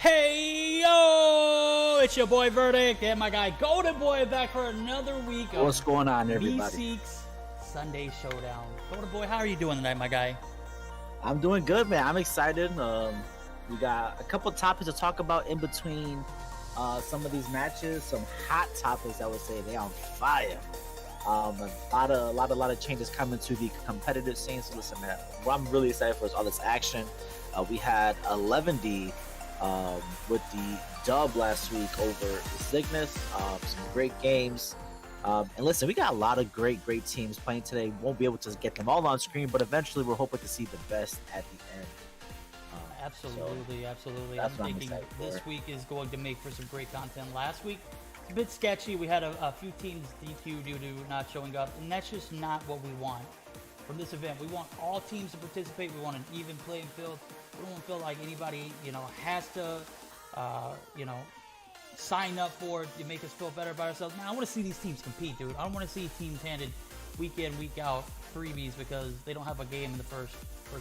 Hey yo, it's your boy Verdict and my guy GoldenBoy back for another week of What's going on, everybody? Meseeks Sunday Showdown. GoldenBoy, how are you doing tonight, my guy? I'm doing good, man. I'm excited. We got a couple topics to talk about in between some of these matches. Some hot topics, I would say. They on fire. A lot of changes coming to the competitive scene. So listen, man, what I'm really excited for is all this action. We had 11D with the dub last week over Cygnus. Some great games. And listen, we got a lot of great teams playing today. Won't be able to get them all on screen, but eventually we're hoping to see the best at the end. Absolutely. That's I'm thinking this week is going to make for some great content. Last week, it's a bit sketchy. We had a few teams DQ due to not showing up, and that's just not what we want from this event. We want all teams to participate. We want an even playing field. We don't feel like anybody, has to, sign up for it to make us feel better about ourselves. Man, I want to see these teams compete, dude. I don't want to see teams handed week in, week out freebies because they don't have a game in the first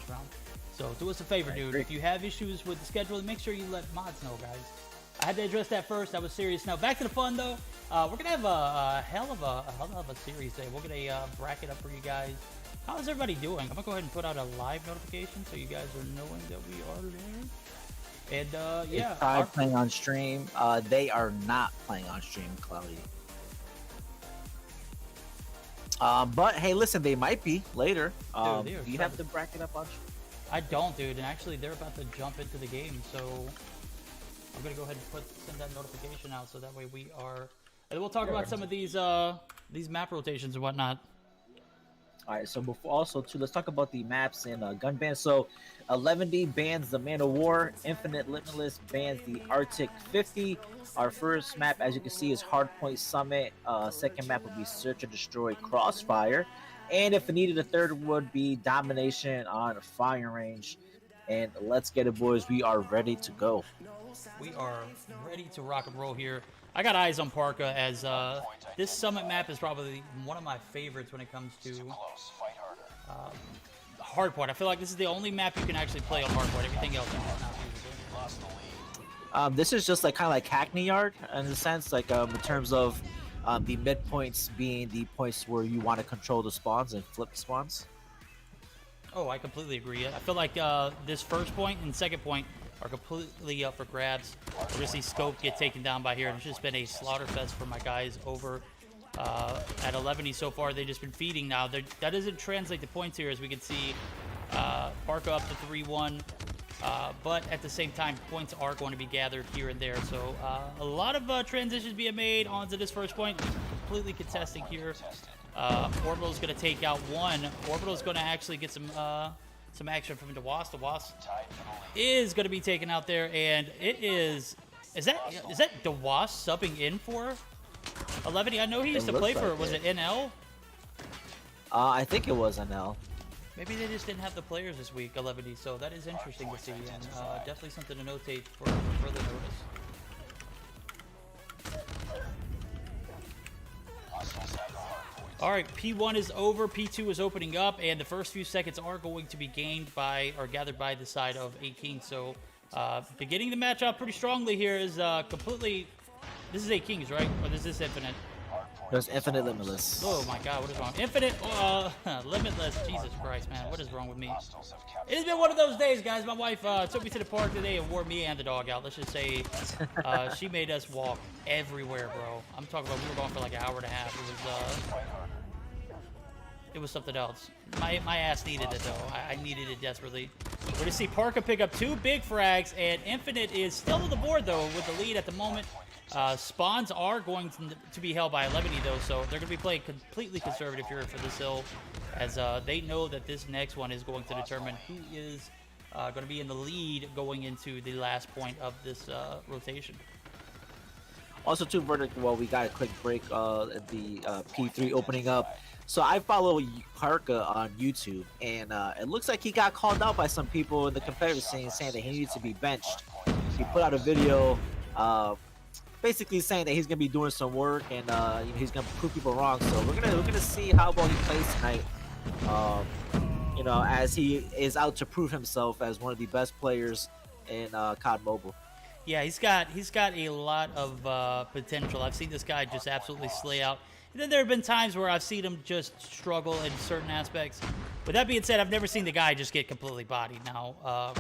round. So do us a favor, dude. If you have issues with the scheduling, make sure you let mods know, guys. I had to address that first. That was serious. Now back to the fun, though. We're gonna have a hell of a series today. We're gonna bracket up for you guys. How's everybody doing? I'm gonna go ahead and put out a live notification so you guys are knowing that we are there. And yeah, playing on stream. They are not playing on stream, Cloudy. But hey, listen, they might be later. Do you have to bracket up on stream? I don't, dude. And actually, they're about to jump into the game, so I'm gonna go ahead and send that notification out so that way we are. And we'll talk about some of these map rotations and whatnot. All right, so let's talk about the maps in gun ban. So 11D bans the Man of War, Infinite Limitless bans the Arctic 50. Our first map, as you can see, is Hardpoint Summit. Second map would be Search and Destroy Crossfire. And if it needed, a third would be Domination on Fire Range. And let's get it, boys. We are ready to go. We are ready to rock and roll here. I got eyes on Parka as this Summit map is probably one of my favorites when it comes to Hardpoint. I feel like this is the only map you can actually play on Hardpoint. Everything else is not usable. This is just kind of like Hackney Yard in a sense, like in terms of the midpoints being the points where you want to control the spawns and flip spawns. Oh, I completely agree. I feel like this first point and second point are completely up for grabs. We're going to see Scope get taken down by here. It's just been a slaughter fest for my guys over at 11 so far. They've just been feeding now. That doesn't translate to points here, as we can see. Barca up to 3-1. But at the same time, points are going to be gathered here and there. So a lot of transitions being made onto this first point. Completely contesting here. Orbital's going to take out one. Orbital's going to actually get some action from DeWast. DeWast is going to be taken out there, and it is that DeWast subbing in for 11? I know he used to play for, was it NL? I think it was NL. Maybe they just didn't have the players this week, 11, so that is interesting to see, and definitely something to notate for further notice. All right, P1 is over, P2 is opening up, and the first few seconds are going to be gained by, or gathered by the side of 18. So beginning the match up pretty strongly here is completely, this is 8 Kings, right? Or is this Infinite? There's Infinite Limitless. Oh my God, what is wrong? Infinite Limitless, Jesus Christ, man, what is wrong with me? It has been one of those days, guys. My wife took me to the park today and wore me and the dog out. Let's just say she made us walk everywhere, bro. I'm talking about, we were going for like an hour and a half. It was something else. My ass needed it, though. I needed it desperately. We're going to see Parka pick up 2 big frags, and Infinite is still on the board, though, with the lead at the moment. Spawns are going to be held by 11, though, so they're going to be playing completely conservative here for this hill, as they know that this next one is going to determine who is going to be in the lead going into the last point of this rotation. Also, too, Verdict, well, we got a quick break at the P3 opening up. So I follow Parka on YouTube, and it looks like he got called out by some people in the competitive scene saying that he needs to be benched. He put out a video basically saying that he's gonna be doing some work and he's gonna prove people wrong. So we're gonna see how well he plays tonight. As he is out to prove himself as one of the best players in COD Mobile. Yeah, he's got a lot of potential. I've seen this guy just absolutely slay out. And then there have been times where I've seen him just struggle in certain aspects. With that being said, I've never seen the guy just get completely bodied. Now,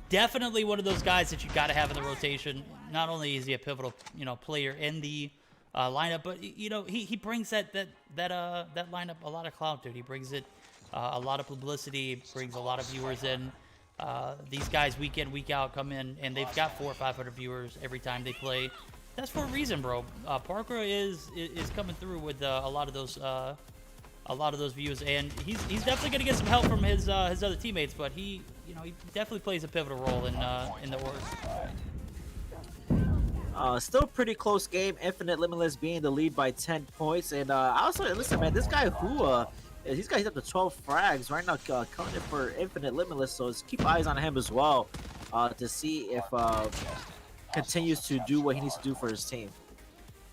definitely one of those guys that you got to have in the rotation. Not only is he a pivotal, player in the lineup, but he brings that lineup a lot of clout, dude. He brings it a lot of publicity, brings a lot of viewers in. These guys week in, week out come in, and they've got 400 or 500 viewers every time they play. That's for a reason, bro. Parker is coming through with a lot of those views, and he's definitely gonna get some help from his other teammates. But he definitely plays a pivotal role in the org. Still pretty close game. Infinite Limitless being the lead by 10 points, and also listen, man, this guy Hua. He's got up to 12 frags right now, coming in for Infinite Limitless, so just keep eyes on him as well to see if continues to do what he needs to do for his team.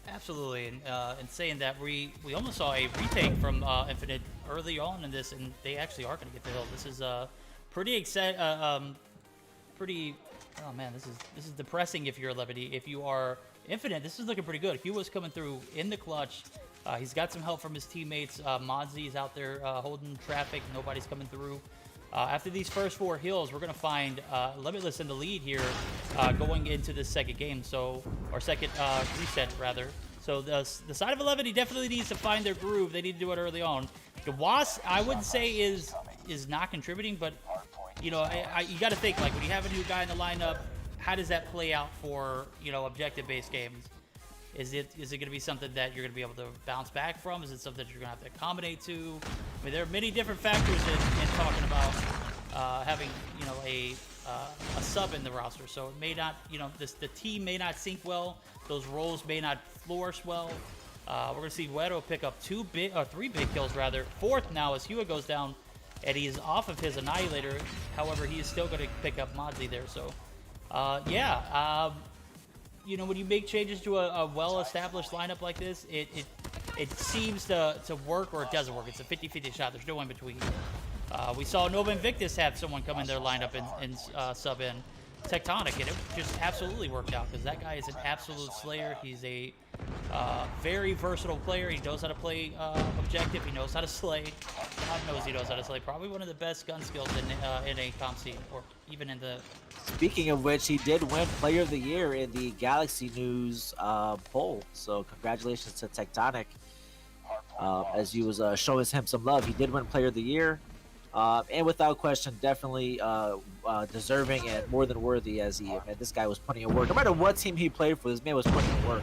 Absolutely, and saying that, we almost saw a retake from Infinite early on in this, and they actually are going to get the hill. This is pretty exciting. Oh man, this is depressing if you're Levity. If you are Infinite, this is looking pretty good. He was coming through in the clutch. He's got some help from his teammates. Modsy is out there holding traffic. Nobody's coming through. After these first 4 hills, we're going to find Limitless in the lead here going into this second game, or second reset, rather. So the side of 11, he definitely needs to find their groove. They need to do it early on. The Wasp, I wouldn't say is not contributing, but you got to think, like, when you have a new guy in the lineup, how does that play out for objective-based games? Is it going to be something that you're going to be able to bounce back from? Is it something that you're going to have to accommodate to? I mean, there are many different factors in talking about having a sub in the roster. So it may not, the team may not sync well. Those roles may not flourish well. We're going to see Wedo pick up 3 big kills rather. 4th now as Hua goes down, and he is off of his Annihilator. However, he is still going to pick up Modsy there. So, yeah. When you make changes to a well-established lineup like this, it seems to work or it doesn't work. It's a 50-50 shot. There's no in between. We saw Nova Invictus have someone come in their lineup and sub in Tectonic, and it just absolutely worked out because that guy is an absolute slayer. He's a very versatile player. He knows how to play objective. He knows how to slay. God knows he knows how to slay. Probably one of the best gun skills in a comp scene, or even in the... Speaking of which, he did win Player of the Year in the Galaxy News poll. So congratulations to Tectonic. As you was showing him some love, he did win Player of the Year. And without question, definitely deserving and more than worthy, as this guy was putting in work. No matter what team he played for, this man was putting in work.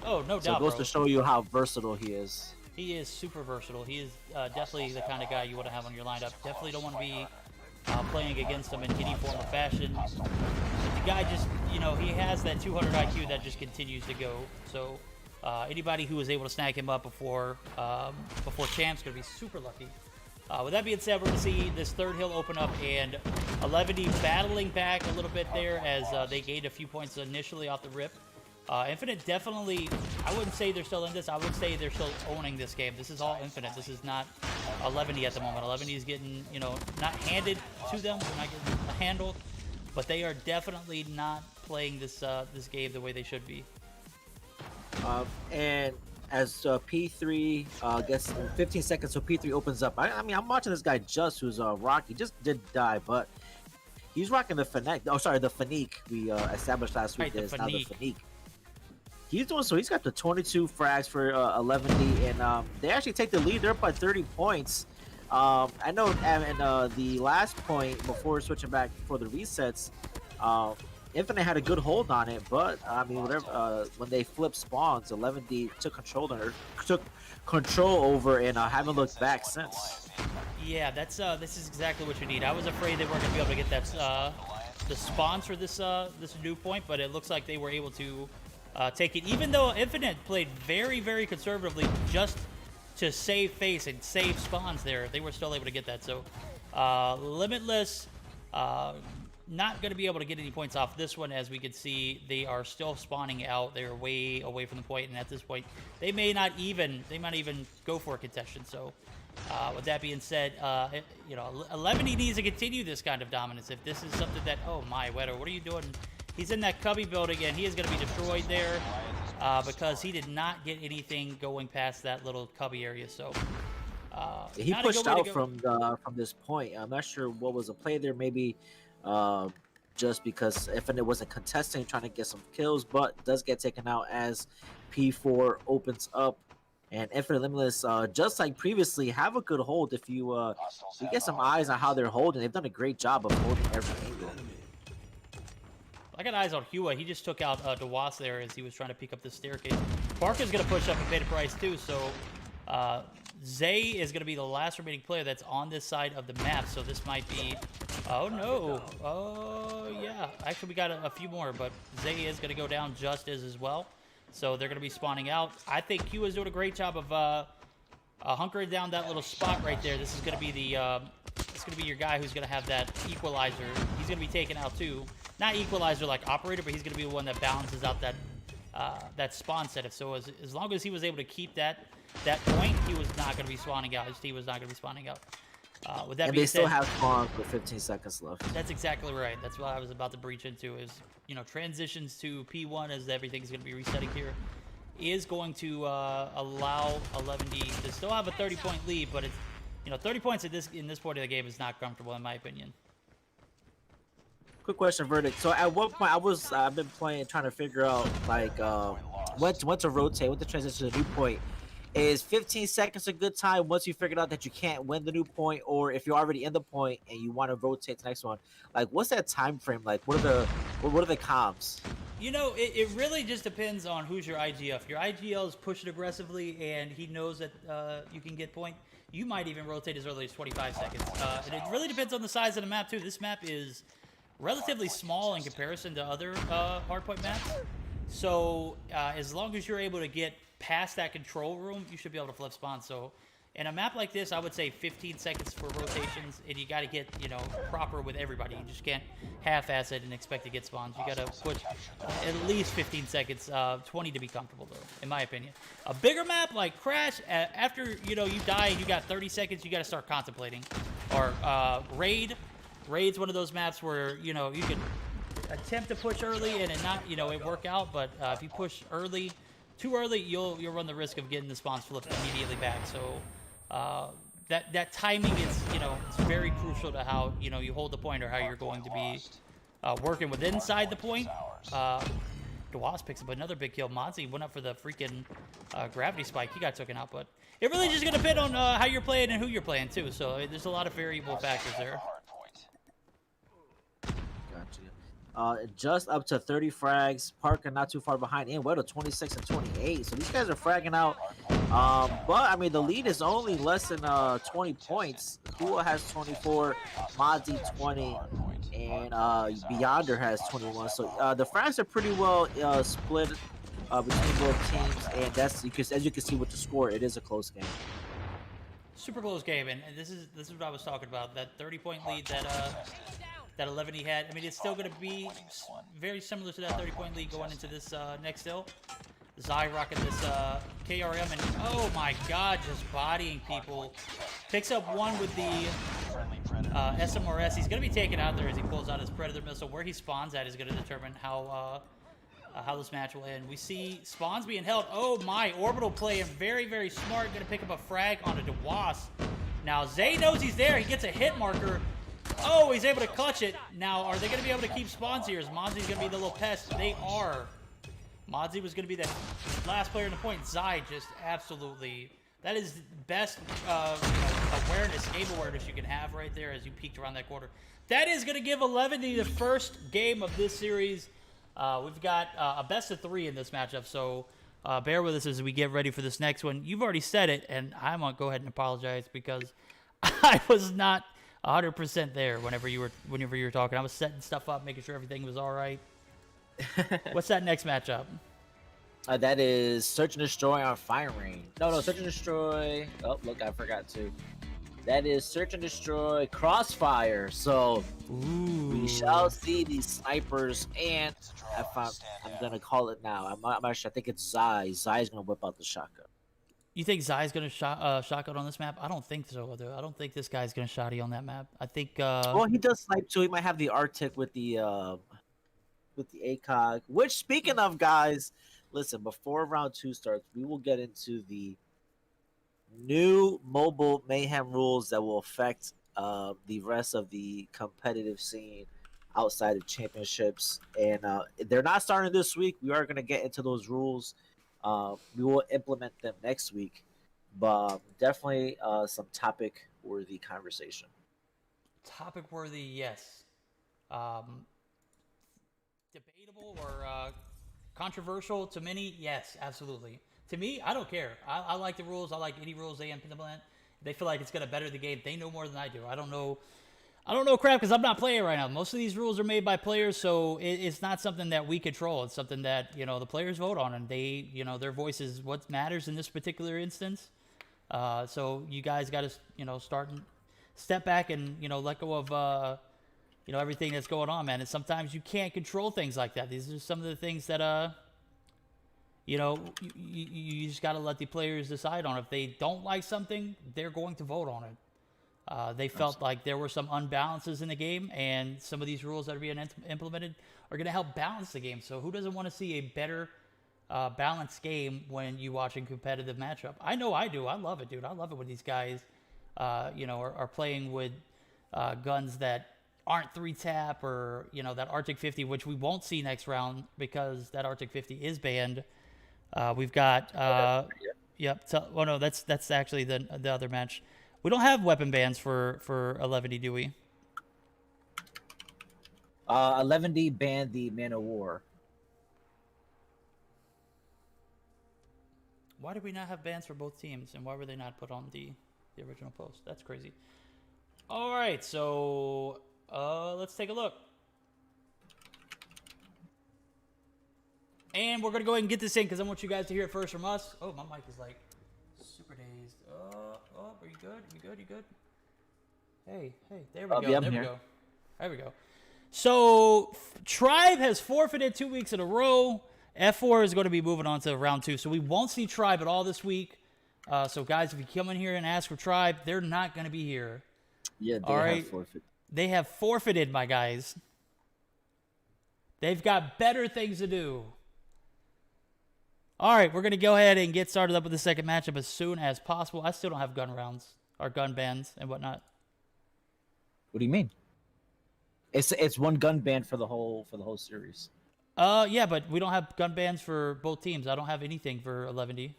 Oh, no doubt, So it goes bro. to show you how versatile he is. He is super versatile. He is definitely the kind of guy you want to have on your lineup. Definitely don't want to be playing against him in any form or fashion. The guy just, he has that 200 IQ that just continues to go. So anybody who was able to snag him up before Champ's going to be super lucky. With that being said, we're going to see this 3rd hill open up, and 11D battling back a little bit there as they gained a few points initially off the rip. Infinite definitely, I wouldn't say they're still in this. I would say they're still owning this game. This is all Infinite. This is not 11D at the moment. 11D is getting, not handed to them. They're not getting handled, but they are definitely not playing this game the way they should be. And as P3, I guess in 15 seconds, so P3 opens up. I mean, I'm watching this guy Just, who's Rocky. Just did die, but he's rocking the Fennec. Oh, sorry, the Fanique we established last week. Right, Is now the Fanique. He's doing so. He's got the 22 frags for 11D, and they actually take the lead. They're up by 30 points. I know in the last point before switching back for the resets, Infinite had a good hold on it, but I mean, whatever. When they flipped spawns, 11D took control over, and haven't looked back since. Yeah, this is exactly what you need. I was afraid they weren't going to be able to get that the spawns for this new point, but it looks like they were able to take it. Even though Infinite played very, very conservatively just to save face and save spawns there, they were still able to get that. So Limitless, not going to be able to get any points off this one. As we can see, they are still spawning out. They're way away from the point, and at this point, they might not even go for a contestation. So with that being said, 11 needs to continue this kind of dominance. If this is something that, oh my, Wedo, what are you doing? He's in that cubby building, and he is going to be destroyed there because he did not get anything going past that little cubby area. So he pushed out from this point. I'm not sure what was the play there. Maybe just because Infinite wasn't contesting, trying to get some kills, but does get taken out as P4 opens up. And Infinite Limitless, just like previously, have a good hold. If you get some eyes on how they're holding, they've done a great job of holding every angle. I got eyes on Hua. He just took out DeWass there as he was trying to pick up the staircase. Parker's going to push up and pay the price too. So Zay is going to be the last remaining player that's on this side of the map. So this might be... Oh, no. Oh, yeah. Actually, we got a few more, but Zay is going to go down just as well. So they're going to be spawning out. I think Q is doing a great job of hunkering down that little spot right there. This is going to be the it's going to be your guy who's going to have that equalizer. He's going to be taken out too. Not equalizer like operator, but he's going to be the one that balances out that that spawn setup. So as long as he was able to keep that point, he was not going to be spawning out. His team was not going to be spawning out. With that and being they still said, have spawn with 15 seconds left. That's exactly right. That's what I was about to breach into is, you know, transitions to P1 as everything's going to be resetting here is going to allow 11D to still have a 30-point lead, but it's, you know, 30 points in this point of the game is not comfortable in my opinion. Quick question, Verdict. So at what point I've been playing, trying to figure out like when to rotate, when to transition to the new point. Is 15 seconds a good time once you figured out that you can't win the new point, or if you're already in the point and you want to rotate to the next one? Like, what's that time frame like? What are the comms? You know, it really just depends on who's your IGL. If your IGL is pushing aggressively and he knows that you can get point, you might even rotate as early as 25 seconds. And it really depends on the size of the map too. This map is relatively small in comparison to other hardpoint maps. So as long as you're able to get past that control room, you should be able to flip spawn. So in a map like this, I would say 15 seconds for rotations, and you got to get, you know, proper with everybody. You just can't half-ass it and expect to get spawns. You got to put at least 15 seconds, 20 to be comfortable, though, in my opinion. A bigger map like Crash, after, you know, you die and you got 30 seconds, you got to start contemplating. Or Raid's one of those maps where, you know, you can attempt to push early and it not, you know, it work out, but if you push early, too early, you'll run the risk of getting the spawns flipped immediately back. So that timing is, you know, it's very crucial to how, you know, you hold the point or how you're going to be working with inside the point. DeWass picks up another big kill. Mozzie went up for the freaking gravity spike. He got taken out, but it really just going to depend on how you're playing and who you're playing too. So there's a lot of variable factors there. Just up to 30 frags. Parker not too far behind. And Weddle 26 and 28. So these guys are fragging out. But I mean, the lead is only less than 20 points. Hua has 24, Mozzie 20, and Beyonder has 21. So the frags are pretty well split between both teams, and that's because, as you can see with the score, it is a close game. Super close game, and this is what I was talking about. That 30-point lead that 11 he had. I mean, it's still going to be very similar to that 30-point lead going into this next hill. Zai rocking this KRM, and oh my god, just bodying people. Picks up one with the SMRS. He's going to be taken out there as he pulls out his Predator missile. Where he spawns at is going to determine how this match will end. We see spawns being held. Oh my, orbital play, and very, very smart. Going to pick up a frag onto DeWass. Now, Zay knows he's there. He gets a hit marker. Oh, he's able to clutch it. Now, are they going to be able to keep spawns here? Is Mozzie's going to be the little pest? They are. Mozzie was going to be the last player in the point. Zai just absolutely... That is the best awareness, game awareness you can have right there as you peeked around that quarter. That is going to give 11 the first game of this series. We've got a best of 3 in this matchup, so bear with us as we get ready for this next one. You've already said it, and I'm going to go ahead and apologize because I was not 100% there whenever you were talking. I was setting stuff up, making sure everything was all right. What's that next matchup? That is Search and Destroy on Fire Rain. No, Search and Destroy. Oh, look, I forgot to. That is Search and Destroy Crossfire. So we shall see these snipers, and I'm gonna call it now. I'm actually, I think it's Zai. Zai's gonna whip out the shotgun. You think Zai's gonna shotgun on this map? I don't think so. Though. I don't think this guy's gonna shotty on that map. I think. Well, he does snipe too. He might have the Arctic with the with the ACOG. Which, speaking of, guys, listen, before round 2 starts, we will get into the new mobile mayhem rules that will affect the rest of the competitive scene outside of championships. And they're not starting this week. We are going to get into those rules. We will implement them next week, but definitely some topic worthy conversation. Topic worthy, yes. Um, Debatable or controversial to many, yes, absolutely. To me, I don't care. I like the rules. I like any rules they implement. They feel like it's going to better the game. They know more than I do. I don't know. I don't know crap because I'm not playing right now. Most of these rules are made by players, so it's not something that we control. It's something that the players vote on, and they their voice is what matters in this particular instance. So you guys got to start and step back and let go of everything that's going on, man. And sometimes you can't control things like that. These are some of the things that you just got to let the players decide on. If they don't like something, they're going to vote on it. They felt like there were some unbalances in the game, and some of these rules that are being implemented are going to help balance the game. So who doesn't want to see a better balanced game when you watch a competitive matchup? I know I do. I love it, dude. I love it when these guys, are playing with guns that aren't 3-tap or that Arctic 50, which we won't see next round because that Arctic 50 is banned. We've got yep. So, oh no, that's actually the other match. We don't have weapon bans for 11D, do we? 11D banned the Man of War. Why did we not have bans for both teams, and why were they not put on the original post? That's crazy. All right, so let's take a look. And we're going to go ahead and get this in because I want you guys to hear it first from us. Oh, my mic is like super dazed. Are you good? You good? Hey, there we go. Yeah, there we go. There we go. So, Tribe has forfeited 2 weeks in a row. F4 is going to be moving on to round 2. So, we won't see Tribe at all this week. So, guys, if you come in here and ask for Tribe, they're not going to be here. Yeah, they have forfeited. They have forfeited, my guys. They've got better things to do. All right, we're going to go ahead and get started up with the second matchup as soon as possible. I still don't have gun rounds or gun bans and whatnot. What do you mean? It's one gun ban for the whole series. Yeah, but we don't have gun bans for both teams. I don't have anything for 11D.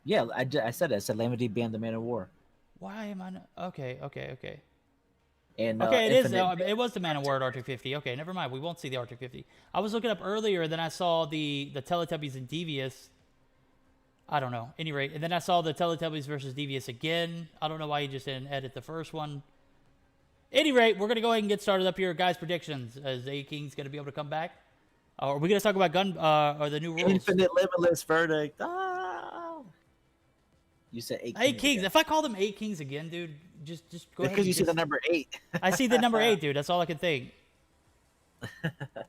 Yeah, I said it. I said 11D banned the Man of War. Why am I not? Okay. And okay, it was the Man of War at Arctic 50. Okay, never mind. We won't see the Arctic 50. I was looking up earlier, then I saw the Teletubbies and Devious. I don't know. Any rate, and then I saw the Teletubbies versus Devious again. I don't know why you just didn't edit the first one. Any rate, we're going to go ahead and get started up here. Guys, predictions. Is A-King's going to be able to come back? Are we going to talk about gun or the new rules? Infinite Limitless Verdict. Ah! You said A-Kings. If I call them A-Kings again, dude, just go ahead. Because you see the number 8. I see the number 8, dude. That's all I can think.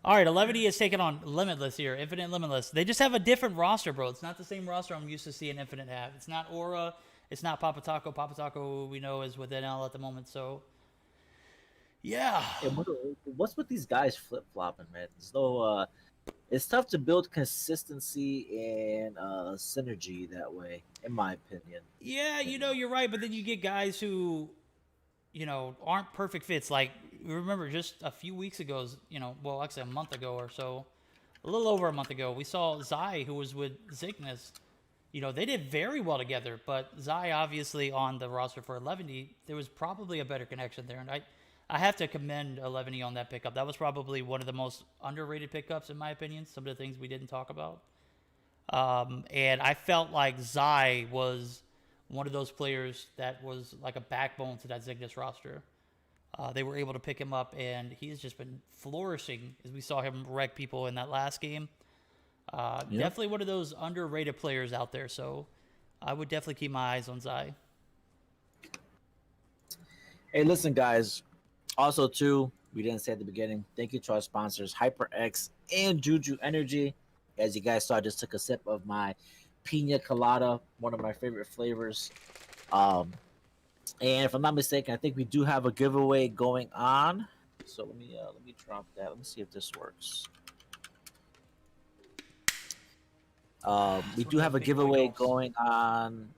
All right, 11E is taking on Limitless here. Infinite Limitless. They just have a different roster, bro. It's not the same roster I'm used to seeing Infinite have. It's not Aura. It's not Papa Taco. Papa Taco, we know, is with NL at the moment, so... Yeah. What's with these guys flip-flopping, man? So, it's tough to build consistency and synergy that way, in my opinion. Yeah, you're right, but then you get guys who, aren't perfect fits. Like, remember, just a few weeks ago, well, actually a month ago or so, a little over a month ago, we saw Zai, who was with Zygnus. They did very well together, but Zai, obviously, on the roster for 11D, there was probably a better connection there, and I have to commend 11E on that pickup. That was probably one of the most underrated pickups, in my opinion. Some of the things we didn't talk about. And I felt like Zai was one of those players that was like a backbone to that Zygnus roster. They were able to pick him up, and he's just been flourishing as we saw him wreck people in that last game. Yep. Definitely one of those underrated players out there. So I would definitely keep my eyes on Zai. Hey, listen, guys. Also, too, we didn't say at the beginning, thank you to our sponsors, HyperX and JuJu Energy. As you guys saw, I just took a sip of my Pina Colada, one of my favorite flavors. And if I'm not mistaken, I think we do have a giveaway going on. So let me drop that. Let me see if this works. We one do of have those a big boy giveaway goals. going on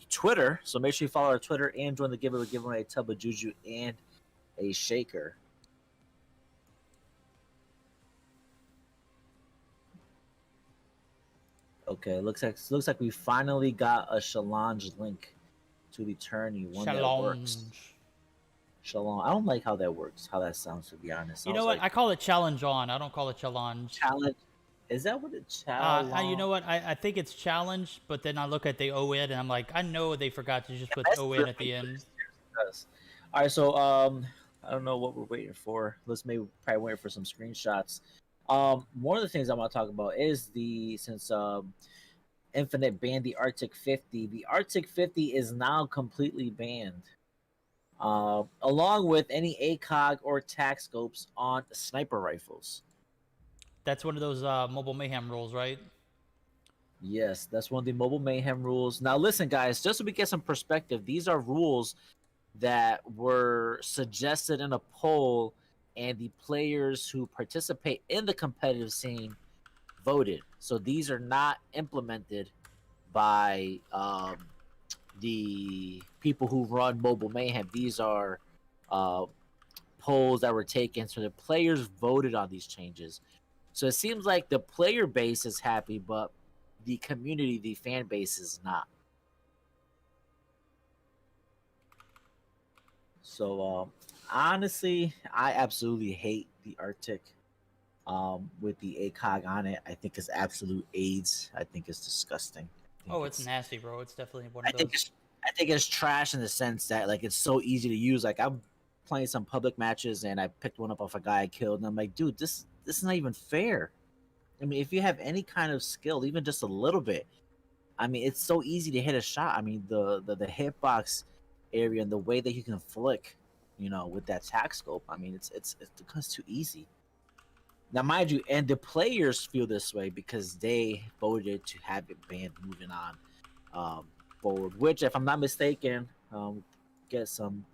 Twitter, so make sure you follow our Twitter and join the giveaway. Giving away a tub of JuJu and a shaker. Okay, looks like we finally got a challenge link to the tourney, one that works. Challenge. Shalom. I don't like how that works, how that sounds, to be honest. You know Sounds what? like I call it challenge on. I don't call it challenge. challenge. Is that what it You know challenge? what? I think it's challenge, but then I look at the OED and I'm like, I know they forgot to just put That's OED at the end. does. All right, so I don't know what we're waiting for. Let's maybe probably wait for some screenshots. One of the things I want to talk about is since Infinite banned the Arctic 50. The Arctic 50 is now completely banned, along with any ACOG or TAC scopes on sniper rifles. That's one of those mobile mayhem rules, right? Yes, that's one of the mobile mayhem rules. Now, listen, guys, just so we get some perspective, these are rules that were suggested in a poll, and the players who participate in the competitive scene voted. So these are not implemented by the people who run mobile mayhem. These are uh, polls that were taken, so the players voted on these changes. So it seems like the player base is happy, but the community, the fan base is not. So honestly, I absolutely hate the Arctic with the ACOG on it. I think it's absolute AIDS. I think it's disgusting. Oh, it's nasty, bro. It's definitely one I of think those. I think it's trash in the sense that like it's so easy to use. Like I'm playing some public matches and I picked one up off a guy I killed, and I'm like, dude, this is not even fair. I mean, if you have any kind of skill, even just a little bit, I mean, it's so easy to hit a shot. I mean, the hitbox area and the way that you can flick, with that tac scope. I mean, it's because too easy. Now, mind you, and the players feel this way because they voted to have it banned moving on forward. Which, if I'm not mistaken, get some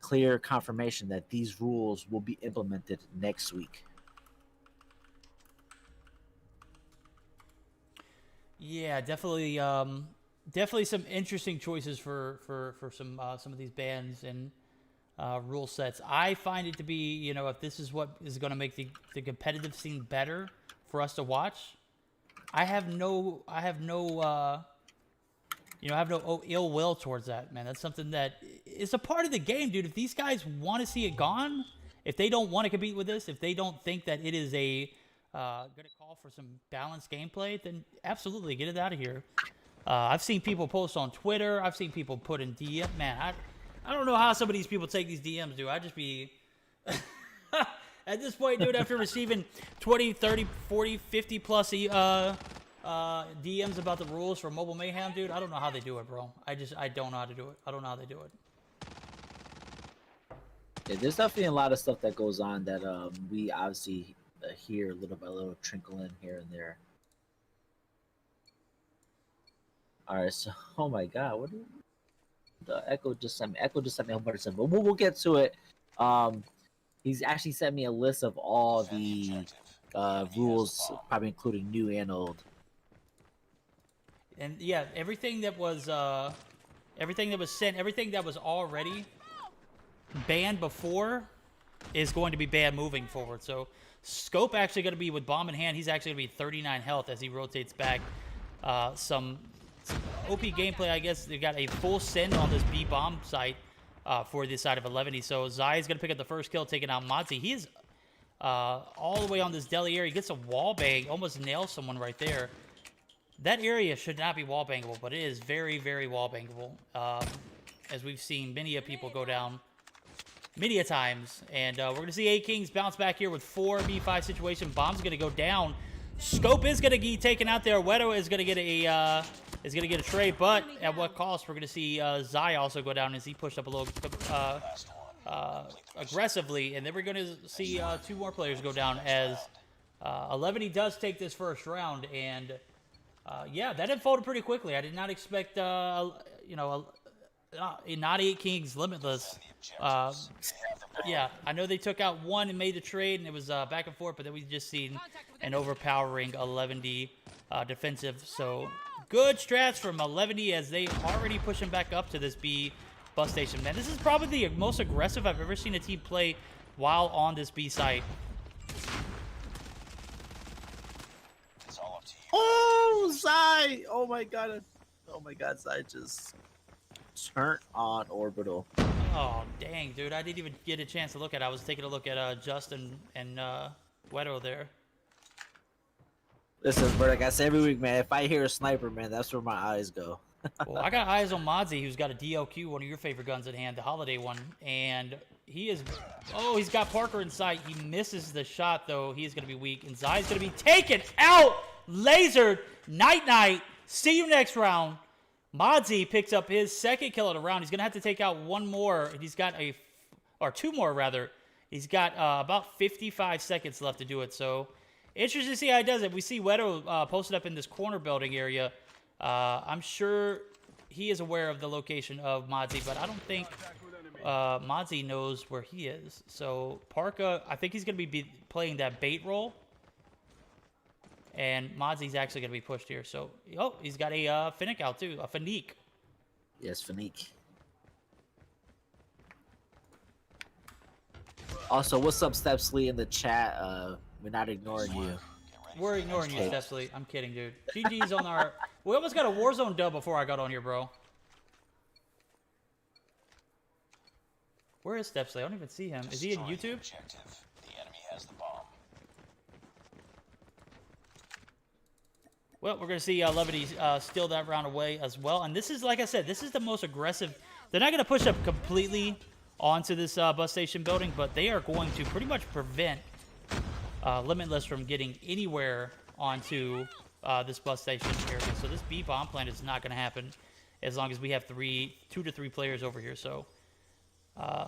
clear confirmation that these rules will be implemented next week. Yeah, definitely. Definitely some interesting choices for some of these bands and rule sets. I find it to be, if this is what is going to make the competitive scene better for us to watch, I have no ill will towards that, man. That's something that is a part of the game, dude. If these guys want to see it gone, if they don't want to compete with this, if they don't think that it is a going to call for some balanced gameplay, then absolutely get it out of here. I've seen people post on Twitter. I've seen people put in DM. Man, I don't know how some of these people take these DMs, dude. I just be... At this point, dude, after receiving 20, 30, 40, 50 plus DMs about the rules for Mobile Mayhem, dude, I don't know how they do it, bro. I don't know how to do it. I don't know how they do it. Yeah, there's definitely a lot of stuff that goes on that we obviously hear little by little, trickle in here and there. All right, so oh my god, the Echo just sent me? Echo just sent me a whole bunch of stuff, but we'll get to it. He's actually sent me a list of all the rules, probably including new and old. And yeah, everything that was sent, everything that was already banned before is going to be banned moving forward. So Scope actually going to be with bomb in hand. He's actually going to be 39 health as he rotates back. Some OP gameplay, I guess. They got a full send on this B bomb site for this side of 11. So Zai is going to pick up the first kill, taking out Monty. He is all the way on this deli area. He gets a wall bang, almost nails someone right there. That area should not be wall bangable, but it is very, very wall bangable. As we've seen many of people go down many a times. And we're going to see 8 Kings bounce back here with 4v5 situation. Bomb's going to go down. Scope is going to get taken out there. Wedo is going to get a trade, but at what cost? We're going to see Zai also go down as he pushed up a little aggressively. And then we're going to see 2 more players go down as 11 does take this first round. And yeah, that unfolded pretty quickly. I did not expect, not 8 Kings Limitless. Yeah, I know they took out 1 and made the trade, and it was back and forth, but then we just seen an overpowering 11D defensive. So good strats from 11 as they already pushing back up to this B bus station. Man, this is probably the most aggressive I've ever seen a team play while on this B site. Oh, Zai! Oh my god! Oh my god! Zai just turned on Orbital. Oh dang, dude! I didn't even get a chance to look at it. I was taking a look at Justin and Wedo there. Listen, bro, like I say every week, man, if I hear a sniper, man, that's where my eyes go. Well, I got eyes on Modzy, who's got a DLQ, one of your favorite guns at hand, the holiday one, and he is. Oh, he's got Parker in sight. He misses the shot though. He is going to be weak, and Zai's going to be taken out, lasered. Night. See you next round. Modzy picks up his second kill of the round. He's going to have to take out one more. He's got two more rather. He's got about 55 seconds left to do it. So interesting to see how he does it. We see Wedo posted up in this corner building area. I'm sure he is aware of the location of Modzy, but I don't think Modzy knows where he is. So Parka, I think he's going to be playing that bait role. And Modzy's actually going to be pushed here. So, oh, he's got a Finnick out too. A Finnick. Yes, Finnick. Also, what's up, Stepsley, in the chat? We're not ignoring you. We're ignoring you, Stepsley. I'm kidding, dude. GG's on our... We almost got a Warzone dub before I got on here, bro. Where is Stepsley? I don't even see him. Is he in YouTube? Well, we're going to see Levity steal that round away as well. And this is, like I said, this is the most aggressive. They're not going to push up completely onto this bus station building, but they are going to pretty much prevent Limitless from getting anywhere onto this bus station area. So this B bomb plant is not going to happen as long as we have 2 to 3 players over here. So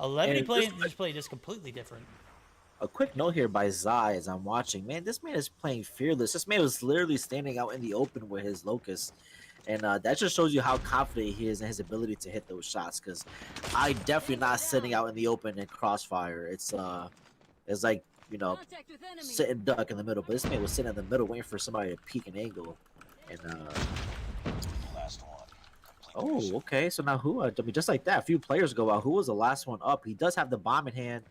11 playing just completely different. A quick note here by Zai as I'm watching. Man, this man is playing fearless. This man was literally standing out in the open with his Locust. And that just shows you how confident he is in his ability to hit those shots. Because I definitely not sitting out in the open in crossfire. It's like, you know, sitting duck in the middle. But this man was sitting in the middle waiting for somebody to peek an angle. And oh, okay. So now who? I mean, just like that, a few players go out. Who was the last one up? He does have the bomb in hand.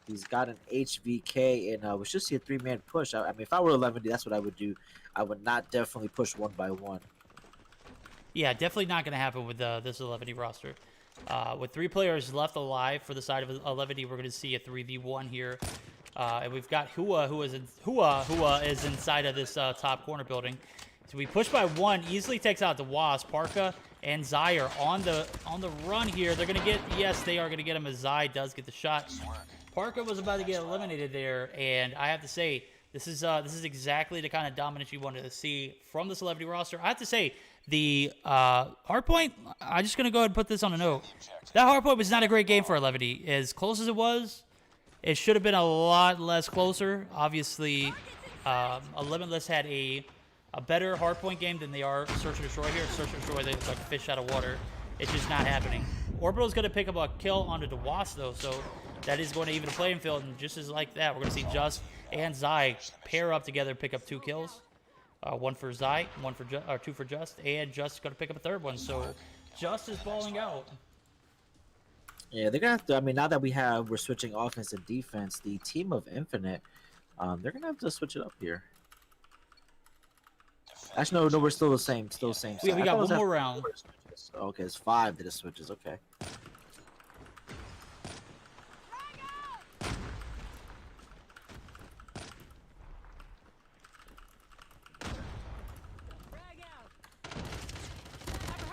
He's got an HVK, and we should see a 3-man push. I mean, if I were 11, that's what I would do. I would not definitely push one by one. Yeah, definitely not going to happen with this 11 roster. With 3 players left alive for the side of 11, we're going to see a 3v1 here. And we've got Hua is inside of this top corner building. So we push by 1, easily takes out the Wasp. Parka and Zai are on the run here. They're going to get, yes, they are going to get him as Zai does get the shot. Parker was about to get eliminated there, and I have to say, this is exactly the kind of dominance you wanted to see from the celebrity roster. I have to say, the hardpoint, I'm just going to go ahead and put this on a note. That hardpoint was not a great game for 11. As close as it was, it should have been a lot less closer. Obviously, Limitless had a better hardpoint game than they are Search and Destroy here. Search and Destroy, they're like fish out of water. It's just not happening. Orbital's going to pick up a kill onto the Wasp, though, so that is going to even the playing field, and just as like that, we're going to see Just and Zai pair up together, pick up 2 kills. 1 for Zai, 2 for Just, and Just going to pick up a 3rd one. So Just is balling out. Yeah, they're gonna have to. I mean, now that we're switching offense and defense, the team of Infinite, they're gonna have to switch it up here. Actually, no, we're still the same. Still the same. We got one more round. Okay, it's 5 that it switches. Okay.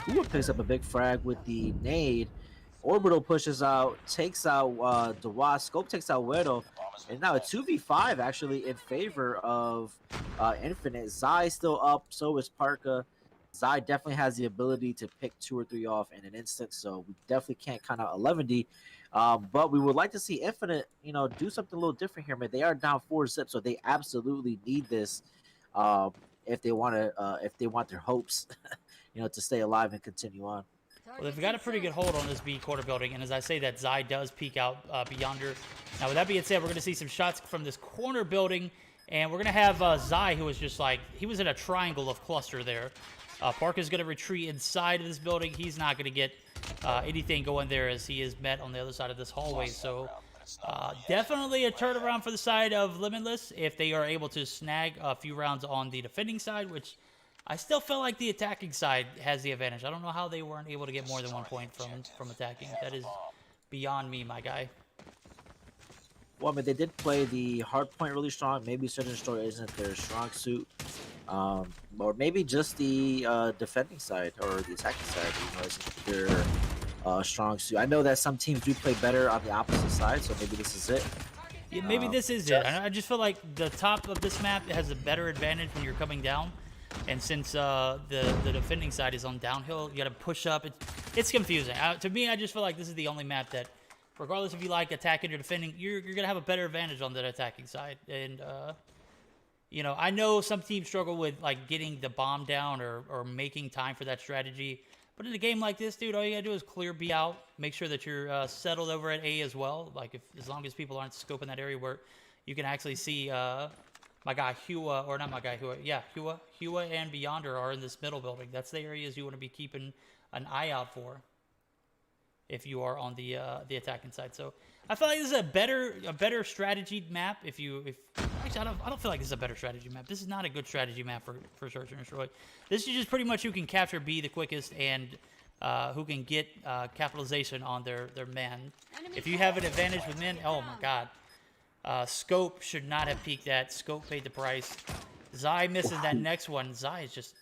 Hua picks up a big frag with the nade. Orbital pushes out, takes out the Wasp. Scope takes out Wedo. And now a 2v5 actually in favor of Infinite. Zai still up, so is Parka. Zai definitely has the ability to pick 2 or 3 off in an instant, so we definitely can't count out 11D. But we would like to see Infinite, you know, do something a little different here, man. They are down 4-zip, so they absolutely need this if they want their hopes, you know, to stay alive and continue on. Well, they've got a pretty good hold on this B quarter building, and as I say that, Zai does peek out beyond her. Now, with that being said, we're going to see some shots from this corner building, And we're going to have Zai, who was just like, he was in a triangle of cluster there. Parker's going to retreat inside of this building. He's not going to get anything going there as he is met on the other side of this hallway. So definitely a turnaround for the side of Limitless if they are able to snag a few rounds on the defending side, which I still feel like the attacking side has the advantage. I don't know how they weren't able to get more than 1 point from attacking. That is beyond me, my guy. Well, I mean, they did play the hard point really strong. Maybe Surgeon Story isn't their strong suit, or maybe just the defending side or the attacking side. You know, isn't their strong suit. I know that some teams do play better on the opposite side, so maybe this is it. Yeah, maybe this is it. I just feel like the top of this map has a better advantage when you're coming down, and since the defending side is on downhill, you got to push up. It's confusing. To me, I just feel like this is the only map that, regardless if you like attacking or defending, you're gonna have a better advantage on the attacking side. And you know, I know some teams struggle with like getting the bomb down or making time for that strategy. But in a game like this, dude, all you gotta do is clear B out, make sure that you're settled over at A as well. Like as long as people aren't scoping that area where you can actually see my guy Hua, or not my guy Hua, yeah, Hua and Beyonder are in this middle building. That's the areas you want to be keeping an eye out for if you are on the attacking side. So I feel like this is a better strategy map. Actually, I don't feel like this is a better strategy map. This is not a good strategy map for Search and Destroy. This is just pretty much who can capture B the quickest and who can get capitalization on their man. If you have an advantage with men, oh my god. Scope should not have peaked that. Scope paid the price. Zai misses that next one. Zai is just...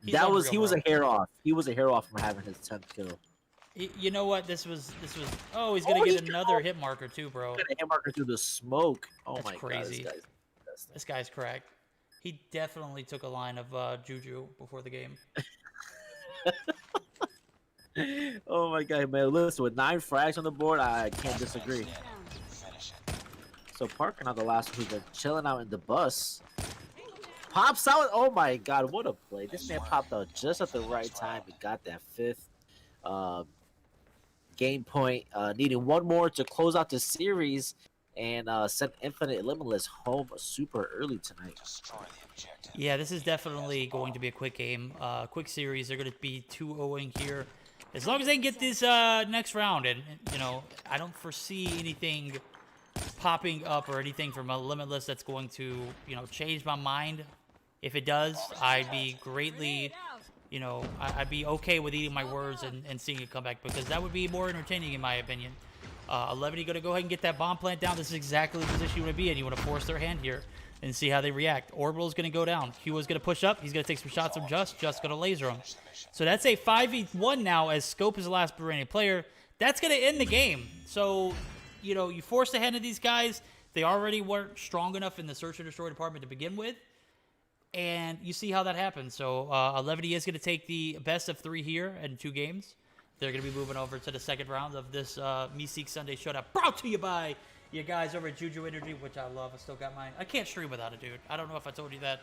He was a hair off. He was a hair off from having his 10th kill. You know what? This was. Oh, he's gonna get another hit marker too, bro. Got a hit marker through the smoke. Oh That's my crazy. God, this guy's cracked. He definitely took a line of JuJu before the game. Oh my God, man! Listen, with 9 frags on the board, I can't disagree. So Parker, not the last one, who's been chilling out in the bus, pops out. Oh my God, what a play! This man popped out just at the right time. He got that 5th game point, needing 1 more to close out the series and send Infinite Limitless home super early tonight. Yeah, this is definitely going to be a quick game, quick series. They're going to be 2-0 here. As long as they can get this next round, and you know, I don't foresee anything popping up or anything from a Limitless that's going to, you know, change my mind. If it does, I'd be greatly... You know, I'd be okay with eating my words and seeing it come back, because that would be more entertaining in my opinion. 11 going to go ahead and get that bomb plant down. This is exactly the position you want to be in. You want to force their hand here and see how they react. Orbital's going to go down. Hua's going to push up. He's going to take some shots from Just going to laser him. So that's a 5v1 now, as Scope is the last remaining player. That's going to end the game. So, you know, you force the hand of these guys. They already weren't strong enough in the Search and Destroy department to begin with. And you see how that happens. So 11 is going to take the best of 3 here in 2 games. They're going to be moving over to the second round of this Meseeks Sunday Showdown, brought to you by you guys over at JuJu Energy, which I love. I still got mine. I can't stream without it, dude. I don't know if I told you that.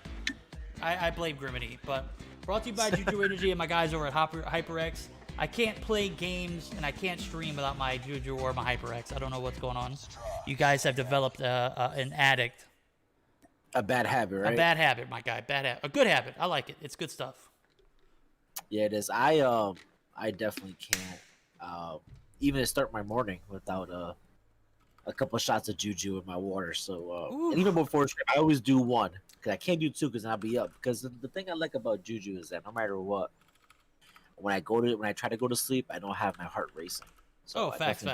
I blame Griminy, but brought to you by JuJu Energy and my guys over at HyperX. I can't play games and I can't stream without my JuJu or my HyperX. I don't know what's going on. You guys have developed an addict. A bad habit, right? A bad habit, my guy. Bad habit. A good habit. I like it. It's good stuff. Yeah, it is. I definitely can't even start my morning without a couple of shots of JuJu in my water. So and even before stream, I always do 1 because I can't do 2 because I'll be up. Because the thing I like about JuJu is that no matter what, when I try to go to sleep, I don't have my heart racing. So facts.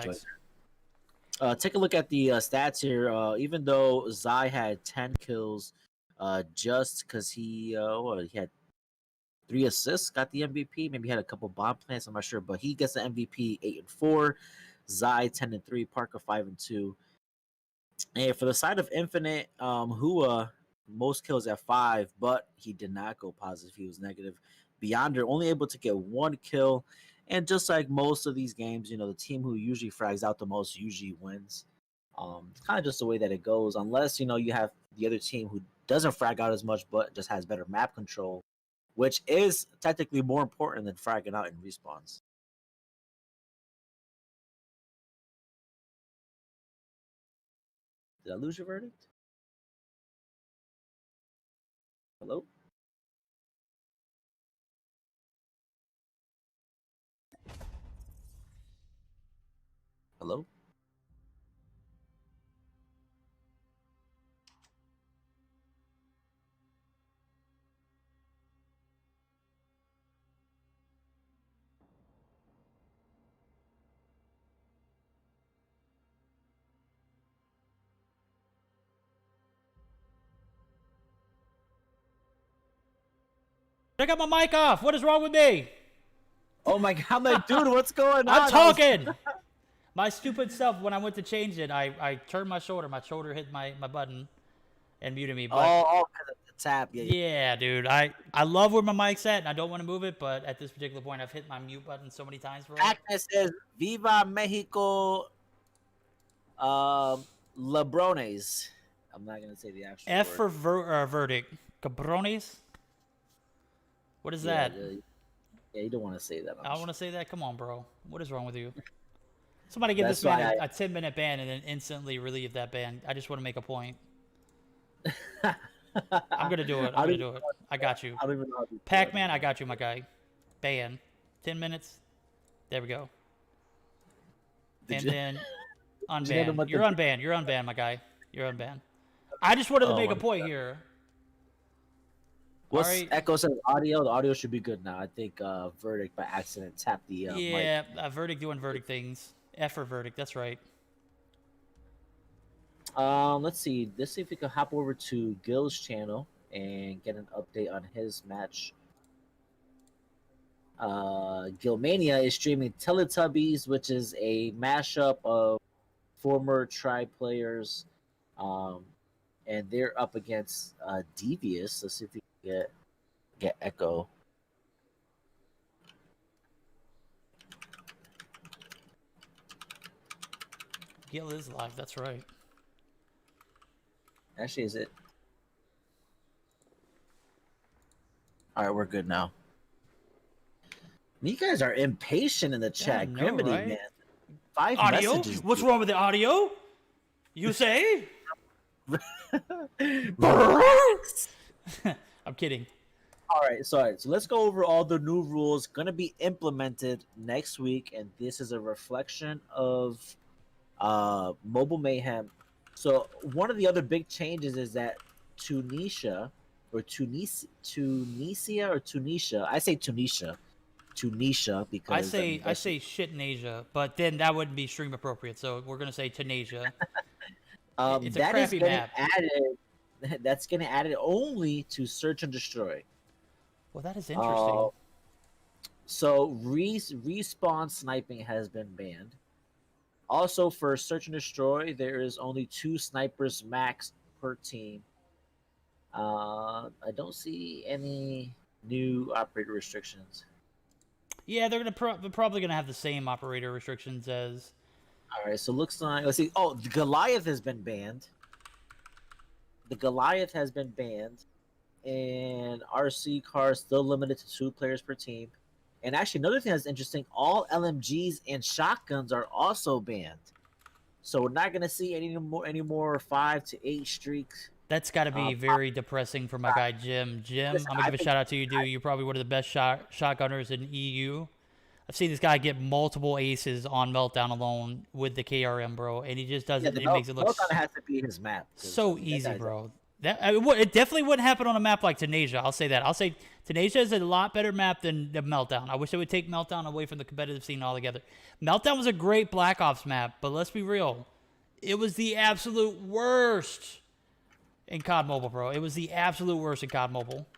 Take a look at the stats here. Even though Zai had 10 kills, just because he had 3 assists, got the MVP. Maybe he had a couple bomb plants, I'm not sure, but he gets the MVP 8-4. Zai 10-3, Parker 5-2. And for the side of Infinite, Hua most kills at 5, but he did not go positive. He was negative. Beyonder only able to get 1 kill. And just like most of these games, you know, the team who usually frags out the most usually wins. It's kind of just the way that it goes, unless, you know, you have the other team who doesn't frag out as much, but just has better map control, which is technically more important than fragging out in respawns. Did I lose your verdict? Hello? Hello? I got my mic off. What is wrong with me? Oh my god, I'm like, dude, what's going on? I'm talking. My stupid self, when I went to change it, I turned my shoulder. My shoulder hit my button and muted me. But Because of the tap. Yeah, yeah, dude, I love where my mic's at, and I don't want to move it. But at this particular point, I've hit my mute button so many times, bro. Agnes says, Viva Mexico, Lebrones. I'm not going to say the actual F word. for verdict. Cabrones? What is that? Yeah, you don't want to say that. I want to say that? Come on, bro. What is wrong with you? Somebody give That's this man why a 10-minute ban and then instantly relieve that ban. I just want to make a point. I'm going to do it. I'm going to do it. I got you. I don't even know how to do Pac-Man, I got you, my guy. Ban. 10 minutes. There we go. And then unban. You're unbanned. You're unbanned, my guy. You're unbanned. I just wanted to make a point here. What's Right. Echo says audio? The audio should be good now. I think Verdict by accident tapped the yeah, mic. Verdict doing Verdict things. F for Verdict. That's right. Let's see. Let's see if we can hop over to Gil's channel and get an update on his match. Gilmania is streaming Teletubbies, which is a mashup of former Tribe players, and they're up against Devious. Let's see if we can get Echo. Gil is live. That's right. Actually, is it? All right, we're good now. You guys are impatient in the chat. know, Grimity, right? man. 5 Audio? messages. What's wrong with the audio? You say? I'm kidding. All right, so let's go over all the new rules going to be implemented next week, and this is a reflection of Mobile Mayhem. So one of the other big changes is that Tunisia or Tunisia, I say Tunisia because I say shit in Asia, but then that wouldn't be stream appropriate. So we're gonna say Tunisia. It's a that is crappy getting map. added. That's getting added only to Search and Destroy. Well, that is interesting. So respawn sniping has been banned. Also, for Search and Destroy, there is only 2 snipers max per team. I don't see any new operator restrictions. Yeah, they're probably gonna have the same operator restrictions as. All right, so looks like let's see. Oh, the Goliath has been banned. The Goliath has been banned, and RC cars still limited to 2 players per team. And actually, another thing that's interesting: all LMGs and shotguns are also banned. So we're not gonna see any more 5 to 8 streaks. That's got to be very depressing for my guy Jim. Jim, I'm gonna give a shout out to you, dude. You're probably one of the best shotgunners in EU. I've seen this guy get multiple aces on Meltdown alone with the KRM, bro, and he just doesn't. It makes it look Meltdown has to be his map. So easy, bro. It definitely wouldn't happen on a map like Tunisia. I'll say that. I'll say Tunisia is a lot better map than the Meltdown. I wish they would take Meltdown away from the competitive scene altogether. Meltdown was a great Black Ops map, but let's be real. It was the absolute worst in COD Mobile, bro. It was the absolute worst in COD Mobile.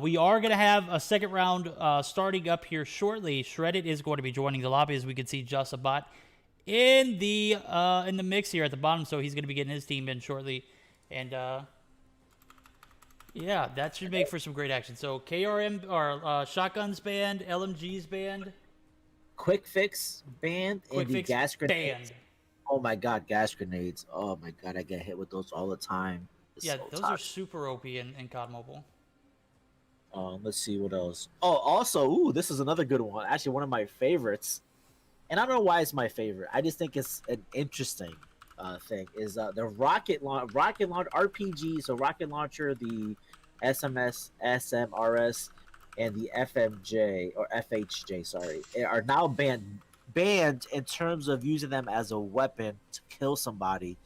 We are going to have a second round starting up here shortly. Shredded is going to be joining the lobby, as we can see just a bot in the mix here at the bottom, so he's going to be getting his team in shortly. And yeah, that should make for some great action. So KRM or shotguns banned, LMGs banned, Quick Fix banned, and the gas grenades. banned. Oh my god, gas grenades! Oh my god, I get hit with those all the time. Yeah, those are super OP in COD Mobile. Let's see what else. Oh, also, this is another good one. Actually, one of my favorites. And I don't know why it's my favorite. I just think it's interesting. thing is the rocket launch RPG. So rocket launcher, the SMS, SMRS, and the FMJ or FHJ, sorry, are now banned in terms of using them as a weapon to kill somebody.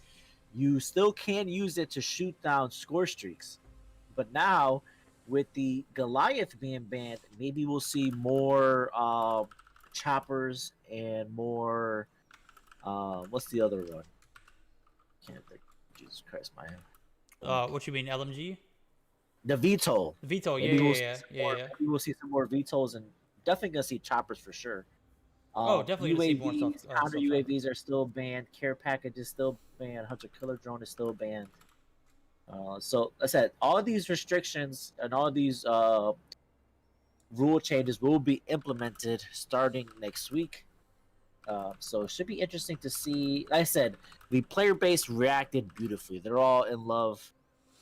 You still can use it to shoot down score streaks, but now with the Goliath being banned, maybe we'll see more choppers and more. What's the other one? Can't think. Jesus Christ, my What you mean, LMG? the VTOL. Veto, yeah, Maybe yeah, we'll see yeah, some yeah, more. yeah. Maybe we'll see some more VTOLs, and definitely gonna see choppers for sure. Oh, definitely gonna see more UAVs, stuff. counter Stuff shot. UAVs are still banned. Care package is still banned. Hunter killer drone is still banned. So, like I said, all these restrictions and all these rule changes will be implemented starting next week. So it should be interesting to see. Like I said, the player base reacted beautifully. They're all in love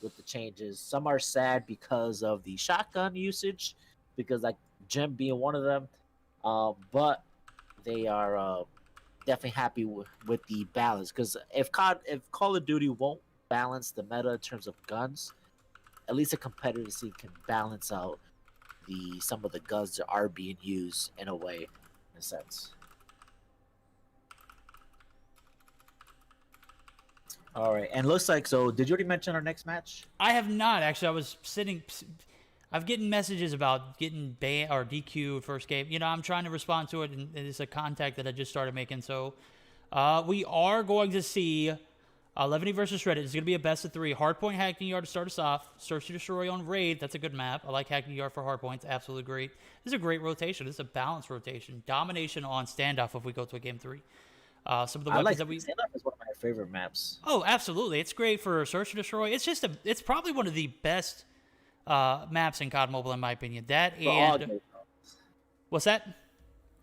with the changes. Some are sad because of the shotgun usage, because like Jim being one of them. But they are definitely happy with the balance. Because if Call of Duty won't balance the meta in terms of guns, at least a competitive scene can balance out some of the guns that are being used in a way, in a sense. All right, and looks like so. Did you already mention our next match? I have not actually. I was sitting. I've getting messages about getting banned or DQ'd first game. You know, I'm trying to respond to it, and it's a contact that I just started making. So, we are going to see Levity versus Reddit. It's going to be a best of 3. Hardpoint Hackney Yard to start us off. Search to Destroy on Raid. That's a good map. I like Hackney Yard for hardpoints. Absolutely great. This is a great rotation. This is a balanced rotation. Domination on standoff if we go to a game 3. Some of the weapons that we standoff is one of my favorite maps. Oh, absolutely. It's great for Search and Destroy. It's probably one of the best maps in COD Mobile in my opinion. That for all and game modes. What's that?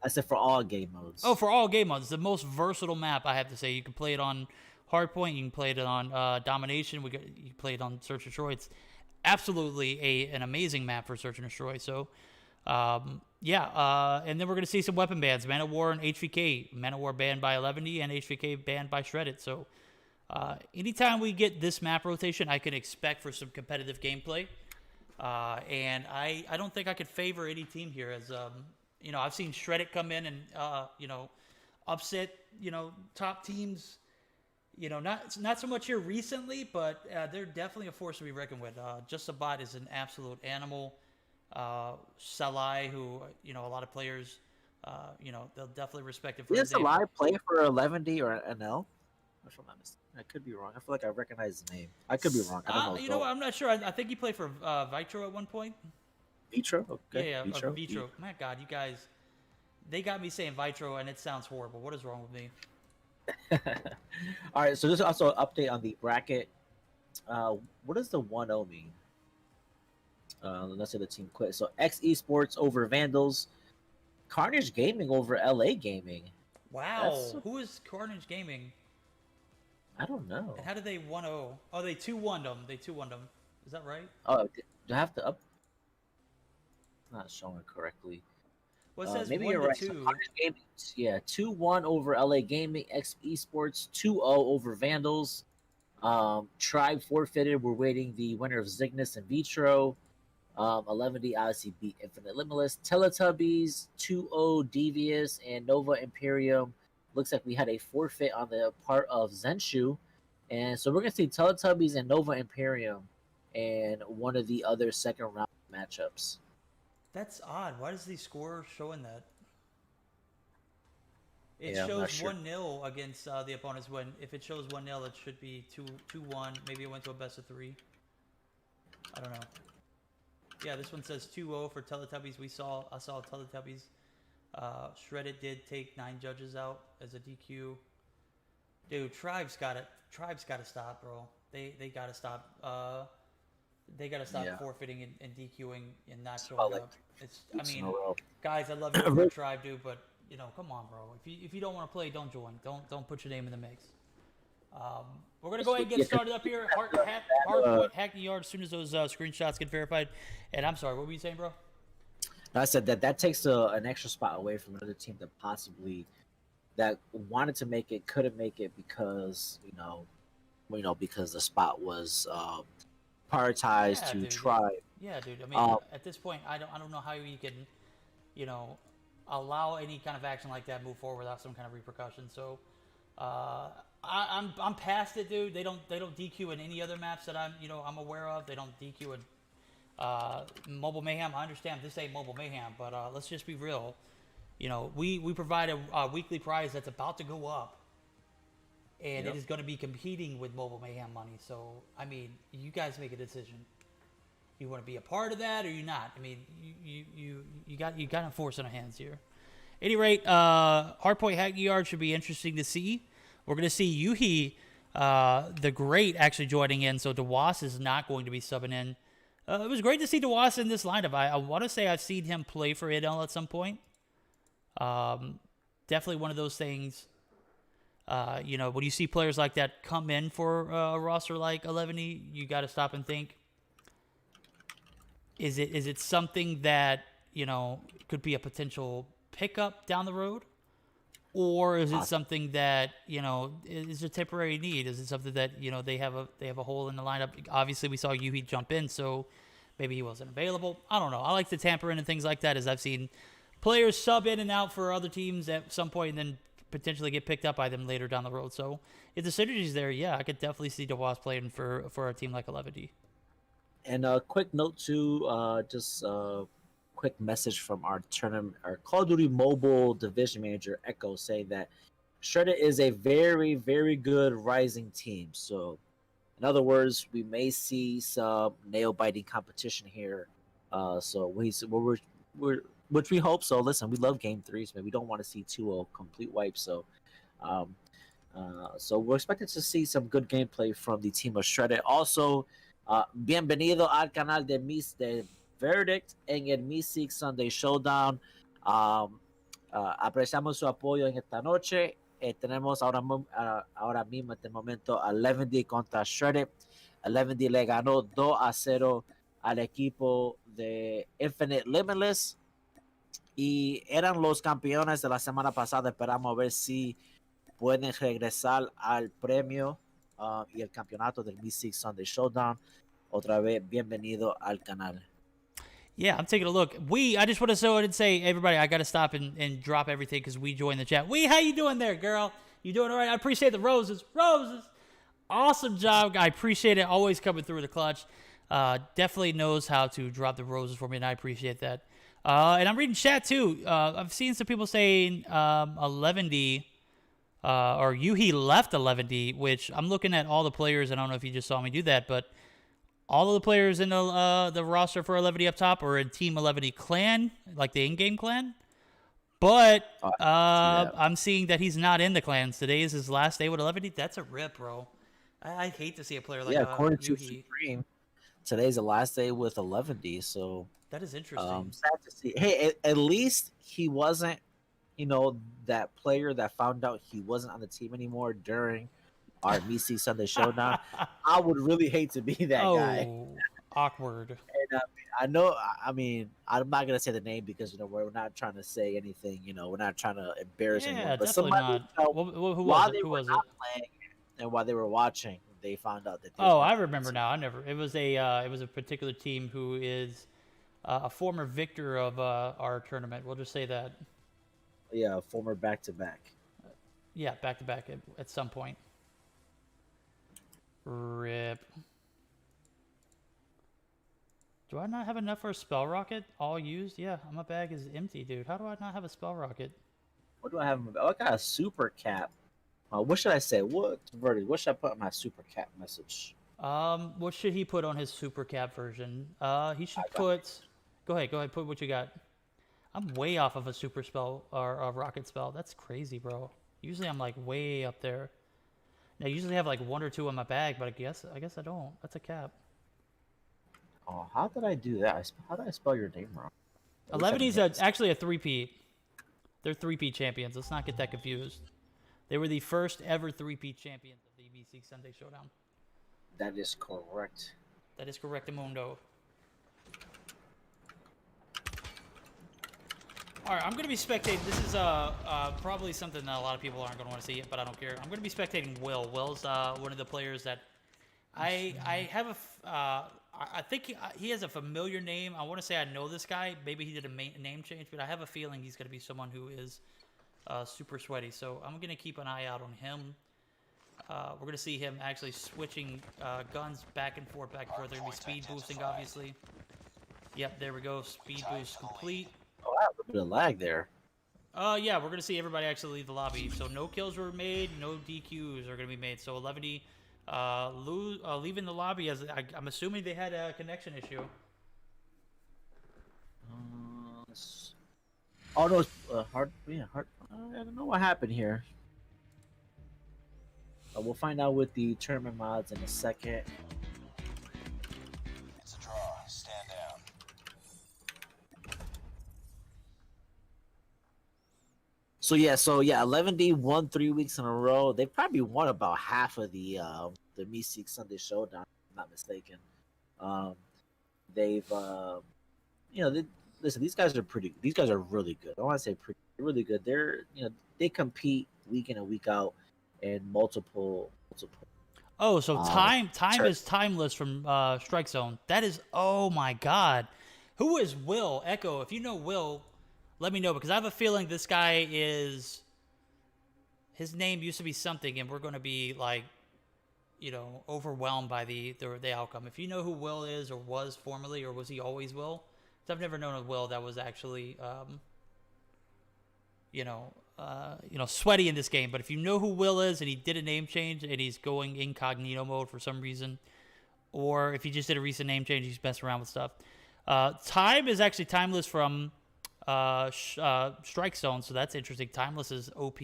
I said for all game modes. Oh, for all game modes. It's the most versatile map, I have to say. You can play it on Hardpoint, you can play it on Domination, you can play it on Search and Destroy. It's absolutely an amazing map for Search and Destroy. So and then we're going to see some weapon bans. Man of War and HVK. Man of War banned by 11 and HVK banned by Shredded. So anytime we get this map rotation, I can expect for some competitive gameplay. And I don't think I could favor any team here as, I've seen Shredded come in and, upset, top teams. Not so much here recently, but they're definitely a force to be reckoned with. Just a Bot is an absolute animal. Salai, who a lot of players, they'll definitely respect it for. Did Salai play for 11D or NL? I could be wrong. I feel like I recognize the name. I could be wrong. I don't know. I'm not sure. I think he played for Vitro at one point. Vitro? Okay. Yeah, Vitro. My God, you guys, they got me saying Vitro, and it sounds horrible. What is wrong with me? All right, so this is also an update on the bracket. What does the 1-0 mean? Let's say the team quit. So X Esports over Vandals, Carnage Gaming over LA Gaming. Wow, who is Carnage Gaming? I don't know. And how did they 1-0? Oh, they 2-1'd them. Is that right? Oh, do I have to up? Not showing correctly. Well, it says maybe 1 you're to right. 2. So Carnage Gaming, yeah, 2-1 over LA Gaming. X Esports 2-0 over Vandals. Tribe forfeited. We're waiting the winner of Cygnus and Vitro. 11D obviously beat Infinite Limitless. Teletubbies 2-0 Devious and Nova Imperium. Looks like we had a forfeit on the part of Zenshu. And so we're going to see Teletubbies and Nova Imperium and one of the other second round matchups. That's odd. Why does the score showing that? It Yeah, shows sure. 1-0 against the opponents. When if it shows 1-0, it should be 2-1. Maybe it went to a best of 3. I don't know. Yeah, this one says 2-0 for Teletubbies. I saw Teletubbies. Shredded did take 9 judges out as a DQ. Dude, Tribe's gotta stop, bro. They gotta stop. They gotta stop forfeiting and DQing and not showing up. Guys, I love you for Tribe, dude, but come on, bro. If you don't want to play, don't join. Don't put your name in the mix. We're gonna go ahead and get started up here. Hardpoint Hackney Yard as soon as those screenshots get verified. And I'm sorry, what were you saying, bro? I said that takes an extra spot away from another team to possibly that wanted to make it couldn't make it because because the spot was prioritized Yeah, to dude. try. Yeah, dude. I mean, Um, at this point, I don't know how you can, you know, allow any kind of action like that move forward without some kind of repercussion. So, I'm past it, dude. They don't DQ in any other maps that I'm aware of. They don't DQ in Mobile Mayhem. I understand this ain't Mobile Mayhem, but let's just be real. We provide a weekly prize that's about to go up, and it is going to be competing with Mobile Mayhem money. So, I mean, you guys make a decision. You want to be a part of that, or you not? I mean, you got a force on our hands here. At any rate, Hardpoint Hackney Yard should be interesting to see. We're going to see Yuhi, the Great, actually joining in. So DeWass is not going to be subbing in. It was great to see DeWass in this lineup. I want to say I've seen him play for IDL at some point. Definitely one of those things. When you see players like that come in for a roster like 11E, you got to stop and think. Is it something that could be a potential pickup down the road, or is it something that is a temporary need? Is it something that they have a hole in the lineup? Obviously, we saw Yuhi jump in, so maybe he wasn't available. I don't know. I like to tamper in and things like that, as I've seen players sub in and out for other teams at some point and then potentially get picked up by them later down the road. So if the synergy's there, yeah, I could definitely see DeWass playing for a team like 11D. And a quick note to just a quick message from our Call of Duty Mobile division manager Echo, saying that Shredded is a very, very good rising team. So, in other words, we may see some nail biting competition here. Which we hope so. Listen, we love game threes, man. We don't want to see 2-0 complete wipes. So we're expected to see some good gameplay from the team of Shredded. Also, bienvenido al canal de Verdict en el Meseeks Sunday Showdown. Apreciamos su apoyo en esta noche. Tenemos ahora mismo, en este momento, a 11D contra Shredded. 11D le ganó 2-0 al equipo de Infinite Limitless. Y eran los campeones de la semana pasada. Esperamos ver si pueden regresar al premio y el campeonato del Meseeks Sunday Showdown. Otra vez, bienvenido al canal. Yeah, I'm taking a look. I just want to go and say, everybody, I got to stop and drop everything because we joined the chat. How you doing there, girl? You doing all right? I appreciate the roses. Roses. Awesome job. I appreciate it. Always coming through the clutch. Definitely knows how to drop the roses for me, and I appreciate that. And I'm reading chat, too. I've seen some people saying 11D or Yuhi left 11D, which I'm looking at all the players. I don't know if you just saw me do that, but all of the players in the roster for 11D up top are in Team 11D Clan, like the in-game clan. But I'm seeing that he's not in the clans. Today is his last day with 11D. That's a rip, bro. I hate to see a player like according to Yuhi. Supreme, today's the last day with 11D. So that is interesting. Sad to see. Hey, at least he wasn't, that player that found out he wasn't on the team anymore during our Meseeks Sunday Showdown. I would really hate to be that guy. Awkward. And I know. I mean, I'm not gonna say the name because we're not trying to say anything. We're not trying to embarrass anyone. But somebody, who while was they it? Who were was not it? playing and while they were watching, they found out that. I remember now. It was a particular team who is a former victor of our tournament. We'll just say that. Yeah, former back-to-back. Yeah, back-to-back at some point. Rip. Do I not have enough for a spell rocket? All used? Yeah, my bag is empty, dude. How do I not have a spell rocket? What do I have? I got a super cap. What should I say? What should I put on my super cap message? What should he put on his super cap version? He should put. Go ahead. Put what you got. I'm way off of a super spell or a rocket spell. That's crazy, bro. Usually I'm like way up there. I usually have like 1 or 2 in my bag, but I guess I don't. That's a cap. Oh, how did I do that? How did I spell your name wrong? 11E's actually a 3-peat. They're 3-peat champions. Let's not get that confused. They were the first ever 3-peat champions of the Meseeks Sunday Showdown. That is correct. That is correct, Mundo. All right, I'm going to be spectating. This is probably something that a lot of people aren't going to want to see, but I don't care. I'm going to be spectating Will. Will's one of the players that I have I think he has a familiar name. I want to say I know this guy. Maybe he did a name change, but I have a feeling he's going to be someone who is super sweaty. So I'm going to keep an eye out on him. We're going to see him actually switching guns back and forth, back and forth. They're going to be speed boosting, obviously. Yep, there we go. Speed boost complete. Oh, wow, a little bit of lag there. Yeah, we're going to see everybody actually leave the lobby. So no kills were made, no DQs are going to be made. So 11D leaving the lobby, as I'm assuming they had a connection issue. Oh, no, hard. Yeah, hard. I don't know what happened here. We'll find out with the tournament mods in a second. It's a draw. Stand down. So yeah, 11D won 3 weeks in a row. They probably won about half of the Meseeks Sunday Showdown, if I'm not mistaken. They've listen, these guys are pretty. These guys are really good. I want to say pretty, really good. They compete week in and week out in multiple. Oh, so time is timeless from Strike Zone. That is, oh my God, who is Will Echo? If you know Will, let me know, because I have a feeling this guy is. His name used to be something, and we're going to be like, overwhelmed by the outcome. If you know who Will is, or was formerly, or was he always Will? Because I've never known a Will that was actually, sweaty in this game. But if you know who Will is, and he did a name change, and he's going incognito mode for some reason, or if he just did a recent name change, he's messing around with stuff. Time is actually timeless from Strike Zone, so that's interesting. Timeless is OP.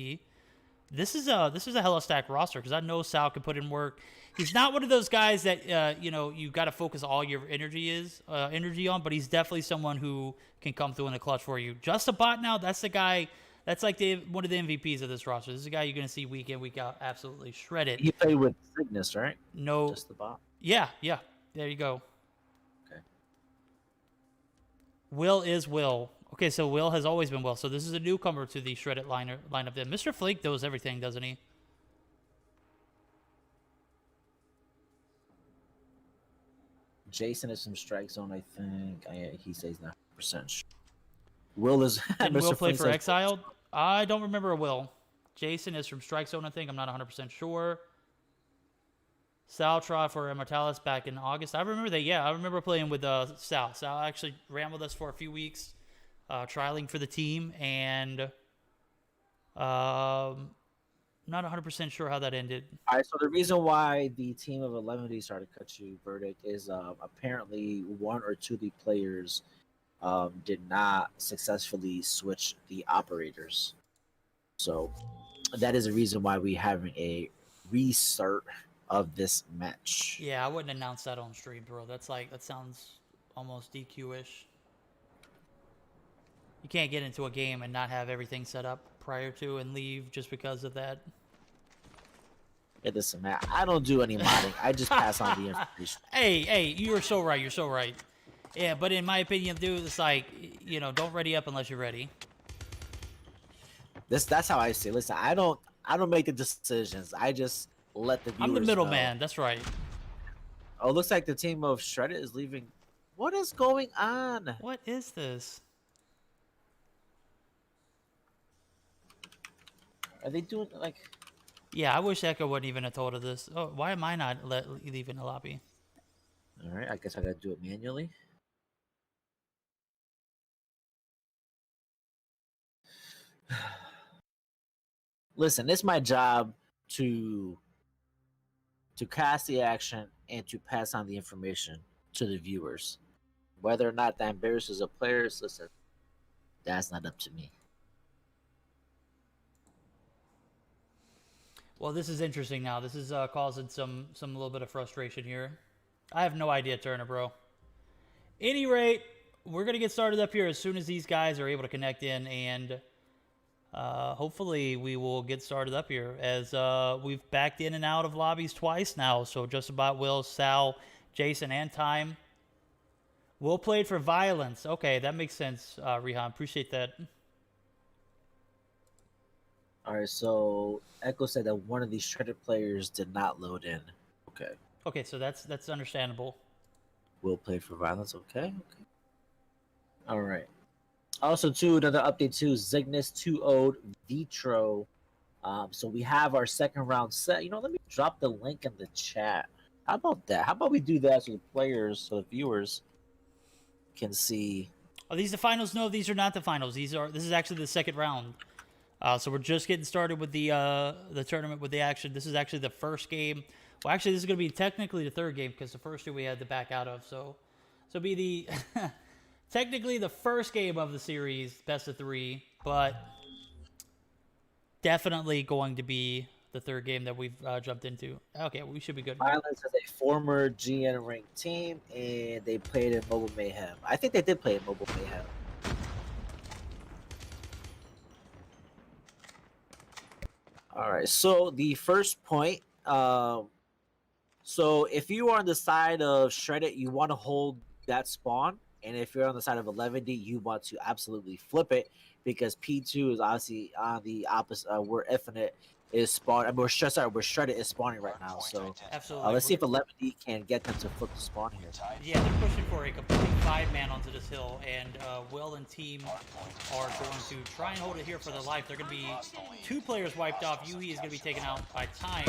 This is a hella stacked roster, because I know Sal can put in work. He's not one of those guys that you got to focus all your energy on, but he's definitely someone who can come through in the clutch for you. Just a bot now, that's the guy. That's like one of the MVPs of this roster. This is a guy you're gonna see week in, week out, absolutely shredded. He played with Cygnus, right? No, just the bot. Yeah. There you go. Okay. Will is Will. Okay, so Will has always been Will. So this is a newcomer to the shredded lineup. Then Mr. Flake knows everything, doesn't he? Jason is from Strike Zone, I think. He says 9%. Sure. Will is. Did Will play for Exiled? I don't remember a Will. Jason is from Strike Zone, I think. I'm not 100% sure. Sal tried for Immortalis back in August. I remember that. Yeah, I remember playing with Sal. Sal actually ran with us for a few weeks. Trialing for the team, and not 100% sure how that ended. All right, so the reason why the team of 11D started Kachu verdict is apparently one or two of the players did not successfully switch the operators. So that is the reason why we're having a restart of this match. Yeah, I wouldn't announce that on stream, bro. That sounds almost DQ-ish. You can't get into a game and not have everything set up prior to and leave just because of that. Yeah, listen, man, I don't do any modding. I just pass on the information. Hey, you're so right. You're so right. Yeah, but in my opinion, dude, it's like, don't ready up unless you're ready. That's how I say it. Listen, I don't make the decisions. I just let the viewers I'm the middleman. know. That's right. Oh, it looks like the team of Shredded is leaving. What is going on? What is this? Are they doing like? Yeah, I wish Echo wouldn't even have told of this. Oh, why am I not leaving the lobby? All right, I guess I gotta do it manually. Listen, it's my job to cast the action and to pass on the information to the viewers. Whether or not that embarrasses the players, listen, that's not up to me. Well, this is interesting now. This is causing some little bit of frustration here. I have no idea, Turner, bro. Any rate, we're going to get started up here as soon as these guys are able to connect in, and hopefully we will get started up here, as we've backed in and out of lobbies twice now. So just about Will, Sal, Jason, and Time. Will played for Violence. Okay, that makes sense, Rehan. Appreciate that. All right, so Echo said that one of these shredded players did not load in. Okay. Okay, so that's understandable. Will play for violence. Okay. Okay. All right. Also, too, another update too. Cygnus 2-0 Vitro. So we have our second round set. You know, let me drop the link in the chat. How about that? How about we do that so the players, so the viewers can see? Are these the finals? No, these are not the finals. This is actually the second round. So we're just getting started with the tournament with the action. This is actually the first game. Well, actually, this is going to be technically the third game because the first two we had to back out of. So be the technically the first game of the series, best of three, but definitely going to be the third game that we've jumped into. Okay, we should be good. Violence is a former GN ranked team, and they played in Mobile Mayhem. I think they did play in Mobile Mayhem. All right. So the first point. So if you are on the side of Shredded, you want to hold that spawn, and if you're on the side of 11D, you want to absolutely flip it because P2 is obviously on the opposite. Where Infinite is spawn. I mean, we're Shredded is spawning right now. So Absolutely. let's see if 11D can get them to flip the spawn here. Yeah, they're pushing for a complete 5-man onto this hill, and Will and team are going to try and hold it here for their life. They're going to be 2 players wiped off. Yuhi is going to be taken out by time.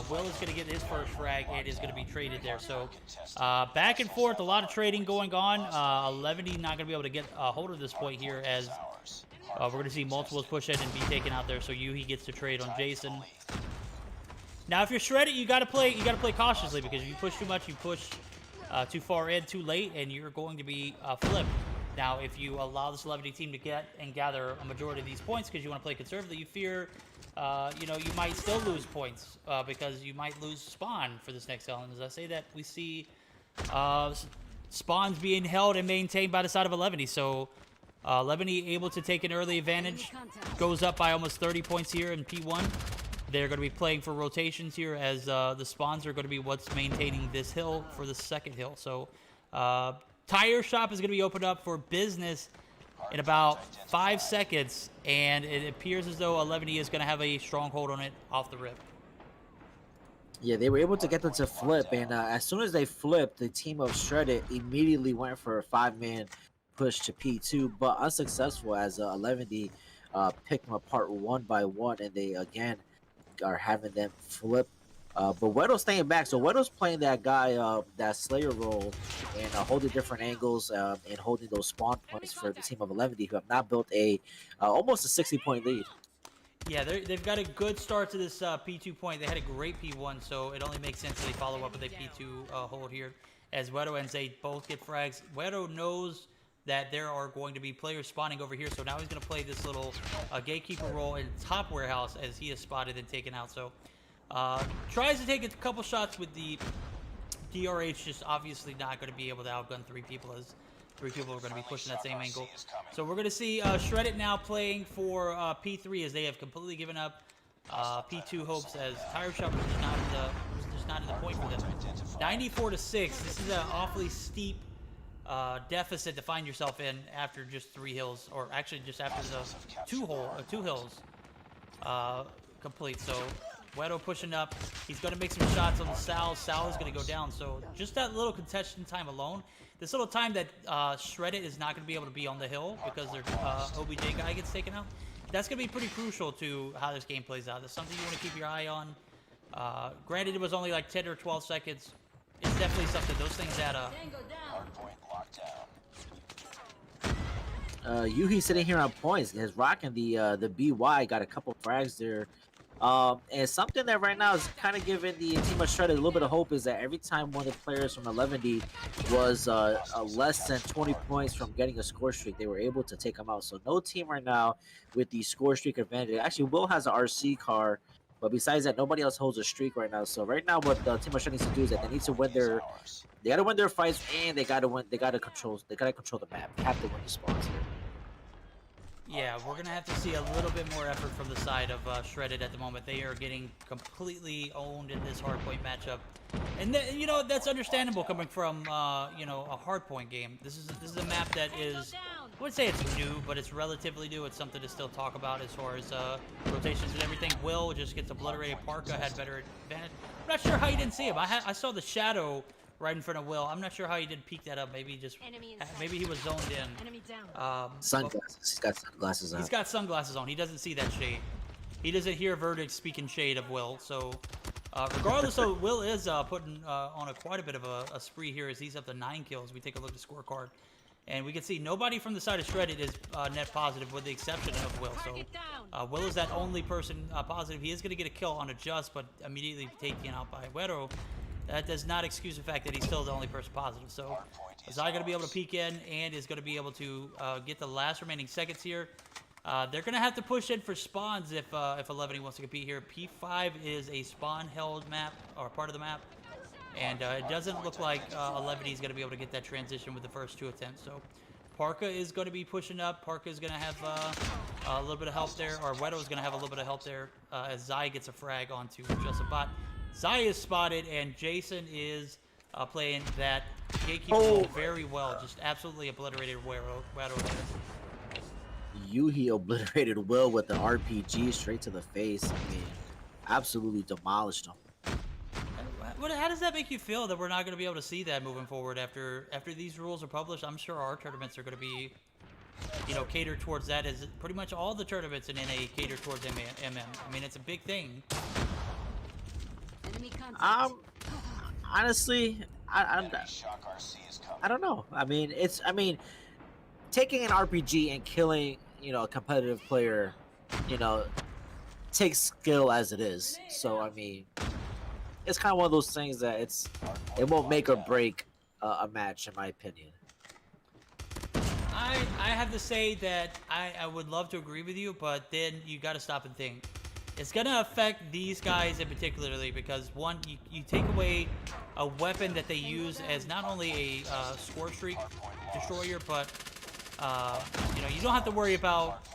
Will is going to get his first frag and is going to be traded there. So back and forth, a lot of trading going on. 11D not going to be able to get a hold of this point here as we're going to see multiples push in and be taken out there. So Yuhi gets to trade on Jason. Now, if you're Shredded, you gotta play cautiously because if you push too much, you push too far in, too late, and you're going to be flipped. Now, if you allow this 11D team to get and gather a majority of these points because you want to play conservatively, you fear, you know, you might still lose points because you might lose spawn for this next hill. And as I say that, we see spawns being held and maintained by the side of 11D. So 11D able to take an early advantage, goes up by almost 30 points here in P1. They're going to be playing for rotations here as the spawns are going to be what's maintaining this hill for the second hill. So tire shop is going to be opened up for business in about 5 seconds, and it appears as though 11E is going to have a stronghold on it off the rip. Yeah, they were able to get them to flip, and as soon as they flipped, the team of Shredded immediately went for a 5-man push to P2, but unsuccessful as 11D picked them apart one by one, and they again are having them flip. But Wedo's staying back, so Wedo's playing that guy, that Slayer role, and holding different angles and holding those spawn points for the team of 11D, who have now built a almost a 60-point lead. Yeah, they've got a good start to this P2 point. They had a great P1, so it only makes sense that they follow up with a P2 hold here. As Wedo and Zay both get frags. Wedo knows that there are going to be players spawning over here, so now he's going to play this little gatekeeper role in top warehouse as he is spotted and taken out. So tries to take a couple shots with the DRH, just obviously not going to be able to outgun 3 people as 3 people are going to be pushing that same angle. So we're going to see Shredded now playing for P3 as they have completely given up P2 hopes as Tire Shop was just not in the point for them. 94-6. This is an awfully steep deficit to find yourself in after just 3 hills, or actually just after the 2 hills complete. So Wedo pushing up. He's going to make some shots on the Sal. Sal is going to go down. So just that little contestation time alone, this little time that Shredded is not going to be able to be on the hill because their OBJ guy gets taken out, that's going to be pretty crucial to how this game plays out. That's something you want to keep your eye on. Granted, it was only like 10 or 12 seconds. It's definitely something. Those things add up. Yuhi sitting here on points. His rocking the BY got a couple frags there. And something that right now is kind of giving the team of Shredded a little bit of hope is that every time one of the players from 11D was less than 20 points from getting a score streak, they were able to take them out. So no team right now with the score streak advantage. Actually, Will has an RC car, but besides that, nobody else holds a streak right now. So right now, what the team of Shredded needs to do is that they need to win they gotta win their fights, and they gotta control the map. They have to win the spawns here. Yeah, we're going to have to see a little bit more effort from the side of Shredded at the moment. They are getting completely owned in this hardpoint matchup. And, you know, that's understandable coming from, you know, a hardpoint game. This is a map that is wouldn't say it's new, but it's relatively new. It's something to still talk about as far as rotations and everything. Will just gets obliterated. Parka had better advantage. I'm not sure how you didn't see him. I saw the shadow right in front of Will. I'm not sure how he didn't peek that up. Maybe maybe he was zoned in. Enemy down. Sunglasses. He's got sunglasses on. He's got sunglasses on. He doesn't see that shade. He doesn't hear Verdict speaking shade of Will. So regardless, though, Will is putting on quite a bit of a spree here as he's up to 9 kills. We take a look at the scorecard. And we can see nobody from the side of Shredded is net positive with the exception of Will. So Will is that only person positive. He is going to get a kill on a Just, but immediately taken out by Güero. That does not excuse the fact that he's still the only person positive. So Zai going to be able to peek in and is going to be able to get the last remaining seconds here. They're going to have to push in for spawns if 11 wants to compete here. P5 is a spawn-held map, or part of the map. And it doesn't look like 11 is going to be able to get that transition with the first 2 attempts. So Parka is going to be pushing up. Parka is going to have a little bit of help there. Or Güero is going to have a little bit of help there as Zai gets a frag onto just a bot. Zai is spotted, and Jason is playing that gatekeeper role very well. Just absolutely obliterated Güero there. Yuhi obliterated Will with the RPG straight to the face. I mean, absolutely demolished him. How does that make you feel that we're not going to be able to see that moving forward after these rules are published? I'm sure our tournaments are going to be, catered towards that. As pretty much all the tournaments in NA cater towards MM. I mean, it's a big thing. Honestly, I don't know. I mean, taking an RPG and killing, a competitive player, takes skill as it is. So I mean, it's kind of one of those things that it won't make or break a match, in my opinion. I have to say that I would love to agree with you, but then you got to stop and think. It's going to affect these guys in particularly because, one, you take away a weapon that they use as not only a score streak destroyer, but, you don't have to worry about,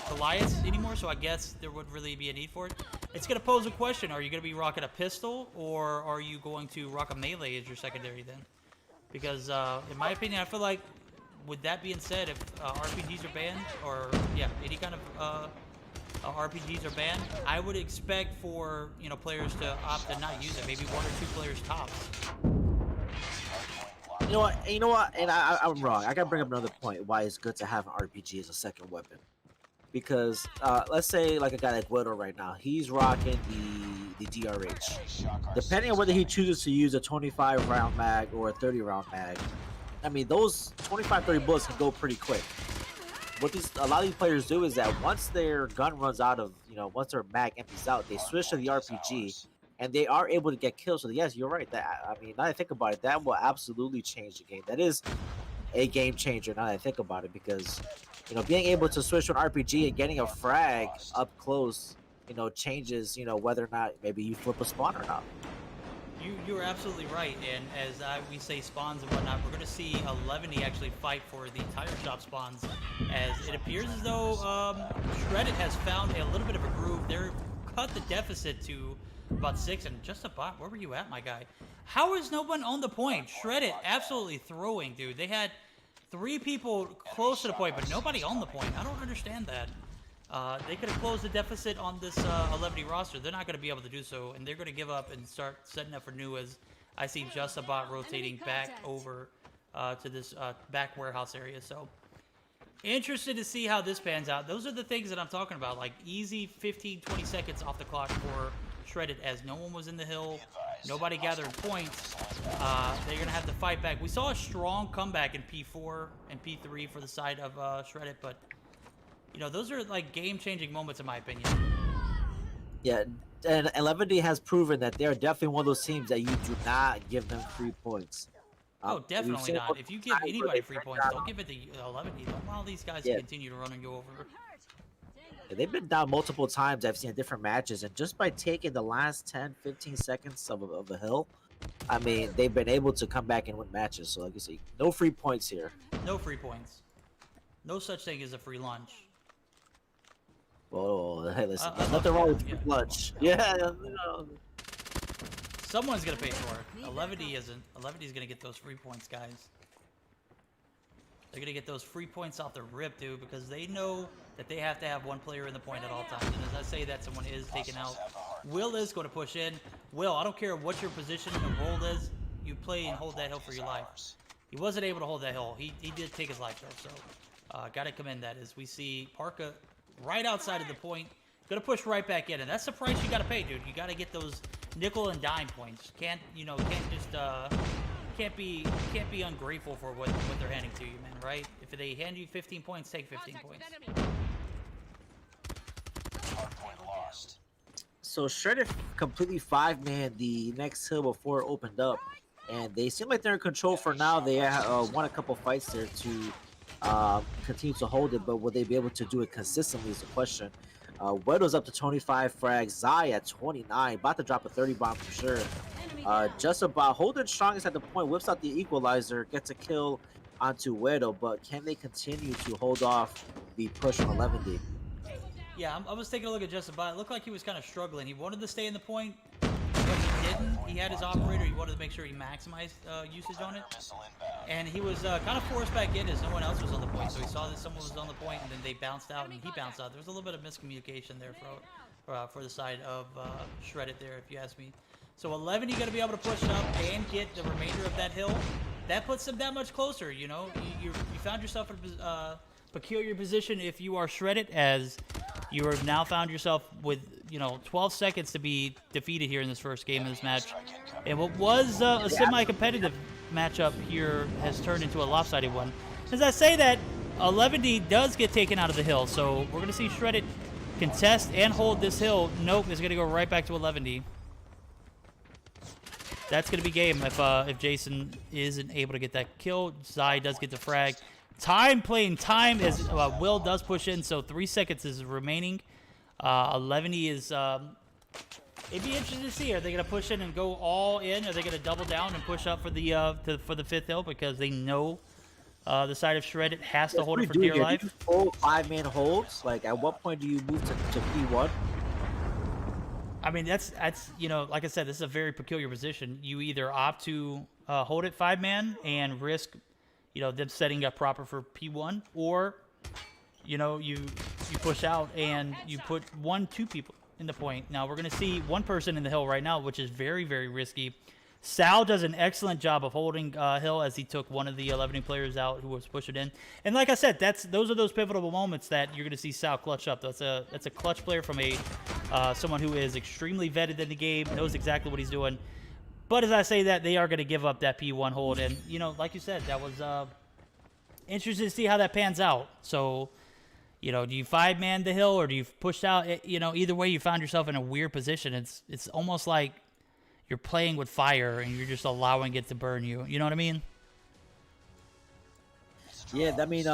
Goliaths anymore, so I guess there would really be a need for it. It's going to pose a question. Are you going to be rocking a pistol, or are you going to rock a melee as your secondary then? Because, in my opinion, I feel like, with that being said, if RPGs are banned, or, any kind of RPGs are banned, I would expect for, players to opt to not use it. Maybe 1 or 2 players tops. You know what? And I'm wrong. I gotta bring up another point why it's good to have an RPG as a second weapon. Because let's say like a guy like Güero right now, he's rocking the DRH. Depending on whether he chooses to use a 25 round mag or a 30 round mag, I mean those 25-30 bullets can go pretty quick. What a lot of these players do is that once their gun runs out of, once their mag empties out, they switch to the RPG, and they are able to get kills. So yes, you're right. Now that I think about it, that will absolutely change the game. That is a game changer now that I think about it, because being able to switch to an RPG and getting a frag up close, changes, whether or not maybe you flip a spawn or not. You're absolutely right, and as we say spawns and whatnot, we're going to see 11 actually fight for the entire shop spawns, as it appears as though Shredded has found a little bit of a groove. They're cut the deficit to about 6, and just a bot. Where were you at, my guy? How is no one on the point? Shredded absolutely throwing, dude. They had 3 people close to the point, but nobody on the point. I don't understand that. They could have closed the deficit on this 11 roster. They're not going to be able to do so, and they're going to give up and start setting up for new, as I see just a bot rotating back over to this back warehouse area. So interested to see how this pans out. Those are the things that I'm talking about, like easy 15-20 seconds off the clock for Shredded, as no one was in the hill, nobody gathered points. They're going to have to fight back. We saw a strong comeback in P4 and P3 for the side of Shredded, but those are like game-changing moments in my opinion. Yeah, and 11D has proven that they're definitely one of those teams that you do not give them free points. Oh, definitely not. If you give anybody free points, don't give it to 11D. Don't allow these guys to continue to run and go over. Yeah, they've been down multiple times. I've seen different matches, and just by taking the last 10-15 seconds of the hill, I mean, they've been able to come back and win matches. So, like you say, no free points here. No free points. No such thing as a free lunch. Whoa, hey, listen, there's nothing wrong with free lunch. Yeah, Someone's gonna pay for it. 11D isn't. 11D is gonna get those free points, guys. They're going to get those free points off the rip, dude, because they know that they have to have one player in the point at all times. And as I say that, someone is taken out. Will is going to push in. Will, I don't care what your position and role is, you play and hold that hill for your life. He wasn't able to hold that hill. He did take his life, though, so got to commend that. As we see Parka right outside of the point, going to push right back in. And that's the price you got to pay, dude. You got to get those nickel and dime points. Can't just... Can't be ungrateful for what they're handing to you, man, right? If they hand you 15 points, take 15 points. Hardpoint lost. So Shredded completely 5-man the next hill before it opened up, and they seem like they're in control for now. They won a couple fights there to continue to hold it, but will they be able to do it consistently is the question. Wedo's up to 25 frags, Zai at 29, about to drop a 30 bomb for sure. Just about holding strongest at the point, whips out the equalizer, gets a kill onto Wedo, but can they continue to hold off the push from 11D? Yeah, I was taking a look at Just About. It looked like he was kind of struggling. He wanted to stay in the point, but he didn't. He had his operator. He wanted to make sure he maximized usage on it. And he was kind of forced back in as no one else was on the point. So he saw that someone was on the point, and then they bounced out, and he bounced out. There was a little bit of miscommunication there for the side of Shredded there, if you ask me. So 11, you got to be able to push up and get the remainder of that hill. That puts them that much closer, you know. You found yourself in a peculiar position if you are Shredded, as you have now found yourself with, 12 seconds to be defeated here in this first game of this match. And what was a semi-competitive matchup here has turned into a lopsided one. As I say that, 11D does get taken out of the hill, so we're going to see Shredded contest and hold this hill. Nope, it's going to go right back to 11D. That's going to be game if Jason isn't able to get that kill. Zai does get the frag. Playing time as Will does push in, so 3 seconds is remaining. 11E is... it'd be interesting to see. Are they going to push in and go all in? Are they going to double down and push up for the fifth hill because they know the side of Shredded has to hold it for dear life? Do you full 5-man holds? Like, at what point do you move to P1? I mean, that's like I said, this is a very peculiar position. You either opt to hold it 5-man and risk, them setting up proper for P1, or, you push out and you put 1-2 people in the point. Now, we're going to see one person in the hill right now, which is very, very risky. Sal does an excellent job of holding hill as he took one of the 11 players out who was pushing in. And like I said, those are those pivotal moments that you're going to see Sal clutch up. That's a clutch player from someone who is extremely vetted in the game, knows exactly what he's doing. But as I say that, they are going to give up that P1 hold. And, like you said, that was interesting to see how that pans out. So, do you 5-man the hill or do you push out? Either way, you found yourself in a weird position. It's almost like you're playing with fire and you're just allowing it to burn you. You know what I mean? Yeah, I mean,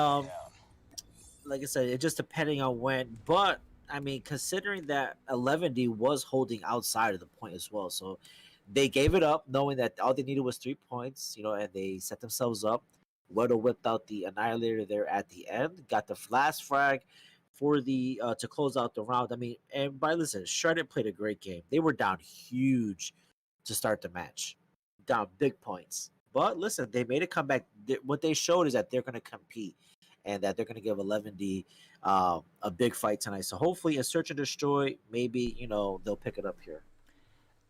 like I said, it just depending on when. But, I mean, considering that 11D was holding outside of the point as well. So they gave it up knowing that all they needed was 3 points, and they set themselves up. Wedo whipped out the Annihilator there at the end, got the flash frag for the to close out the round. I mean, listen, Shredded played a great game. They were down huge to start the match, down big points. But listen, they made a comeback. What they showed is that they're going to compete and that they're going to give 11D a big fight tonight. So hopefully in Search and Destroy, maybe, they'll pick it up here.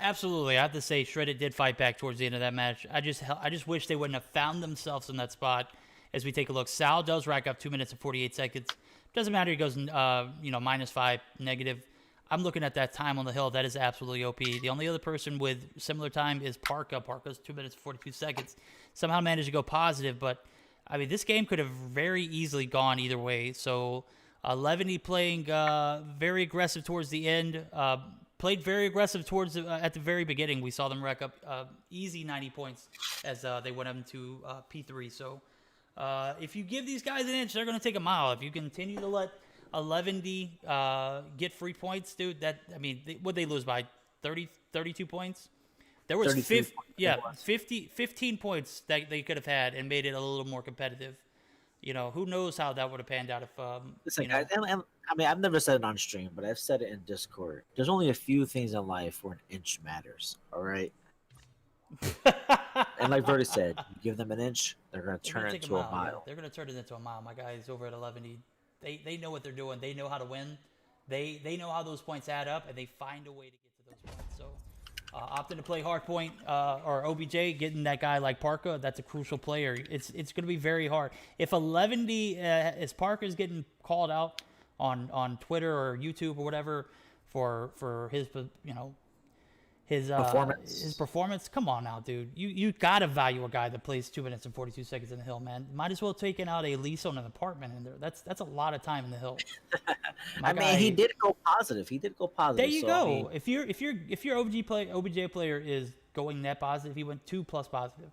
Absolutely. I have to say, Shredded did fight back towards the end of that match. I just wish they wouldn't have found themselves in that spot. As we take a look, Sal does rack up 2 minutes and 48 seconds. Doesn't matter. He goes, -5, negative. I'm looking at that time on the hill. That is absolutely OP. The only other person with similar time is Parka. Parka's 2 minutes and 42 seconds. Somehow managed to go positive, but I mean, this game could have very easily gone either way. So 11E playing very aggressive towards the end. Played very aggressive towards at the very beginning. We saw them rack up easy 90 points as they went up into P3. So if you give these guys an inch, they're going to take a mile. If you continue to let 11D get free points, dude, would they lose by 32 points? There was 15 points that they could have had and made it a little more competitive. Who knows how that would have panned out if Listen, I mean, I've never said it on stream, but I've said it in Discord. There's only a few things in life where an inch matters. All right. And like Verdi said, you give them an inch, they're gonna They're turn gonna it take a into a mile. Yeah, mile. they're gonna turn it into a mile. My guys over at 11, they know what they're doing. They know how to win. They know how those points add up, and they find a way to get to those points. So, opting to play hard point or OBJ, getting that guy like Parker, that's a crucial player. It's going to be very hard. If 11D is Parker's getting called out on Twitter or YouTube or whatever for his his performance. Come on now, dude. You gotta value a guy that plays 2 minutes and 42 seconds in the hill, man. Might as well taking out a lease on an apartment in there. That's a lot of time in the hill. I mean, he did go positive. He did go positive. There you so, go. I mean, If your OBJ player is going net positive, he went 2+ positive.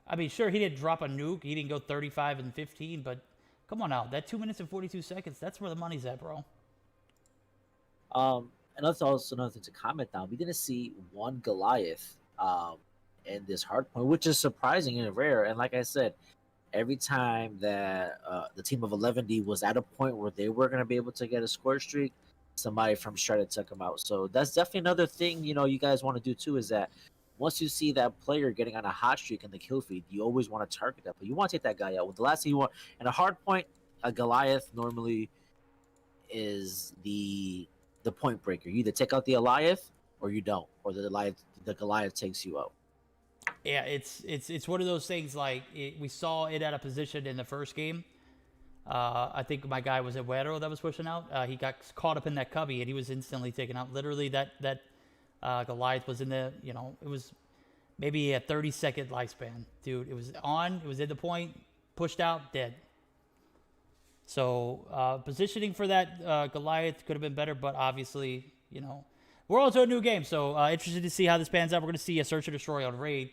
I mean, sure, he didn't drop a nuke. He didn't go 35 and 15, but come on now. That 2 minutes and 42 seconds, that's where the money's at, bro. and that's also another thing to comment on. We didn't see one Goliath in this hard point, which is surprising and rare. And like I said, every time that the team of 11D was at a point where they were going to be able to get a score streak, somebody from Shredded took them out. So that's definitely another thing, you guys want to do too, is that once you see that player getting on a hot streak in the kill feed, you always want to target that. But you want to take that guy out. Well, the last thing you want in a hard point, a Goliath normally is the point breaker. You either take out the Goliath or you don't, or the Goliath takes you out. Yeah, it's one of those things. Like we saw it at a position in the first game. I think my guy was Aguero that was pushing out. He got caught up in that cubby and he was instantly taken out. Literally, that Goliath was in the it was maybe a 30-second lifespan, dude. It was on. It was in the point, pushed out, dead. So positioning for that Goliath could have been better, but obviously, we're all to a new game. So interested to see how this pans out. We're going to see a search and destroy on Raid.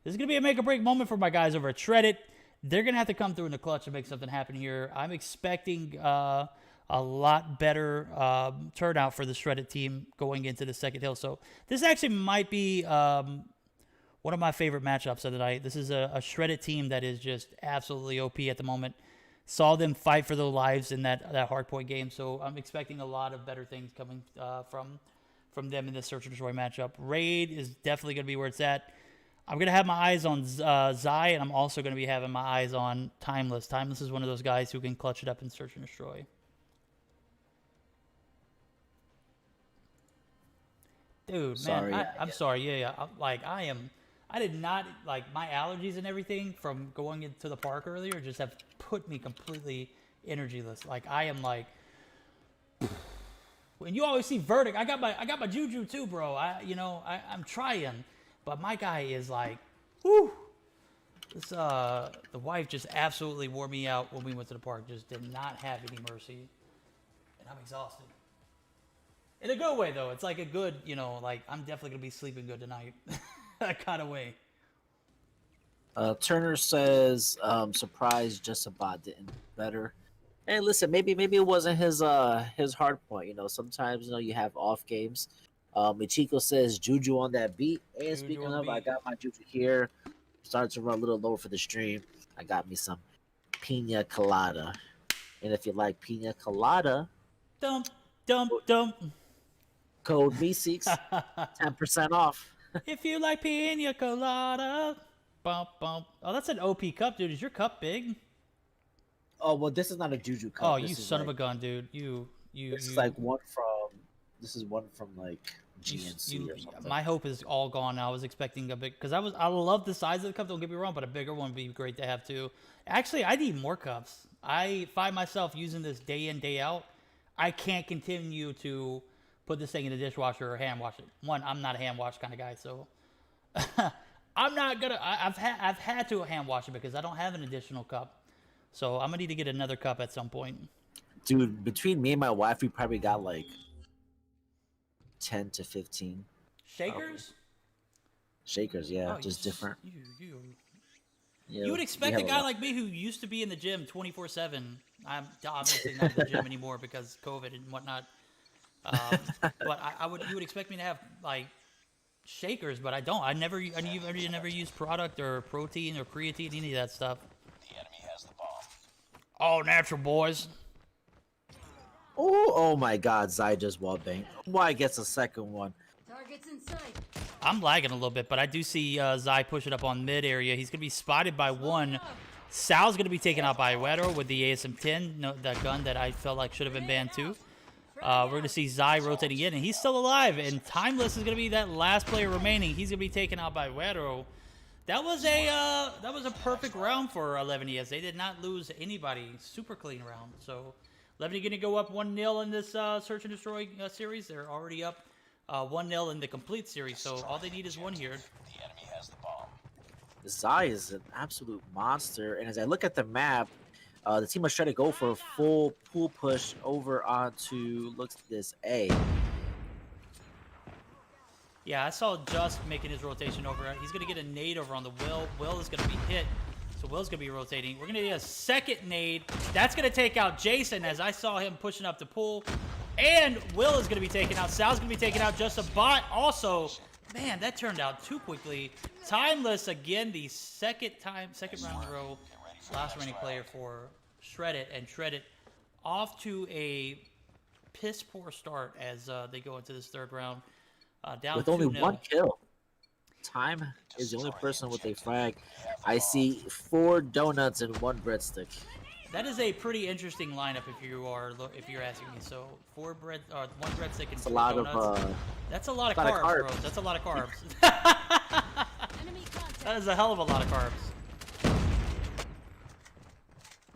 This is going to be a make or break moment for my guys over at Shredded. They're going to have to come through in the clutch and make something happen here. I'm expecting a lot better turnout for the Shredded team going into the second hill. So this actually might be one of my favorite matchups of the night. This is a Shredded team that is just absolutely OP at the moment. Saw them fight for their lives in that hardpoint game, so I'm expecting a lot of better things coming from them in this search and destroy matchup. Raid is definitely going to be where it's at. I'm going to have my eyes on Zai, and I'm also going to be having my eyes on Timeless. Timeless is one of those guys who can clutch it up in search and destroy. Dude, Sorry, man, I'm sorry. Yeah. I did not, like, my allergies and everything from going into the park earlier just have put me completely energyless. Like, I am like, when you always see Verdict, I got my JuJu too, bro. I'm trying, but my guy is like, whoo. This the wife just absolutely wore me out when we went to the park. Just did not have any mercy, and I'm exhausted. In a good way, though. It's like a good, like, I'm definitely gonna be sleeping good tonight. That kind of way. Turner says, surprised Justibot didn't do better. And listen, maybe it wasn't his hard point. Sometimes you have off games. Michiko says JuJu on that beat. And JuJu speaking on the of, I beat. got my JuJu here. Starting to run a little low for the stream. I got me some pina colada. And if you like pina colada, Dump. code Meseeks, 10% off. If you like pina colada, bump. Oh, that's an OP cup, dude. Is your cup big? Oh well, this is not a JuJu cup. Oh, This you is son of like- a gun, dude. This is like one from. This is one from like GNC or something. My hope is all gone now. I was expecting a big, because I love the size of the cup. Don't get me wrong, but a bigger one would be great to have too. Actually, I need more cups. I find myself using this day in, day out. I can't continue to put this thing in the dishwasher or hand wash it. One, I'm not a hand wash kind of guy, so I'm not gonna. I've had to hand wash it because I don't have an additional cup. So I'm gonna need to get another cup at some point. Dude, between me and my wife, we probably got like 10 to 15 Shakers? shakers. Yeah, Oh, just different. You would we expect have a a guy lot. like me who used to be in the gym 24/7. I'm obviously not in the gym anymore because COVID and whatnot. But you would expect me to have like shakers, but I don't. I never use product or protein or creatine, any of that stuff. The enemy has the bomb. All natural, boys. Oh my God, Zai just wallbang. Why gets a second one? Targets in sight. I'm lagging a little bit, but I do see Zai pushing up on mid area. He's going to be spotted by one. Sal's going to be taken out by Wedo with the ASM-10, that gun that I felt like should have been banned too. We're going to see Zai rotating in, and he's still alive. And Timeless is going to be that last player remaining. He's going to be taken out by Wedo. That was a perfect round for 11ES. They did not lose anybody. Super clean round. So 11 going to go up 1-0 in this Search and Destroy series. They're already up 1-0 in the complete series. So all they need is one here. The enemy has the bomb. Zai is an absolute monster, and as I look at the map, the team must try to go for a full pool push over onto, looks this A. Yeah, I saw Just making his rotation over. He's going to get a nade over on the Will. Will is going to be hit, so Will's going to be rotating. We're going to get a second nade. That's going to take out Jason, as I saw him pushing up the pool. And Will is going to be taken out. Sal's going to be taken out. Just a bot also. Man, that turned out too quickly. Timeless, again, the second round in a row. Last remaining player for Shreddit, and Shreddit off to a piss poor start as they go into this third round. Down with only 2-0. one kill. Time is the only person with a frag. I see 4 donuts and 1 breadstick. That is a pretty interesting lineup if you're asking me. So 1 breadstick and 4 donuts. That's a lot of carbs, bro. That's a lot of carbs. That is a hell of a lot of carbs.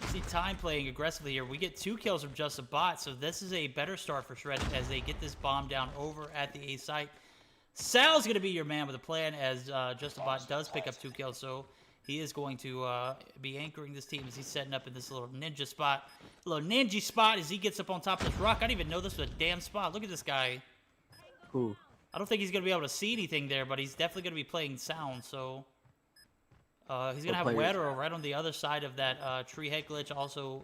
See Time playing aggressively here. We get 2 kills from Just a Bot, so this is a better start for Shred as they get this bomb down over at the A site. Sal's going to be your man with a plan, as Just a Bot does pick up 2 kills, so he is going to be anchoring this team as he's setting up in this little ninja spot. Little ninja spot as he gets up on top of this rock. I didn't even know this was a damn spot. Look at this guy. Who? I don't think he's going to be able to see anything there, but he's definitely going to be playing sound, so... he's going to have Wedo right on the other side of that tree head glitch, also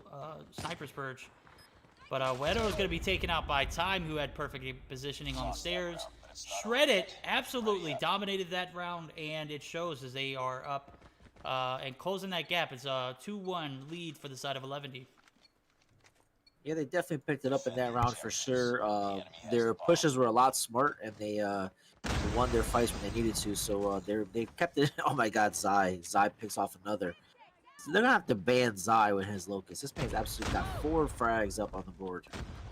Sniper's Perch. But Wedo is going to be taken out by Time, who had perfect positioning on the stairs. Shreddit absolutely dominated that round, and it shows as they are up and closing that gap. It's a 2-1 lead for the side of 11D. Yeah, they definitely picked it up in that round for sure. Their pushes were a lot smart, and they won their fights when they needed to. So they kept it. Oh my God, Zai picks off another. So they're gonna have to ban Zai with his Locust. This man's absolutely got 4 frags up on the board.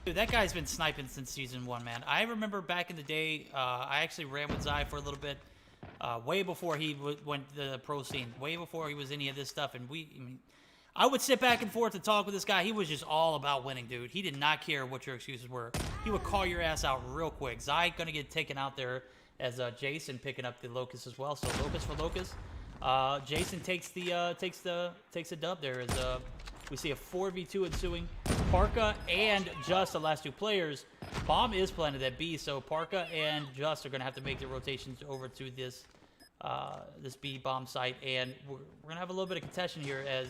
Dude, that guy's been sniping since season 1, man. I remember back in the day, I actually ran with Zai for a little bit, way before he went to the pro scene, way before he was any of this stuff. And I would sit back and forth and talk with this guy. He was just all about winning, dude. He did not care what your excuses were. He would call your ass out real quick. Zai gonna get taken out there as Jason picking up the Locust as well. So Locust for Locust. Jason takes the dub there as we see a 4v2 ensuing. Parka and Just, the last 2 players. Bomb is planted at B, so Parka and Just are gonna have to make their rotations over to this B bomb site, and we're gonna have a little bit of contention here as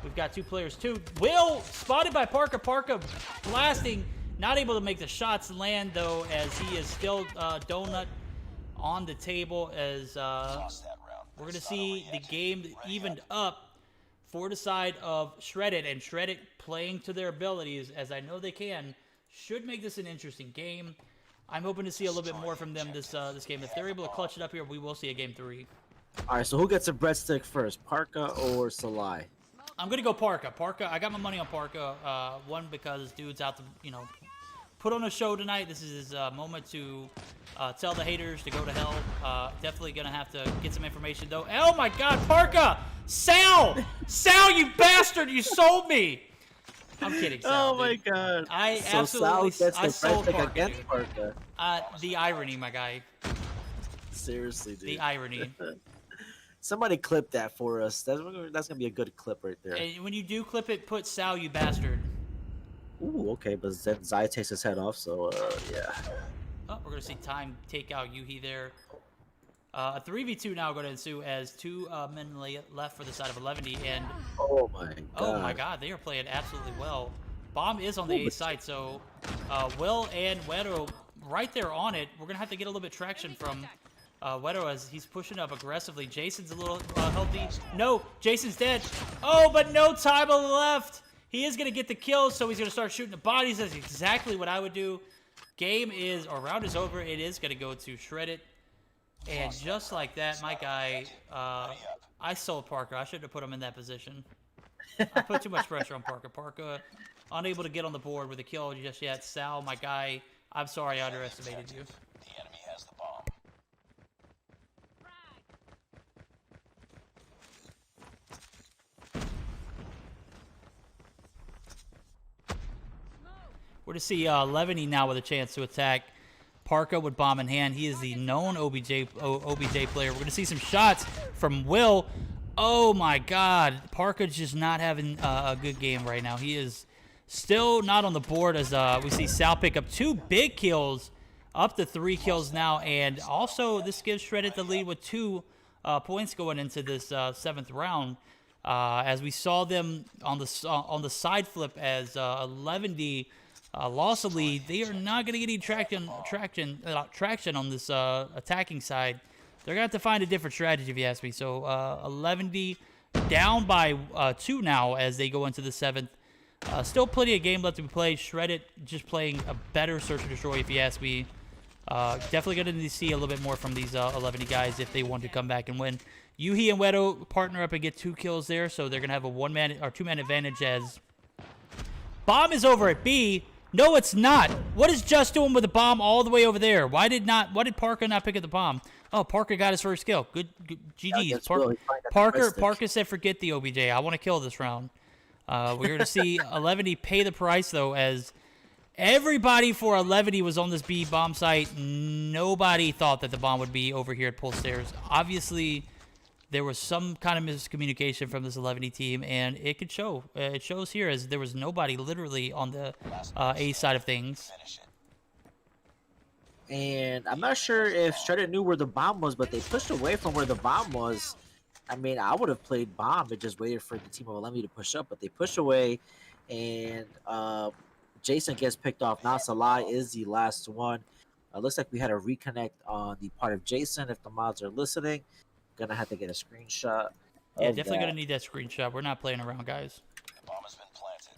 we've got 2 players too. Will spotted by Parka. Parka blasting, not able to make the shots land though, as he is still donut on the table. As we're gonna see the game evened up for the side of Shreddit, and Shreddit playing to their abilities, as I know they can, should make this an interesting game. I'm hoping to see a little bit more from them this game. If they're able to clutch it up here, we will see a game 3. All right, so who gets a breadstick first, Parka or Salai? I'm gonna go Parka. Parka, I got my money on Parka. One, because dude's out to put on a show tonight. This is his moment to tell the haters to go to hell. Definitely gonna have to get some information though. Oh my God, Parka! Sal, you bastard! You sold me. I'm kidding, Sal. Oh my dude. God! I so absolutely Sal gets the sold breadstick Parka. against Dude. Parka. The irony, my guy. Seriously, dude. The irony. Somebody clip that for us. That's gonna be a good clip right there. And when you do clip it, put Sal, you bastard. Ooh, okay, but then Zai takes his head off, so yeah. Oh, we're gonna see Time take out Yuhi there. A 3v2 now going to ensue as 2 men left for the side of 11D, and Oh my God! oh my God, they are playing absolutely well. Bomb is on the A side, so Will and Wedo right there on it. We're gonna have to get a little bit traction from Wedo as he's pushing up aggressively. Jason's a little healthy. No, Jason's dead. Oh, but no time left. He is gonna get the kills, so he's gonna start shooting the bodies. That's exactly what I would do. Round is over. It is gonna go to Shreddit. And just like that, my guy, I sold Parker. I shouldn't have put him in that position. I put too much pressure on Parker. Parker, unable to get on the board with a kill just yet. Sal, my guy, I'm sorry I underestimated you. The enemy has the bomb. We're to see Levany now with a chance to attack. Parker with bomb in hand. He is the known OBJ player. We're going to see some shots from Will. Oh my God. Parker's just not having a good game right now. He is still not on the board as we see Sal pick up 2 big kills, up to 3 kills now. And also, this gives Shredded the lead with 2 points going into this 7th round. As we saw them on the side flip as 11D lost the lead. They are not going to get any traction on this attacking side. They're going to have to find a different strategy, if you ask me. So 11D down by 2 now as they go into the 7th. Still plenty of game left to be played. Shredded just playing a better search and destroy, if you ask me. Definitely going to need to see a little bit more from these 11D guys if they want to come back and win. Yuhi and Wedo partner up and get 2 kills there, so they're going to have a 1-man or 2-man advantage as bomb is over at B. No, it's not. What is Just doing with the bomb all the way over there? Why did Parker not pick up the bomb? Oh, Parker got his first kill. Good GG's. Parker said, forget the OBJ. I want to kill this round. We're going to see 11D pay the price, though, as everybody for 11D was on this B bomb site. Nobody thought that the bomb would be over here at Pulse Stairs. Obviously, there was some kind of miscommunication from this 11D team, and it could show. It shows here as there was nobody literally on the A side of things. And I'm not sure if Shredder knew where the bomb was, but they pushed away from where the bomb was. I mean, I would have played bomb and just waited for the team of 11D to push up, but they push away, and Jason gets picked off. Now Salah is the last one. Looks like we had a reconnect on the part of Jason. If the mods are listening, gonna have to get a screenshot. Yeah, definitely gonna need that screenshot. We're not playing around, guys. Bomb has been planted.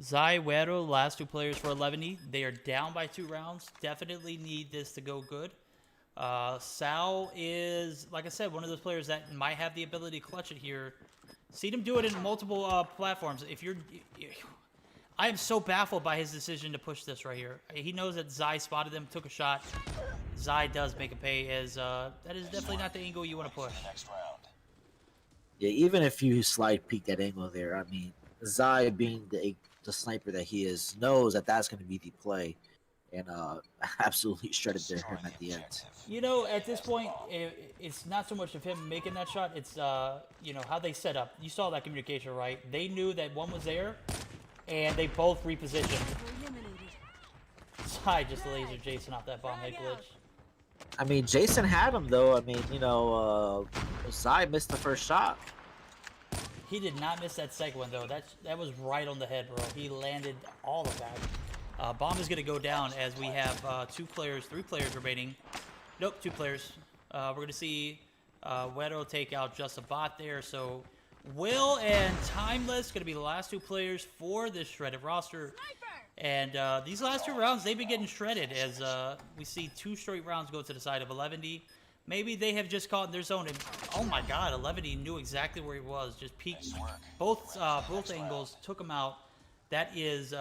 Zai, Wero, last 2 players for 11E. They are down by 2 rounds. Definitely need this to go good. Sal is, like I said, one of those players that might have the ability to clutch it here. See them do it in multiple platforms. I am so baffled by his decision to push this right here. He knows that Zai spotted them, took a shot. Zai does make a pay, as that is definitely not the angle you want to push. Next round. Yeah, even if you slide peek that angle there, I mean, Zai being the sniper that he is, knows that that's going to be the play, and absolutely shredded him at the end. You know, at this point, it's not so much of him making that shot. It's you know, how they set up. You saw that communication, right? They knew that one was there, and they both repositioned. Zai just lasered Jason off that bomb head glitch. I mean, Jason had him, though. I mean, you know, Zai missed the first shot. He did not miss that second one, though. That was right on the head, bro. He landed all of that. Bomb is going to go down as we have 3 players remaining. Nope, 2 players. We're going to see Wedo take out just a bot there. So Will and Timeless going to be the last 2 players for this shredded roster. And these last 2 rounds, they've been getting shredded as we see 2 straight rounds go to the side of 11D. Maybe they have just caught in their zone. And, oh my God, 11D knew exactly where he was. Just peeked both angles, took him out. That is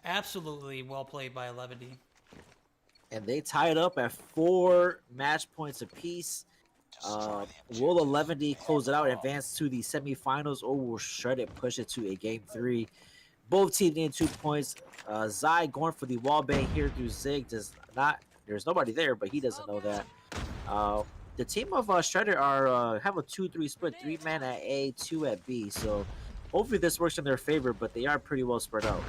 absolutely well played by 11D. And they tied up at 4 match points apiece. Will 11D close it out, advance to the semifinals, or will Shredded push it to a game 3? Both teams need 2 points. Zai going for the wall bang here through Zig does not. There's nobody there, but he doesn't know that. The team of Shredder are have a 2-3 split, 3 man at A, 2 at B. So hopefully this works in their favor, but they are pretty well spread out.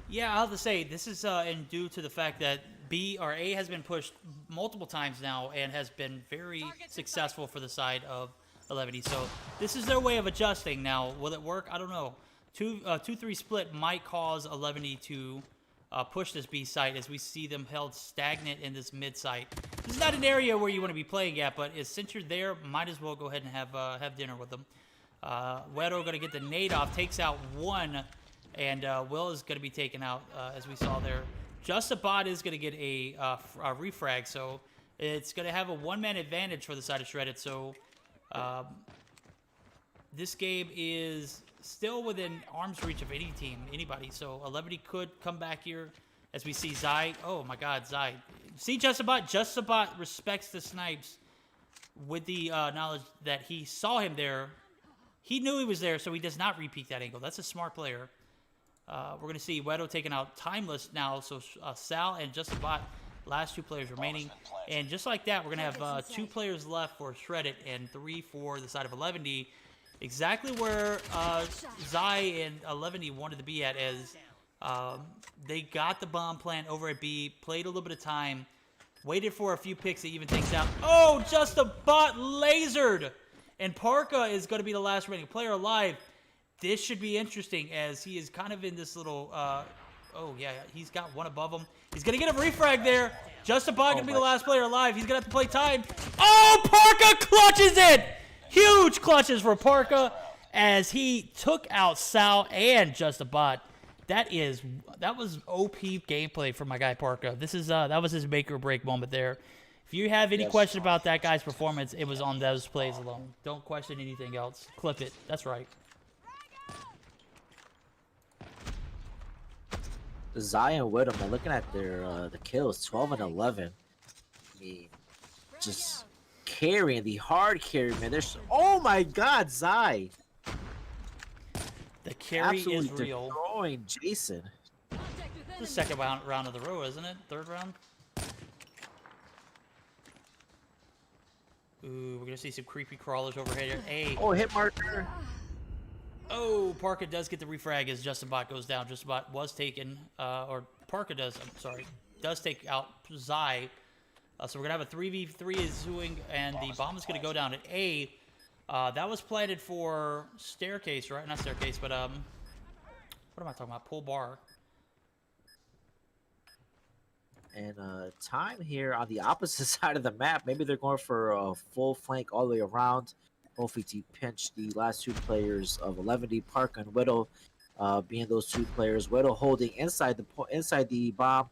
Yeah, I'll have to say this is in due to the fact that B or A has been pushed multiple times now and has been very successful for the side of 11D. So this is their way of adjusting. Now, will it work? I don't know. 2-3 split might cause 11D to push this B site as we see them held stagnant in this mid site. This is not an area where you want to be playing at, but since you're there, might as well go ahead and have dinner with them. Wedo going to get the nade off, takes out 1, and Will is going to be taken out as we saw there. Just a Bot is going to get a refrag, so it's going to have a one-man advantage for the side of Shredded. So this game is still within arm's reach of any team, anybody. So 11 could come back here as we see Zai. Oh my God, Zai. See Just a Bot. Just a Bot respects the snipes with the knowledge that he saw him there. He knew he was there, so he does not repeat that angle. That's a smart player. We're going to see Wedo taking out Timeless now. So Sal and Just a Bot, last 2 players remaining. And just like that, we're going to have 2 players left for Shredded and 3 for the side of 11D. Exactly where Zai and 11D wanted to be at, as they got the bomb plant over at B, played a little bit of time, waited for a few picks to even take down. Oh, Just a Bot lasered! And Parka is going to be the last remaining player alive. This should be interesting, as he is kind of in this little... oh, yeah, he's got one above him. He's going to get a refrag there. Just a Bot going to be the last player alive. He's going to have to play time. Oh, Parka clutches it! Huge clutches for Parka as he took out Sal and Just a Bot. That was OP gameplay for my guy Parka. That was his make or break moment there. If you have any question about that guy's performance, it was on those plays alone. Don't question anything else. Clip it. That's right. Zai and Widom, I'm looking at their the kills, 12 and 11. I mean, just carrying, the hard carry, man. There's, oh my God, Zai. The carry absolutely is real. Destroying Jason. It's the second round of the row, isn't it? Third round? Ooh, we're going to see some creepy crawlers over here. Hey. Oh, hit marker. Oh, Parka does get the refrag as Just a Bot goes down. Just a Bot was taken, or Parka does, I'm sorry, does take out Zai. So we're going to have a 3v3 ensuing, and the bomb is going to go down at A. That was planted for staircase, right? Not staircase, but, what am I talking about? Pull bar. And time here on the opposite side of the map. Maybe they're going for a full flank all the way around. Hopefully to pinch the last 2 players of 11D, Park and Whittle, being those 2 players. Whittle holding inside the bomb.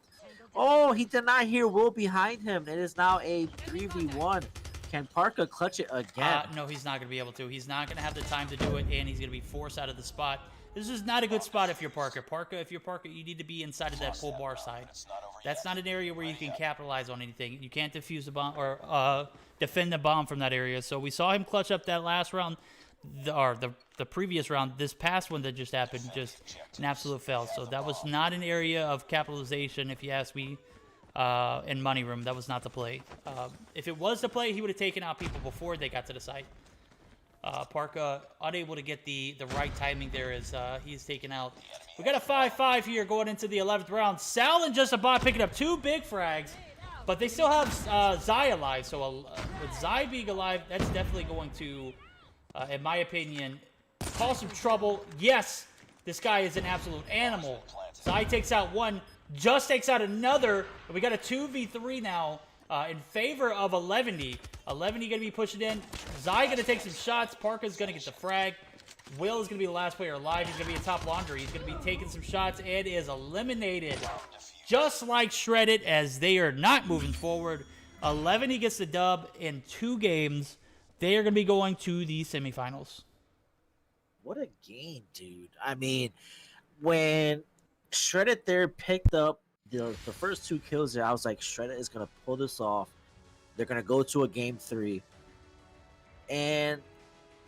Oh, he did not hear Will behind him. It is now a 3v1. Can Parka clutch it again? No, he's not going to be able to. He's not going to have the time to do it, and he's going to be forced out of the spot. This is not a good spot if you're Parka. If you're Parka, you need to be inside of that pull bar side. That's not an area where you can capitalize on anything. You can't defuse the bomb or defend the bomb from that area. So we saw him clutch up that last round, the previous round. This past one that just happened, just an absolute fail. So that was not an area of capitalization, if you ask me. In Money Room, that was not the play. If it was the play, he would have taken out people before they got to the site. Parka unable to get the right timing there as he's taken out. We got a 5-5 here going into the 11th round. Sal and Just a Bot picking up 2 big frags, but they still have Zai alive. So with Zai being alive, that's definitely going to, in my opinion, cause some trouble. Yes, this guy is an absolute animal. Zai takes out 1. Just takes out another. We got a 2v3 now in favor of 11D. 11D going to be pushing in. Zai going to take some shots. Parka's going to get the frag. Will is going to be the last player alive. He's going to be a top laundry. He's going to be taking some shots and is eliminated. Just like Shredded, as they are not moving forward. 11D gets the dub in 2 games. They are going to be going to the semifinals. What a game, dude. I mean, when Shredded there picked up the first 2 kills there, I was like, Shredded is going to pull this off. They're going to go to a game 3. And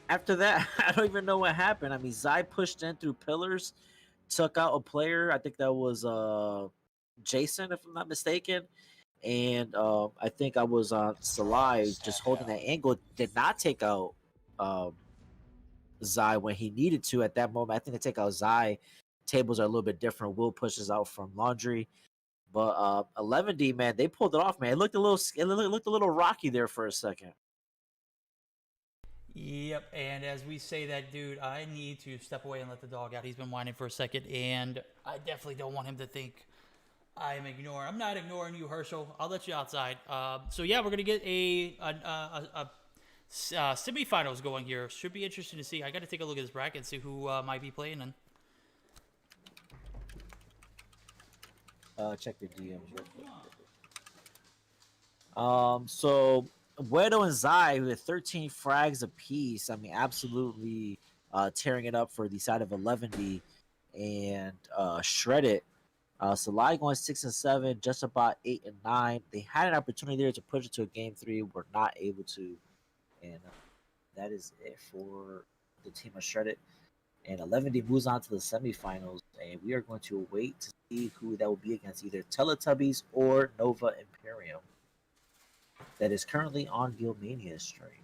after that, I don't even know what happened. I mean, Zai pushed in through pillars, took out a player. I think that was Jason, if I'm not mistaken. And I think I was Salai just holding that angle. Did not take out Zai when he needed to at that moment. I think they take out Zai. Tables are a little bit different. Will pushes out from laundry. But 11D, man, they pulled it off, man. It looked a little rocky there for a second. Yep, and as we say that, dude, I need to step away and let the dog out. He's been whining for a second, and I definitely don't want him to think I'm ignoring. I'm not ignoring you, Herschel. I'll let you outside. So yeah, we're gonna get a semifinals going here. Should be interesting to see. I got to take a look at this bracket and see who might be playing in. check your DMs real quick. So Wedo and Zai with 13 frags apiece. I mean, absolutely tearing it up for the side of 11D and Shredded. So Lai going 6 and 7, just about 8 and 9. They had an opportunity there to push it to a game 3, were not able to, and that is it for the team of Shredded. And 11D moves on to the semifinals, and we are going to wait to see who that will be against, either Teletubbies or Nova Imperium. That is currently on Gilmania stream.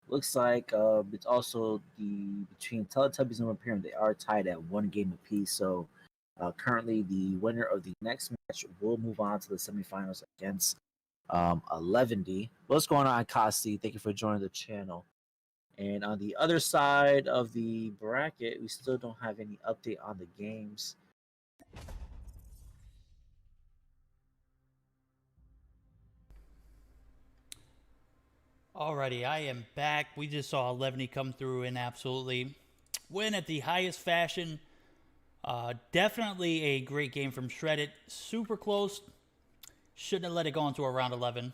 Looks like it's also the between Teletubbies and Imperium. They are tied at 1 game apiece. So currently, the winner of the next match will move on to the semifinals against 11D. What's going on, Kosti? Thank you for joining the channel. And on the other side of the bracket, we still don't have any update on the games. Alrighty, I am back. We just saw 11 come through and absolutely win at the highest fashion. Definitely a great game from Shredded. Super close. Shouldn't have let it go into a round 11.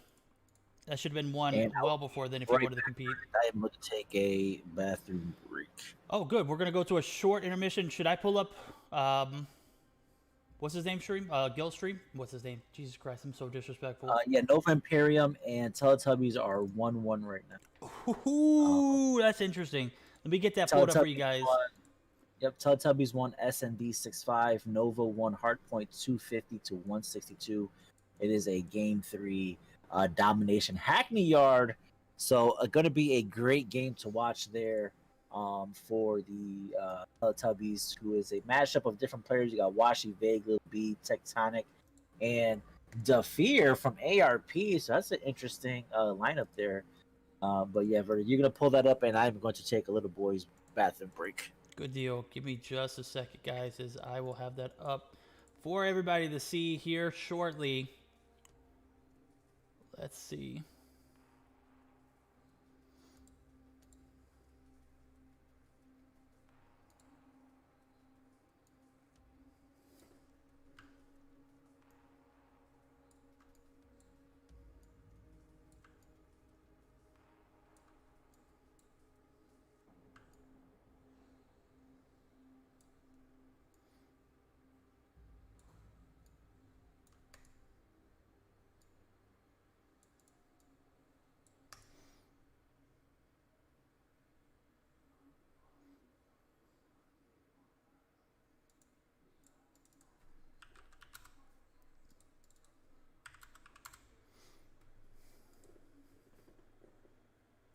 That should have been won And well before then if you wanted to compete. I am going to take a bathroom break. Oh, good. We're going to go to a short intermission. Should I pull up, what's his name stream? Gil stream? What's his name? Jesus Christ, I'm so disrespectful. Yeah, Nova Imperium and Teletubbies are 1-1 right now. Ooh, that's interesting. Let me get that pulled up for you guys. Yep, Teletubbies won SND 6-5. Nova won Hardpoint 250 to 162. It is a game 3 domination. Hackney Yard. So going to be a great game to watch there for the Teletubbies, who is a mashup of different players. You got Washi, Vague, Lil B, Tectonic, and Defear from ARP. So that's an interesting lineup there. But yeah, Verdi, you're going to pull that up, and I'm going to take a little boy's bathroom break. Good deal. Give me just a second, guys, as I will have that up for everybody to see here shortly. Let's see.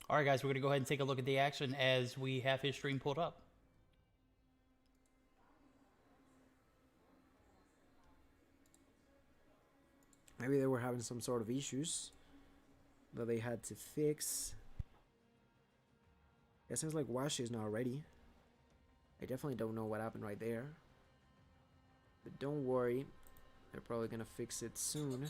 All right, guys, we're going to go ahead and take a look at the action as we have his stream pulled up. Maybe they were having some sort of issues that they had to fix. It seems like Washi is not ready. I definitely don't know what happened right there. But don't worry, they're probably gonna fix it soon.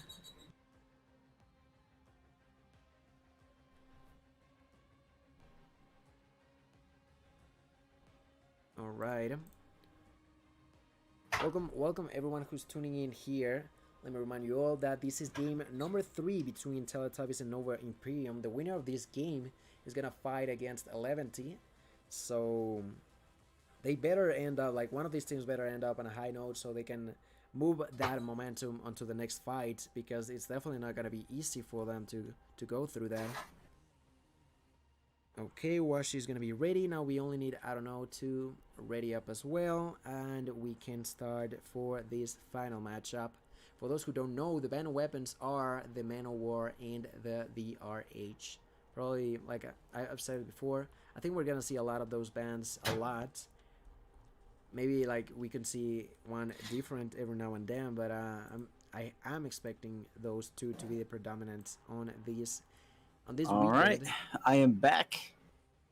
Alright. Welcome everyone who's tuning in here. Let me remind you all that this is game number 3 between Teletubbies and Nova Imperium. The winner of this game is gonna fight against 11T. So they better end up, like, one of these teams better end up on a high note so they can move that momentum onto the next fight, because it's definitely not gonna be easy for them to go through that. Okay, Washi's gonna be ready. Now we only need, I don't know, to ready up as well, and we can start for this final matchup. For those who don't know, the banned weapons are the Man-O-War and the VRH. Probably, like I've said it before, I think we're gonna see a lot of those bans a lot. maybe like we can see one different every now and then, but I am expecting those two to be the predominant on this All right, weekend. I am back.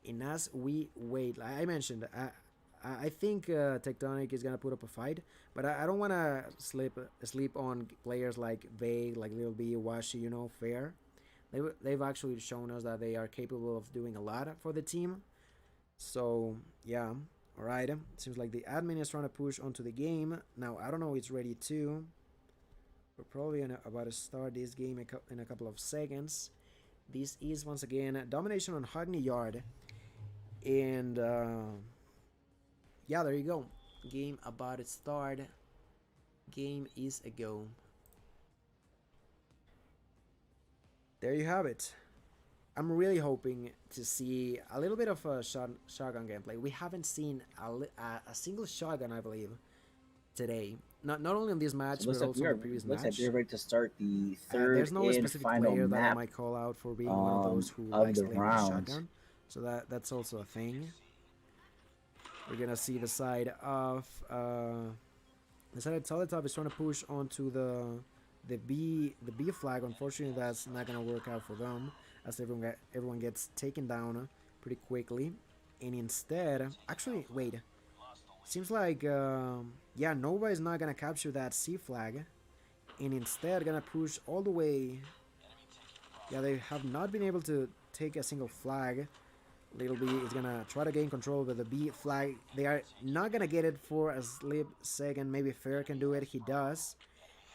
And as we wait, like I mentioned, I think Tectonic is gonna put up a fight, but I don't want to sleep on players like Vague, like Lil B, Washi, Fair. They've actually shown us that they are capable of doing a lot for the team. So yeah, all right. Seems like the admin is trying to push onto the game now. I don't know. It's ready too. We're probably about to start this game in a couple of seconds. This is once again domination on Hackney Yard, and yeah, there you go. Game about to start. Game is a go. There you have it. I'm really hoping to see a little bit of a shotgun gameplay. We haven't seen a single shotgun, I believe, today. Not only on this match, So but also on the previous looks match. like we're ready to start the third There's no and specific final player that I map might call out for being one of those who of likes the playing with round. shotgun. So that's also a thing. We're gonna see the side of Teletop is trying to push onto the B flag. Unfortunately, that's not gonna work out for them, as everyone gets taken down pretty quickly. And instead, actually, wait. Seems like yeah, Nova is not gonna capture that C flag, and instead gonna push all the way. Yeah, they have not been able to take a single flag. Little B is gonna try to gain control with the B flag. They are not gonna get it for a split second. Maybe Fair can do it. He does.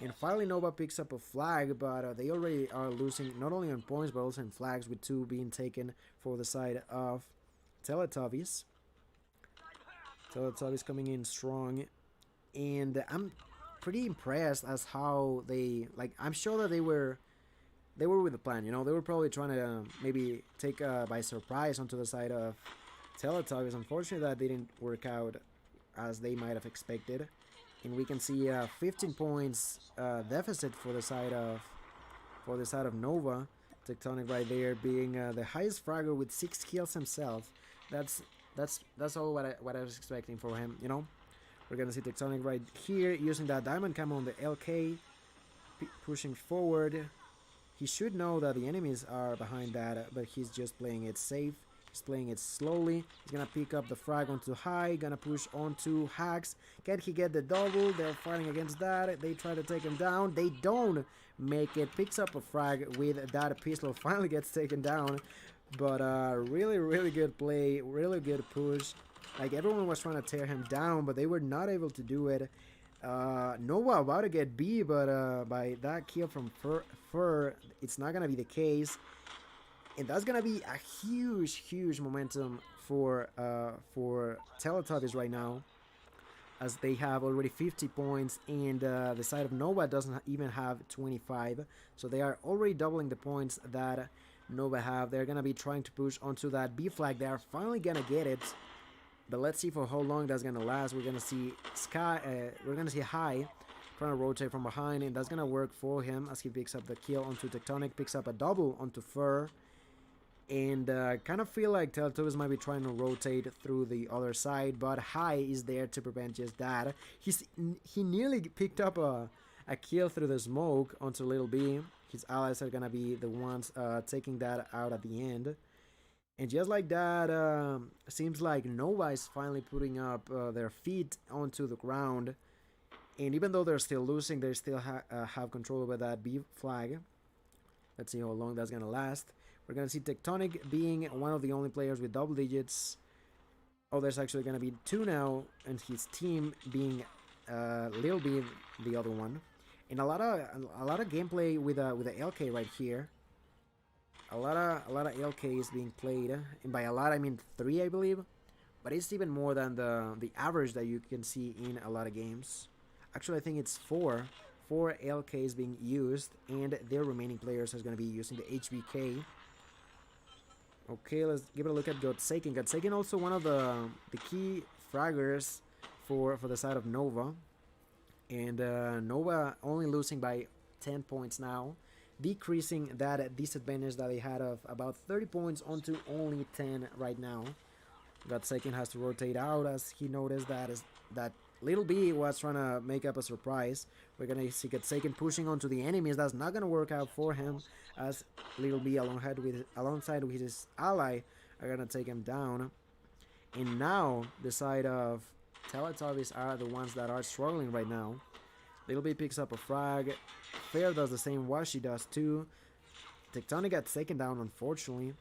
And finally Nova picks up a flag, but they already are losing not only on points but also in flags, with 2 being taken for the side of Teletubbies. Teletubbies coming in strong, and I'm pretty impressed as how they, like, I'm sure that they were with the plan, they were probably trying to maybe take by surprise onto the side of Teletubbies. Unfortunately, that didn't work out as they might have expected, and we can see 15 points deficit for the side of Nova. Tectonic right there being the highest fragger with 6 kills himself. That's all what I was expecting for him. We're gonna see Tectonic right here using that diamond camo on the LK, pushing forward. He should know that the enemies are behind that, but he's just playing it safe. He's playing it slowly. He's gonna pick up the frag onto high, gonna push onto Hacks. Can he get the double? They're fighting against that. They try to take him down. They don't make it. Picks up a frag with that pistol. Finally gets taken down. But really, really good play. Really good push. Like, everyone was trying to tear him down, but they were not able to do it. Nova about to get B, but by that kill from Fur, it's not gonna be the case, and that's gonna be a huge momentum for Teletubbies right now, as they have already 50 points, and the side of Nova doesn't even have 25, so they are already doubling the points that Nova have. They're gonna be trying to push onto that B flag. They are finally gonna get it. But let's see for how long that's gonna last. We're gonna see High trying to rotate from behind, and that's gonna work for him as he picks up the kill onto Tectonic, picks up a double onto Fur, and kind of feel like Teletubbies might be trying to rotate through the other side, but High is there to prevent just that. He nearly picked up a kill through the smoke onto Little B. His allies are gonna be the ones taking that out at the end. And just like that, seems like Nova is finally putting up their feet onto the ground. And even though they're still losing, they still have control over that B flag. Let's see how long that's going to last. We're going to see Tectonic being one of the only players with double digits. Oh, there's actually going to be 2 now, and his team being Lil B, the other one. And a lot of gameplay with the LK right here. A lot of LKs being played, and by a lot I mean 3, I believe, but it's even more than the average that you can see in a lot of games. Actually, I think it's 4 LKs being used, and their remaining players is going to be using the HBK. Okay, let's give it a look at Godsaken. Godsaken also one of the key fraggers for the side of Nova, and Nova only losing by 10 points now, decreasing that disadvantage that they had of about 30 points onto only 10 right now. Second has to rotate out as he noticed that Little B was trying to make up a surprise. We're gonna see Second pushing onto the enemies. That's not gonna work out for him, as Little B alongside with his ally are gonna take him down. And now the side of Teletubbies are the ones that are struggling right now. Little B picks up a frag. Fair does the same. Washi does too. Tectonic got second down, unfortunately.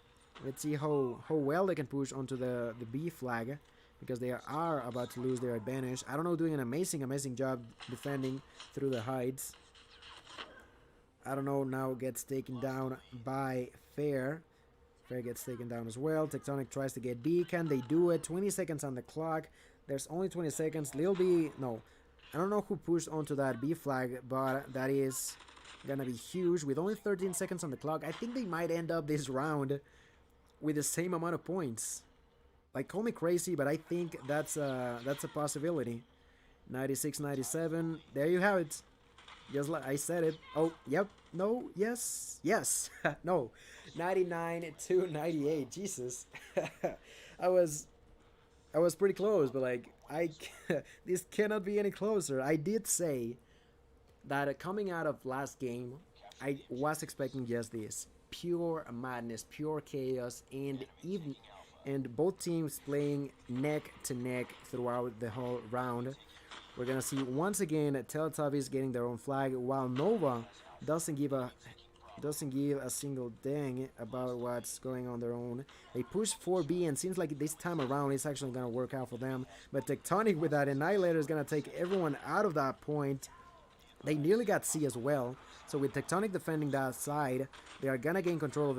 Let's see how well they can push onto the B flag, because they are about to lose their advantage. I don't know, doing an amazing job defending through the heights. I don't know, now gets taken down by Fair. Fair gets taken down as well. Tectonic tries to get B. Can they do it? 20 seconds on the clock. There's only 20 seconds. Lil B, no. I don't know who pushed onto that B flag, but that is gonna be huge. With only 13 seconds on the clock, I think they might end up this round with the same amount of points. Like, call me crazy, but I think that's a possibility. 96-97. There you have it. Just like I said it. Oh, yep. No. Yes. Yes. No. 99-98. Jesus. I was pretty close, but like this cannot be any closer. I did say that coming out of last game, I was expecting just this pure madness, pure chaos, and both teams playing neck to neck throughout the whole round. We're gonna see once again Teletubbies getting their own flag, while Nova doesn't give a single dang about what's going on their own. They push 4B, and seems like this time around it's actually gonna work out for them. But Tectonic with that Annihilator is gonna take everyone out of that point. They nearly got C as well. So with Tectonic defending that side, they are gonna gain control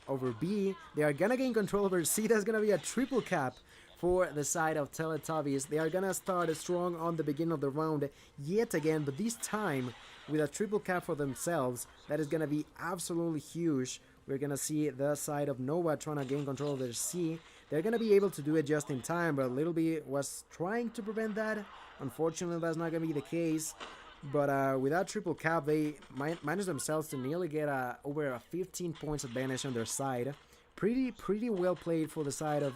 over B. They are gonna gain control over C. That's gonna be a triple cap for the side of Teletubbies. They are gonna start strong on the beginning of the round yet again, but this time with a triple cap for themselves. That is gonna be absolutely huge. We're gonna see the side of Nova trying to gain control of their C. They're gonna be able to do it just in time, but Little B was trying to prevent that. Unfortunately, that's not gonna be the case. But with that triple cap, they managed themselves to nearly get over a 15 points advantage on their side. Pretty well played for the side of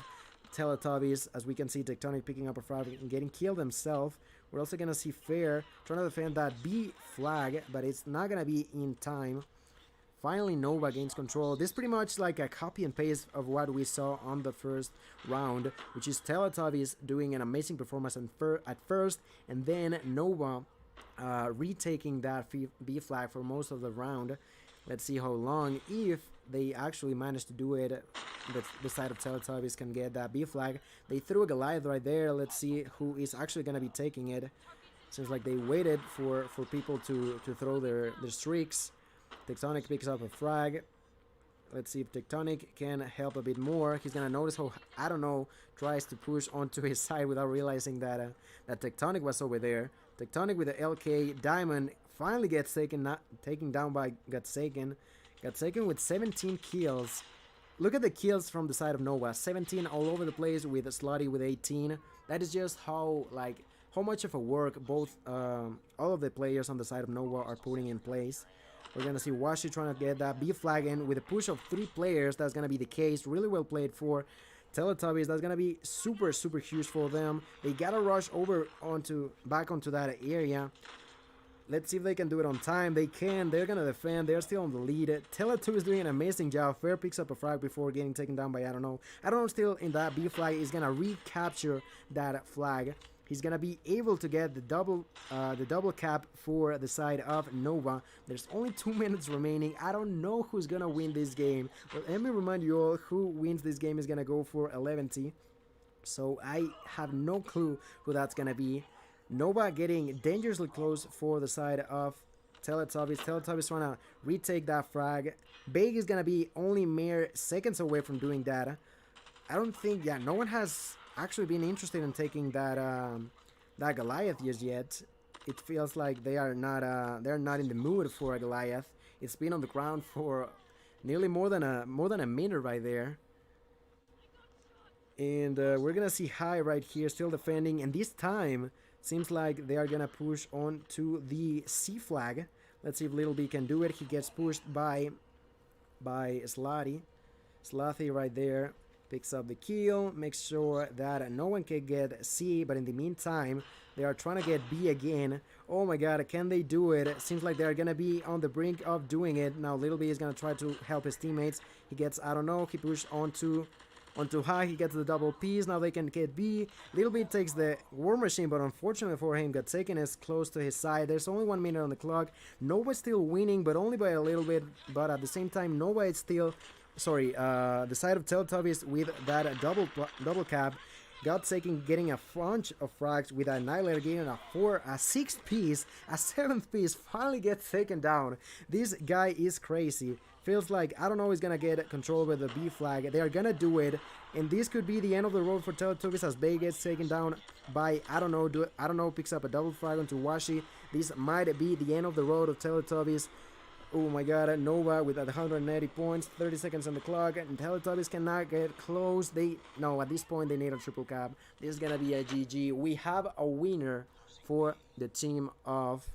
Teletubbies, as we can see Tectonic picking up a frag and getting killed himself. We're also gonna see Fair trying to defend that B flag, but it's not gonna be in time. Finally, Nova gains control. This is pretty much like a copy and paste of what we saw on the first round, which is Teletubbies doing an amazing performance at first, and then Nova retaking that B flag for most of the round. Let's see how long, if they actually manage to do it, the side of Teletubbies can get that B flag. They threw a Goliath right there. Let's see who is actually going to be taking it. Seems like they waited for people to throw their streaks. Tectonic picks up a frag. Let's see if Tectonic can help a bit more. He's going to notice how, I don't know, tries to push onto his side without realizing that Tectonic was over there. Tectonic with the LK Diamond finally gets taken down by Gotsaken. Gotsaken with 17 kills. Look at the kills from the side of Nova. 17 all over the place, with Slotty with 18. That is just how much of a work both all of the players on the side of Nova are putting in place. We're gonna see Washi trying to get that B flag in with a push of 3 players. That's gonna be the case. Really well played for Teletubbies. That's gonna be super huge for them. They gotta rush back onto that area. Let's see if they can do it on time. They can. They're gonna defend. They're still on the lead. Teletubbies is doing an amazing job. Fair picks up a frag before getting taken down by I don't know. Still in that B flag is gonna recapture that flag. He's gonna be able to get the double cap for the side of Nova. There's only 2 minutes remaining. I don't know who's gonna win this game. But let me remind you all, who wins this game is gonna go for 11T. So I have no clue who that's gonna be. Nova getting dangerously close for the side of Teletubbies. Teletubbies trying to retake that frag. Big is gonna be only mere seconds away from doing that. I don't think, no one has actually been interested in taking that Goliath just yet. It feels like they're not in the mood for a Goliath. It's been on the ground for nearly more than a minute right there. And we're gonna see High right here still defending, and this time seems like they are gonna push on to the C flag. Let's see if Little B can do it. He gets pushed by Slotty right there. picks up the kill, makes sure that no one can get C, but in the meantime, they are trying to get B again. Oh my god, can they do it? Seems like they're gonna be on the brink of doing it. Now Little B is gonna try to help his teammates. He gets, I don't know, he pushed onto high, he gets the double P's, now they can get B. Little B takes the War Machine, but unfortunately for him, got taken as close to his side. There's only 1 minute on the clock. Nova's still winning, but only by a little bit, but at the same time, Nova is still, the side of Teletubbies with that double cap. Got taken, getting a bunch of frags with Annihilator, getting a 6th piece, a 7th piece, finally gets taken down. This guy is crazy. Feels like, I don't know, he's gonna get control with the B flag. They are gonna do it, and this could be the end of the road for Teletubbies as Bay gets taken down by, I don't know, picks up a double flag onto Washi. This might be the end of the road of Teletubbies. Oh my god, Nova with 180 points, 30 seconds on the clock, and Teletubbies cannot get close. No, at this point they need a triple cap. This is gonna be a GG. We have a winner for the team of...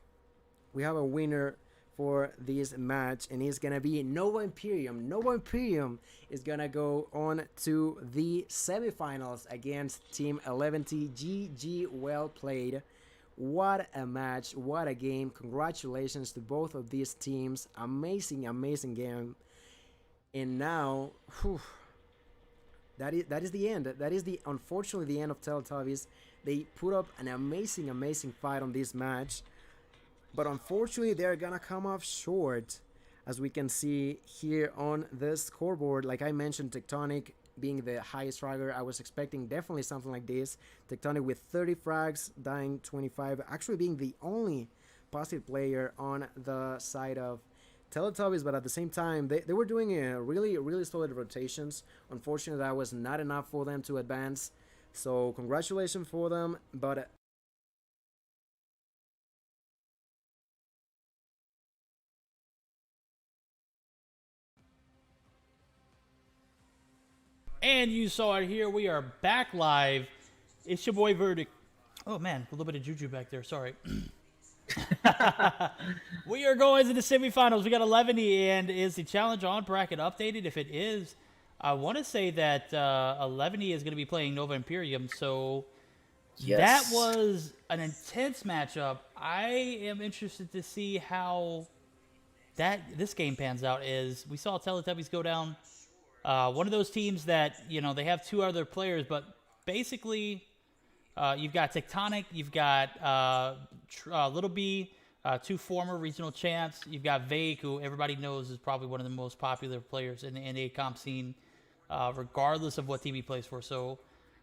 We have a winner for this match, and it's gonna be Nova Imperium. Nova Imperium is gonna go on to the semifinals against Team 11T. GG, well played. What a match, what a game. Congratulations to both of these teams. Amazing, amazing game. And now, that is the end. That is unfortunately the end of Teletubbies. They put up an amazing, amazing fight on this match, but unfortunately they're gonna come off short, as we can see here on the scoreboard. Like I mentioned, Tectonic being the highest fragger, I was expecting definitely something like this. Tectonic with 30 frags, dying 25, actually being the only positive player on the side of Teletubbies, but at the same time, they were doing a really solid rotations. Unfortunately, that was not enough for them to advance, so congratulations for them, but... And you saw it here. We are back live. It's your boy Verdict. Oh man, a little bit of JuJu back there. Sorry. We are going to the semifinals. We got 11, and is the challenge on bracket updated? If it is, I want to say that 11 is going to be playing Nova Imperium. So Yes. that was an intense matchup. I am interested to see how this game pans out. Is we saw Teletubbies go down. One of those teams that, you know, they have 2 other players, but basically you've got Tectonic, you've got Little B, 2 former regional champs, you've got Vake, who everybody knows is probably one of the most popular players in the NA comp scene, regardless of what team he plays for. So,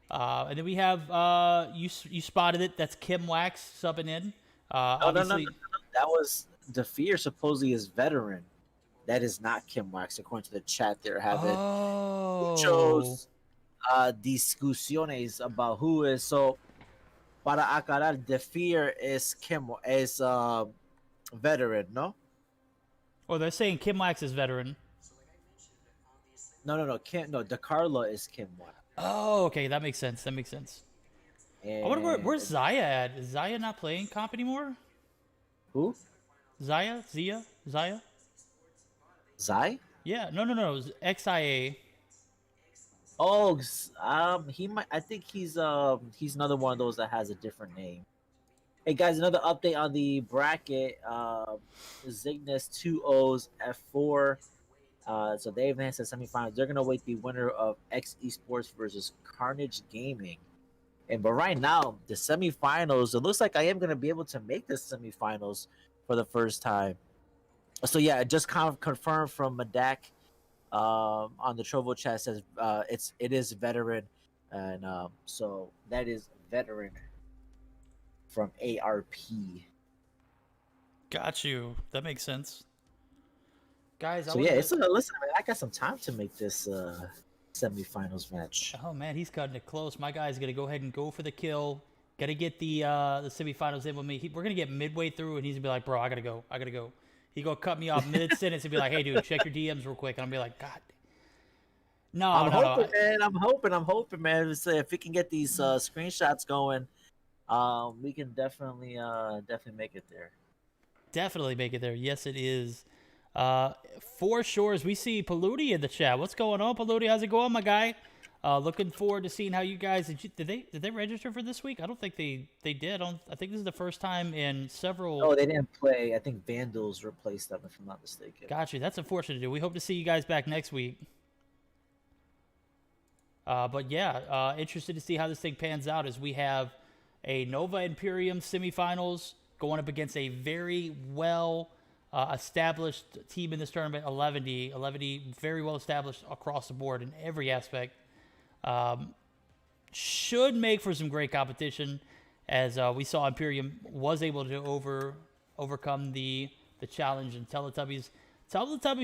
and then we have, you spotted it, that's Kim Wax subbing in. No. That was Defeer supposedly is veteran. That is not Kim Wax, according to the chat. They're having muchos discusiones about who is. So, para aclarar, Defeer is veteran, no? Oh, they're saying Kim Wax is veteran. No. DeCarlo is Kim Wax. Oh, okay, that makes sense. That makes sense. I wonder where's Zaya at? Is Zaya not playing comp anymore? Who? Zaya? Zai? Yeah, no, XIA. Oh, he might. I think he's another one of those that has a different name. Hey guys, another update on the bracket. Cygnus 2-0s F4. So they advanced to semifinals. They're gonna await the winner of X Esports versus Carnage Gaming. But right now, the semifinals. It looks like I am gonna be able to make the semifinals for the first time. So yeah, it just confirmed from Madak on the Trovo chat, says it is veteran, and so that is veteran from ARP. Got you. That makes sense. Guys, So yeah, listen, man, I got some time to make this semifinals match. Oh man, he's cutting it close. My guy's gonna go ahead and go for the kill. Gotta get the semifinals in with me. We're gonna get midway through, and he's gonna be like, "Bro, I gotta go." He gonna cut me off mid-sentence and be like, "Hey, dude, check your DMs real quick." And I'll be like, "God, no, I'm hoping, no." man. I'm hoping, man. If we can get these screenshots going, we can definitely make it there. Definitely make it there. Yes, it is. For Shores, we see Paludi in the chat. What's going on, Paludi? How's it going, my guy? Looking forward to seeing how you guys did they register for this week? I don't think they did. I think this is the first time in several. Oh, they didn't play. I think Vandals replaced them, if I'm not mistaken. Gotcha. That's unfortunate, dude. We hope to see you guys back next week. But yeah, interested to see how this thing pans out as we have a Nova Imperium semifinals going up against a very well established team in this tournament, 11D. 11D very well established across the board in every aspect. Should make for some great competition, as we saw Imperium was able to overcome the challenge, and Teletubbies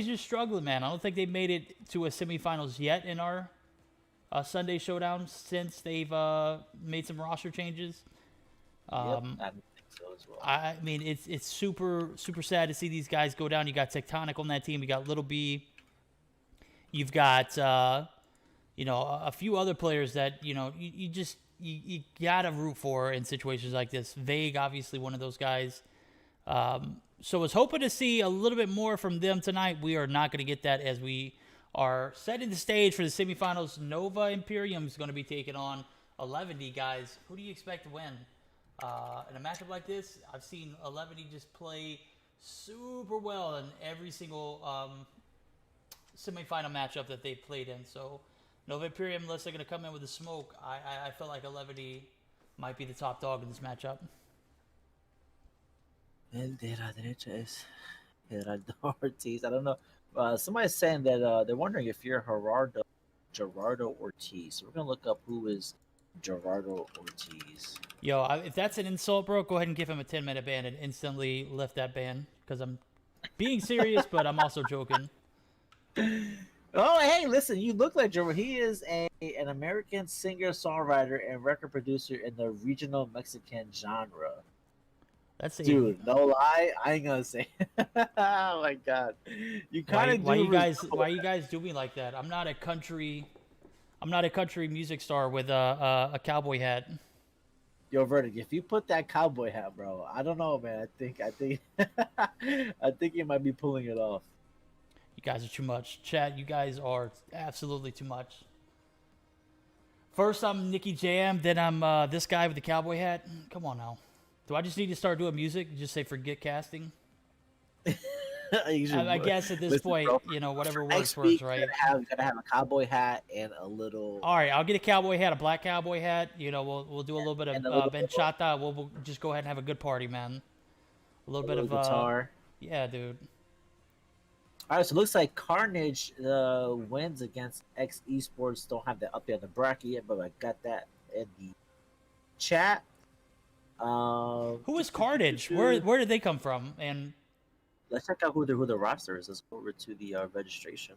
just struggling, man. I don't think they've made it to a semifinals yet in our Sunday Showdown since they've made some roster changes. I think so as well. I mean, it's super sad to see these guys go down. You got Tectonic on that team. You got Little B. You've got a few other players that you gotta root for in situations like this. Vague, obviously, one of those guys. So I was hoping to see a little bit more from them tonight. We are not going to get that, as we are setting the stage for the semifinals. Nova Imperium is going to be taking on 11D guys. Who do you expect to win? In a matchup like this, I've seen 11D just play super well in every single semifinal matchup that they've played in. So Nova Imperium, unless they're going to come in with the smoke, I feel like 11D might be the top dog in this matchup. El de la derecha es Gerardo Ortiz. I don't know. Somebody's saying that they're wondering if you're Gerardo Ortiz. So we're gonna look up who is Gerardo Ortiz. Yo, if that's an insult, bro, go ahead and give him a 10-minute ban and instantly lift that ban, because I'm being serious, but I'm also joking. Oh, hey, listen, you look like Gerardo. He is an American singer, songwriter, and record producer in the regional Mexican genre. That's Dude, no lie, I ain't gonna say. Oh my god, you kind of why you guys do me like that? I'm not a country music star with a cowboy hat. Yo, Verdict, if you put that cowboy hat, bro, I don't know, man. I think I think you might be pulling it off. You guys are too much. Chat, you guys are absolutely too much. First I'm Nicky Jam, then I'm this guy with the cowboy hat. Come on now. Do I just need to start doing music? Just say forget casting? I guess at this point, bro, whatever works, right? You gotta have a cowboy hat and a little. All right, I'll get a cowboy hat, a black cowboy hat. We'll do a little bit of benchata. We'll just go ahead and have a good party, man. A little bit of guitar. Yeah, dude. All right, so it looks like Carnage wins against X Esports. Don't have that update on the bracket yet, but I got that in the chat. Who is Carnage? Where did they come from? And let's check out who the roster is. Let's go over to the registration.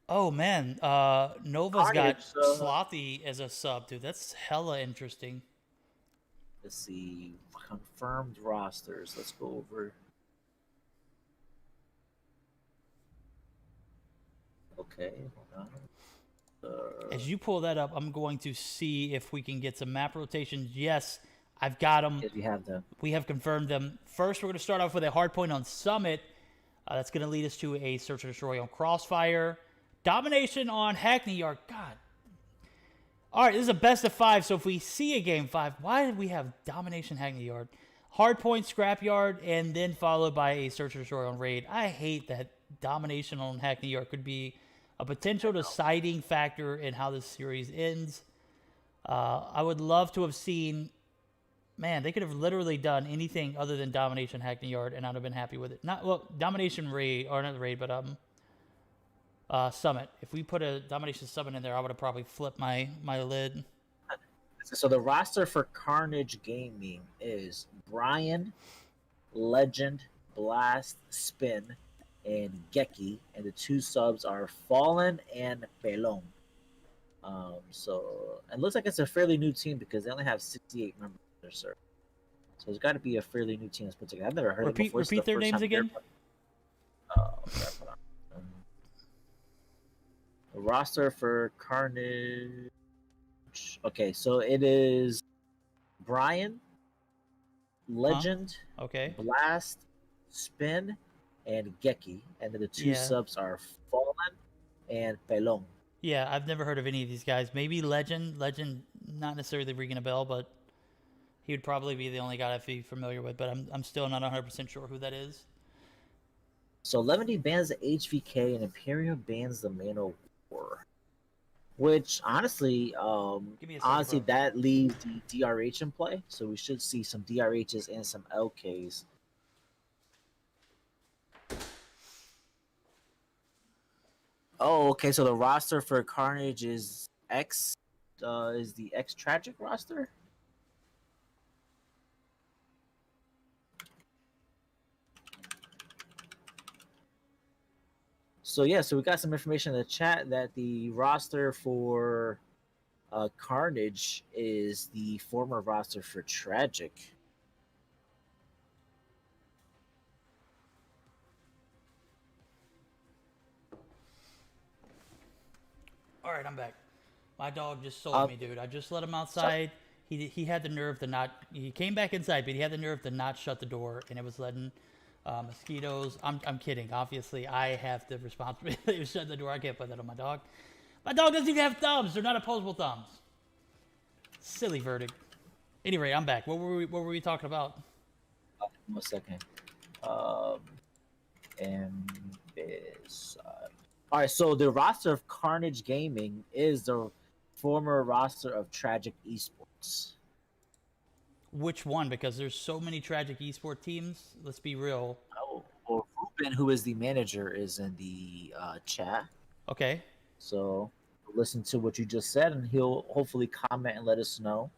Oh man, Nova's Carnage, got Slothy as a sub, dude. That's hella interesting. Let's see, confirmed rosters. Let's go over. Okay, hold on. As you pull that up, I'm going to see if we can get some map rotations. Yes, I've got them. Yes, we have them. We have confirmed them. First, we're going to start off with a hard point on Summit. That's going to lead us to a Search and Destroy on Crossfire. Domination on Hackney Yard. God. All right, this is a best of 5, so if we see a game 5, why did we have Domination Hackney Yard? Hard point Scrapyard, and then followed by a Search and Destroy on Raid. I hate that Domination on Hackney Yard could be a potential deciding factor in how this series ends. I would love to have seen... Man, they could have literally done anything other than Domination Hackney Yard, and I'd have been happy with it. Domination Raid, or not Raid, but Summit. If we put a Domination Summit in there, I would have probably flipped my lid. So the roster for Carnage Gaming is Brian, Legend, Blast, Spin, and Geki, and the 2 subs are Fallen and Pelon. So it looks like it's a fairly new team because they only have 68 members. Sir. So there's got to be a fairly new team that's put together. I've never heard of them before. Repeat their names again. The roster for Carnage. Okay, so it is Brian, Legend, okay, Blast, Spin, and Geki, and then the 2 subs are Fallen and Pelon. Yeah, I've never heard of any of these guys. Maybe Legend. Legend, not necessarily ringing a bell, but he would probably be the only guy I'd be familiar with. But I'm still not 100% sure who that is. So 11D bans the HVK and Imperium bans the Man of War. Which honestly, Give me a second, honestly, bro. that leaves the DRH in play. So we should see some DRHs and some LKs. Oh, okay. So the roster for Carnage is X. Is the X Tragic roster? So yeah, so we got some information in the chat that the roster for Carnage is the former roster for Tragic. All right, I'm back. My dog just sold me, dude. I just let him outside. He had the nerve to not. He came back inside, but he had the nerve to not shut the door, and it was letting mosquitoes. I'm kidding. Obviously, I have the responsibility of shutting the door. I can't put that on my dog. My dog doesn't even have thumbs. They're not opposable thumbs. Silly verdict. Anyway, I'm back. What were we talking about? 1 second. And this. All right, so the roster of Carnage Gaming is the former roster of Tragic Esports. Which one? Because there's so many tragic esport teams. Let's be real. Oh, well, Ruben, who is the manager, is in the chat. Okay. So listen to what you just said, and he'll hopefully comment and let us know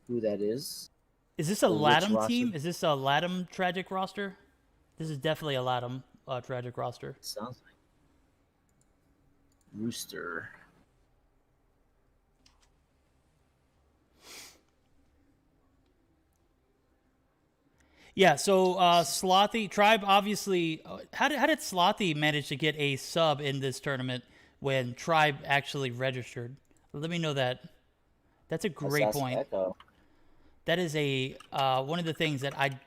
who that is. Is this a Or which Latam roster? team? Is this a Latam tragic roster? This is definitely a Latam tragic roster. Sounds like Rooster. Yeah, so Slothy Tribe obviously. How did Slothy manage to get a sub in this tournament when Tribe actually registered? Let me know that. That's a great That's point. Echo. That is a one of the things that I.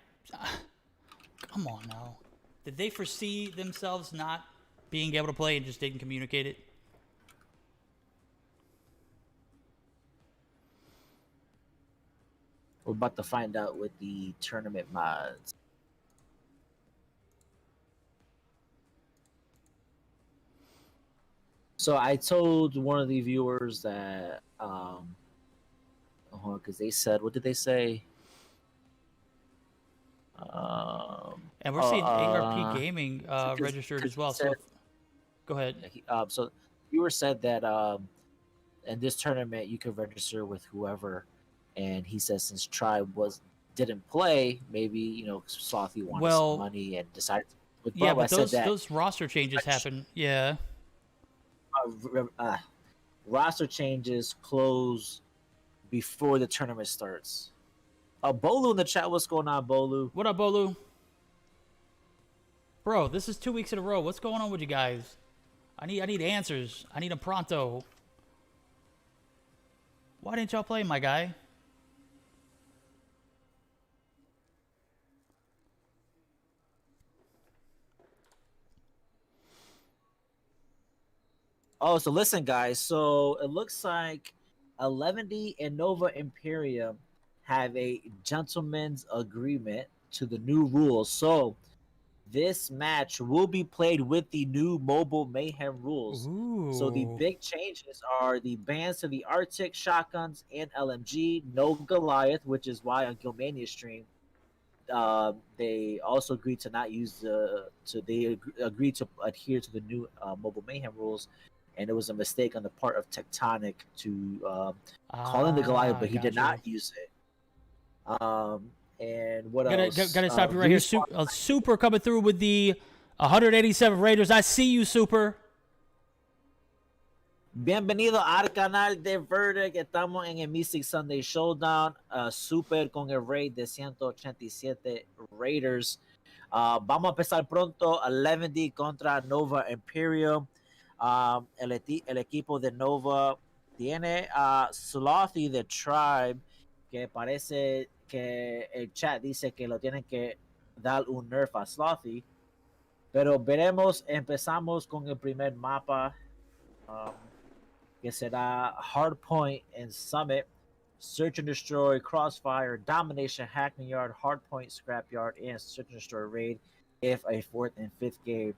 Come on now, did they foresee themselves not being able to play and just didn't communicate it? We're about to find out with the tournament mods. So I told one of the viewers that because they said, what did they say? And we're seeing ARP Gaming registered as well. So, go ahead. So the viewer said that in this tournament you could register with whoever, and he says since Tribe didn't play, maybe Slothy wanted some money and decided. Yeah, but those roster changes happen. Yeah. Roster changes close before the tournament starts. Bolu in the chat, what's going on, Bolu? What up, Bolu? Bro, this is 2 weeks in a row. What's going on with you guys? I need answers. I need them pronto. Why didn't y'all play, my guy? Oh, so listen, guys. So it looks like 11D and Nova Imperium have a gentleman's agreement to the new rules. So this match will be played with the new Mobile Mayhem rules. Ooh. So the big changes are the bans to the Arctic, shotguns, and LMG. No Goliath, which is why on Gilmania stream, they also agreed to not use they agreed to adhere to the new Mobile Mayhem rules. And it was a mistake on the part of Tectonic to call in the Goliath, but he did not use it. And what else? Gotta stop you right here. Super coming through with the 187 Raiders. I see you, Super. Bienvenido al canal de Verdict. Estamos en el Meseeks Sunday Showdown. Super con el raid de 187 Raiders. Vamos a empezar pronto. 11D contra Nova Imperium. El equipo de Nova tiene a Slothy the Tribe, que parece que el chat dice que lo tienen que dar un nerf a Slothy, pero veremos. Empezamos con el primer mapa. que será Hardpoint and Summit, Search and Destroy, Crossfire, Domination, Hackney Yard, Hardpoint, Scrapyard, and Search and Destroy Raid if a fourth and fifth game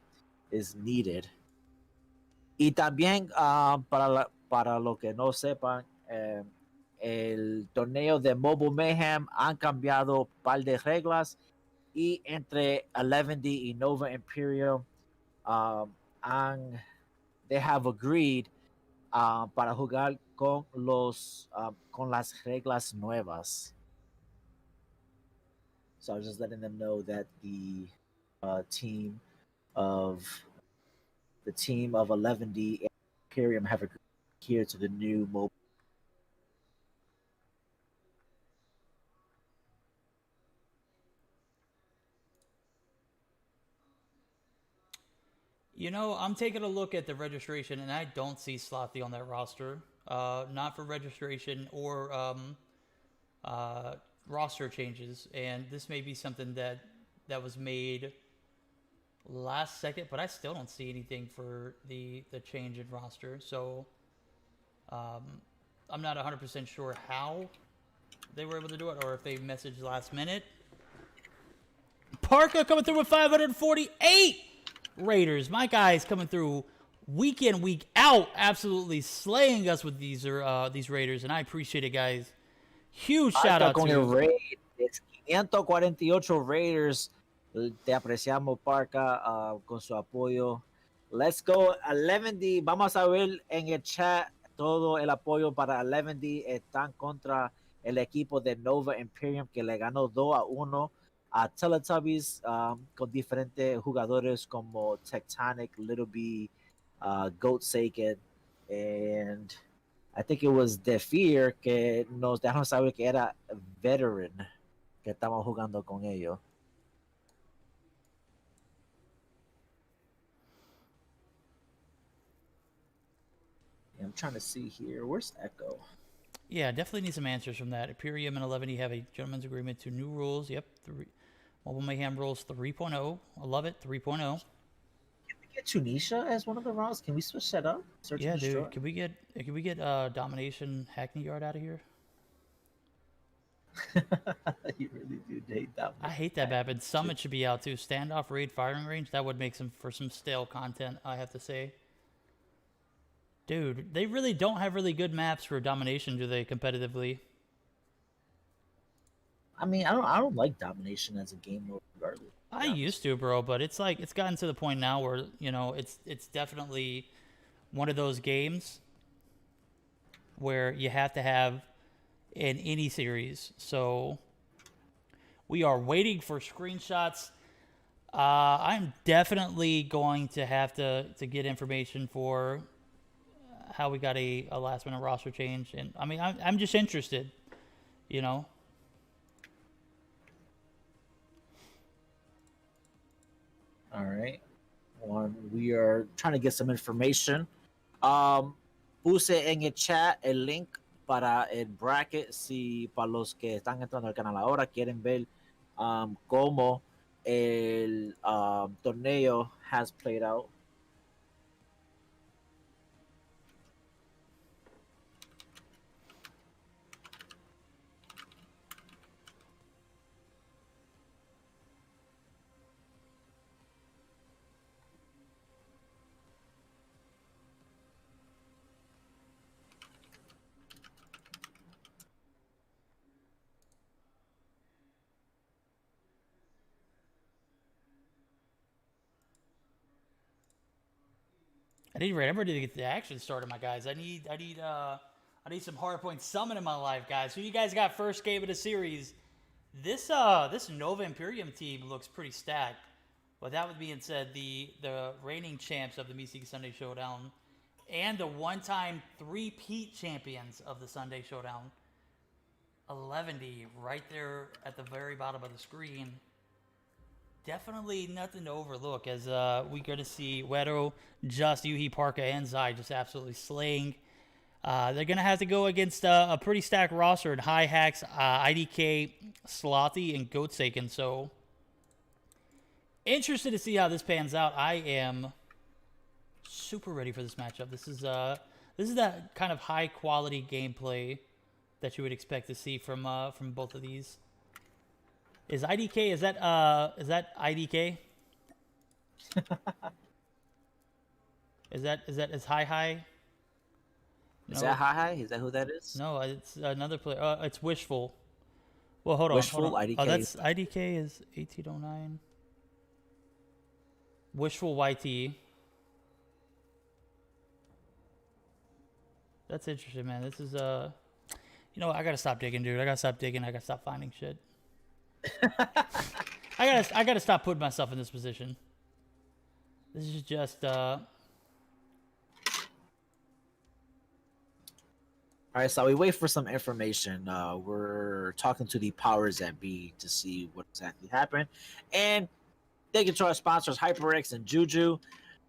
is needed. Y también, para lo que no sepan, el torneo de Mobile Mayhem han cambiado un par de reglas y entre 11D y Nova Imperium they have agreed para jugar con las reglas nuevas. So I was just letting them know that the team of 11D and Imperium have agreed here to the new mobile. You know, I'm taking a look at the registration, and I don't see Slothy on that roster. Not for registration or roster changes, and this may be something that was made last second, but I still don't see anything for the change in roster. So I'm not 100% sure how they were able to do it, or if they messaged last minute. Parka coming through with 548 Raiders. My guys coming through week in, week out, absolutely slaying us with these Raiders, and I appreciate it, guys. Huge shout out con to el raid, 548 Raiders. Te apreciamos, Parka, con su apoyo. Let's go, 11D. Vamos a ver en el chat todo el apoyo para 11D. Están contra el equipo de Nova Imperium que le ganó 2-1 a Teletubbies con diferentes jugadores como Tectonic, Little B, Goat Saken, and I think it was The Fear que nos dejaron saber que era Veteran que estamos jugando con ellos. I'm trying to see here. Where's Echo? Yeah, definitely need some answers from that. Imperium and 11 have a gentleman's agreement to new rules. Yep. Mobile Mayhem rules 3.0. I love it. 3.0. Can we get Tunisia as one of the rounds? Can we switch that up? Search yeah, and destroy? dude. Can we get Domination Hackney Yard out of here? You really do hate that one. I hate that map. And Summit should be out too. Standoff, raid, firing range. That would make for some stale content, I have to say. Dude, they really don't have really good maps for Domination, do they, competitively? I mean, I don't like Domination as a game mode regardless. I used to, bro, but it's like it's gotten to the point now where, you know, it's definitely one of those games where you have to have in any series. So we are waiting for screenshots. I'm definitely going to have to get information for how we got a last minute roster change, and I mean I'm just interested, you know. All right. We are trying to get some information. Puse en el chat el link para el bracket si para los que están entrando al canal ahora quieren ver cómo el torneo has played out. I'm ready to get the action started, my guys. I need some hardpoint summon in my life, guys. Who you guys got first game of the series? This Nova Imperium team looks pretty stacked. But that being said, the reigning champs of the Meseeks Sunday Showdown and the one-time three-peat champions of the Sunday Showdown, 11D, right there at the very bottom of the screen. Definitely nothing to overlook, as we're going to see Wedo, Just, Yuhi, Parka, and Zai just absolutely slaying. They're going to have to go against a pretty stacked roster in High Hacks, IDK, Slothy, and Goatsaken. So, interested to see how this pans out. I am super ready for this matchup. This This is that kind of high quality gameplay that you would expect to see from both of these. Is IDK is that IDK? Is that high? Is that Hi? Is that who that is? No, it's another player. It's Wishful. Well, hold on. Wishful, hold on. IDK. Oh, that's IDK is 1809. Wishful YT. That's interesting, man. This is you know, I gotta stop digging, dude. I gotta stop digging. I gotta stop finding shit. I gotta stop putting myself in this position. This is just All right, so we wait for some information. We're talking to the powers that be to see what exactly happened. And thank you to our sponsors, HyperX and JuJu.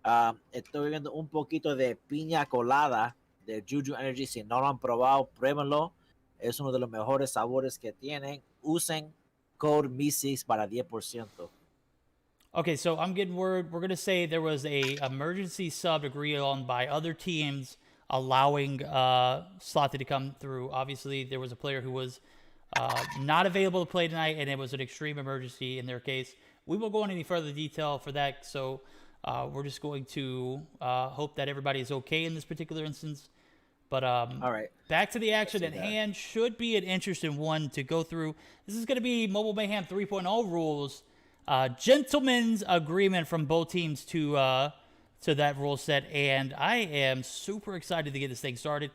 Estoy viendo un poquito de piña colada de JuJu Energy. Si no lo han probado, pruébenlo. Es uno de los mejores sabores que tienen. Usen code Meseeks para 10%. okay, so I'm getting word. We're gonna say there was a emergency sub agreed on by other teams, allowing Slothy to come through. Obviously, there was a player who was not available to play tonight, and it was an extreme emergency in their case. We won't go into any further detail for that, so we're just going to hope that everybody is okay in this particular instance. But All right, back to the action at hand. Should be an interesting one to go through. This is going to be Mobile Mayhem 3.0 rules. Gentlemen's agreement from both teams to that rule set, and I am super excited to get this thing started.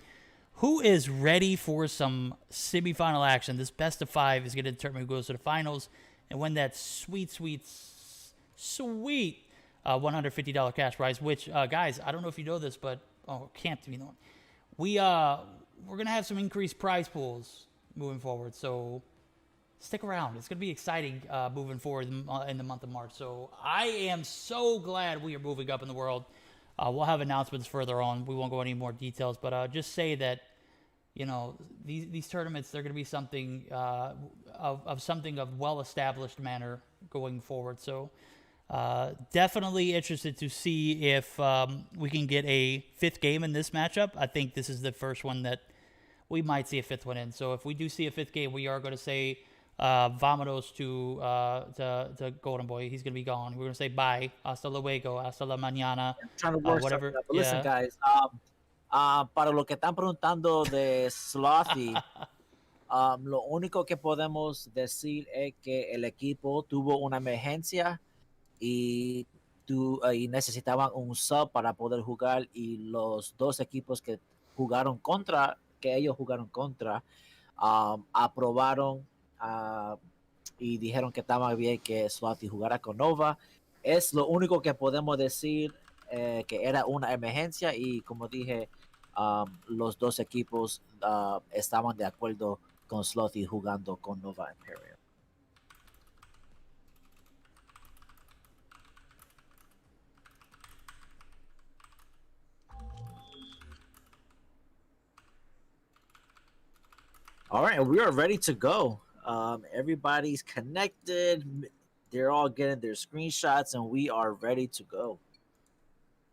Who is ready for some semifinal action? This best of 5 is going to determine who goes to the finals and win that sweet $150 cash prize. Which, guys, I don't know if you know this, but can't be known. We're gonna have some increased prize pools moving forward, so stick around. It's gonna be exciting moving forward in the month of March. So I am so glad we are moving up in the world. We'll have announcements further on. We won't go into any more details, but just say that, you know, these tournaments, they're gonna be something of well-established manner going forward. So definitely interested to see if we can get a 5th game in this matchup. I think this is the first one that we might see a 5th one in. So if we do see a 5th game, we are going to say vámonos to GoldenBoy. He's going to be gone. We're going to say bye, hasta luego, hasta la mañana. I'm trying to work whatever. But listen, guys. Para lo que están preguntando de Slothy, lo único que podemos decir es que el equipo tuvo una emergencia y necesitaban un sub para poder jugar, y los dos equipos que ellos jugaron contra aprobaron y dijeron que estaba bien que Slothy jugara con Nova. Es lo único que podemos decir, que era una emergencia, y como dije, los dos equipos estaban de acuerdo con Slothy jugando con Nova Imperium. All right, we are ready to go. Everybody's connected. They're all getting their screenshots, and we are ready to go.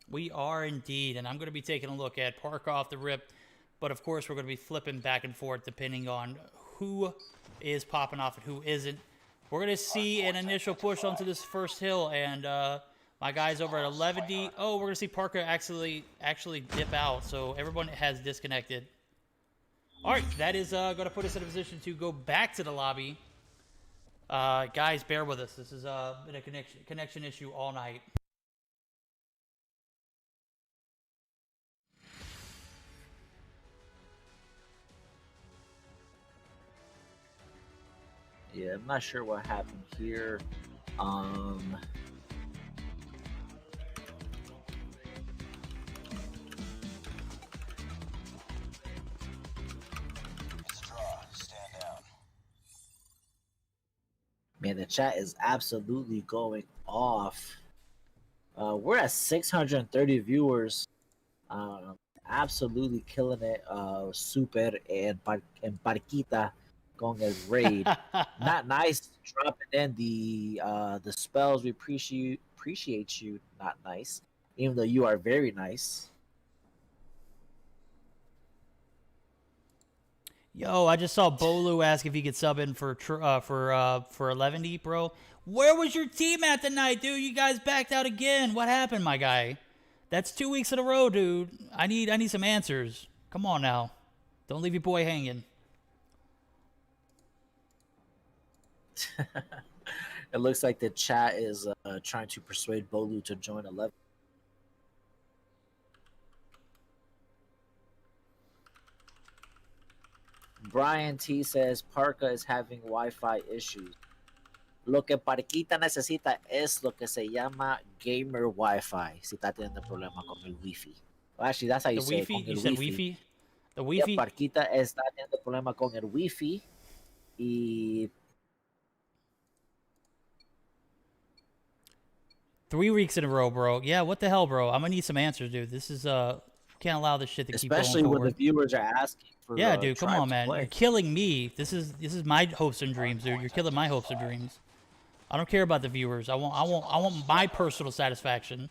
We are indeed, and I'm going to be taking a look at Park off the rip, but of course we're going to be flipping back and forth depending on who is popping off and who isn't. We're going to see an initial push onto this first hill, and my guys over at 11D. Oh, we're going to see Parker actually dip out, so everyone has disconnected. All right, that is going to put us in a position to go back to the lobby. Guys, bear with us. This has been a connection issue all night. Yeah, I'm not sure what happened here. Man, the chat is absolutely going off. We're at 630 viewers. Absolutely killing it. Super and Parquita con el raid. Not nice dropping in the spells. We appreciate you. Not nice, even though you are very nice. Yo, I just saw Bolu ask if he could sub in for 11D, bro. Where was your team at tonight, dude? You guys backed out again. What happened, my guy? That's 2 weeks in a row, dude. I need some answers. Come on now. Don't leave your boy hanging. It looks like the chat is trying to persuade Bolu to join 11. Brian T says Parka is having Wi-Fi issues. Lo que Parquita necesita es lo que se llama gamer Wi-Fi. Si está teniendo problema con el Wi-Fi. Well, actually, that's how you The say Wi-Fi? it. Con You el said Wi-Fi. Wi-Fi? The Yeah, Wi-Fi? Parquita está teniendo problema con el Wi-Fi. Y 3 weeks in a row, bro. Yeah, what the hell, bro? I'm gonna need some answers, dude. This is can't allow this shit to keep going especially when forward. the viewers are asking for Yeah, dude, come Tribe on, to man. play. You're killing me. This is my hopes and dreams, dude. You're killing my hopes and dreams. I don't care about the viewers. I want my personal satisfaction.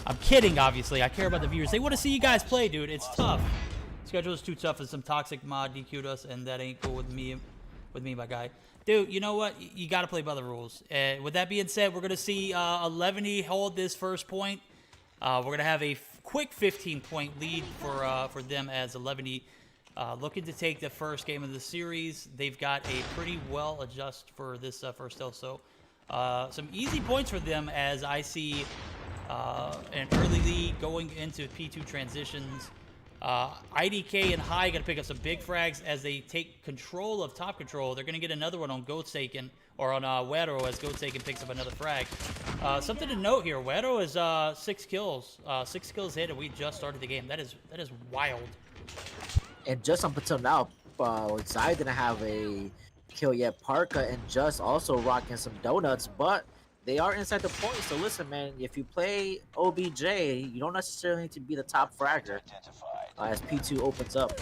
I'm kidding, obviously. I care about the viewers. They want to see you guys play, dude. It's tough. Schedule is too tough, and some toxic mod DQ'd us, and that ain't cool with me, my guy. Dude, you know what? You got to play by the rules. With that being said, we're gonna see 11E hold this first point. We're gonna have a quick 15-point lead for them as 11E looking to take the first game of the series. They've got a pretty well adjust for this first hill, so some easy points for them as I see an early lead going into P2 transitions. IDK and High going to pick up some big frags as they take control of top control. They're going to get another one on Goatsaken, or on Wero as Goatsaken picks up another frag. Something to note here, Wero is 6 kills. 6 kills hit, and we just started the game. That is wild. And just up until now, Zai didn't have a kill yet. Parka and Just also rocking some donuts, but they are inside the point. So listen, man, if you play OBJ, you don't necessarily need to be the top fragger as P2 opens up.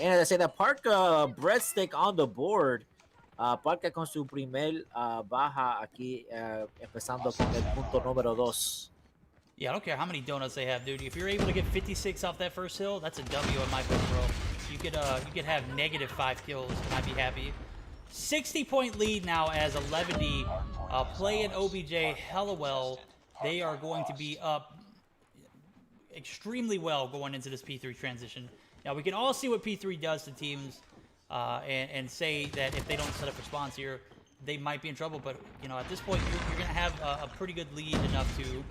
And I say that Parka breadstick on the board. Parka con su primer baja aquí, empezando con el punto número 2. Yeah, I don't care how many donuts they have, dude. If you're able to get 56 off that first hill, that's a W in my book, bro. You could have -5 kills, and I'd be happy. 60-point lead now as 11D playing OBJ hella well. They are going to be up extremely well going into this P3 transition. Now, we can all see what P3 does to teams and say that if they don't set up response here, they might be in trouble. But, you know, at this point, you're going to have a pretty good lead enough to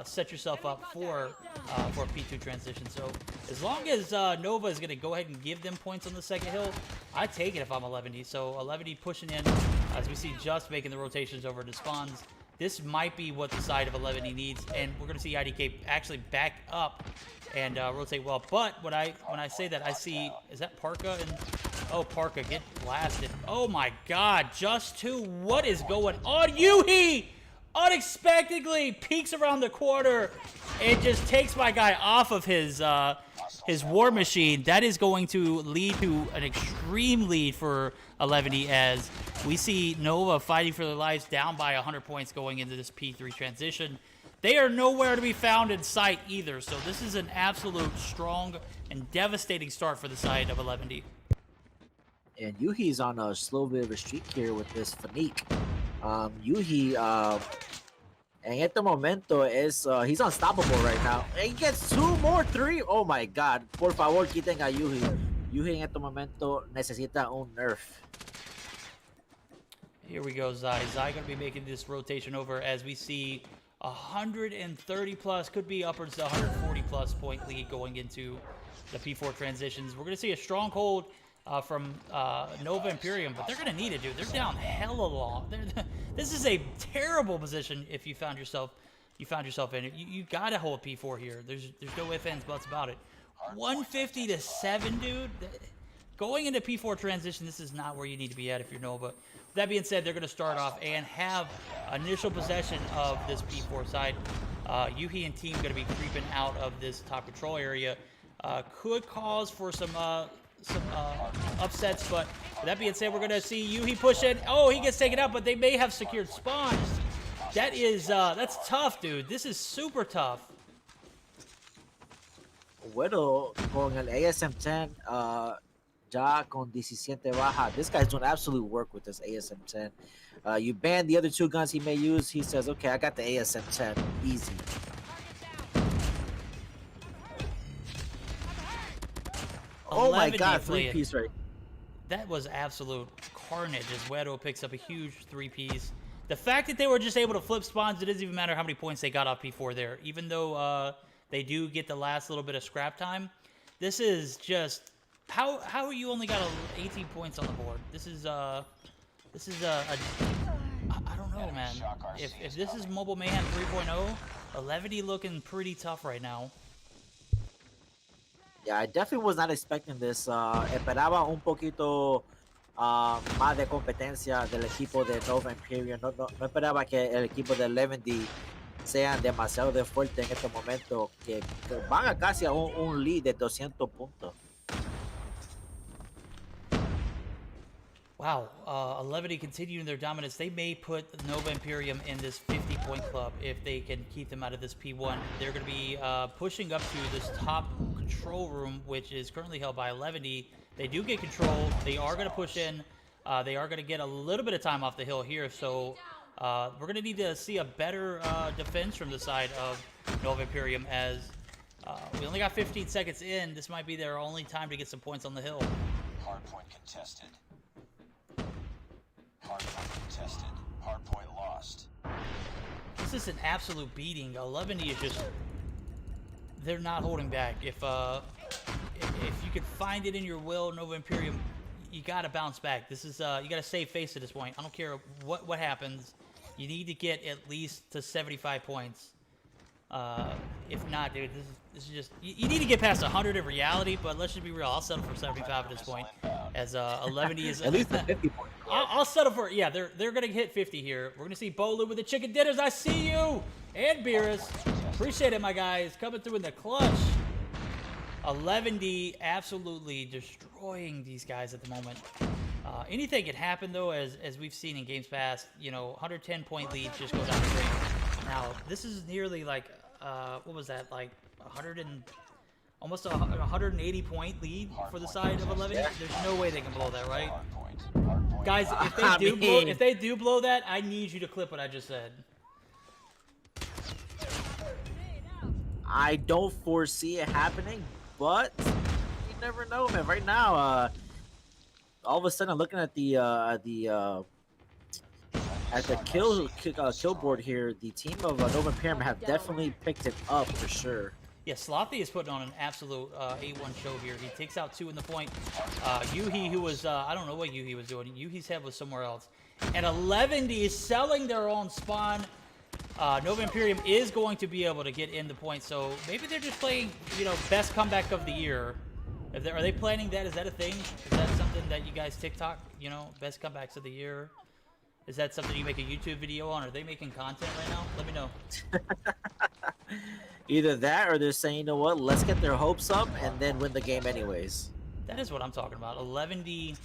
set yourself up for a P2 transition. So as long as Nova is going to go ahead and give them points on the second hill, I take it if I'm 11D. So 11D pushing in as we see Just making the rotations over to spawns. This might be what the side of 11D needs, and we're going to see IDK actually back up and rotate well. But when I say that, I see, is that Parka? And oh, Parka, get blasted. Oh my God, Just 2, what is going on? Yuhi unexpectedly peeks around the corner and just takes my guy off of his war machine. That is going to lead to an extreme lead for 11E as we see Nova fighting for their lives down by 100 points going into this P3 transition. They are nowhere to be found in sight either, so this is an absolute strong and devastating start for the side of 11D. And Yuhi's on a slow bit of a streak here with this Fanique. Yuhi, en este momento he's unstoppable right now. He gets 2 more 3. Oh my God! Por favor, quiten a Yuhi. Yuhi en este momento necesita un nerf. Here we go, Zai. Zai going to be making this rotation over as we see 130 plus, could be upwards to 140 plus point lead going into the P4 transitions. We're going to see a stronghold from Nova Imperium, but they're going to need it, dude. They're down hella long. This is a terrible position if you found yourself in it. You got to hold P4 here. There's no ifs, ands, buts about it. 150 to 7, dude. Going into P4 transition, this is not where you need to be at if you're Nova. With that being said, they're going to start off and have initial possession of this P4 side. Yuhi and team going to be creeping out of this top control area. Could cause for some upsets, but with that being said, we're going to see Yuhi push in. Oh, he gets taken out, but they may have secured spawns. That's tough, dude. This is super tough. Bueno, con el ASM-10, Ya con 17 baja. This guy's doing absolute work with this ASM-10. You ban the other two guns he may use. He says, okay, I got the ASM-10. Easy. Oh my 11 god, deflated. three-piece right. That was absolute carnage as Wedo picks up a huge 3-piece. The fact that they were just able to flip spawns, it doesn't even matter how many points they got off P4 there. Even though they do get the last little bit of scrap time, this is just... How you only got 18 points on the board? This is I don't know, man. If this is Mobile Mayhem 3.0, 11 looking pretty tough right now. Yeah, I definitely was not expecting this. Esperaba un poquito más de competencia del equipo de Nova Imperium. No esperaba que el equipo de 11 sean demasiado de fuerte en este momento, que van a casi a un lead de 200 puntos. Wow, 11 continuing their dominance. They may put Nova Imperium in this 50-point club if they can keep them out of this P1. They're going to be pushing up to this top control room, which is currently held by 11. They do get control. They are going to push in. They are going to get a little bit of time off the hill here, so we're going to need to see a better defense from the side of Nova Imperium as we only got 15 seconds in. This might be their only time to get some points on the hill. Hardpoint contested. Hardpoint contested. Hardpoint lost. This is an absolute beating. 11 is just... They're not holding back. If you can find it in your will, Nova Imperium, you got to bounce back. This is... you got to save face at this point. I don't care what happens. You need to get at least to 75 points. If not, dude, this is just... You need to get past 100 in reality, but let's just be real. I'll settle for 75 at this point. As 11 is... At least a 50 point. I'll settle for... Yeah, they're going to hit 50 here. We're going to see Bolu with the chicken dinners. I see you! And Beerus. Appreciate it, my guys. Coming through in the clutch. 11D absolutely destroying these guys at the moment. Anything can happen, though, as we've seen in games past. You know, 110-point leads just go down the drain. Now, this is nearly like... what was that? Like 100 and... Almost a 180-point lead for the side of 11. There's no way they can blow that, right? Guys, if they do blow that, I need you to clip what I just said. I don't foresee it happening, but you never know, man. Right now, all of a sudden, I'm looking at the kill board here. The team of Nova Imperium have definitely picked it up for sure. Yeah, Slothy is putting on an absolute A1 show here. He takes out 2 in the point. Yuhi, who was, I don't know what Yuhi was doing. Yuhi's head was somewhere else. And 11 is selling their own spawn. Nova Imperium is going to be able to get in the point, so maybe they're just playing, you know, best comeback of the year. Are they planning that? Is that a thing? Is that something that you guys TikTok, you know, best comebacks of the year? Is that something you make a YouTube video on? Are they making content right now? Let me know. Either that or they're saying, you know what, let's get their hopes up and then win the game anyways. That is what I'm talking about. 11D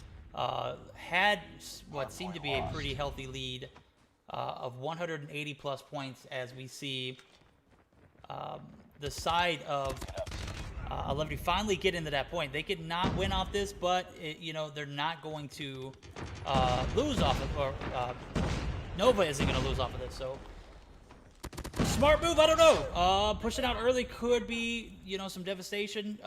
had what seemed to be a pretty healthy lead of 180 plus points as we see the side of 11D finally get into that point. They could not win off this, but you know, they're not going to lose off of, or Nova isn't going to lose off of this, so smart move, I don't know. Pushing out early could be, you know, some devastation.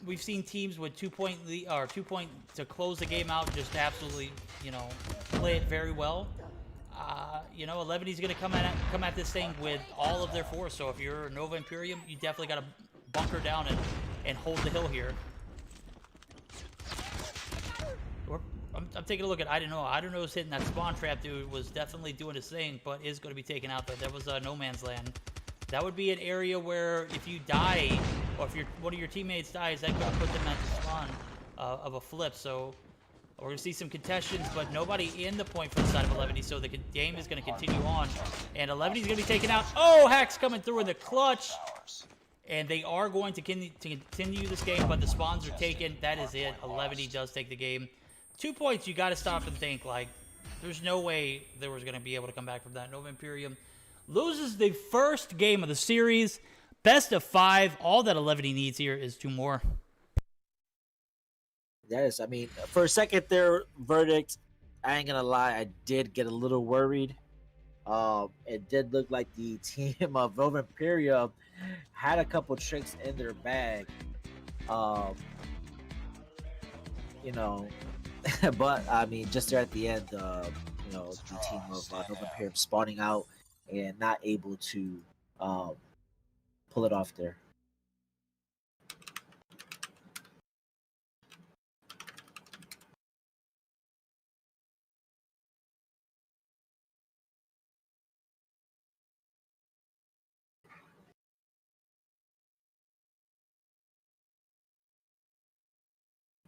We've seen teams with 2-point lead, or 2-point to close the game out, just absolutely, you know, play it very well. You know, 11 is going to come at this thing with all of their force. So if you're Nova Imperium, you definitely got to bunker down and hold the hill here. I'm taking a look at I don't know. Hitting that spawn trap, dude, was definitely doing his thing, but is going to be taken out. But that was no man's land. That would be an area where if you die, or if one of your teammates dies, that could put them at the spawn of a flip. So we're going to see some contestations, but nobody in the point for the side of 11. So the game is going to continue on, and 11 is going to be taken out. Oh, Hack's coming through in the clutch. And they are going to continue this game, but the spawns are taken. That is it. 11 does take the game. 2 points, you got to stop and think, like, there's no way they was going to be able to come back from that. Nova Imperium loses the first game of the series. Best of 5. All that 11 needs here is 2 more. That is, I mean, for a second there, verdict. I ain't gonna lie, I did get a little worried. It did look like the team of Nova Imperium had a couple tricks in their bag. Um, you know, but I mean, just there at the end, the team of Nova Imperium spawning out and not able to um, pull it off there.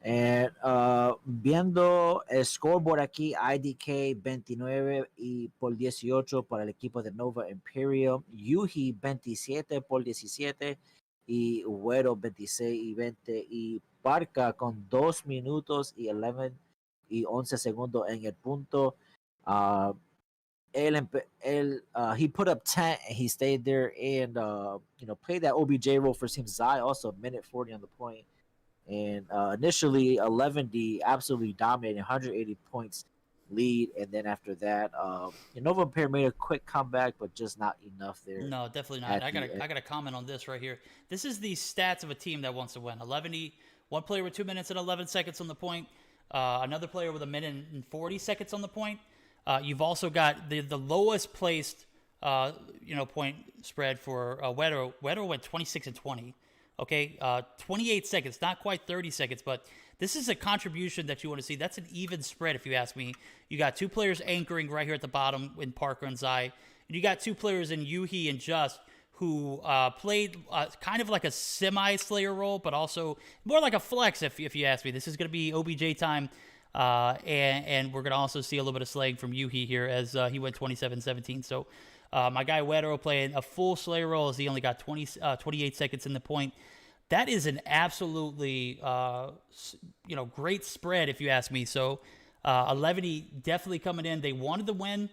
And viendo el scoreboard aquí, IDK 29 y por 18 para el equipo de Nova Imperium, Yuji 27 por 17 y Güero 26 y 20 y Parca con 2 minutos y 11 segundos en el punto. He put up 10 and he stayed there and played that OBJ role for Team Zai, also minute 40 on the point. And initially 11D absolutely dominated, 180 points lead, and then after that, Nova Pair made a quick comeback, but just not enough there. No, definitely not. I got to comment on this right here. This is the stats of a team that wants to win. 11D, one player with 2 minutes and 11 seconds on the point, another player with 1 minute and 40 seconds on the point. You've also got the lowest placed point spread for Wedo. Wedo went 26 and 20. Okay, 28 seconds, not quite 30 seconds, but this is a contribution that you want to see. That's an even spread, if you ask me. You got 2 players anchoring right here at the bottom in Parker and Zai. And you got 2 players in Yuhi and Just who played kind of like a semi-Slayer role, but also more like a flex, if you ask me. This is going to be OBJ time, and we're going to also see a little bit of slaying from Yuhi here as he went 27-17. So my guy Wedero playing a full Slayer role as he only got 28 seconds in the point. That is an absolutely great spread, if you ask me. So 11 definitely coming in. They wanted to win.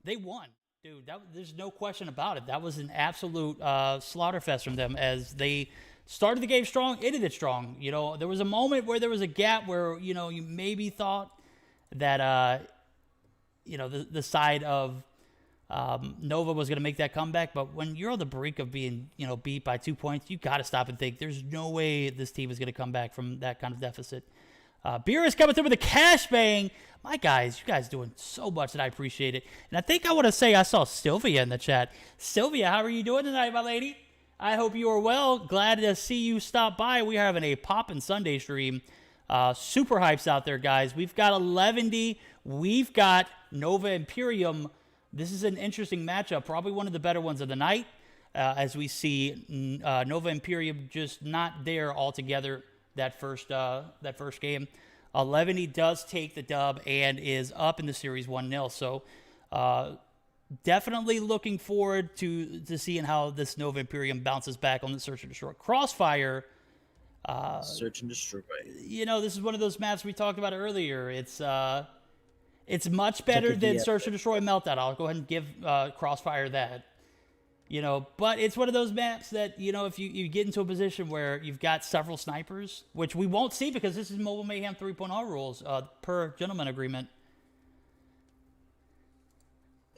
They won. Dude, there's no question about it. That was an absolute slaughterfest from them as they started the game strong, ended it strong. There was a moment where there was a gap where, you maybe thought that, the side of Nova was going to make that comeback, but when you're on the brink of being, beat by 2 points, you got to stop and think. There's no way this team is going to come back from that kind of deficit. Beer is coming through with a cash bang. My guys, you guys doing so much, and I appreciate it. And I think I want to say I saw Sylvia in the chat. Sylvia, how are you doing tonight, my lady? I hope you are well. Glad to see you stop by. We are having a poppin' Sunday stream. Super hypes out there, guys. We've got 11D. We've got Nova Imperium. This is an interesting matchup, probably one of the better ones of the night, as we see Nova Imperium just not there altogether that first game. 11 does take the dub and is up in the series 1-0. So definitely looking forward to seeing how this Nova Imperium bounces back on the Search and Destroy. Crossfire. Search and Destroy. This is one of those maps we talked about earlier. It's much better than Search and Destroy Meltdown. I'll go ahead and give Crossfire that. But it's one of those maps that, if you get into a position where you've got several snipers, which we won't see because this is Mobile Mayhem 3.0 rules per gentleman agreement.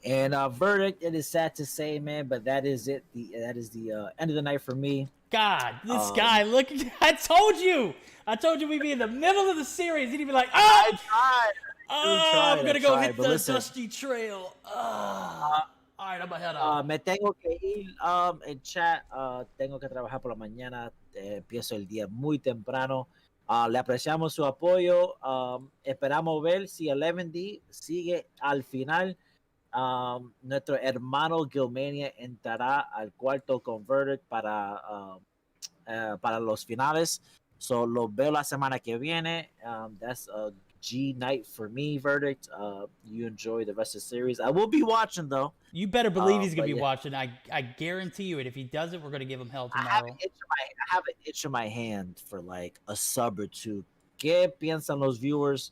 And verdict, it is sad to say, man, but that is it. That is the end of the night for me. God, this guy, look, I told you we'd be in the middle of the series. He'd be like, I tried. I'm going to go hit the dusty trail. All right, I'm ahead of. Me tengo que ir en chat. Tengo que trabajar por la mañana. Empiezo el día muy temprano. Le apreciamos su apoyo. Esperamos ver si 11D sigue al final. Nuestro hermano Gilmania entrará al cuarto converted para los finales. So lo veo la semana que viene. That's a G night for me, verdict. You enjoy the rest of the series. I will be watching though. You better believe he's gonna be watching. I guarantee you it. If he doesn't, we're gonna give him hell tomorrow. I have an itch in my hand for like a sub or two. ¿Qué piensan los viewers?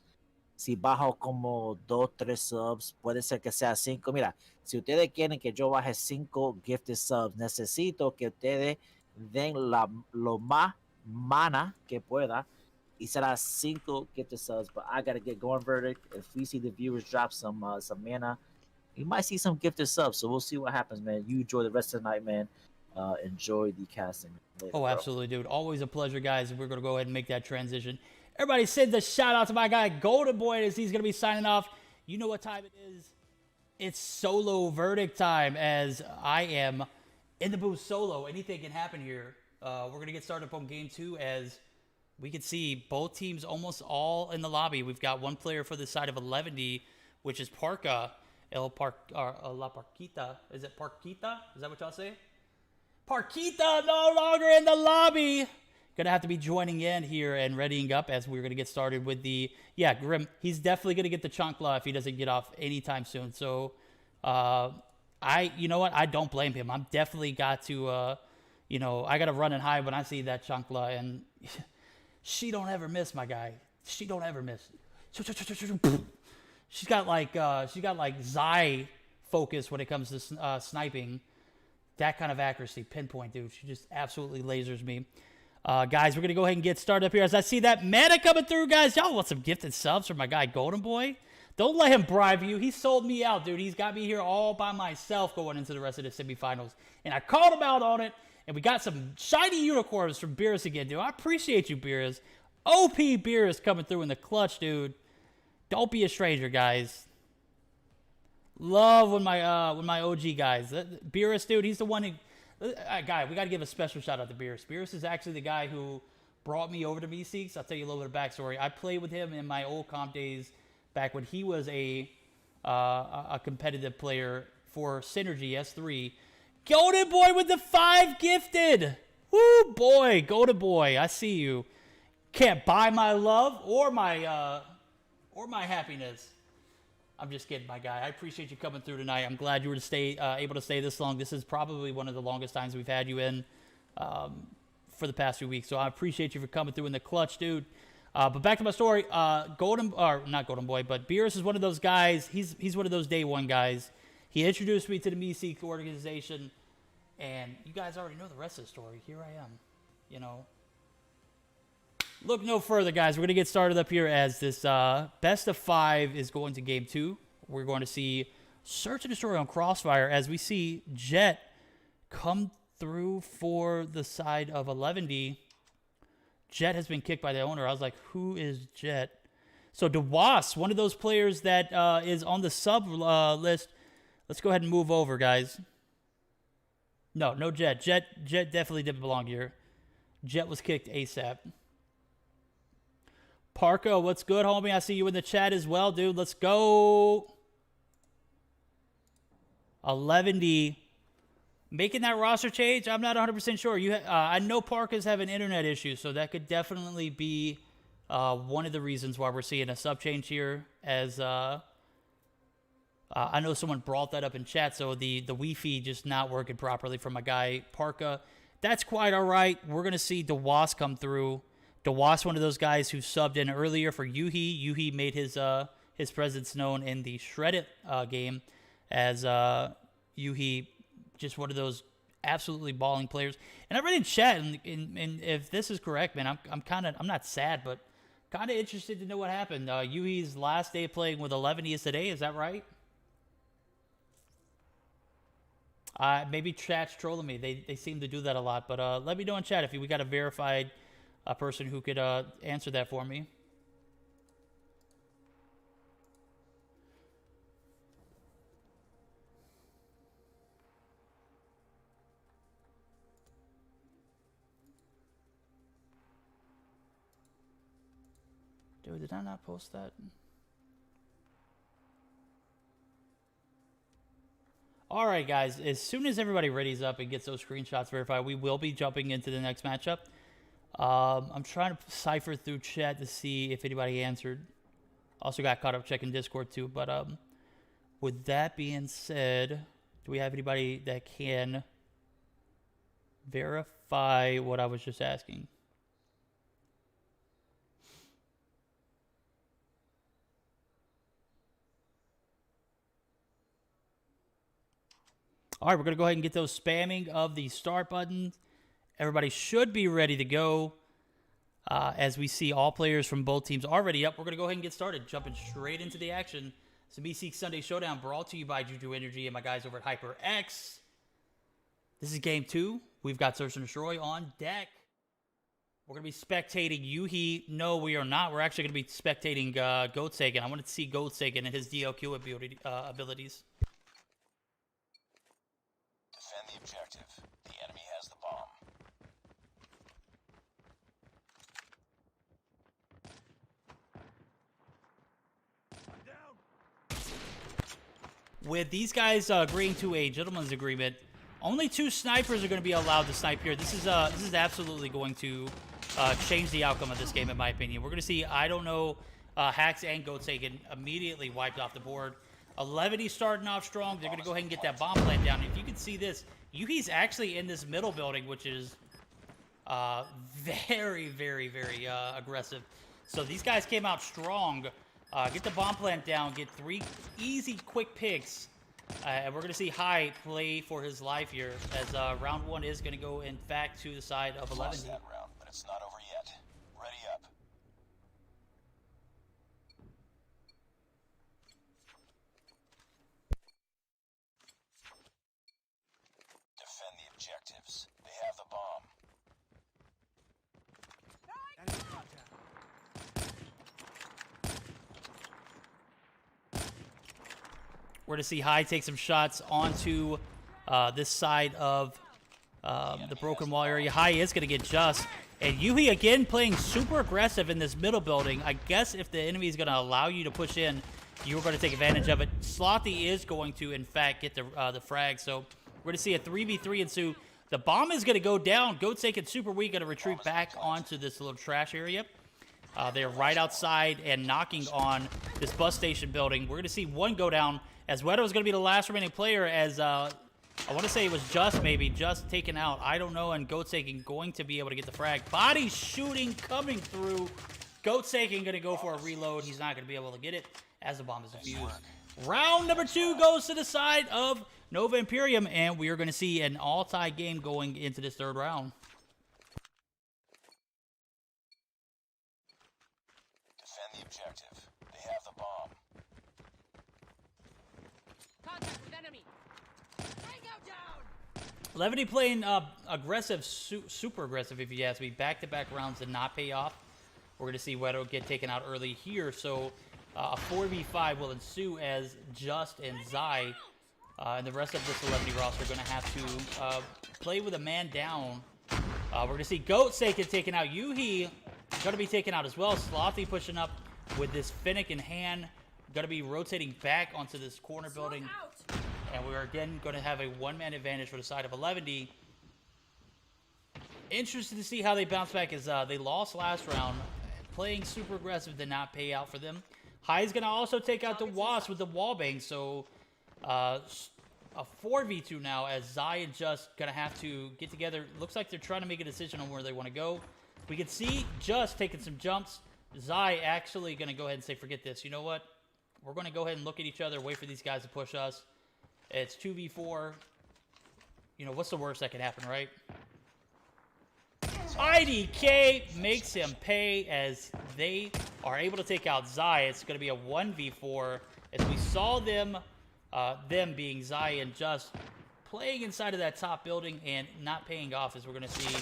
Si bajo como 2, 3 subs, puede ser que sea 5. Mira, si ustedes quieren que yo baje 5 gifted subs, necesito que ustedes den lo más mana que pueda He said I cinco gifted subs, but I gotta get going. Verdict. If we see the viewers drop some mana, you might see some gifted subs. So we'll see what happens, man. You enjoy the rest of the night, man. Enjoy the casting. Later, Oh, bro. absolutely, dude. Always a pleasure, guys. We're going to go ahead and make that transition. Everybody send a shout out to my guy, GoldenBoy, as he's going to be signing off. You know what time it is. It's solo verdict time, as I am in the booth solo. Anything can happen here. We're going to get started on game 2, as we can see both teams almost all in the lobby. We've got one player for the side of 11D, which is Parka. La Parquita. Is it Parquita? Is that what y'all say? Parquita no longer in the lobby. Gonna have to be joining in here and readying up as we're gonna get started with the Grim. He's definitely gonna get the chancla if he doesn't get off anytime soon. So, you know what? I don't blame him. I'm definitely got to, I gotta run and hide when I see that chancla, and she don't ever miss, my guy. She don't ever miss. She's got like Zai focus when it comes to sniping. That kind of accuracy, pinpoint, dude. She just absolutely lasers me. Guys, we're going to go ahead and get started up here. As I see that mana coming through, guys. Y'all want some gifted subs from my guy, GoldenBoy? Don't let him bribe you. He sold me out, dude. He's got me here all by myself going into the rest of the semifinals. And I called him out on it. And we got some shiny unicorns from Beerus again, dude. I appreciate you, Beerus. OP Beerus coming through in the clutch, dude. Don't be a stranger, guys. Love when my OG guys. Beerus, dude, he's the one who... guy, we got to give a special shout out to Beerus. Beerus is actually the guy who brought me over to Meseeks. I'll tell you a little bit of backstory. I played with him in my old comp days back when he was a competitive player for Synergy S3. GoldenBoy with the 5 gifted. Woo, boy. GoldenBoy, I see you. Can't buy my love or my happiness. I'm just kidding, my guy. I appreciate you coming through tonight. I'm glad you were able to stay this long. This is probably one of the longest times we've had you in for the past few weeks. So I appreciate you for coming through in the clutch, dude. But back to my story. Not GoldenBoy, but Beerus is one of those guys. He's one of those day one guys. He introduced me to the Meseeks organization, and you guys already know the rest of the story. Here I am, Look no further, guys. We're going to get started up here as this best of 5 is going to game 2. We're going to see Search and Destroy on Crossfire as we see Jet come through for the side of 11D. Jet has been kicked by the owner. I was like, who is Jet? So DeWas, one of those players that is on the sub list. Let's go ahead and move over, guys. No Jet. Jet definitely didn't belong here. Jet was kicked ASAP. Parka, what's good, homie? I see you in the chat as well, dude. Let's go. 11D. Making that roster change, I'm not 100% sure. I know Parka's having internet issues, so that could definitely be one of the reasons why we're seeing a sub change here. As I know someone brought that up in chat, so the Wi-Fi just not working properly for my guy Parka. That's quite all right. We're going to see DeWas come through. DeWas, one of those guys who subbed in earlier for Yuhi. Yuhi made his presence known in the Shreddit game as Yuhi, just one of those absolutely balling players. And I read in chat, and if this is correct, man, I'm not sad, but kind of interested to know what happened. Yuhi's last day playing with 11 is today. Is that right? Maybe chat's trolling me. They seem to do that a lot. But let me know in chat if we got a verified person who could answer that for me. Dude, did I not post that? All right, guys. As soon as everybody readies up and gets those screenshots verified, we will be jumping into the next matchup. I'm trying to cipher through chat to see if anybody answered. Also got caught up checking Discord too. But with that being said, do we have anybody that can verify what I was just asking? All right, we're going to go ahead and get those spamming of the start buttons. Everybody should be ready to go. As we see all players from both teams already up, we're going to go ahead and get started. Jumping straight into the action. It's the Meseeks Sunday Showdown brought to you by JuJu Energy and my guys over at HyperX. This is game 2. We've got Search and Destroy on deck. We're going to be spectating Yuhi. No, we are not. We're actually going to be spectating Goatsaken. I want to see Goatsaken and his DLQ abilities. Defend the objective. The enemy has the bomb. With these guys agreeing to a gentleman's agreement, only 2 snipers are going to be allowed to snipe here. This is absolutely going to change the outcome of this game, in my opinion. We're going to see, I don't know, HyperX and Goatsaken immediately wiped off the board. 11 starting off strong. They're going to go ahead and get that bomb plant down. If you can see this, Yuhi's actually in this middle building, which is very, very, very aggressive. So these guys came out strong. Get the bomb plant down. Get 3 easy, quick picks. And we're going to see High play for his life here, as round 1 is going to go, in fact, to the side of 11. Lost that round, but it's not over yet. Ready up. Defend the objectives. They have the bomb. We're going to see High take some shots onto this side of the broken wall area. High is going to get just. And Yuhi again playing super aggressive in this middle building. I guess if the enemy is going to allow you to push in, you're going to take advantage of it. Slothy is going to, in fact, get the frag. So we're going to see a 3v3 ensue. The bomb is going to go down. Goatsaken super weak, going to retreat back onto this little trash area. They're right outside and knocking on this bus station building. We're going to see 1 go down, as Wedo is going to be the last remaining player, as I want to say it was just taken out. I don't know, and Goatsaken going to be able to get the frag. Body shooting coming through. Goatsaken going to go for a reload. He's not going to be able to get it as the bomb is defused. Round number 2 goes to the side of Nova Imperium, and we are going to see an all-tie game going into this 3rd round. Defend the objective. They have the bomb. Contact with enemy. Tango down. Levity playing aggressive, super aggressive, if you ask me. Back-to-back rounds did not pay off. We're going to see Wedo get taken out early here, so a 4v5 will ensue as Just and Zai and the rest of this 11 roster are going to have to play with a man down. We're going to see Goatsaken taken out. Yuhi going to be taken out as well. Slothy pushing up with this Finnick in hand. Going to be rotating back onto this corner building. And we're again going to have a 1-man advantage for the side of 11D. Interested to see how they bounce back, as they lost last round. Playing super aggressive did not pay out for them. High is going to also take out the Wasp with the wallbang. So a 4v2 now, as Zai and Just going to have to get together. Looks like they're trying to make a decision on where they want to go. We can see Just taking some jumps. Zai actually going to go ahead and say, forget this. You know what? We're going to go ahead and look at each other, wait for these guys to push us. It's 2v4. You know, what's the worst that could happen, right? IDK makes him pay, as they are able to take out Zai. It's going to be a 1v4, as we saw them being Zai and Just playing inside of that top building and not paying off, as we're going to see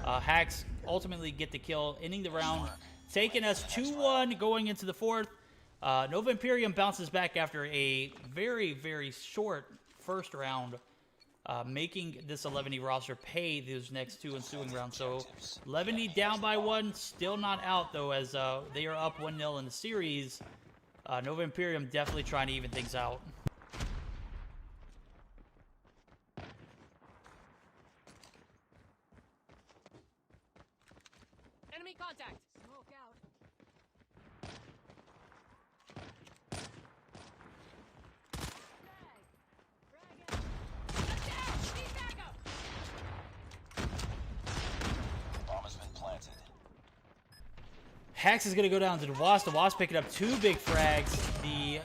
HyperX ultimately get the kill, ending the round, taking us 2-1 going into the 4th. Nova Imperium bounces back after a very, very short first round, making this 11E roster pay those next 2 ensuing rounds. So 11E down by 1, still not out though, as they are up 1-0 in the series. Nova Imperium definitely trying to even things out. Enemy contact. Smoke out. Bomb has been planted. HyperX is going to go down to the Wasp. The Wasp picking up 2 big frags. The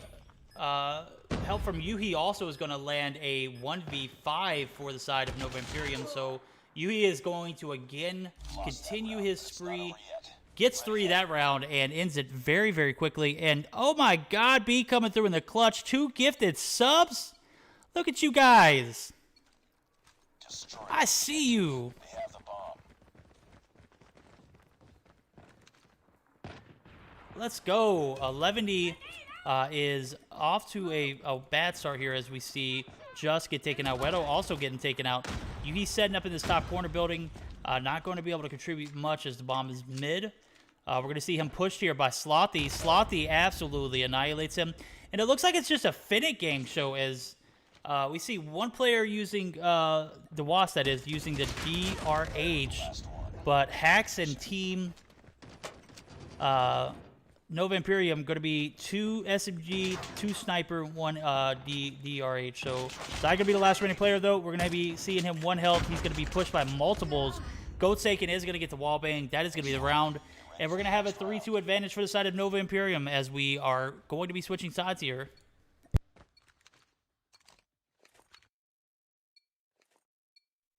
help from Yuhi also is going to land a 1v5 for the side of Nova Imperium. So Yuhi is going to again continue his spree. Gets 3 that round and ends it very, very quickly. And, oh my God, B coming through in the clutch. 2 gifted subs. Look at you guys. Destroy I see you. They have the bomb. Let's go. 11D is off to a bad start here as we see Just get taken out. Wedo also getting taken out. He's setting up in this top corner building. Not going to be able to contribute much as the bomb is mid. We're going to see him pushed here by Slothy. Slothy absolutely annihilates him. And it looks like it's just a Finnick game show as we see one player using, the WASP that is, using the DRH. But Hacks and Team Nova Imperium going to be 2 SMG, 2 Sniper, 1 DRH. So Zai going to be the last remaining player, though. We're going to be seeing him 1 health. He's going to be pushed by multiples. Goatsaken is going to get the wall bang. That is going to be the round. And we're going to have a 3-2 advantage for the side of Nova Imperium as we are going to be switching sides here.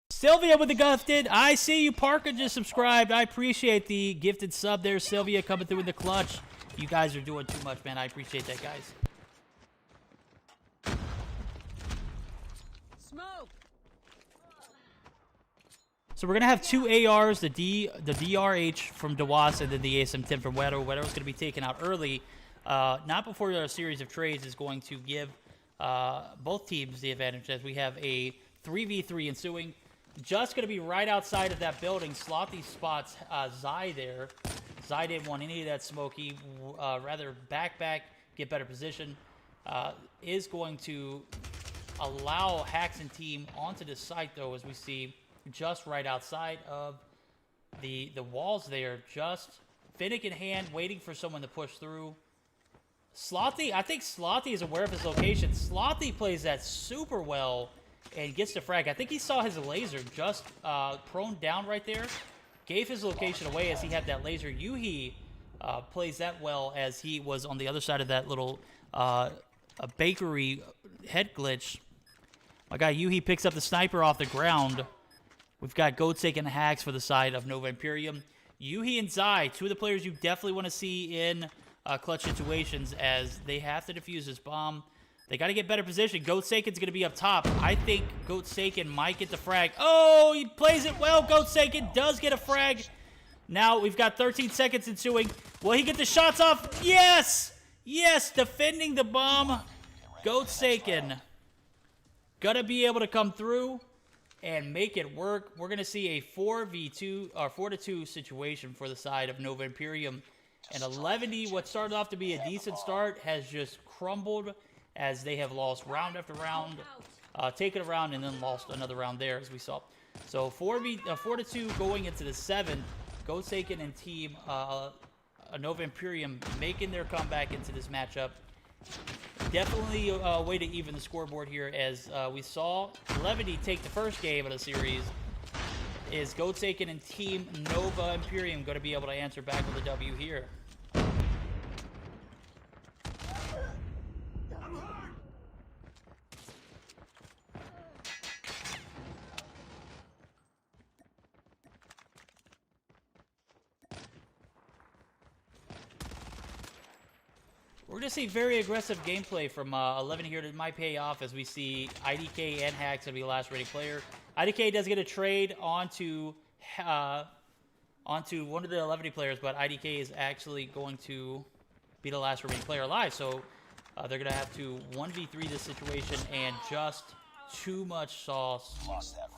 Sylvia with the gifted. I see you. Parker just subscribed. I appreciate the gifted sub there. Sylvia coming through in the clutch. You guys are doing too much, man. I appreciate that, guys. Smoke! So we're going to have 2 ARs, the DRH from Dewas and then the ASM-10 from Wedo. Wedo's going to be taken out early. Not before a series of trades is going to give both teams the advantage as we have a 3v3 ensuing. Just going to be right outside of that building. Slothy spots Zai there. Zai didn't want any of that smoke. He rather back, get better position. Is going to allow Hacks and team onto the site, though, as we see just right outside of the walls there. Just Finnick in hand, waiting for someone to push through. Slothy, I think Slothy is aware of his location. Slothy plays that super well and gets the frag. I think he saw his laser just prone down right there. Gave his location away as he had that laser. Yuhi plays that well as he was on the other side of that little a bakery head glitch. My guy Yuhi picks up the sniper off the ground. We've got Goatsaken and Hacks for the side of Nova Imperium. Yuhi and Zai, 2 of the players you definitely want to see in clutch situations as they have to defuse this bomb. They got to get better position. Goatsaken's going to be up top. I think Goatsaken might get the frag. Oh, he plays it well. Goatsaken does get a frag. Now we've got 13 seconds ensuing. Will he get the shots off? Yes! Yes, defending the bomb. Goatsaken gonna be able to come through and make it work. We're gonna see a 4v2 or 4-2 situation for the side of Nova Imperium. And 11D, what started off to be a decent start, has just crumbled as they have lost round after round, taken a round and then lost another round there, as we saw. So 4-2 going into the 7th. Goatsaken and team Nova Imperium making their comeback into this matchup. Definitely a way to even the scoreboard here, as we saw 11D take the first game of the series. Is Goatsaken and team Nova Imperium going to be able to answer back with a W here? We're going to see very aggressive gameplay from 11 here that might pay off as we see IDK and Hacks going to be the last rated player. IDK does get a trade onto one of the 11 players, but IDK is actually going to be the last remaining player alive. So they're going to have to 1v3 this situation, and just too much sauce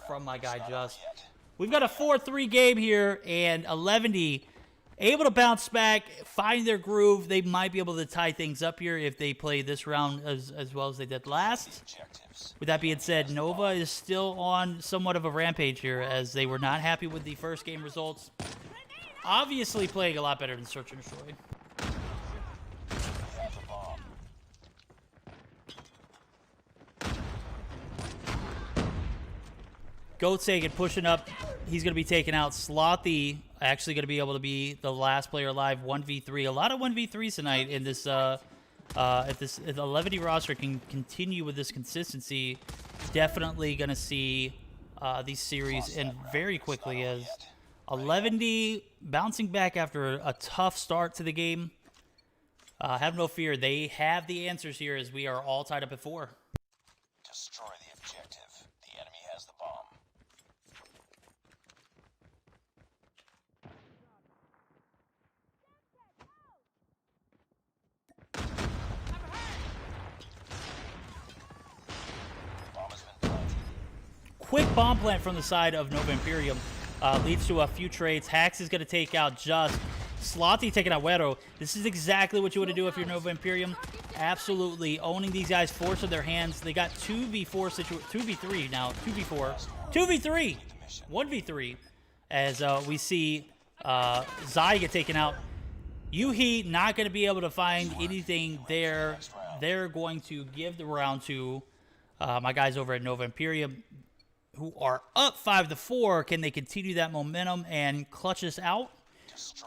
from my guy Just. We've got a 4-3 game here, and 11D able to bounce back, find their groove. They might be able to tie things up here if they play this round as well as they did last. With that being said, Nova is still on somewhat of a rampage here as they were not happy with the first game results. Obviously playing a lot better than Search and Destroy. Goatsaken pushing up. He's going to be taken out. Slothy actually going to be able to be the last player alive. 1v3. A lot of 1v3s tonight in this. If the 11D roster can continue with this consistency, definitely going to see these series end very quickly, as 11D bouncing back after a tough start to the game. Have no fear. They have the answers here as we are all tied up at 4. Destroy the objective. The enemy has the bomb. Bomb has been planted. Quick bomb plant from the side of Nova Imperium leads to a few trades. Hax is going to take out Just. Slothy taking out Wero. This is exactly what you want to do if you're Nova Imperium. Absolutely owning these guys, forcing their hands. They got 2v3 now. 2v4. 2v3. 1v3. As we see Zai get taken out. Yuhi not going to be able to find anything there. They're going to give the round to my guys over at Nova Imperium, who are up 5-4. Can they continue that momentum and clutch us out?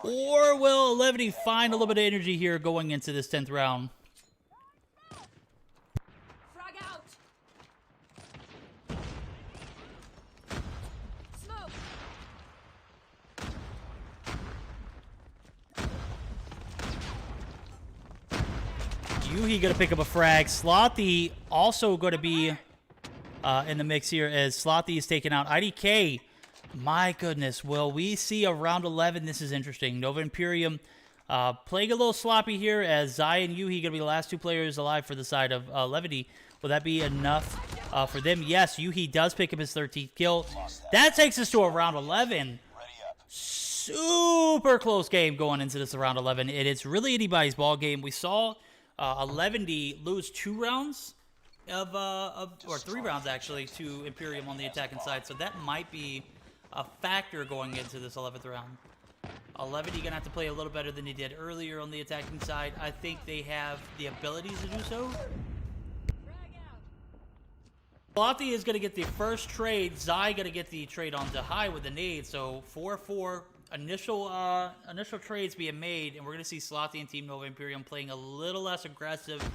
Or will Levity find a little bit of energy here going into this 10th round? Frag out. Smoke. Yuhi going to pick up a frag. Slothy also going to be in the mix here as Slothy is taking out IDK. My goodness, will we see a round 11? This is interesting. Nova Imperium playing a little sloppy here as Zai and Yuhi going to be the last 2 players alive for the side of Levity. Will that be enough for them? Yes, Yuhi does pick up his 13th kill. That takes us to a round 11. Super close game going into this round 11. It's really anybody's ball game. We saw 11D lose 2 rounds or 3 rounds actually to Imperium on the attacking side. So that might be a factor going into this 11th round. 11, you're going to have to play a little better than he did earlier on the attacking side. I think they have the abilities to do so. Slothy is going to get the first trade. Zai going to get the trade onto high with the nade. So 4-4 initial trades being made, and we're going to see Slothy and Team Nova Imperium playing a little less aggressive,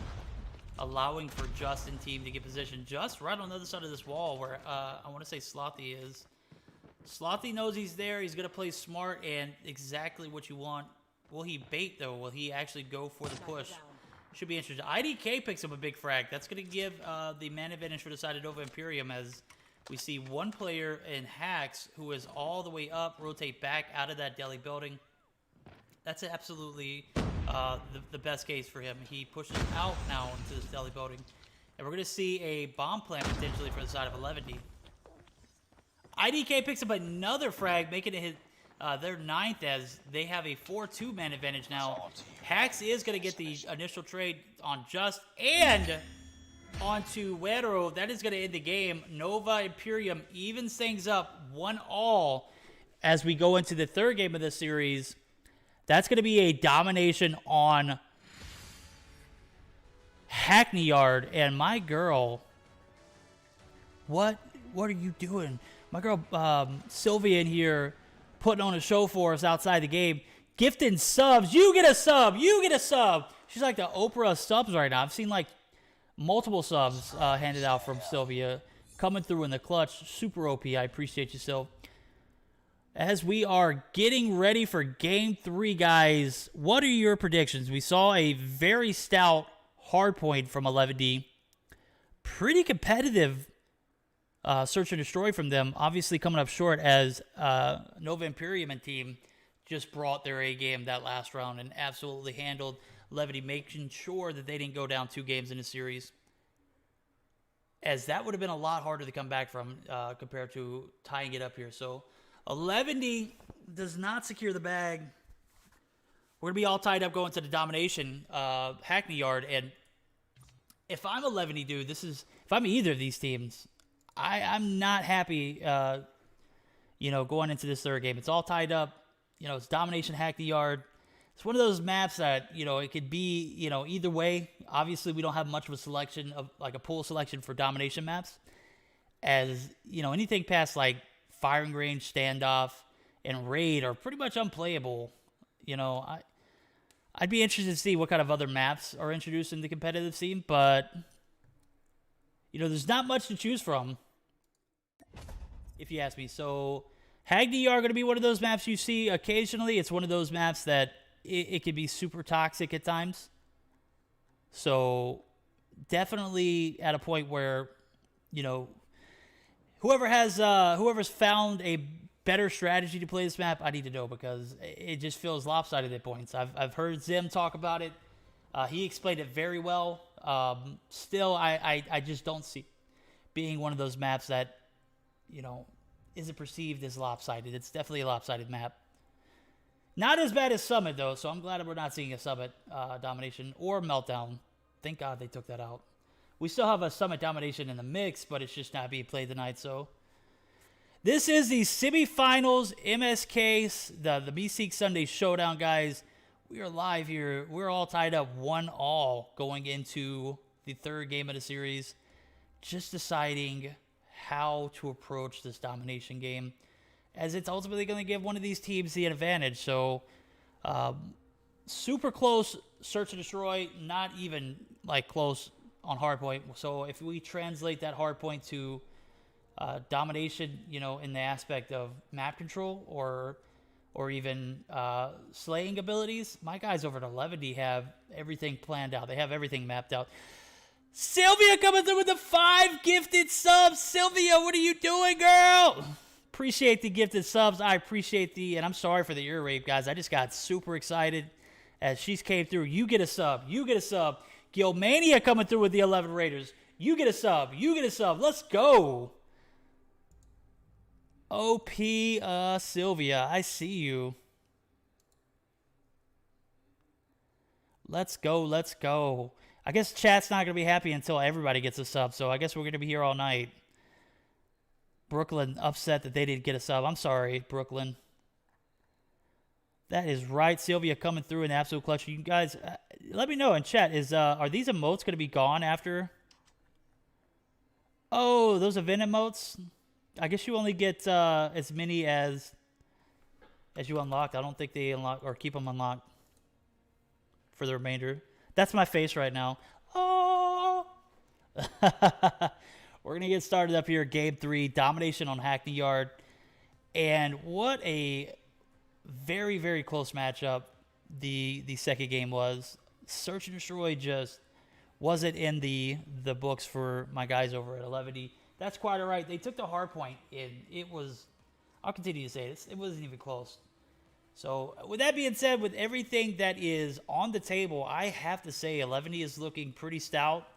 allowing for Just and team to get positioned just right on the other side of this wall where I want to say Slothy is. Slothy knows he's there. He's going to play smart and exactly what you want. Will he bait, though? Will he actually go for the push? Should be interesting. IDK picks up a big frag. That's going to give the man advantage for the side of Nova Imperium as we see one player in Hax who is all the way up, rotate back out of that deli building. That's absolutely the best case for him. He pushes out now into this deli building. And we're going to see a bomb plant potentially for the side of 11D. IDK picks up another frag, making it their 9th as they have a 4-2 man advantage now. Hax is going to get the initial trade on Just and onto Wero. That is going to end the game. Nova Imperium evens things up 1-1 as we go into the 3rd game of this series. That's going to be a domination on Hackney Yard. And my girl, what are you doing? My girl Sylvia in here putting on a show for us outside the game. Gifting subs. You get a sub. You get a sub. She's like the Oprah of subs right now. I've seen like multiple subs handed out from Sylvia. Coming through in the clutch. Super OP. I appreciate you, Syl. As we are getting ready for Game 3, guys, what are your predictions? We saw a very stout hardpoint from 11D. Pretty competitive search and destroy from them. Obviously coming up short as Nova Imperium and team just brought their A game that last round and absolutely handled Levity, making sure that they didn't go down 2 games in a series. As that would have been a lot harder to come back from compared to tying it up here. So 11D does not secure the bag. We're going to be all tied up going to the domination Hackney Yard. And if I'm 11D, dude, if I'm either of these teams, I'm not happy, going into this 3rd game. It's all tied up. It's domination Hackney Yard. It's one of those maps that, it could be, either way. Obviously, we don't have much of a selection of, like, a pool selection for domination maps. As, anything past, like, firing range, standoff, and raid are pretty much unplayable. I'd be interested to see what kind of other maps are introduced in the competitive scene, but, there's not much to choose from, if you ask me. So, Hackney are going to be one of those maps you see occasionally. It's one of those maps that it can be super toxic at times. So definitely at a point where, you know, whoever's found a better strategy to play this map, I need to know, because it just feels lopsided at points. I've heard Zim talk about it. He explained it very well. Still, I just don't see being one of those maps that, you know, isn't perceived as lopsided. It's definitely a lopsided map. Not as bad as Summit, though, so I'm glad we're not seeing a Summit domination or Meltdown. Thank God they took that out. We still have a Summit domination in the mix, but it's just not being played tonight, so. This is the semifinals, MSK, the Meseeks Sunday Showdown, guys. We are live here. We're all tied up 1-1 going into the third game of the series. Just deciding how to approach this domination game, as it's ultimately going to give one of these teams the advantage. So, super close search and destroy, not even like close on hardpoint. So if we translate that hardpoint to domination, you know, in the aspect of map control or even slaying abilities, my guys over at 11D have everything planned out. They have everything mapped out. Sylvia coming through with the 5 gifted subs. Sylvia, what are you doing, girl? Appreciate the gifted subs. I appreciate and I'm sorry for the ear rape, guys. I just got super excited as she's came through. You get a sub. You get a sub. Gilmania coming through with the 11 Raiders. You get a sub. You get a sub. Let's go. OP Sylvia, I see you. Let's go. Let's go. I guess chat's not going to be happy until everybody gets a sub, so I guess we're going to be here all night. Brooklyn upset that they didn't get a sub. I'm sorry, Brooklyn. That is right. Sylvia coming through in the absolute clutch. You guys, let me know in chat. Are these emotes going to be gone after? Oh, those event emotes? I guess you only get as many as you unlock. I don't think they unlock or keep them unlocked for the remainder. That's my face right now. Oh! We're going to get started up here. Game 3, domination on Hackney Yard. And what a very, very close matchup the second game was. Search and destroy just wasn't in the books for my guys over at 11D. That's quite all right. They took the hard point, and it was, I'll continue to say this, it wasn't even close. So with that being said, with everything that is on the table, I have to say 11D is looking pretty stout.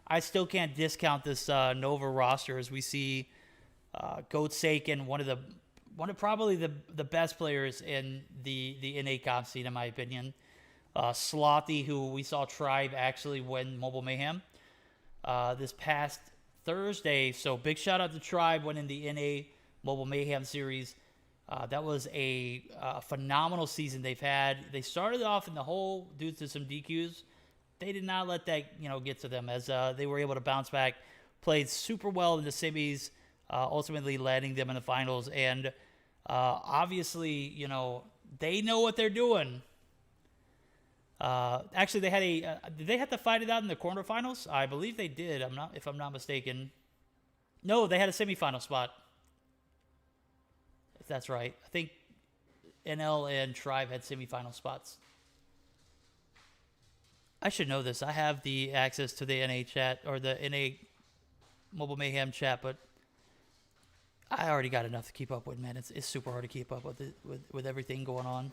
I still can't discount this Nova roster, as we see Goat Saken, one of probably the best players in the NA comp scene, in my opinion. Slothy, who we saw Tribe actually win Mobile Mayhem this past Thursday. So big shout out to Tribe winning the NA Mobile Mayhem series. That was a phenomenal season they've had. They started off in the hole due to some DQs. They did not let that get to them, as they were able to bounce back, played super well in the semis, ultimately landing them in the finals. And obviously, they know what they're doing. Actually, they had did they have to fight it out in the quarterfinals? I believe they did. If I'm not mistaken. No, they had a semifinal spot. If that's right. I think NL and Tribe had semifinal spots. I should know this. I have the access to the NA chat, or the NA Mobile Mayhem chat, but I already got enough to keep up with, man. It's super hard to keep up with with everything going on.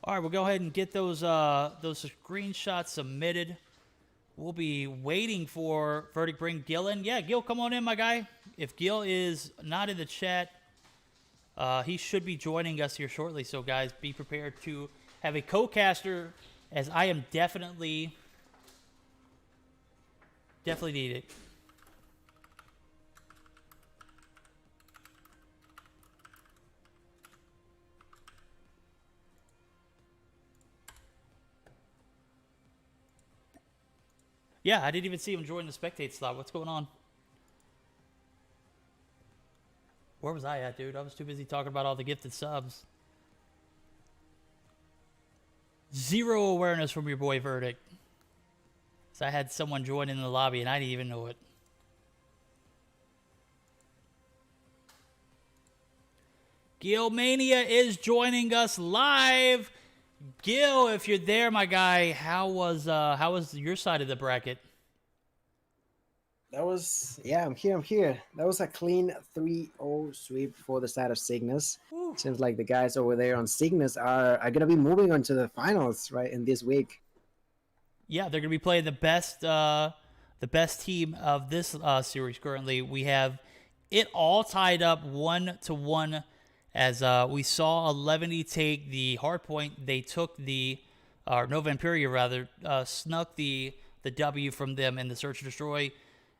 All right, we'll go ahead and get those screenshots submitted. We'll be waiting for Verdict bring Gil in. Yeah, Gil, come on in, my guy. If Gil is not in the chat, he should be joining us here shortly. So, guys, be prepared to have a co-caster, as I am definitely need it. Yeah, I didn't even see him join the spectate slot. What's going on? Where was I at, dude? I was too busy talking about all the gifted subs. Zero awareness from your boy Verdict. So I had someone join in the lobby and I didn't even know it. Gilmania is joining us live. Gil, if you're there, my guy, how was your side of the bracket? That was, yeah, I'm here. That was a clean 3-0 sweep for the side of Cygnus. Seems like the guys over there on Cygnus are going to be moving on to the finals, right, in this week. Yeah, they're going to be playing the best team of this series currently. We have it all tied up 1-1 as we saw 11 take the hard point. They took Nova Imperia rather, snuck the W from them in the Search and Destroy.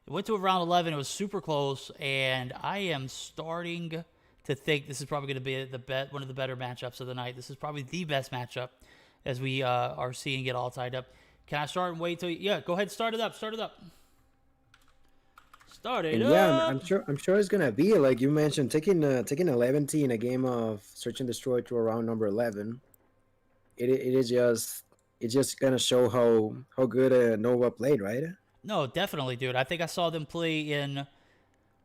It went to round 11. It was super close, and I am starting to think this is probably going to be one of the better matchups of the night. This is probably the best matchup as we are seeing it all tied up. Can I start and wait till yeah, go ahead, start it up. Start it up. Yeah, I'm sure it's gonna be like you mentioned, taking 11 in a game of Search and Destroy to around number 11. It's just gonna show how good Nova played, right? No, definitely, dude. I think I saw them play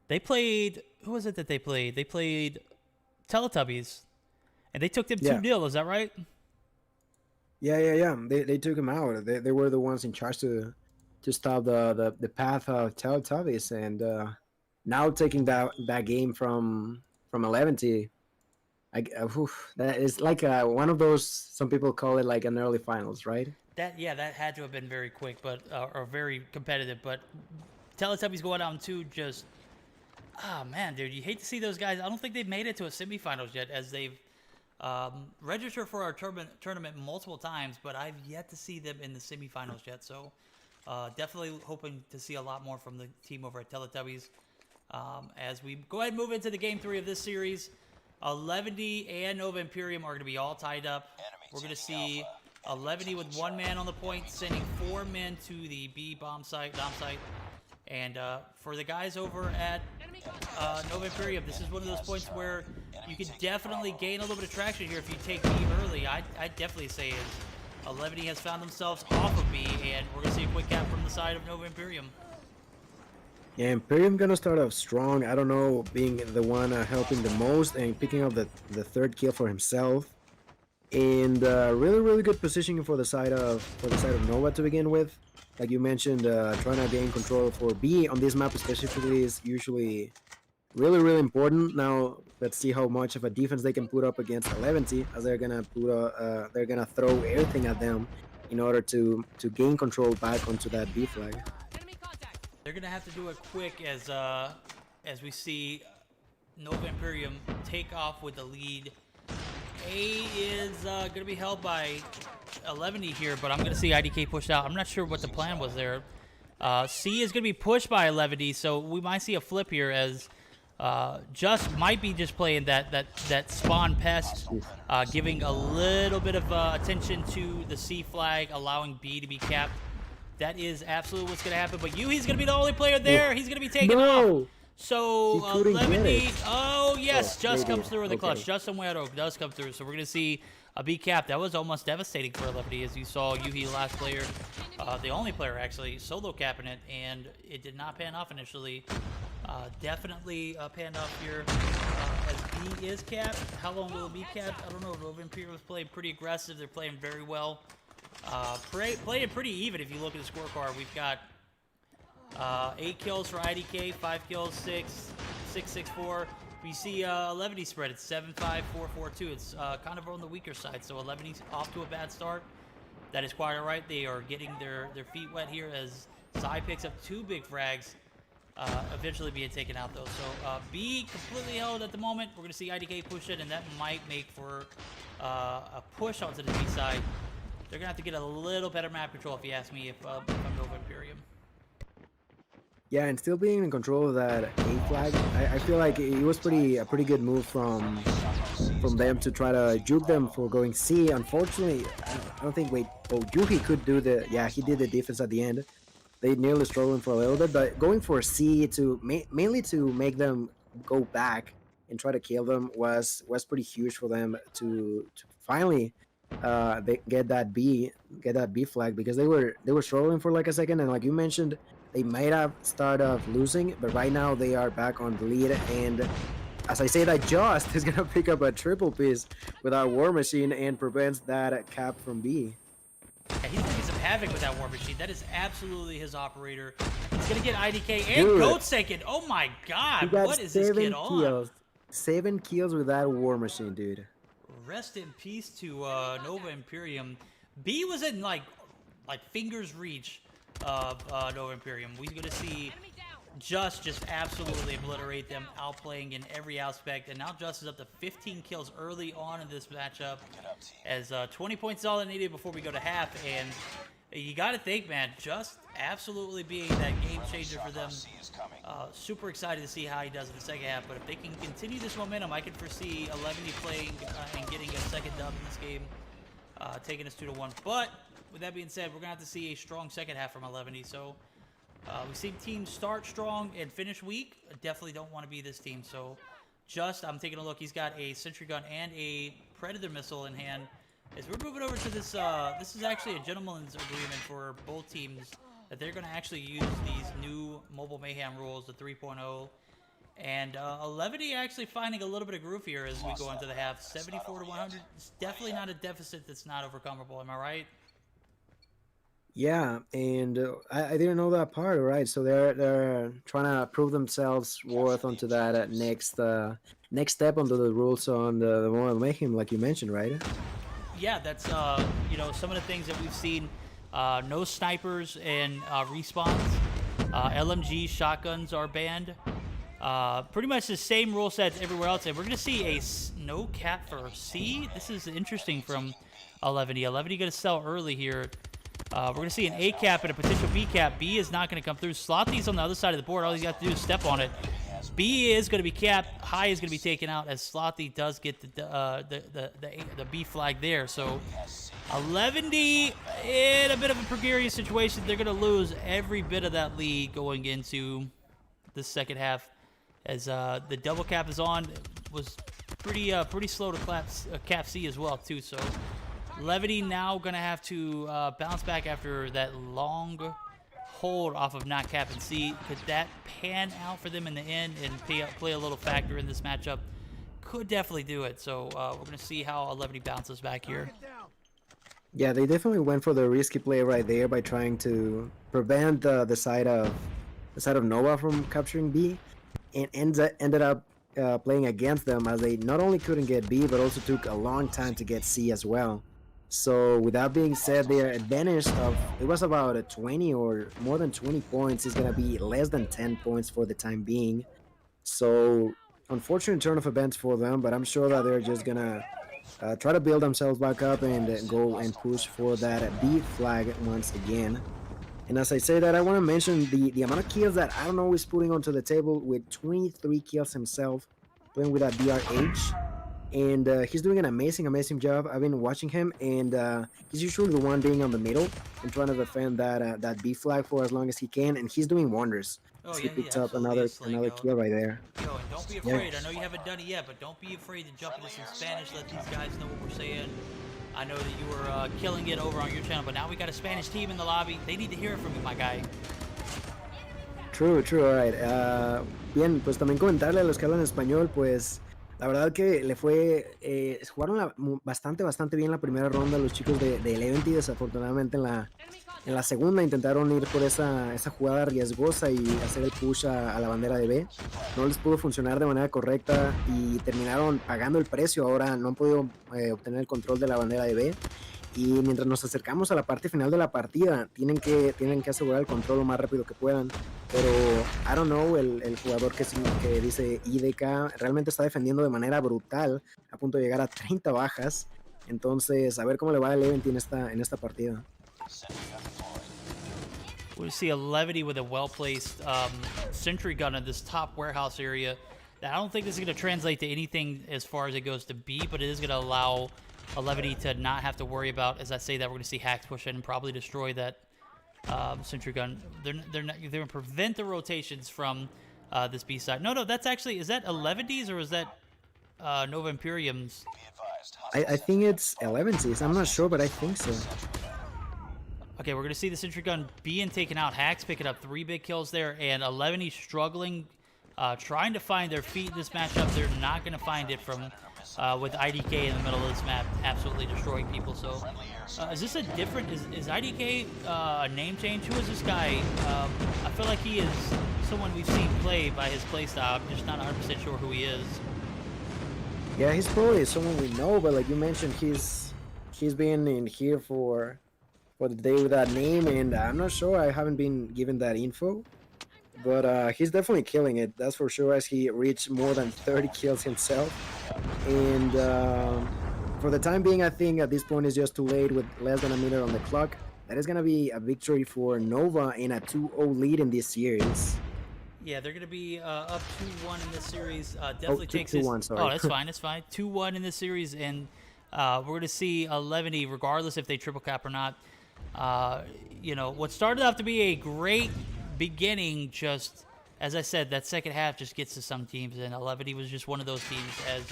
they played, who was it that they played? They played Teletubbies, and they took them 2-0, is that right? Yeah. They took him out. They were the ones in charge to stop the path of Teletubbies, and now taking that game from 11. That is like one of those, some people call it like an early finals, right? That had to have been very quick, but or very competitive. But Teletubbies going down 2, just man, dude, you hate to see those guys. I don't think they've made it to a semifinals yet, as they've registered for our tournament multiple times, but I've yet to see them in the semifinals yet. So definitely hoping to see a lot more from the team over at Teletubbies. As we go ahead and move into the game 3 of this series, 11 and Nova Imperium are going to be all tied up. We're going to see 11 with 1 man on the point, sending 4 men to the B bomb site. And for the guys over at Nova Imperium, this is one of those points where you could definitely gain a little bit of traction here if you take B early. I'd definitely say 11 has found themselves off of B, and we're going to see a quick cap from the side of Nova Imperium. Yeah, Imperium gonna start off strong. I don't know, being the one helping the most and picking up the 3rd kill for himself. And really good positioning for the side of Nova to begin with. Like you mentioned, trying to gain control for B on this map specifically is usually really important. Now let's see how much of a defense they can put up against 11, as they're gonna throw everything at them in order to gain control back onto that B flag. They're gonna have to do it quick as we see Nova Imperium take off with the lead. A is gonna be held by 11 here, but I'm gonna see IDK pushed out. I'm not sure what the plan was there. C is gonna be pushed by 11, so we might see a flip here as Just might be just playing that spawn pest, giving a little bit of attention to the C flag, allowing B to be capped. That is absolutely what's going to happen. But Yuhi's going to be the only player there. He's going to be taken off. So 11D. Oh, yes. Just comes through with the clutch. Just Somewhere does come through. So we're going to see a B cap. That was almost devastating for 11D, as you saw Yuhi, last player, the only player actually, solo capping it. And it did not pan off initially. Definitely panned off here as B is capped. How long will it be capped? I don't know. Nova Imperium was playing pretty aggressive. They're playing very well. Playing pretty even if you look at the scorecard. We've got 8 kills for IDK, 5 kills, 6, 6, 6, 4. We see 11 spread. It's 7, 5, 4, 4, 2. It's kind of on the weaker side. So 11 off to a bad start. That is quite all right. They are getting their feet wet here as Sai picks up 2 big frags. Eventually being taken out though. So B completely held at the moment. We're going to see IDK push it, and that might make for a push onto the B side. They're going to have to get a little better map control, if you ask me, if I'm Nova Imperium. Yeah, and still being in control of that A flag, I feel like it was a pretty good move from them to try to juke them for going C. Unfortunately, I don't think Yuhi could do he did the defense at the end. They nearly struggled for a little bit, but going for C to mainly to make them go back and try to kill them was pretty huge for them to finally they get that B flag, because they were struggling for like a second, and like you mentioned, they might have started off losing, but right now they are back on the lead, and as I say that, Just is gonna pick up a triple piece with our War Machine and prevents that cap from B. Yeah, he's making some havoc with that War Machine. That is absolutely his operator. He's going to get IDK and Dude. Goat taken. Oh my He god, got what is this kid on? kills. 7 kills with that War Machine, dude. Rest in peace to Nova Imperium. B was in like fingers reach of Nova Imperium. We're going to see Enemy down. Just absolutely obliterate them, outplaying in every aspect. And now Just is up to 15 kills early on in this matchup, as 20 points is all it needed before we go to half. And you got to think, man, Just absolutely being that game changer for them. Super excited to see how he does in the second half. But if they can continue this momentum, I can foresee 11 playing and getting a second dub in this game, taking us 2-1. But with that being said, we're gonna have to see a strong second half from 11. So we've seen teams start strong and finish weak. I definitely don't want to be this team. So Just, I'm taking a look. He's got a sentry gun and a predator missile in hand. As we're moving over to this, this is actually a gentleman's agreement for both teams that they're going to actually use these new Mobile Mayhem rules, the 3.0. And 11 actually finding a little bit of groove here as we go into the half. 74 to 100. It's definitely not a deficit that's not overcomable. Am I right? Yeah, and I didn't know that part, right? So they're trying to prove themselves worth onto that next step onto the rules on the Mobile Mayhem, like you mentioned, right? Yeah, that's you know, some of the things that we've seen. No snipers and respawns. LMG shotguns are banned. Pretty much the same rule sets everywhere else. And we're going to see a no cap for C. This is interesting from 11. 11 going to sell early here. We're going to see an A cap and a potential B cap. B is not going to come through. Slothy's on the other side of the board. All he's got to do is step on it. B is going to be capped. High is going to be taken out as Slothy does get the B flag there. So 11D in a bit of a precarious situation. They're going to lose every bit of that lead going into the second half, as the double cap is on. Was pretty slow to cap C as well too. So 11D now going to have to bounce back after that long hold off of not capping C. Could that pan out for them in the end and play a little factor in this matchup? Could definitely do it. So we're going to see how 11 bounces back here. Yeah, they definitely went for the risky play right there by trying to prevent the side of Nova from capturing B, and ended up playing against them, as they not only couldn't get B but also took a long time to get C as well. So with that being said, their advantage of, it was about a 20 or more than 20 points, is going to be less than 10 points for the time being. So unfortunate turn of events for them, but I'm sure that they're just going to try to build themselves back up and go and push for that B flag once again. And as I say that, I want to mention the amount of kills that I don't know is putting onto the table, with 23 kills himself, playing with that BRH. And he's doing an amazing job. I've been watching him, and he's usually the one being on the middle and trying to defend that B flag for as long as he can, and he's doing wonders. Oh, He yeah, picked yeah, up another absolutely, kill right there. Yo, and don't be afraid. I know you haven't done it yet, but don't be afraid to jump into some Spanish. Let these guys know what we're saying. I know that you were killing it over on your channel, but now we got a Spanish team in the lobby. They need to hear it from you, my guy. True, alright. Bien, pues también comentarle a los que hablan español, pues la verdad que le fue, jugaron bastante bien la primera ronda los chicos de Eleven, y desafortunadamente en la segunda intentaron ir por esa jugada riesgosa y hacer el push a la bandera de B. No les pudo funcionar de manera correcta y terminaron pagando el precio. Ahora no han podido obtener el control de la bandera de B. Y mientras nos acercamos a la parte final de la partida, tienen que asegurar el control lo más rápido que puedan. Pero, I don't know, el jugador que dice IDK realmente está defendiendo de manera brutal, a punto de llegar a 30 bajas. Entonces, a ver cómo le va a Eleven en esta partida. We see a Levity with a well-placed sentry gun in this top warehouse area. Now, I don't think this is going to translate to anything as far as it goes to B, but it is going to allow a Levity to not have to worry about, as I say that, we're going to see hacks push in and probably destroy that sentry gun. They're going to prevent the rotations from this B side. No, that's actually, is that 11Ds or is that Nova Imperium's? I think it's 11Ds. I'm not sure, but I think so. Okay, we're going to see the sentry gun being taken out. Hacks picking up 3 big kills there, and 11 struggling trying to find their feet in this matchup. They're not going to find it from with IDK in the middle of this map, absolutely destroying people. So, is this a different? Is IDK a name change? Who is this guy? I feel like he is someone we've seen play by his playstyle. I'm just not 100% sure who he is. Yeah, he's probably someone we know, but like you mentioned, he's been in here for the day with that name, and I'm not sure. I haven't been given that info, but he's definitely killing it. That's for sure. As he reached more than 30 kills himself, and for the time being, I think at this point it's just too late with less than a minute on the clock. That is gonna be a victory for Nova and a 2-0 lead in this series. Yeah, they're going to be up 2-1 in this series. Definitely takes this. 2-1, sorry. Oh, that's fine. That's fine. 2-1 in this series, and we're going to see 11 regardless if they triple cap or not. You know, what started off to be a great beginning, just as I said, that second half just gets to some teams, and 11 was just one of those teams. As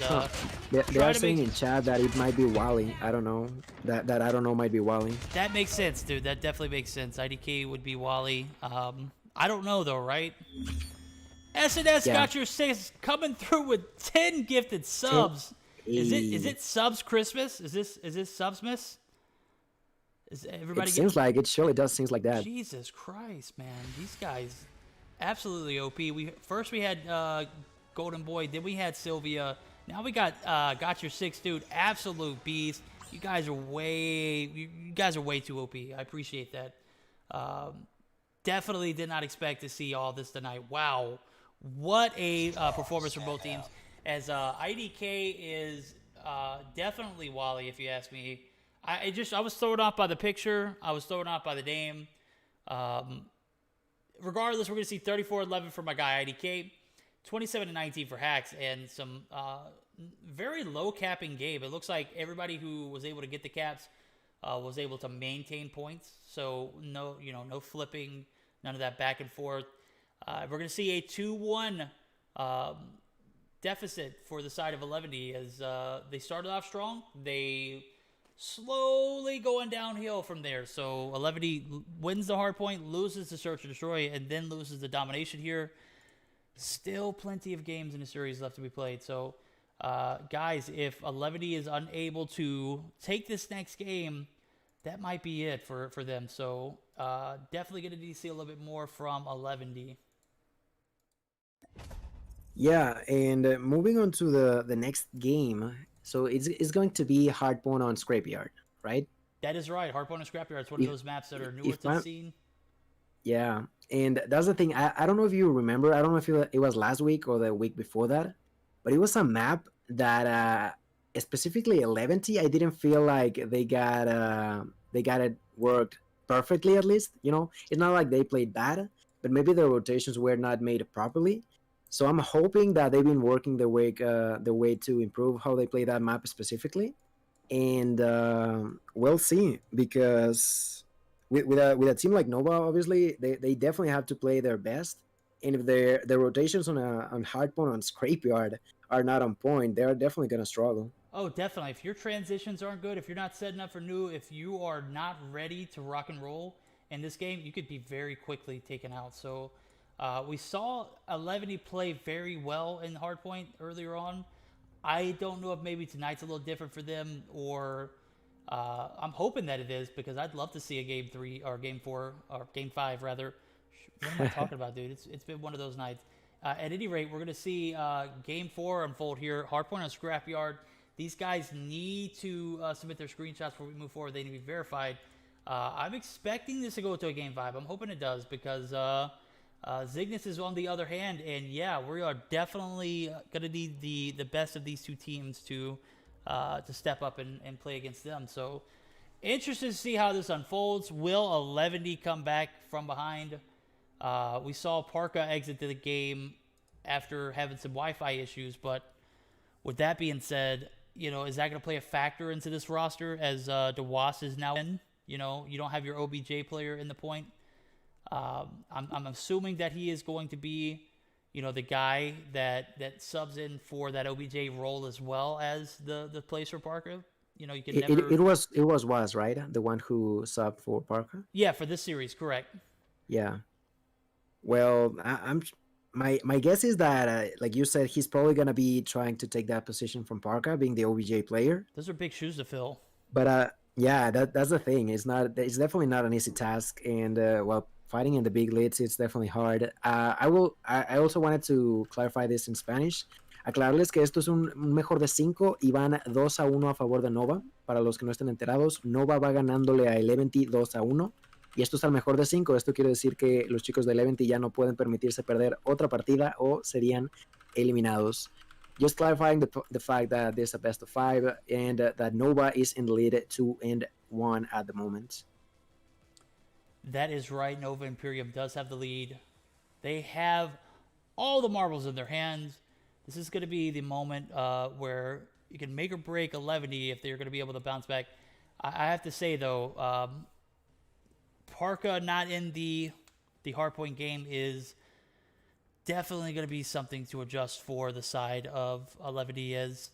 they are saying in chat that it might be Wally. I don't know. That I don't know might be Wally. That makes sense, dude. That definitely makes sense. IDK would be Wally. I don't know though, right? SNS got your 6 coming through with 10 gifted subs. Is it subs Christmas? Is this Subsmas? Is everybody? It seems like it. Surely does seems like that. Jesus Christ, man! These guys, absolutely OP. We had GoldenBoy, then we had Sylvia. Now we got your 6, dude. Absolute beast. You guys are way too OP. I appreciate that. Definitely did not expect to see all this tonight. Wow, what a performance from both teams. As IDK is definitely Wally, if you ask me. I was thrown off by the picture. I was thrown off by the name. Regardless, we're going to see 34-11 for my guy IDK, 27-19 for Hacks, and some very low capping game. It looks like everybody who was able to get the caps was able to maintain points. So no flipping, none of that back and forth. We're going to see a 2-1 deficit for the side of 11 as they started off strong. They slowly going downhill from there. So 11 wins the hard point, loses the search and destroy, and then loses the domination here. Still plenty of games in the series left to be played. So guys, if 11 is unable to take this next game, that might be it for them. So definitely going to need to see a little bit more from 11. Yeah, and moving on to the next game. So it's going to be Hardpoint on Scrapyard, right? That is right. Hardpoint on Scrapyard. It's one of those maps that are newer to the scene. Yeah, and that's the thing. I don't know if you remember. I don't know if it was last week or the week before that, but it was a map that specifically 11 I didn't feel like they got it worked perfectly. At least, it's not like they played bad, but maybe the rotations were not made properly. So I'm hoping that they've been working the way to improve how they play that map specifically, and we'll see. Because with a team like Nova, obviously they definitely have to play their best, and if their rotations on Hardpoint on Scrapyard are not on point, they're definitely gonna struggle. Oh, definitely. If your transitions aren't good, if you're not setting up for new, if you are not ready to rock and roll in this game, you could be very quickly taken out. So. We saw 11 play very well in Hardpoint earlier on. I don't know if maybe tonight's a little different for them, or I'm hoping that it is, because I'd love to see a game 3 or game 4 or game 5 rather. What am I talking about, dude? It's been one of those nights. At any rate, we're going to see game 4 unfold here. Hardpoint on Scrapyard. These guys need to submit their screenshots before we move forward. They need to be verified. I'm expecting this to go to a game 5. I'm hoping it does, because Zygnus is on the other hand, and yeah, we are definitely going to need the best of these two teams to step up and play against them. So interested to see how this unfolds. Will 11 come back from behind? We saw Parka exit the game after having some Wi-Fi issues, but with that being said, is that going to play a factor into this roster as DeWass is now in? You don't have your OBJ player in the point. I'm assuming that he is going to be, the guy that subs in for that OBJ role as well as the place for Parker. You can never. It was Was, right? The one who subbed for Parker. Yeah, for this series, correct. Yeah. Well, I'm my guess is that, like you said, he's probably gonna be trying to take that position from Parka, being the OBJ player. Those are big shoes to fill. But yeah, that's the thing. It's definitely not an easy task, and well, fighting in the big leads, it's definitely hard. I also wanted to clarify this in Spanish. Aclararles que esto es un mejor de 5 y van 2-1 a favor de Nova. Para los que no estén enterados, Nova va ganándole a Eleventy 2-1. Y esto es al mejor de 5. Esto quiere decir que los chicos de Eleventy ya no pueden permitirse perder otra partida o serían eliminados. Just clarifying the fact that there's a best of 5 and that Nova is in the lead 2-1 at the moment. That is right. Nova Imperium does have the lead. They have all the marbles in their hands. This is going to be the moment where you can make or break 11 if they're going to be able to bounce back. I have to say, though, Parka not in the hardpoint game is definitely going to be something to adjust for the side of 11 as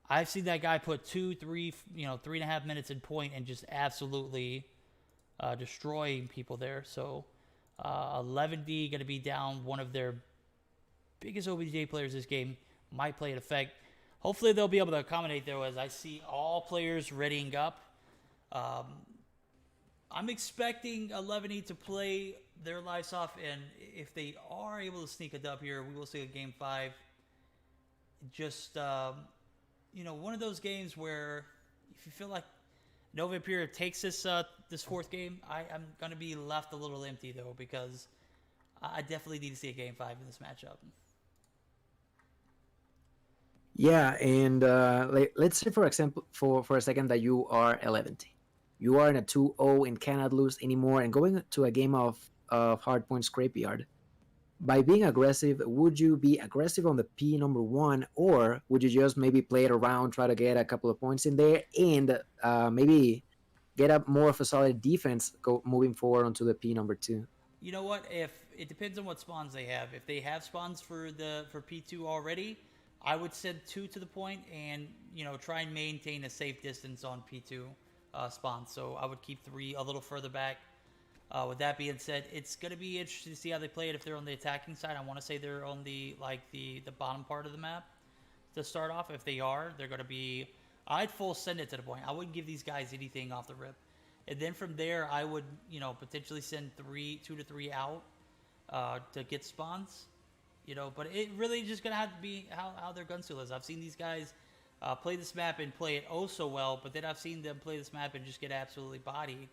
I've seen that guy put 2, 3, 3.5 minutes in point and just absolutely destroying people there. So 11D going to be down one of their biggest OBJ players this game. Might play an effect. Hopefully they'll be able to accommodate though, as I see all players readying up. I'm expecting 11E to play their lives off, and if they are able to sneak a dub here, we will see a game 5. Just, one of those games where if you feel like Nova Imperium takes this fourth game, I'm going to be left a little empty, though, because I definitely need to see a game 5 in this matchup. Yeah, and let's say, for example, for a second that you are 11T. You are in a 2-0 and cannot lose anymore and going to a game of hardpoint scrapyard. By being aggressive, would you be aggressive on the P number 1, or would you just maybe play it around, try to get a couple of points in there, and maybe get up more of a solid defense moving forward onto the P number 2? You know what? If it depends on what spawns they have. If they have spawns for P2 already, I would send 2 to the point and try and maintain a safe distance on P2 spawns. So I would keep 3 a little further back. With that being said, it's going to be interesting to see how they play it if they're on the attacking side. I want to say they're on the bottom part of the map to start off. If they are, they're going to be... I'd full send it to the point. I wouldn't give these guys anything off the rip. And then from there, I would, potentially send 2 to 3 out to get spawns. But it really just going to have to be how their gun skill is. I've seen these guys play this map and play it oh so well, but then I've seen them play this map and just get absolutely bodied.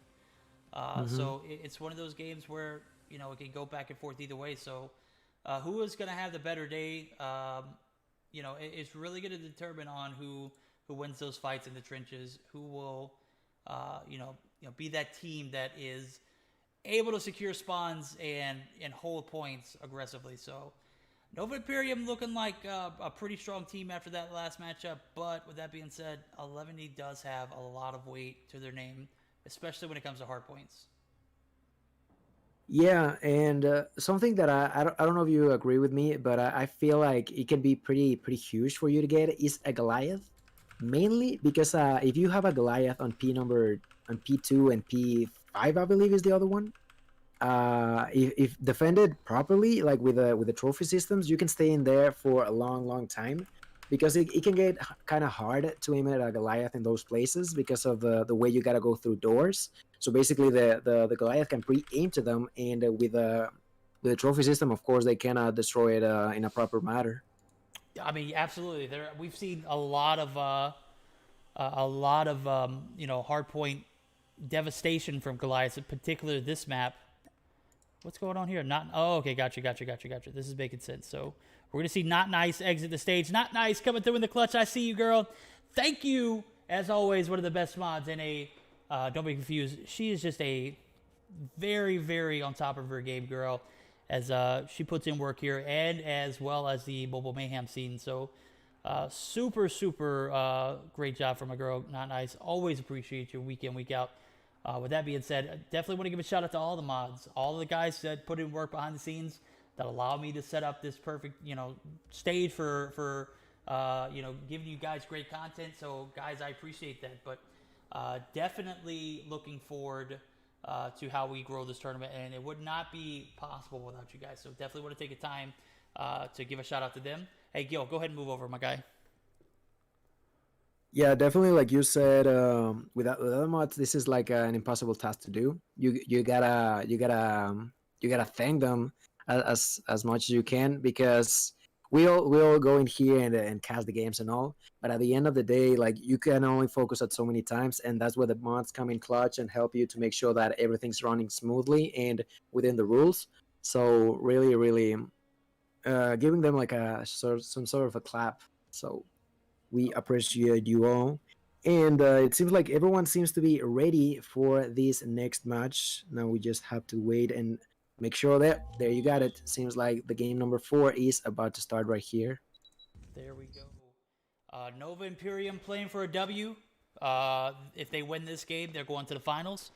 So it's one of those games where, it can go back and forth either way. So who is going to have the better day, it's really going to determine on who wins those fights in the trenches, who will, be that team that is able to secure spawns and hold points aggressively. So Nova Imperium looking like a pretty strong team after that last matchup. But with that being said, 11E does have a lot of weight to their name, especially when it comes to hard points. Yeah, and something that I don't know if you agree with me, but I feel like it can be pretty huge for you to get is a Goliath, mainly because if you have a Goliath on P2 and P5, I believe is the other one. If defended properly, like with the trophy systems, you can stay in there for a long time, because it can get kind of hard to aim at a Goliath in those places because of the way you gotta go through doors. So basically, the Goliath can pre-aim to them, and with the trophy system, of course, they cannot destroy it in a proper manner. I mean, absolutely. We've seen a lot of hardpoint devastation from Goliaths, in particular this map. What's going on here? Okay, gotcha. This is making sense. So we're going to see Not Nice exit the stage. Not Nice coming through in the clutch. I see you, girl. Thank you, as always, one of the best mods in a... don't be confused. She is just a very, very on top of her game girl, as she puts in work here, and as well as the Mobile Mayhem scene. So super great job from my girl, Not Nice. Always appreciate you week in, week out. With that being said, definitely want to give a shout out to all the mods, all the guys that put in work behind the scenes that allow me to set up this perfect, stage for giving you guys great content. So guys, I appreciate that. But definitely looking forward to how we grow this tournament, and it would not be possible without you guys. So definitely want to take a time to give a shout out to them. Hey, Gil, go ahead and move over, my guy. Yeah, definitely. Like you said, without mods, this is like an impossible task to do. You gotta thank them as much as you can, because we all go in here and cast the games and all. But at the end of the day, like, you can only focus at so many times, and that's where the mods come in clutch and help you to make sure that everything's running smoothly and within the rules. So really, really, giving them like some sort of a clap. So we appreciate you all. And it seems like everyone seems to be ready for this next match. Now we just have to wait and make sure that there you got it. Seems like the game number 4 is about to start right here. There we go. Nova Imperium playing for a W. If they win this game, they're going to the finals.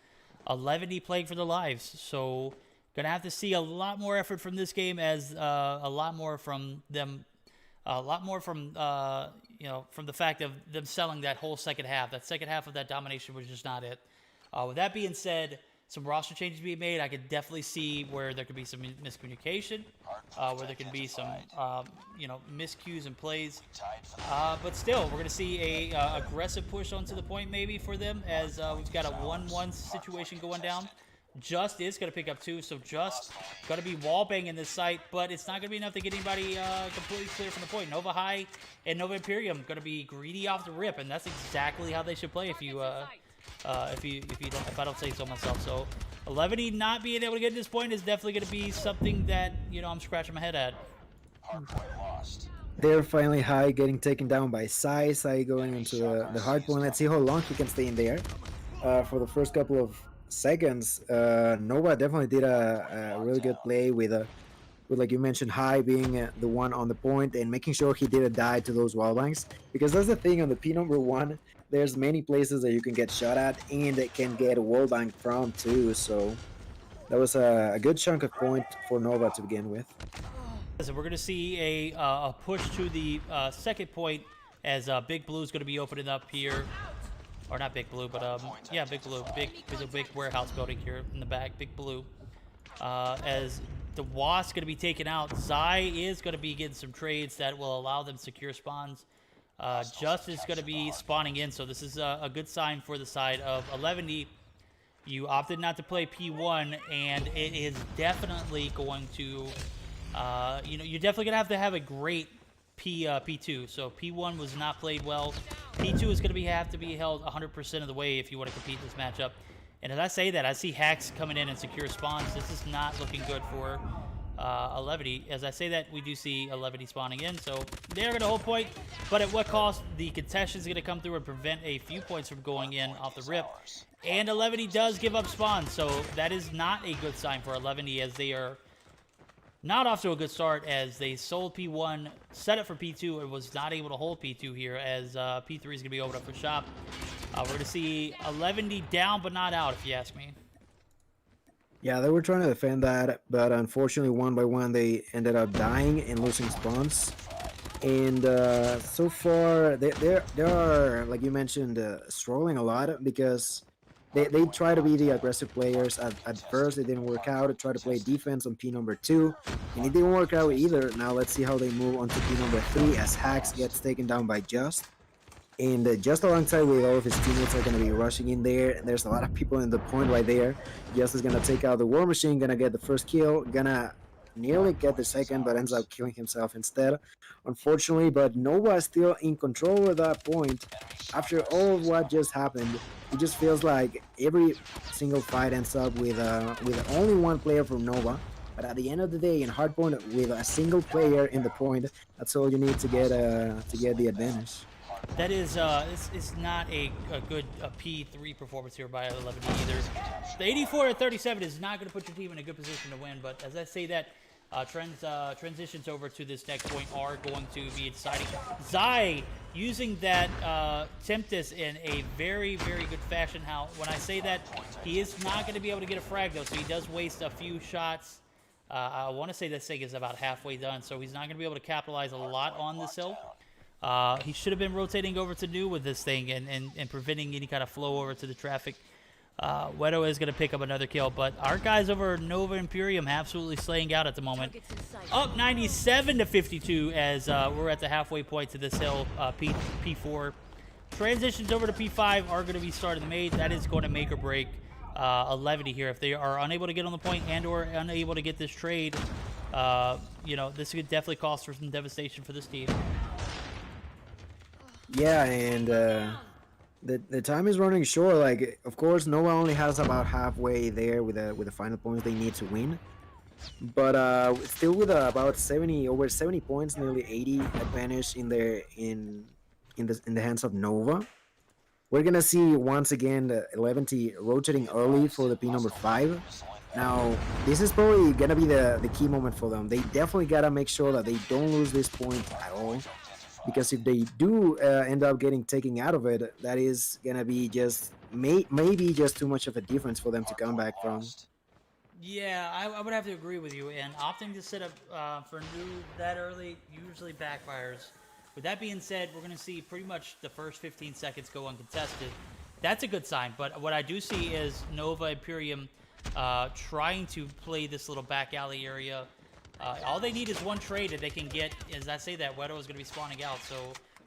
11 playing for their lives. So gonna have to see a lot more effort from this game, as a lot more from them. A lot more from from the fact of them selling that whole second half. That second half of that domination was just not it. With that being said, some roster changes being made. I could definitely see where there could be some miscommunication, where there can be some miscues and plays. But still, we're going to see a aggressive push onto the point maybe for them, as we've got a 1-1 situation going down. Just is going to pick up 2, so Just going to be wall banging this site, but it's not going to be enough to get anybody completely clear from the point. Nova High and Nova Imperium going to be greedy off the rip, and that's exactly how they should play if I don't say so myself. So 11 not being able to get to this point is definitely going to be something that I'm scratching my head at. They're finally High getting taken down by Sai going into the hard point. Let's see how long he can stay in there. For the first couple of seconds, Nova definitely did a really good play with like you mentioned, High being the one on the point and making sure he didn't die to those wall banks, because that's the thing on the P number 1. There's many places that you can get shot at and it can get a wall bank from too. So that was a good chunk of point for Nova to begin with. So we're going to see a push to the second point, as Big Blue is going to be opening up here. Or not Big Blue, but yeah, Big Blue. There's a big warehouse building here in the back. Big Blue. As the Wasp going to be taken out, Zai is going to be getting some trades that will allow them secure spawns. Just is going to be spawning in, so this is a good sign for the side of 11. You opted not to play P1, and it is definitely going to, you're definitely going to have a great P2. So P1 was not played well. P2 is going to have to be held 100% of the way if you want to compete this matchup. And as I say that, I see Hacks coming in and secure spawns. This is not looking good for 11. As I say that, we do see 11 spawning in, so they're going to hold point. But at what cost? The contestant is going to come through and prevent a few points from going in off the rip. And 11 does give up spawns, so that is not a good sign for 11, as they are not off to a good start, as they sold P1, set it for P2, and was not able to hold P2 here, as P3 is going to be opened up for shop. We're going to see 11 down, but not out, if you ask me. Yeah, they were trying to defend that, but unfortunately, one by one, they ended up dying and losing spawns. And so far, they are, like you mentioned, struggling a lot, because they try to be the aggressive players. At first, it didn't work out. They tried to play defense on P number 2, and it didn't work out either. Now let's see how they move on to P number 3, as Hacks gets taken down by Just. And just alongside with all of his teammates are going to be rushing in there. There's a lot of people in the point right there. Just is going to take out the War Machine, going to get the first kill, going to nearly get the second, but ends up killing himself instead, unfortunately. But Nova is still in control at that point. After all of what just happened, it just feels like every single fight ends up with only one player from Nova. But at the end of the day, in hardpoint, with a single player in the point, that's all you need to get the advantage. That is, it's not a good P3 performance here by 11 either. The 84-37 is not going to put your team in a good position to win, but as I say that, transitions over to this next point are going to be exciting. Zai using that Tempest in a very, very good fashion. When I say that, he is not going to be able to get a frag, though, so he does waste a few shots. I want to say this thing is about halfway done, so he's not going to be able to capitalize a lot on this hill. He should have been rotating over to new with this thing and preventing any kind of flow over to the traffic. Wedo is going to pick up another kill, but our guys over Nova Imperium absolutely slaying out at the moment. Up 97 to 52 as we're at the halfway point to this hill, P4. Transitions over to P5 are going to be starting the maid. That is going to make or break a levity here. If they are unable to get on the point and or unable to get this trade, you know, this could definitely cause for some devastation for this team. Yeah, and the time is running short. Like, of course, Nova only has about halfway there with the final points they need to win. But still with about over 70 points, nearly 80 advantage in the hands of Nova. We're gonna see once again the 11T rotating early for the P number 5. Now, this is probably gonna be the key moment for them. They definitely gotta make sure that they don't lose this point at all, because if they do end up getting taken out of it, that is gonna be just maybe just too much of a difference for them to come back from. Yeah, I would have to agree with you. And opting to set up for new that early usually backfires. With that being said, we're going to see pretty much the first 15 seconds go uncontested. That's a good sign. But what I do see is Nova Imperium trying to play this little back alley area. All they need is one trade that they can get. As I say that, Wedo is going to be spawning out. So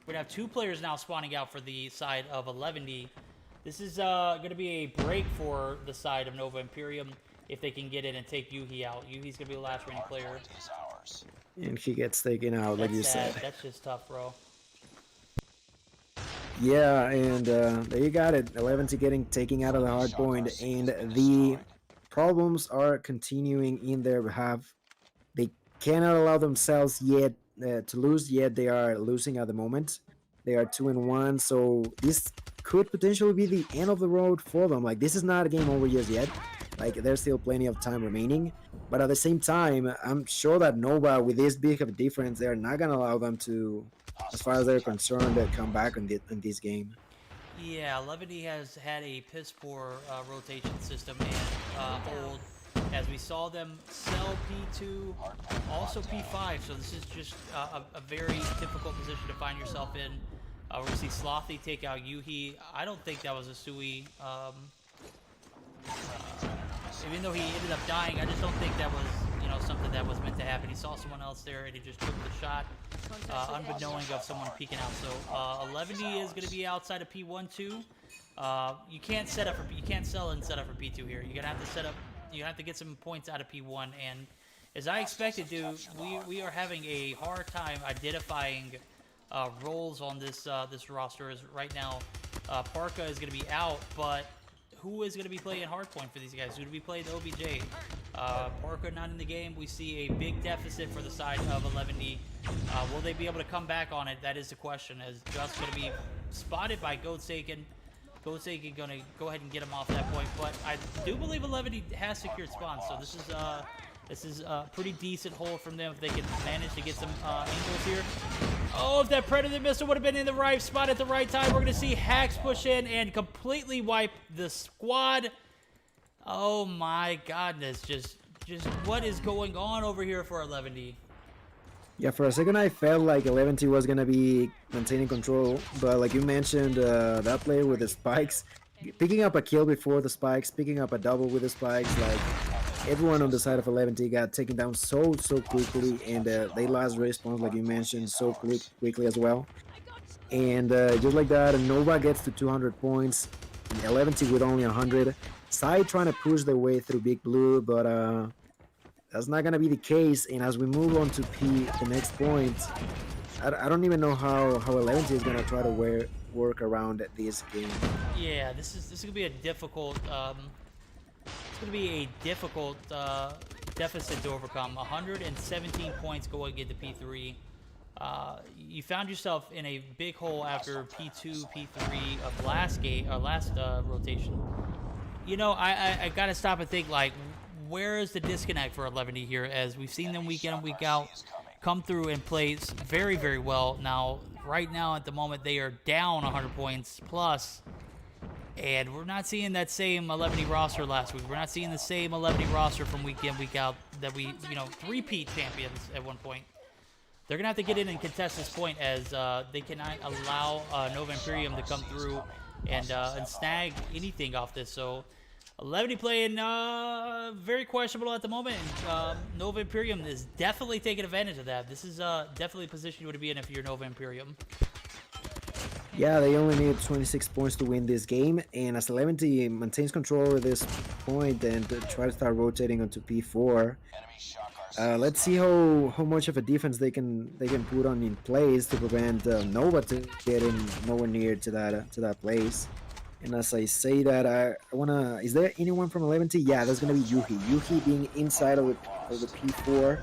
we're going to have 2 players now spawning out for the side of 11D. This is going to be a break for the side of Nova Imperium if they can get in and take Yuhi out. Yuhi's going to be the last remaining player. And he gets taken out, like you said. That's just tough, bro. Yeah, and there you got it. 11T getting taken out of the hard point, and the problems are continuing in their behalf. They cannot allow themselves yet to lose, yet they are losing at the moment. They are 2-1, so this could potentially be the end of the road for them. Like, this is not a game over just yet. Like, there's still plenty of time remaining. But at the same time, I'm sure that Nova, with this big of a difference, they're not going to allow them to, as far as they're concerned, to come back in this game. Yeah, 11D has had a piss poor rotation system and hold, as we saw them sell P2, also P5. So this is just a very difficult position to find yourself in. We're going to see Slothy take out Yuhi. I don't think that was a Sui. Even though he ended up dying, I just don't think that was, you know, something that was meant to happen. He saw someone else there and he just took the shot, unbeknowing of someone peeking out. So 11D is going to be outside of P1 too. You can't sell and set up for P2 here. You're gonna have to set up. You have to get some points out of P1, and as I expected to, we are having a hard time identifying roles on this this roster. As right now, Parka is going to be out, but who is going to be playing hardpoint for these guys? Who do we play the OBJ? Parker not in the game. We see a big deficit for the side of 11D. Will they be able to come back on it? That is the question. As Just going to be spotted by Goatsaken. Goatsaken going to go ahead and get him off that point. But I do believe 11D has secured spawns. So this is a pretty decent hold from them if they can manage to get some angles here. Oh, if that Predator missile would have been in the right spot at the right time, we're going to see Hacks push in and completely wipe the squad. Oh my godness, just what is going on over here for 11D? Yeah, for a second I felt like 11T was going to be maintaining control, but like you mentioned, that player with the spikes, picking up a kill before the spikes, picking up a double with the spikes, like everyone on the side of 11T got taken down so quickly, and they lost respawn, like you mentioned, so quickly as well. And just like that, Nova gets to 200 points, 11T with only 100. Side trying to push their way through Big Blue, but that's not gonna be the case. And as we move on to the next point, I don't even know how 11T is gonna try to work around this game. Yeah, this is gonna be a difficult. It's going to be a difficult deficit to overcome. 117 points going into P3. You found yourself in a big hole after P2, P3 of last rotation. You know, I got to stop and think, like, where is the disconnect for 11D here? As we've seen them week in and week out come through and play very, very well. Now, right now at the moment, they are down 100 points plus. And we're not seeing that same 11D roster last week. We're not seeing the same 11D roster from week in, week out that we, you know, three-peat champions at one point. They're going to have to get in and contest this point, as they cannot allow Nova Imperium to come through and snag anything off this. So 11 playing very questionable at the moment. Nova Imperium is definitely taking advantage of that. This is definitely a position you want to be in if you're Nova Imperium. Yeah, they only need 26 points to win this game, and as 11 maintains control over this point and try to start rotating onto P4. Enemy shock RC. Let's see how much of a defense they can put on in place to prevent Nova to getting nowhere near to that place. And as I say that, I wanna. Is there anyone from 11T? Yeah, there's gonna be Yuhi. Yuhi being inside of the P4.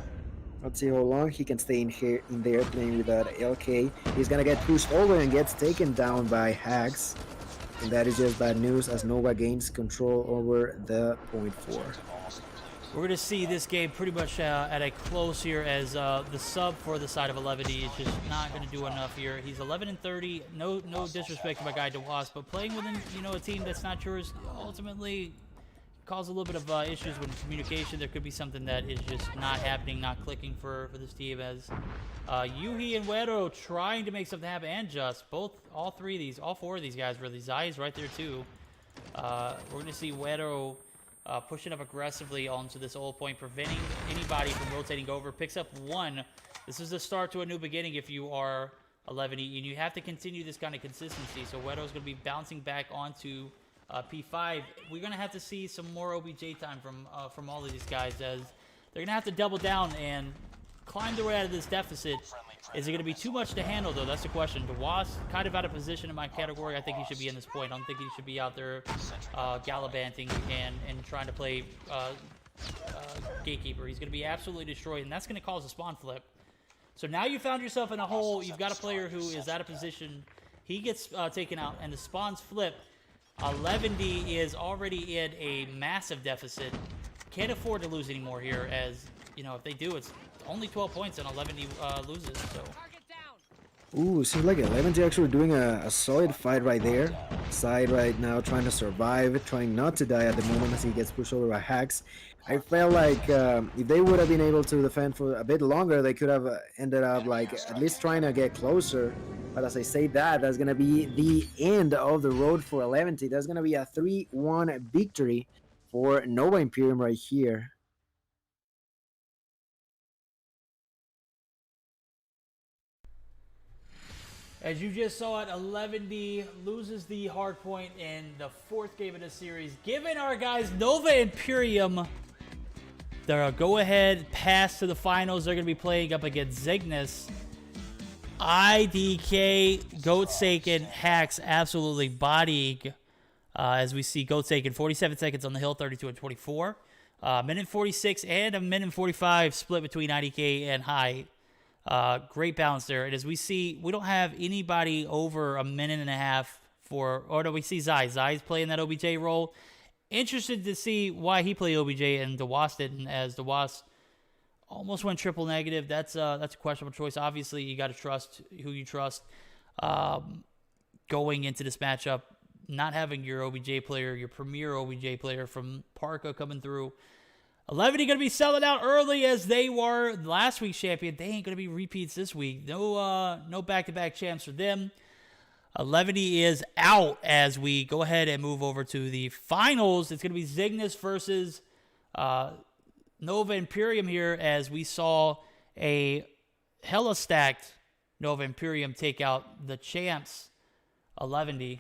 Let's see how long he can stay in there playing with that LK. He's gonna get pushed over and gets taken down by Hags. And that is just bad news as Nova gains control over the point 4. We're going to see this game pretty much at a close here as the sub for the side of 11D is just not going to do enough here. He's 11-30. No disrespect to my guy DeWasp, but playing within a team that's not yours ultimately cause a little bit of issues with communication. There could be something that is just not happening, not clicking for this team as Yuhi and Wero trying to make something happen, and just all four of these guys really. Zai is right there too. We're going to see Wero pushing up aggressively onto this old point, preventing anybody from rotating over. Picks up 1. This is the start to a new beginning if you are 11E, and you have to continue this kind of consistency. So Wedo's going to be bouncing back onto P5. We're going to have to see some more OBJ time from all of these guys as they're going to have to double down and climb their way out of this deficit. Is it going to be too much to handle, though? That's the question. DeWasp, kind of out of position in my category. I think he should be in this point. I don't think he should be out there gallivanting and trying to play Gatekeeper. He's going to be absolutely destroyed, and that's going to cause a spawn flip. So now you found yourself in a hole. You've got a player who is out of position. He gets taken out, and the spawns flip. 11D is already in a massive deficit. Can't afford to lose anymore here, as, if they do, it's only 12 points and 11D loses, so. Ooh, seems like 11T actually doing a solid fight right there. Side right now trying to survive, trying not to die at the moment as he gets pushed over by Hacks. I felt like if they would have been able to defend for a bit longer, they could have ended up at least trying to get closer. But as I say that's going to be the end of the road for 11T. That's going to be a 3-1 victory for Nova Imperium right here. As you just saw it, 11D loses the hard point in the 4th game of the series, giving our guys Nova Imperium their go-ahead pass to the finals. They're going to be playing up against Zygnus. IDK, Goatsaken, Hacks absolutely bodying. As we see Goatsaken, 47 seconds on the hill, 32 and 24. Minute 46 and a minute 45 split between IDK and High. Great balance there. And as we see, we don't have anybody over a minute and a half we see Zai. Zai's playing that OBJ role. Interested to see why he played OBJ and DeWasp didn't, as DeWasp almost went triple negative. That's a questionable choice. Obviously, you got to trust who you trust. Going into this matchup, not having your OBJ player, your premier OBJ player from Parka coming through. 11 going to be selling out early as they were last week's champion. They ain't going to be repeats this week. No back-to-back champs for them. 11 is out as we go ahead and move over to the finals. It's going to be Zygnus versus Nova Imperium here, as we saw a hella stacked Nova Imperium take out the champs 11D.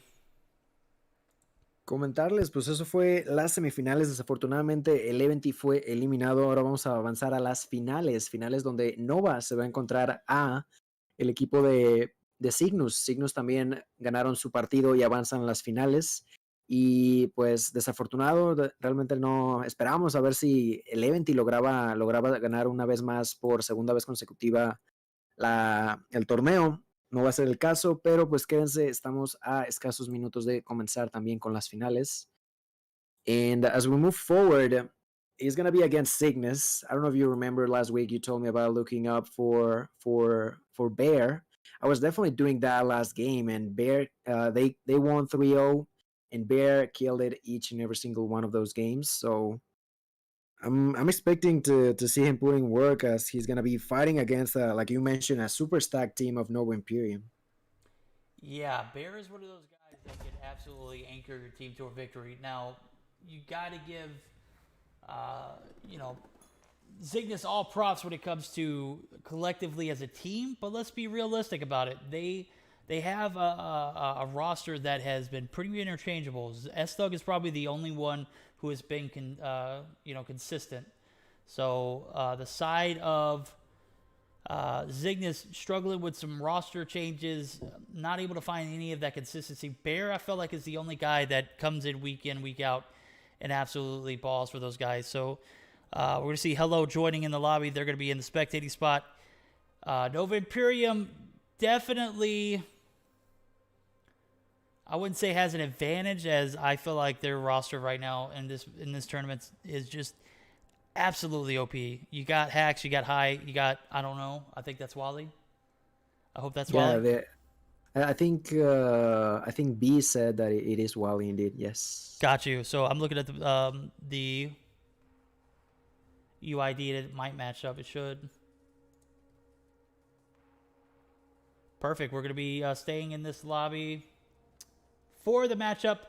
Comentarles, pues eso fue las semifinales. Desafortunadamente el Eventi fue eliminado. Ahora vamos a avanzar a las finales donde Nova se va a encontrar a el equipo de Cygnus. Cygnus también ganaron su partido y avanzan a las finales. Y pues desafortunado, realmente no esperábamos a ver si el Eventi lograba ganar una vez más por segunda vez consecutiva el torneo. No va a ser el caso, pero pues quédense, estamos a escasos minutos de comenzar también con las finales. And as we move forward, it's going to be against Cygnus. I don't know if you remember last week you told me about looking up for Bear. I was definitely doing that last game, and Bear, they won 3-0, and Bear killed it each and every single one of those games. So I'm expecting to see him putting work, as he's going to be fighting against, like you mentioned, a super stacked team of Nova Imperium. Yeah, Bear is one of those guys that can absolutely anchor your team to a victory. Now, you got to give, you know, Cygnus all props when it comes to collectively as a team, but let's be realistic about it. They have a roster that has been pretty interchangeable. S-Thug is probably the only one who has been consistent. So the side of Cygnus struggling with some roster changes, not able to find any of that consistency. Bear, I felt like, is the only guy that comes in, week out, and absolutely balls for those guys. So we're going to see Hello joining in the lobby. They're going to be in the spectating spot. Nova Imperium definitely, I wouldn't say has an advantage, as I feel like their roster right now in this tournament is just absolutely OP. You got Hacks, you got High, you got, I don't know, I think that's Wally. I hope that's Wally. I think B said that it is Wally indeed. Yes. Got you. So I'm looking at the UID. It might match up. It should. Perfect. We're going to be staying in this lobby for the matchup.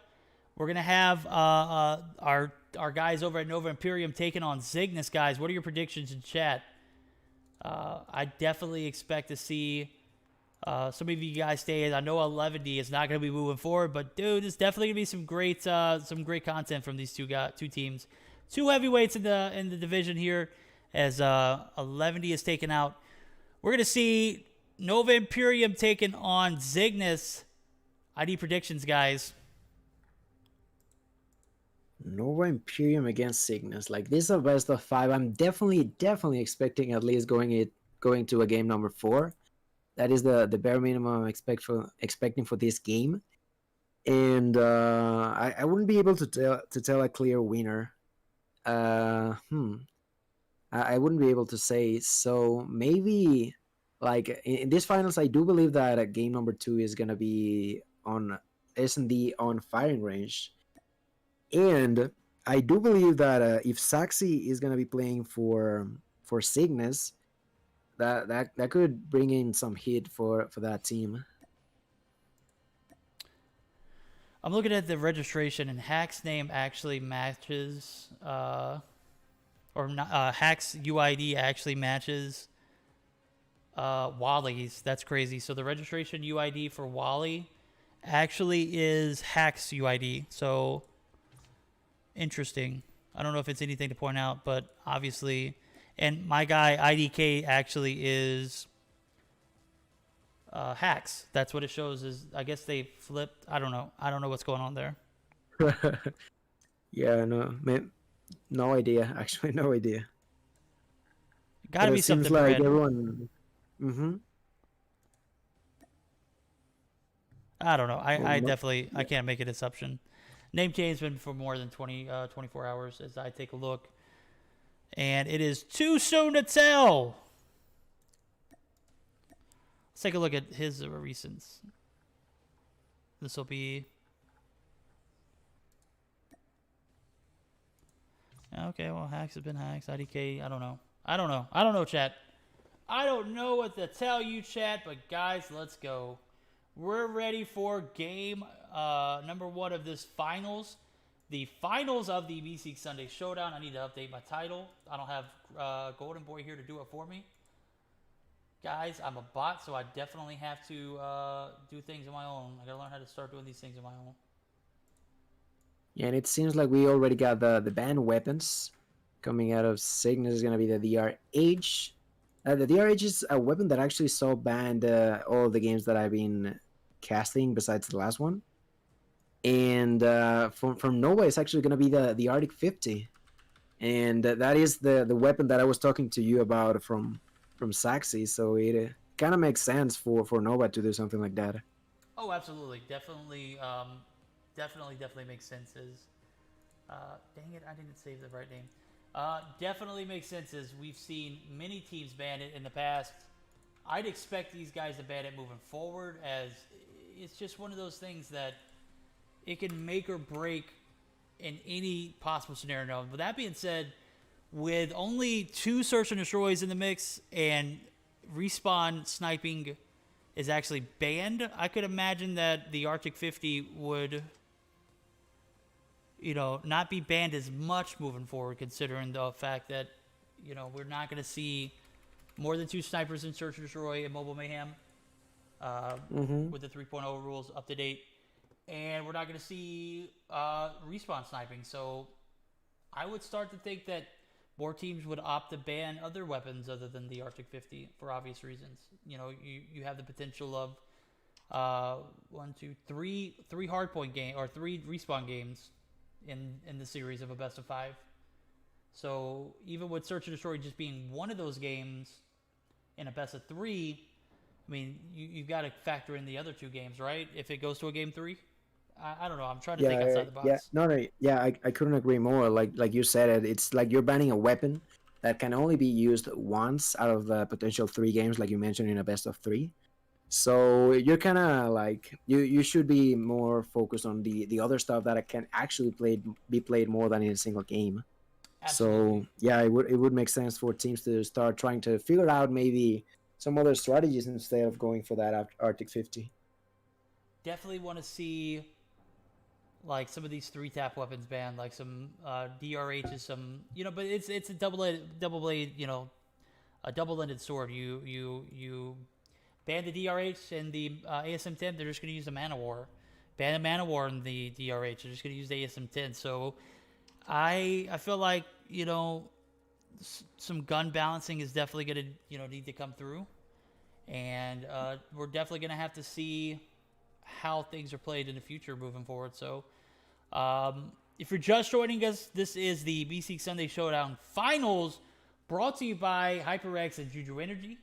We're going to have our guys over at Nova Imperium taking on Cygnus. Guys, what are your predictions in chat? I definitely expect to see some of you guys stay. I know 11D is not going to be moving forward, but dude, it's definitely going to be some great content from these two teams. Two heavyweights in the division here, as 11D is taken out. We're going to see Nova Imperium taking on Cygnus. ID predictions, guys. Nova Imperium against Cygnus. Like, this is a best of 5. I'm definitely expecting at least going to a game number 4. That is the bare minimum I'm expecting for this game. And I wouldn't be able to tell a clear winner. I wouldn't be able to say. So maybe, like, in these finals, I do believe that game number 2 is gonna be on S&D on firing range. And I do believe that if Saxi is gonna be playing for Cygnus, that could bring in some heat for that team. I'm looking at the registration, and Hack's name actually matches, Hack's UID actually matches Wally's. That's crazy. So the registration UID for Wally actually is Hack's UID. So interesting. I don't know if it's anything to point out, but obviously, and my guy IDK actually is Hacks. That's what it shows. Is, I guess they flipped. I don't know what's going on there. Yeah, no idea. Actually, no idea. Got to be something like random. Everyone. I don't know. I definitely I can't make an assumption. Name change has been for more than 24 hours as I take a look. And it is too soon to tell. Let's take a look at his recents. This will be... Okay, well, Hacks have been Hacks. IDK, I don't know, chat. I don't know what to tell you, chat, but guys, let's go. We're ready for game number 1 of this finals. The finals of the Meseeks Sunday Showdown. I need to update my title. I don't have GoldenBoy here to do it for me. Guys, I'm a bot, so I definitely have to do things on my own. I gotta learn how to start doing these things on my own. Yeah, and it seems like we already got the banned weapons coming out of Cygnus. Is gonna be the DRH. The DRH is a weapon that actually saw banned all the games that I've been casting besides the last one. And from Nova, it's actually going to be the Arctic 50. And that is the weapon that I was talking to you about from Saxi. So it kind of makes sense for Nova to do something like that. Oh, absolutely. Definitely makes sense. Dang it, I didn't save the right name. Definitely makes sense, as we've seen many teams ban it in the past. I'd expect these guys to ban it moving forward, as it's just one of those things that it can make or break in any possible scenario. With that being said, with only 2 search and destroys in the mix and respawn sniping is actually banned, I could imagine that the Arctic 50 would not be banned as much moving forward, considering the fact that, we're not going to see more than 2 snipers in Search and Destroy and Mobile Mayhem with the 3.0 rules up to date. And we're not going to see respawn sniping. So I would start to think that more teams would opt to ban other weapons other than the Arctic 50 for obvious reasons. You have the potential of 3 hardpoint game or 3 respawn games in the series of a best of 5. So even with Search and Destroy just being one of those games in a best of 3, I mean, you've got to factor in the other 2 games, right? If it goes to a game 3, I don't know. I'm trying to think outside the box. I couldn't agree more. Like you said it, it's like you're banning a weapon that can only be used once out of the potential 3 games, like you mentioned, in a best of 3. So you're kind of like you should be more focused on the other stuff that can actually be played more than in a single game. Absolutely. So yeah, it would make sense for teams to start trying to figure out maybe some other strategies instead of going for that Arctic 50. Definitely want to see like some of these 3-tap weapons banned, like some DRHs, but it's a double blade, a double-ended sword. You ban the DRH and the ASM 10, they're just going to use the Mana War. Ban the Mana War and the DRH, they're just going to use the ASM 10. So I feel like, some gun balancing is definitely going to, need to come through. And we're definitely going to have to see how things are played in the future moving forward. So if you're just joining us, this is the Meseeks Sunday Showdown Finals, brought to you by HyperX and JuJu Energy.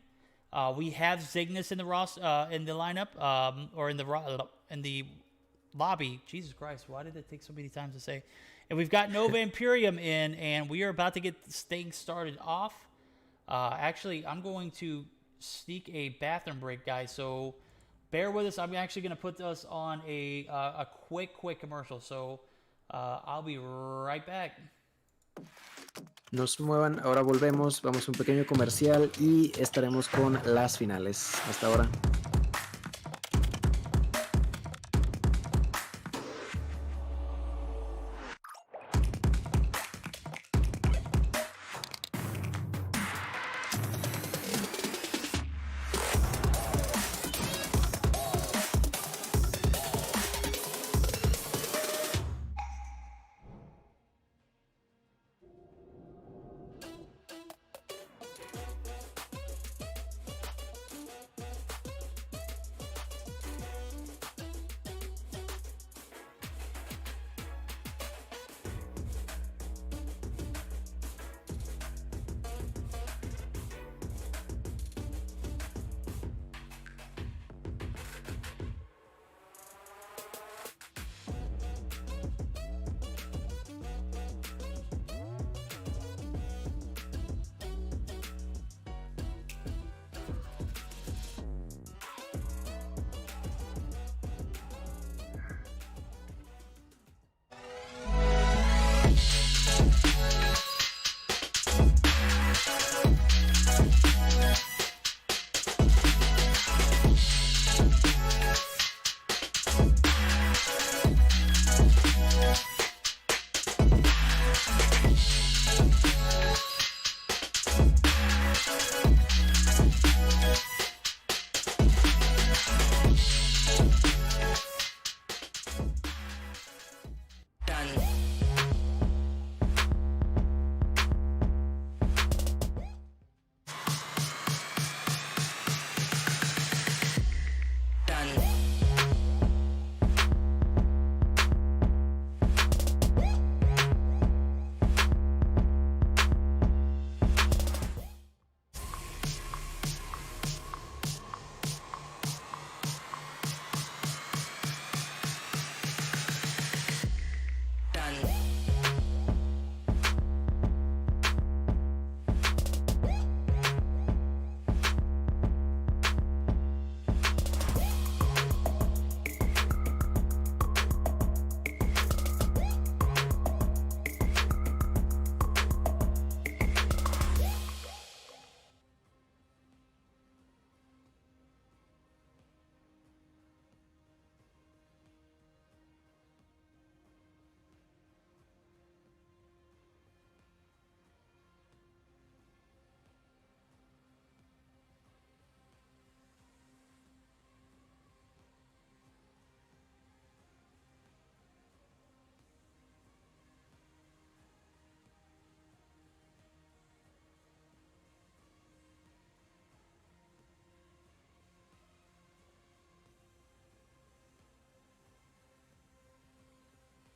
We have Cygnus in the in the lineup, or in the lobby. Jesus Christ, why did it take so many times to say? And we've got Nova Imperium in, and we are about to get this thing started off. Actually, I'm going to sneak a bathroom break, guys. So bear with us. I'm actually going to put us on a quick commercial. So I'll be right back. No se muevan, ahora volvemos, vamos a un pequeño comercial y estaremos con las finales. Hasta ahora.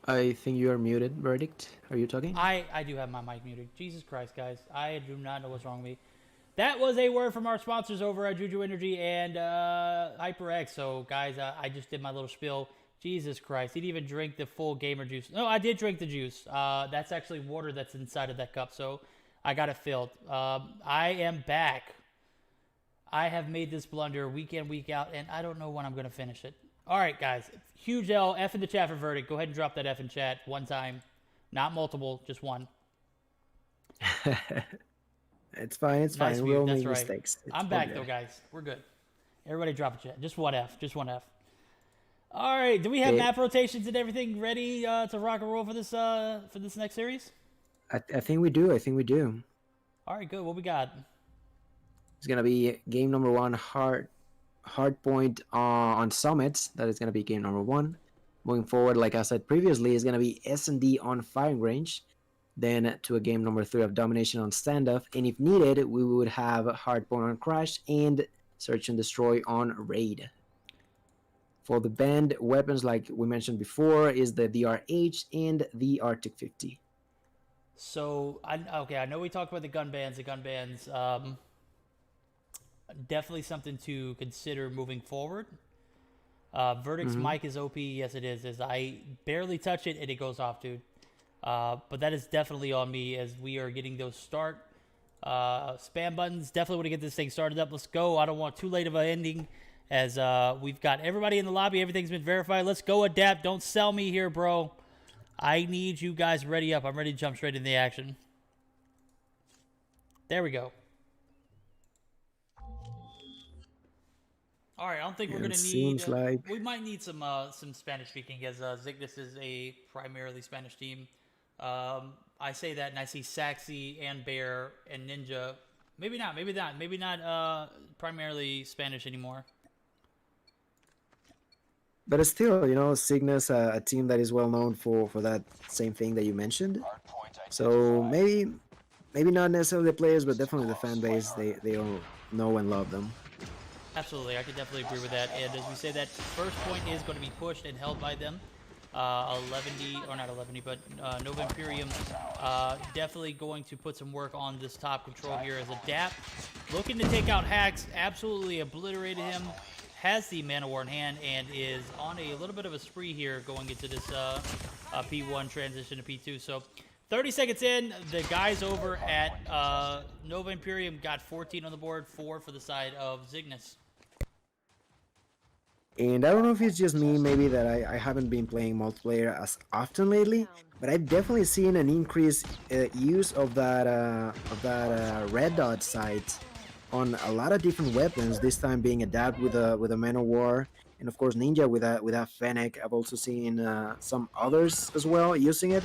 I think you are muted, Verdict. Are you talking? I do have my mic muted. Jesus Christ, guys. I do not know what's wrong with me. That was a word from our sponsors over at JuJu Energy and HyperX. So, guys, I just did my little spiel. Jesus Christ. He didn't even drink the full gamer juice. No, I did drink the juice. That's actually water that's inside of that cup. So, I got it filled. I am back. I have made this blunder week in, week out, and I don't know when I'm going to finish it. All right, guys. Huge L. F in the chat for Verdict. Go ahead and drop that F in chat one time. Not multiple, just one. It's fine. It's Nice fine. mute, We'll that's make right. mistakes. I'm back, though, guys. We're good. Everybody drop a chat. Just one F. Just one F. All right. Do we have map rotations and everything ready to rock and roll for this next series? I think we do. I think we do. All right, good. What we got? It's gonna be game number 1, Hardpoint on Summits. That is gonna be game number 1. Moving forward, like I said previously, is gonna be S&D on Firing Range. Then to a game number 3 of Domination on Standoff, and if needed, we would have Hardpoint on Crash and Search and Destroy on Raid. For the banned weapons, like we mentioned before, is the DRH and the Arctic 50. So, I know we talked about the gun bans. Definitely something to consider moving forward. Verdict's mic is OP. Yes, it is. As I barely touch it, and it goes off, dude. But that is definitely on me as we are getting those start spam buttons. Definitely want to get this thing started up. Let's go. I don't want too late of an ending as we've got everybody in the lobby. Everything's been verified. Let's go, Adapt. Don't sell me here, bro. I need you guys ready up. I'm ready to jump straight into the action. There we go. All right, I don't think we're gonna need. We might need some Spanish speaking, as Zygnus is a primarily Spanish team. I say that, and I see Saxy and Bear and Ninja. Maybe not primarily Spanish anymore. But still, you know, Cygnus, a team that is well known for that same thing that you mentioned. So maybe not necessarily the players, but definitely the fan base. They all know and love them. Absolutely, I could definitely agree with that. And as we say, that first point is going to be pushed and held by them. 11D, or not 11D, but Nova Imperium definitely going to put some work on this top control here as Adapt. Looking to take out Hacks, absolutely obliterated him. Has the Man of War in hand and is on a little bit of a spree here going into this P1 transition to P2. So 30 seconds in, the guys over at Nova Imperium got 14 on the board, 4 for the side of Zygnus. And I don't know if it's just me, maybe that I haven't been playing multiplayer as often lately, but I've definitely seen an increased use of that red dot sight on a lot of different weapons. This time being Adapt with a Man of War, and of course Ninja with that Fennec. I've also seen some others as well using it,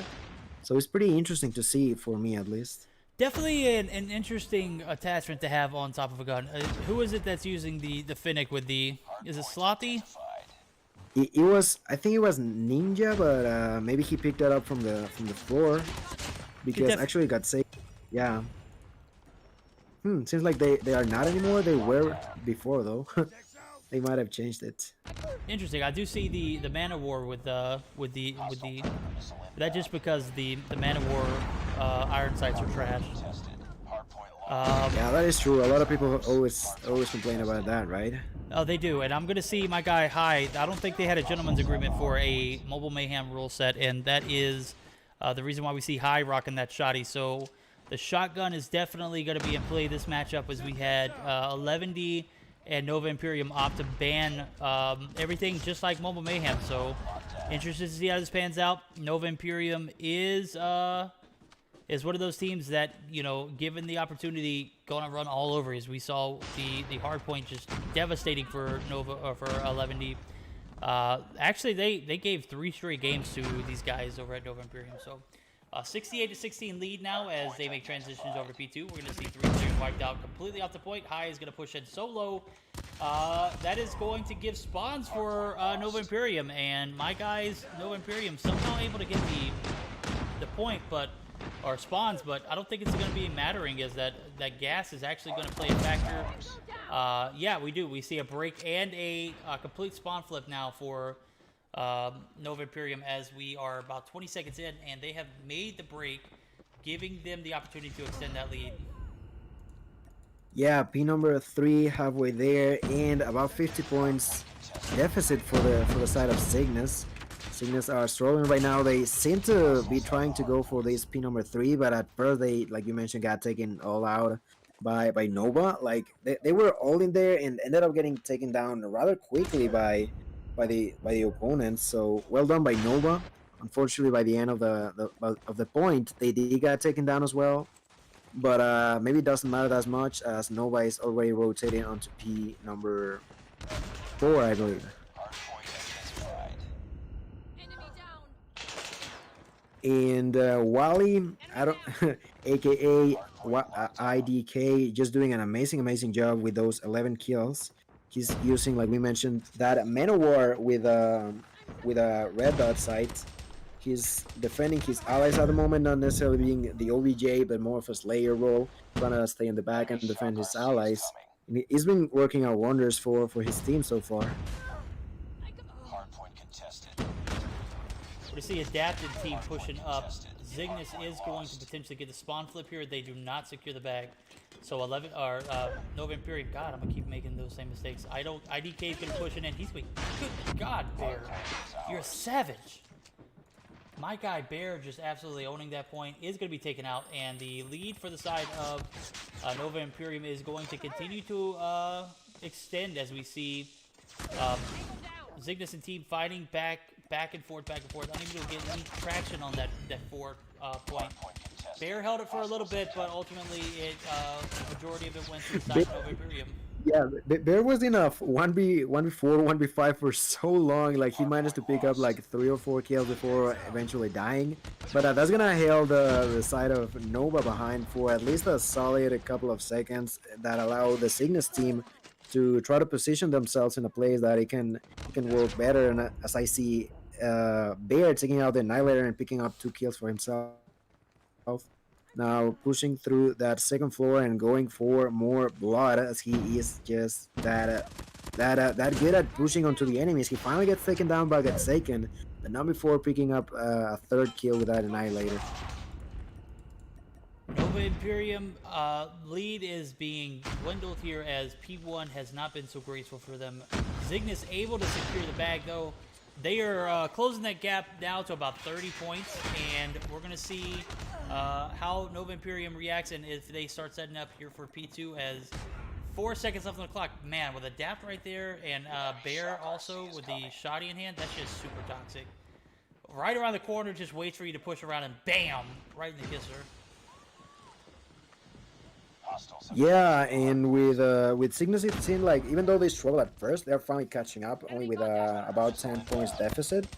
so it's pretty interesting to see for me at least. Definitely an interesting attachment to have on top of a gun. Who is it that's using the Fennec with the? Is it Slothy? It was, I think it was Ninja, but maybe he picked that up from the floor because actually it got saved. Yeah. Seems like they are not anymore. They were before though. They might have changed it. Interesting. I do see the Man of War with the that just because the Man of War iron sights are trash. Yeah, that is true. A lot of people always complain about that, right? Oh, they do. And I'm gonna see my guy Hyde. I don't think they had a gentleman's agreement for a Mobile Mayhem rule set, and that is the reason why we see Hyde rocking that shotty. So the shotgun is definitely going to be in play this matchup, as we had 11D and Nova Imperium opt to ban everything just like Mobile Mayhem. So interested to see how this pans out. Nova Imperium is one of those teams that, you know, given the opportunity, going to run all over. As we saw the hard point just devastating for Nova or for 11D. Actually, they gave 3 straight games to these guys over at Nova Imperium. So 68-16 lead now as they make transitions over to P2. We're going to see 3 players wiped out completely off the point. High is going to push in solo. That is going to give spawns for Nova Imperium. And my guys, Nova Imperium, somehow able to get the point, or spawns, but I don't think it's going to be mattering, as that gas is actually going to play a factor. Yeah, we do. We see a break and a complete spawn flip now for Nova Imperium as we are about 20 seconds in, and they have made the break, giving them the opportunity to extend that lead. Yeah, P number 3 halfway there, and about 50 points deficit for the side of Cygnus. Cygnus are struggling right now. They seem to be trying to go for this P number 3, but at first they, like you mentioned, got taken all out by Nova. Like they were all in there and ended up getting taken down rather quickly by the opponents. So well done by Nova. Unfortunately, by the end of the point, they did got taken down as well. But maybe it doesn't matter as much as Nova is already rotating onto P number 4, I believe. Hardpoint identified. Enemy down. And Wally, I don't, aka IDK, just doing an amazing job with those 11 kills. He's using, like we mentioned, that Manowar with a red dot sight. He's defending his allies at the moment, not necessarily being the OBJ, but more of a Slayer role, trying to stay in the back and defend his allies. And he's been working out wonders for his team so far. Hardpoint contested. We see adapted team pushing up. Cygnus is going to potentially get the spawn flip here. They do not secure the bag. So 11 or Nova Imperium. God, I'm gonna keep making those same mistakes. IDK is gonna push it in. He's weak. Good God, Bear, you're a savage. My guy Bear just absolutely owning that point is going to be taken out, and the lead for the side of Nova Imperium is going to continue to extend as we see Cygnus and team fighting back and forth, unable to get any traction on that 4 point. Bear held it for a little bit, but ultimately majority of it went to the side of Nova Imperium. Yeah, Bear was in a 1v4, 1v5 for so long. Like he managed to pick up like 3 or 4 kills before eventually dying. But that's gonna hold the side of Nova behind for at least a solid couple of seconds that allow the Cygnus team to try to position themselves in a place that it can work better. And as I see Bear taking out the Annihilator and picking up 2 kills for himself. Now pushing through that second floor and going for more blood, as he is just that good at pushing onto the enemies. He finally gets taken down by that second, but not before picking up a 3rd kill with that Annihilator. Nova Imperium lead is being dwindled here as P1 has not been so graceful for them. Cygnus able to secure the bag though. They are closing that gap now to about 30 points, and we're going to see how Nova Imperium reacts and if they start setting up here for P2 as 4 seconds left on the clock. Man, with Adapt right there and Bear also with the Shoddy in hand, that's just super toxic. Right around the corner, just waits for you to push around and bam, right in the kisser. Yeah, and with Cygnus, it seemed like even though they struggled at first, they're finally catching up, only with about 10 points deficit.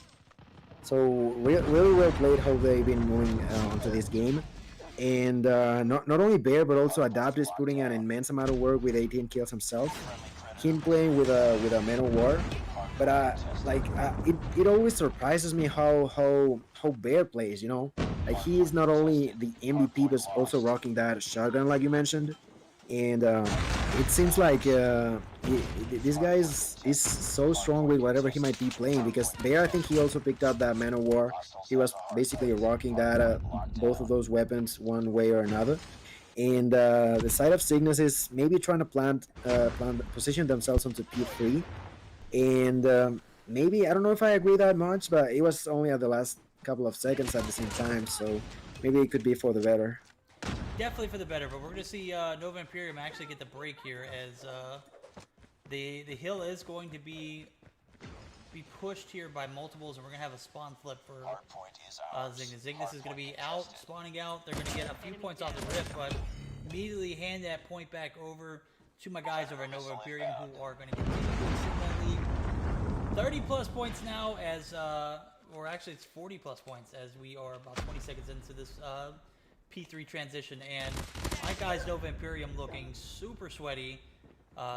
So really well played how they've been moving onto this game. And not only Bear, but also Adapt is putting an immense amount of work with 18 kills himself. Him playing with a Man of War. But it always surprises me how Bear plays, you know? Like he is not only the MVP, but also rocking that shotgun like you mentioned. And it seems like this guy is so strong with whatever he might be playing, because Bear, I think he also picked up that Man of War. He was basically rocking that both of those weapons one way or another. And the side of Cygnus is maybe trying to position themselves onto P3. And maybe, I don't know if I agree that much, but it was only at the last couple of seconds at the same time, so maybe it could be for the better. Definitely for the better, but we're going to see Nova Imperium actually get the break here as the hill is going to be pushed here by multiples, and we're going to have a spawn flip for Cygnus. Cygnus is going to be out, spawning out. They're going to get a few points off the rip, but immediately hand that point back over to my guys over at Nova Imperium, who are going to continue to extend that lead. 30 plus points now as, or actually it's 40 plus points as we are about 20 seconds into this P3 transition. And my guys Nova Imperium looking super sweaty,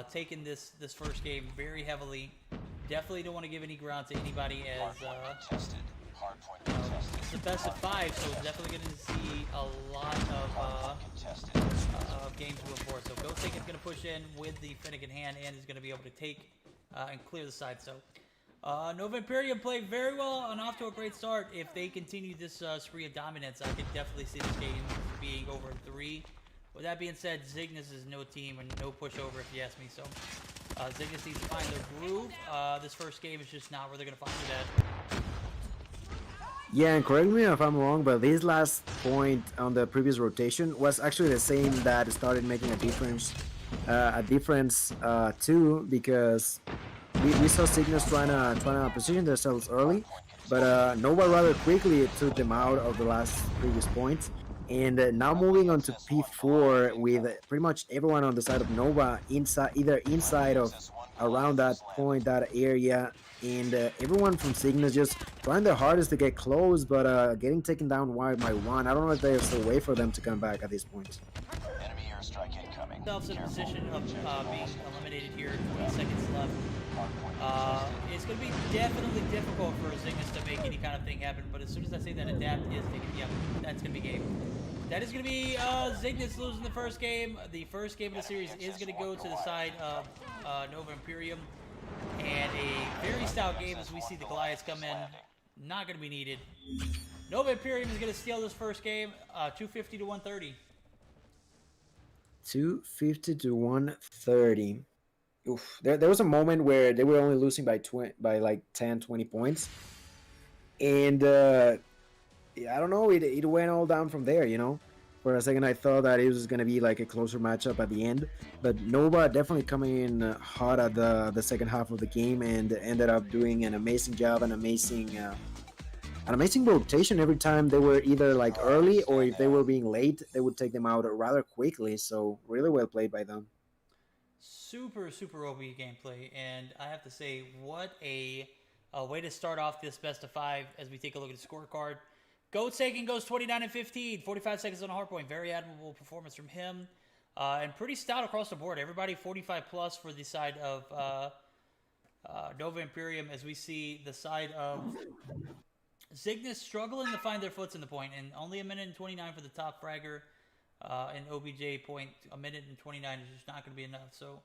taking this first game very heavily. Definitely don't want to give any ground to anybody as it's the best of 5, so definitely going to see a lot of games moving forward. So Ghost is going to push in with the Finnegan hand and is going to be able to take and clear the side. So Nova Imperium played very well and off to a great start. If they continue this spree of dominance, I could definitely see this game being over 3. With that being said, Zygnus is no team and no pushover if you ask me. So Zygnus needs to find their groove. This first game is just not where they're going to find it at. Yeah, and correct me if I'm wrong, but this last point on the previous rotation was actually the same that started making a difference. Too, because we saw Cygnus trying to position themselves early, but Nova rather quickly took them out of the last previous points. And now moving on to P4 with pretty much everyone on the side of Nova either inside of around that point, that area, and everyone from Cygnus just trying their hardest to get close, but getting taken down one by one. I don't know if there's a way for them to come back at this point. Enemy airstrike incoming. Themselves in a position of being eliminated here, 20 seconds left. It's going to be definitely difficult for Zygnus to make any kind of thing happen, but as soon as I say that adapt is taken, yeah, that's going to be game. That is going to be Zygnus losing the first game. The first game of the series is going to go to the side of Nova Imperium. And a very stout game as we see the Goliaths come in. Not going to be needed. Nova Imperium is going to steal this first game, 250 to 130. 250 to 130. Oof. There was a moment where they were only losing by like 10, 20 points. And I don't know, it went all down from there, you know. For a second, I thought that it was going to be like a closer matchup at the end. But Nova definitely coming in hot at the second half of the game and ended up doing an amazing job, an amazing rotation every time they were either like early, or if they were being late, they would take them out rather quickly. So really well played by them. Super, super OP gameplay. And I have to say, what a way to start off this best of 5 as we take a look at the scorecard. Goatsaken goes 29 and 15, 45 seconds on a hard point. Very admirable performance from him. And pretty stout across the board. Everybody 45 plus for the side of Nova Imperium, as we see the side of Zygnus struggling to find their foots in the point. And only a minute and 29 for the top fragger. And OBJ point, a minute and 29 is just not going to be enough. So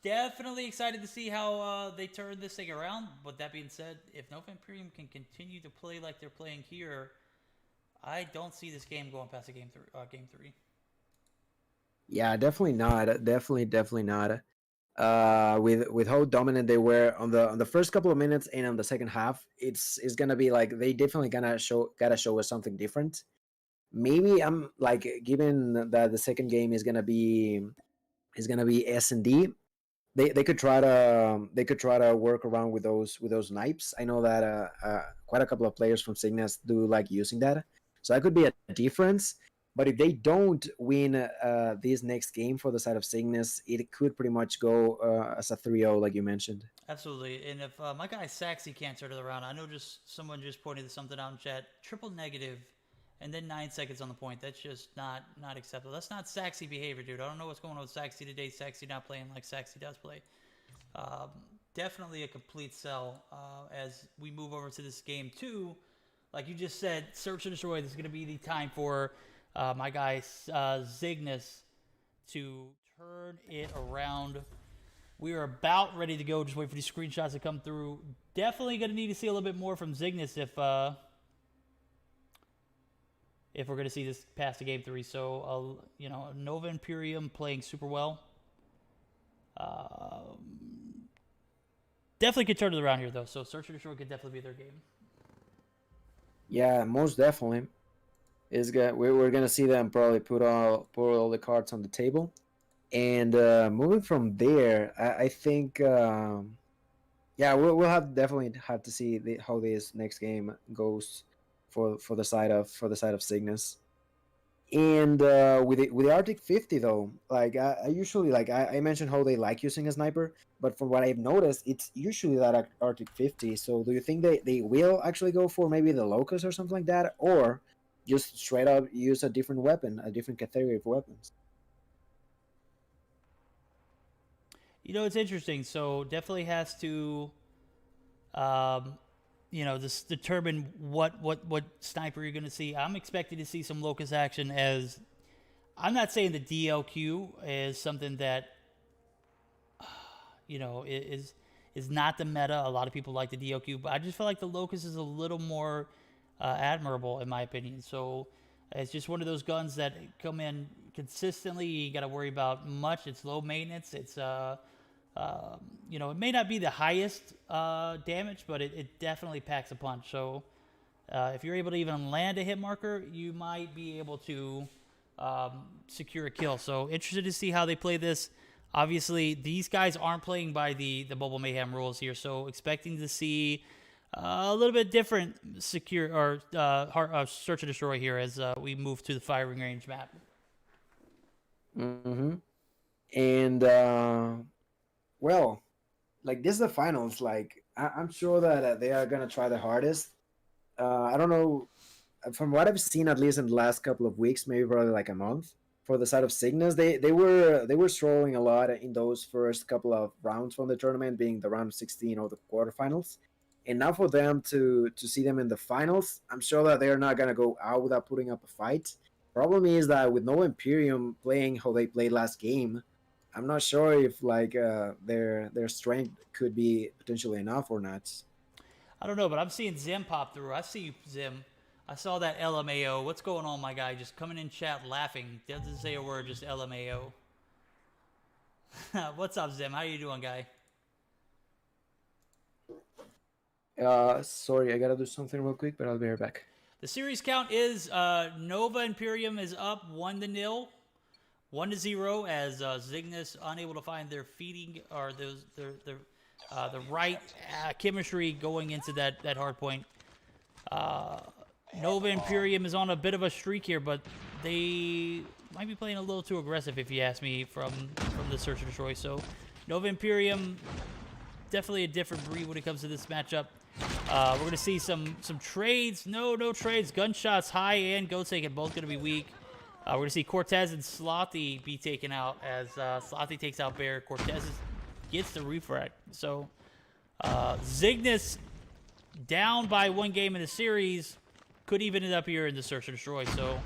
definitely excited to see how they turn this thing around. But that being said, if Nova Imperium can continue to play like they're playing here, I don't see this game going past game 3. Yeah, definitely not. Definitely not. With how dominant they were on the first couple of minutes and on the second half, it's gonna be like they definitely gotta show us something different. Maybe I'm like, given that the second game is gonna be S&D, they could try to work around with those snipes. I know that quite a couple of players from Cygnus do like using that, so that could be a difference. But if they don't win this next game for the side of Cygnus, it could pretty much go as a 3-0, like you mentioned. Absolutely. And if my guy Saxy can't turn it around, I know someone just pointed something out in chat. Triple negative, and then 9 seconds on the point. That's just not acceptable. That's not Saxy behavior, dude. I don't know what's going on with Saxy today. Saxy not playing like Saxy does play. Definitely a complete sell as we move over to this game 2. Like you just said, search and destroy. This is going to be the time for my guy Zygnus to turn it around. We are about ready to go. Just wait for these screenshots to come through. Definitely going to need to see a little bit more from Zygnus if we're going to see this past to game 3. So, Nova Imperium playing super well. Definitely could turn it around here, though. So, Search and Destroy could definitely be their game. Yeah, most definitely. We're going to see them probably put all the cards on the table. And moving from there, I think, we'll definitely have to see how this next game goes for the side of Cygnus. And with the Arctic 50 though, like I usually I mentioned how they like using a sniper, but from what I've noticed, it's usually that Arctic 50. So do you think they will actually go for maybe the Locust or something like that, or just straight up use a different weapon, a different category of weapons? It's interesting. So definitely has to, just determine what sniper you're going to see. I'm expecting to see some Locust action, as I'm not saying the DLQ is something that, is is not the meta. A lot of people like the DOQ, but I just feel like the Locust is a little more admirable in my opinion. So it's just one of those guns that come in consistently. You got to worry about much. It's low maintenance. It's you know, it may not be the highest damage, but it definitely packs a punch. So if you're able to even land a hit marker, you might be able to secure a kill. So interested to see how they play this. Obviously, these guys aren't playing by the Bubble Mayhem rules here, so expecting to see a little bit different secure or search and destroy here as we move to the firing range map. And well, like this is the finals. Like I'm sure that they are gonna try the hardest. I don't know, from what I've seen, at least in the last couple of weeks, maybe probably like a month, for the side of Cygnus, they were strolling a lot in those first couple of rounds from the tournament, being the round 16 or the quarterfinals. And now for them to see them in the finals, I'm sure that they're not gonna go out without putting up a fight. Problem is that with no Imperium playing how they played last game, I'm not sure if like their strength could be potentially enough or not. I don't know, but I'm seeing Zim pop through. I see you, Zim. I saw that LMAO. What's going on, my guy? Just coming in chat laughing. Doesn't say a word, just LMAO. What's up, Zim? How you doing, guy? Sorry, I gotta do something real quick, but I'll be right back. The series count is Nova Imperium is up 1-0, 1-0 as Cygnus unable to find their feeding or the right chemistry going into that hard point. Nova Imperium is on a bit of a streak here, but they might be playing a little too aggressive, if you ask me, from the search and destroy. So Nova Imperium, definitely a different breed when it comes to this matchup. We're going to see some trades. No trades. Gunshots high and Goat Taken both going to be weak. We're going to see Cortez and Slothy be taken out as Slothy takes out Bear. Cortez gets the refract. So Cygnus down by 1 game in the series, could even end up here in the search and destroy. So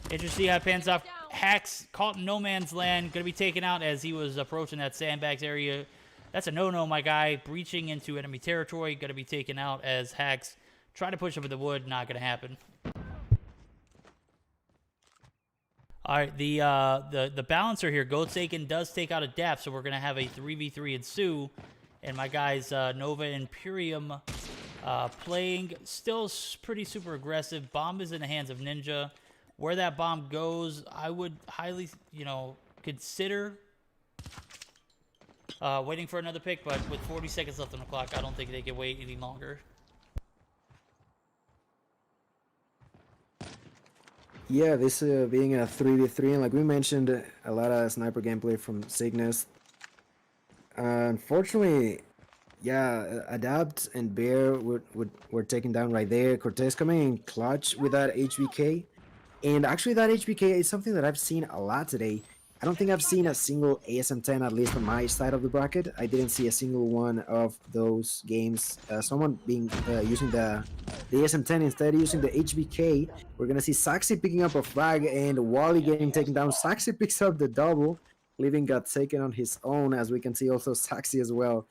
interesting to see how it pans off. Hacks caught in no man's land, going to be taken out as he was approaching that sandbags area. That's a no-no, my guy. Breaching into enemy territory, going to be taken out as Hacks try to push up in the wood. Not going to happen. All right, the balancer here, Goatsaken does take out a depth, so we're going to have a 3v3 ensue. And my guys, Nova Imperium, playing still pretty super aggressive. Bomb is in the hands of Ninja. Where that bomb goes, I would highly, consider waiting for another pick, but with 40 seconds left on the clock, I don't think they can wait any longer. Yeah, this being a 3v3, and like we mentioned, a lot of sniper gameplay from Cygnus. Unfortunately, yeah, Adapt and Bear were taken down right there. Cortez coming in clutch with that HVK. And actually that HVK is something that I've seen a lot today. I don't think I've seen a single ASM-10, at least on my side of the bracket. I didn't see a single one of those games. Someone being using the ASM-10 instead using the HVK. We're going to see Saxi picking up a frag and Wally getting taken down. Saxi picks up the double. Living got taken on his own, as we can see also Saxi as well.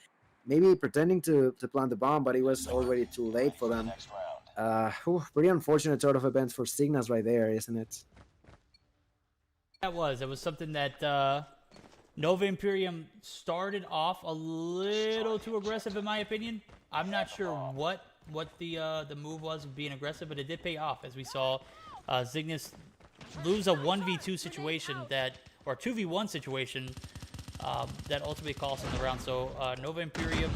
Maybe pretending to plant the bomb, but it was already too late for them. Pretty unfortunate sort of events for Cygnus right there, isn't it? It was something that Nova Imperium started off a little too aggressive, in my opinion. I'm not sure what the move was of being aggressive, but it did pay off, as we saw Cygnus lose a 1v2 situation or 2v1 situation that ultimately cost him the round. So Nova Imperium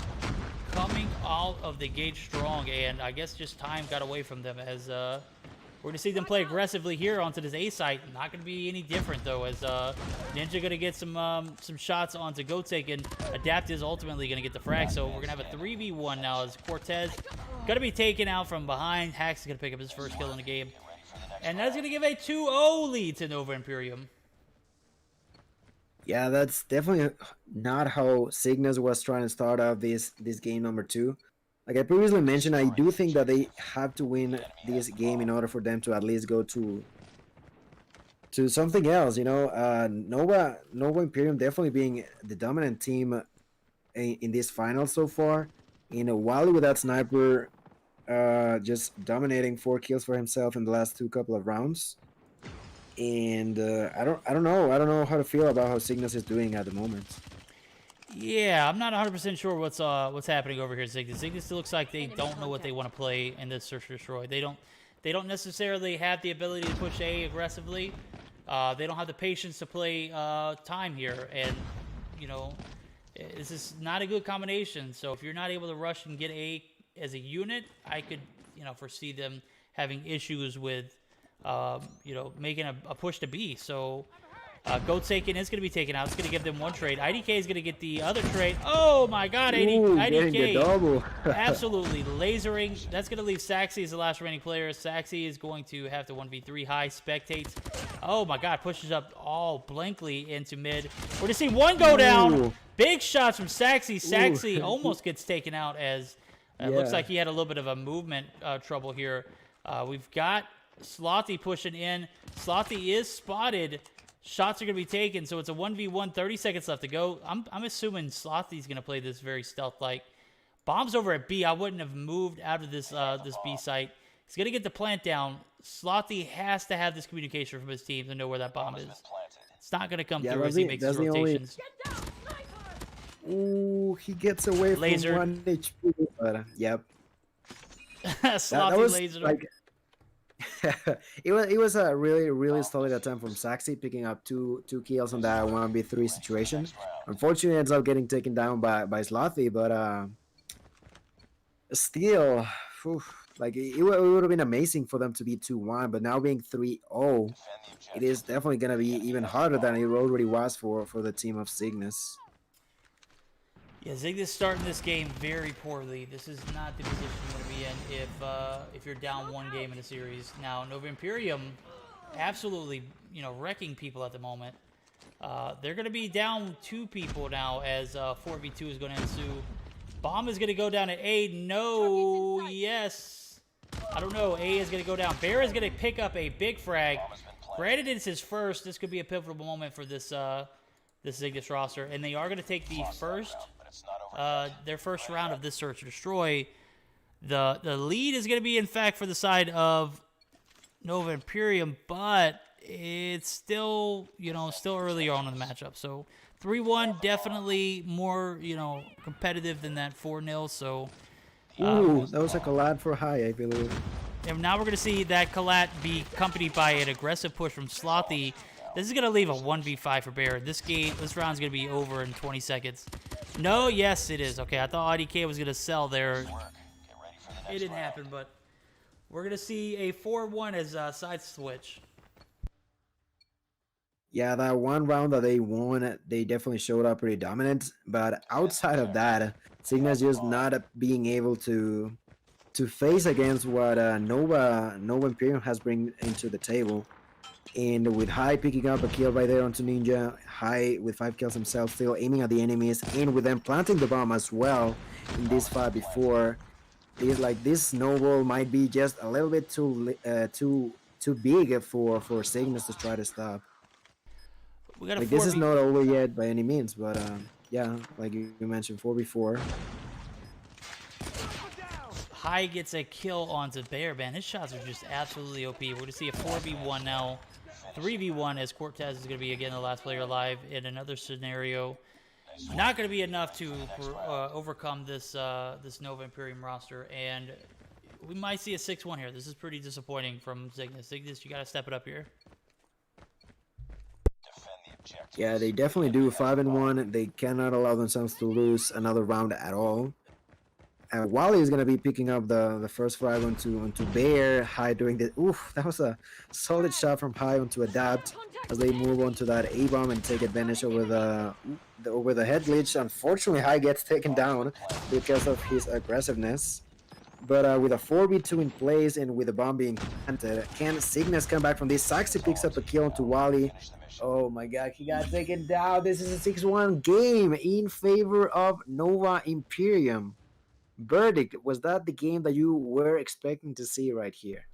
coming out of the gate strong, and I guess just time got away from them as we're going to see them play aggressively here onto this A site. Not going to be any different, though, as Ninja going to get some shots onto Goatsaken. Adapt is ultimately going to get the frag, so we're going to have a 3v1 now as Cortez going to be taken out from behind. Hax is going to pick up his first kill in the game. And that's going to give a 2-0 lead to Nova Imperium. Yeah, that's definitely not how Cygnus was trying to start out this game number 2. Like I previously mentioned, I do think that they have to win this game in order for them to at least go to something else, Nova Imperium definitely being the dominant team in this final so far. Wally with that sniper, just dominating 4 kills for himself in the last couple of rounds. And I don't know how to feel about how Cygnus is doing at the moment. Yeah, I'm not 100% sure what's happening over here at Cygnus. Cygnus looks like they don't know what they want to play in this Search and Destroy. They don't necessarily have the ability to push A aggressively. They don't have the patience to play time here, and you know, this is not a good combination. So if you're not able to rush and get A as a unit, I could foresee them having issues with making a push to B. So Goat Taken is going to be taken out. It's going to give them one trade. IDK is going to get the other trade. Oh my God, IDK absolutely lasering. That's going to leave Saxy as the last remaining player. Saxy is going to have to 1v3 high spectates. Oh my God, pushes up all blankly into mid. We're going to see one go down. Big shots from Saxy. Saxy almost gets taken out as it looks like he had a little bit of a movement trouble here. We've got Slothy pushing in. Slothy is spotted. Shots are going to be taken, so it's a 1v1, 30 seconds left to go. I'm assuming Slothy's going to play this very stealth-like. Bomb's over at B. I wouldn't have moved out of this B site. He's going to get the plant down. Slothy has to have this communication from his team to know where that bomb is. It's not going to come through as he makes his rotations. Ooh, he gets away Laser. from 1 HP. But, yep. Slothy that was lasered him. like... it was a really solid attempt from Saxy, picking up two kills on that 1v3 situation. Unfortunately, ends up getting taken down by Slothy, but still, like it would have been amazing for them to be 2-1, but now being 3-0, it is definitely gonna be even harder than it already was for the team of Cygnus. Yeah, Cygnus starting this game very poorly. This is not the position you want to be in if you're down one game in a series. Now, Nova Imperium, absolutely, wrecking people at the moment. They're going to be down 2 people now as 4v2 is going to ensue. Bomb is going to go down at A. No, yes. I don't know. A is going to go down. Bear is going to pick up a big frag. Granted, it's his first. This could be a pivotal moment for this Cygnus roster, and they are going to take the their first round of this Search and Destroy. The lead is going to be, in fact, for the side of Nova Imperium, but it's still, still early on in the matchup. So 3-1, definitely more, competitive than that 4-0. So ooh, that was a collab for high, I believe. And now we're going to see that collat be accompanied by an aggressive push from Slothy. This is going to leave a 1v5 for Bear. This round's going to be over in 20 seconds. No, yes, it is. Okay, I thought IDK was going to sell there. It didn't happen, but we're going to see a 4-1 as side switch. Yeah, that one round that they won, they definitely showed up pretty dominant. But outside of that, Cygnus just not being able to face against what Nova Imperium has bring into the table. And with High picking up a kill right there onto Ninja, High with 5 kills himself, still aiming at the enemies, and with them planting the bomb as well in this fight before. It's like this snowball might be just a little bit too big for Cygnus to try to stop. Like this is not over yet by any means, but yeah, like you mentioned, 4v4. High gets a kill onto Bear, man. His shots are just absolutely OP. We're going to see a 4v1 now. 3v1 as Cortez is going to be, again, the last player alive in another scenario. Not going to be enough to overcome this this Nova Imperium roster, and we might see a 6-1 here. This is pretty disappointing from Cygnus. Cygnus, you got to step it up here. Yeah, they definitely do. 5-1. They cannot allow themselves to lose another round at all. And Wally is going to be picking up the first frag onto Bear. High doing the... Oof, that was a solid shot from High onto Adapt as they move on to that A-bomb and take advantage over the head glitch. Unfortunately, High gets taken down because of his aggressiveness. But with a 4v2 in place and with the bomb being planted, can Cygnus come back from this? Saxy picks up a kill onto Wally. Oh my God, he got taken down. This is a 6-1 game in favor of Nova Imperium. Verdict, was that the game that you were expecting to see right here?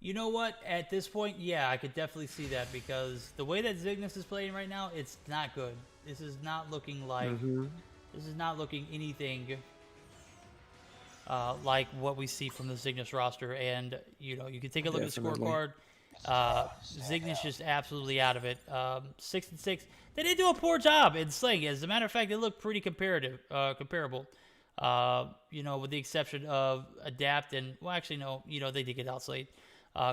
You know what? At this point, yeah, I could definitely see that, because the way that Cygnus is playing right now, it's not good. This is not looking like This is not looking anything like what we see from the Cygnus roster. And, you know, you can take a look at the Definitely. scorecard. Cygnus just absolutely out of it. 6-6. They didn't do a poor job in slaying. As a matter of fact, they look pretty comparable. You know, with the exception of Adapt and, well, actually, no, you know, they did get outslayed.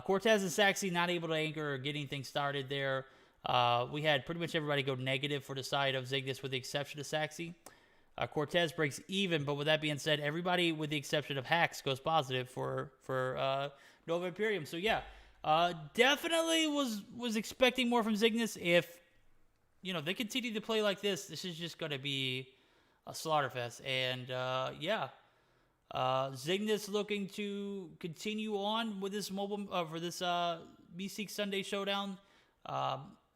Cortez and Saxy not able to anchor or getting things started there. We had pretty much everybody go negative for the side of Cygnus with the exception of Saxy. Cortez breaks even, but with that being said, everybody with the exception of Hacks goes positive for Nova Imperium. So yeah, definitely was expecting more from Cygnus. If you know they continue to play like this is just going to be a slaughterfest. And yeah, Cygnus looking to continue on with this mobile for this Meseeks Sunday Showdown.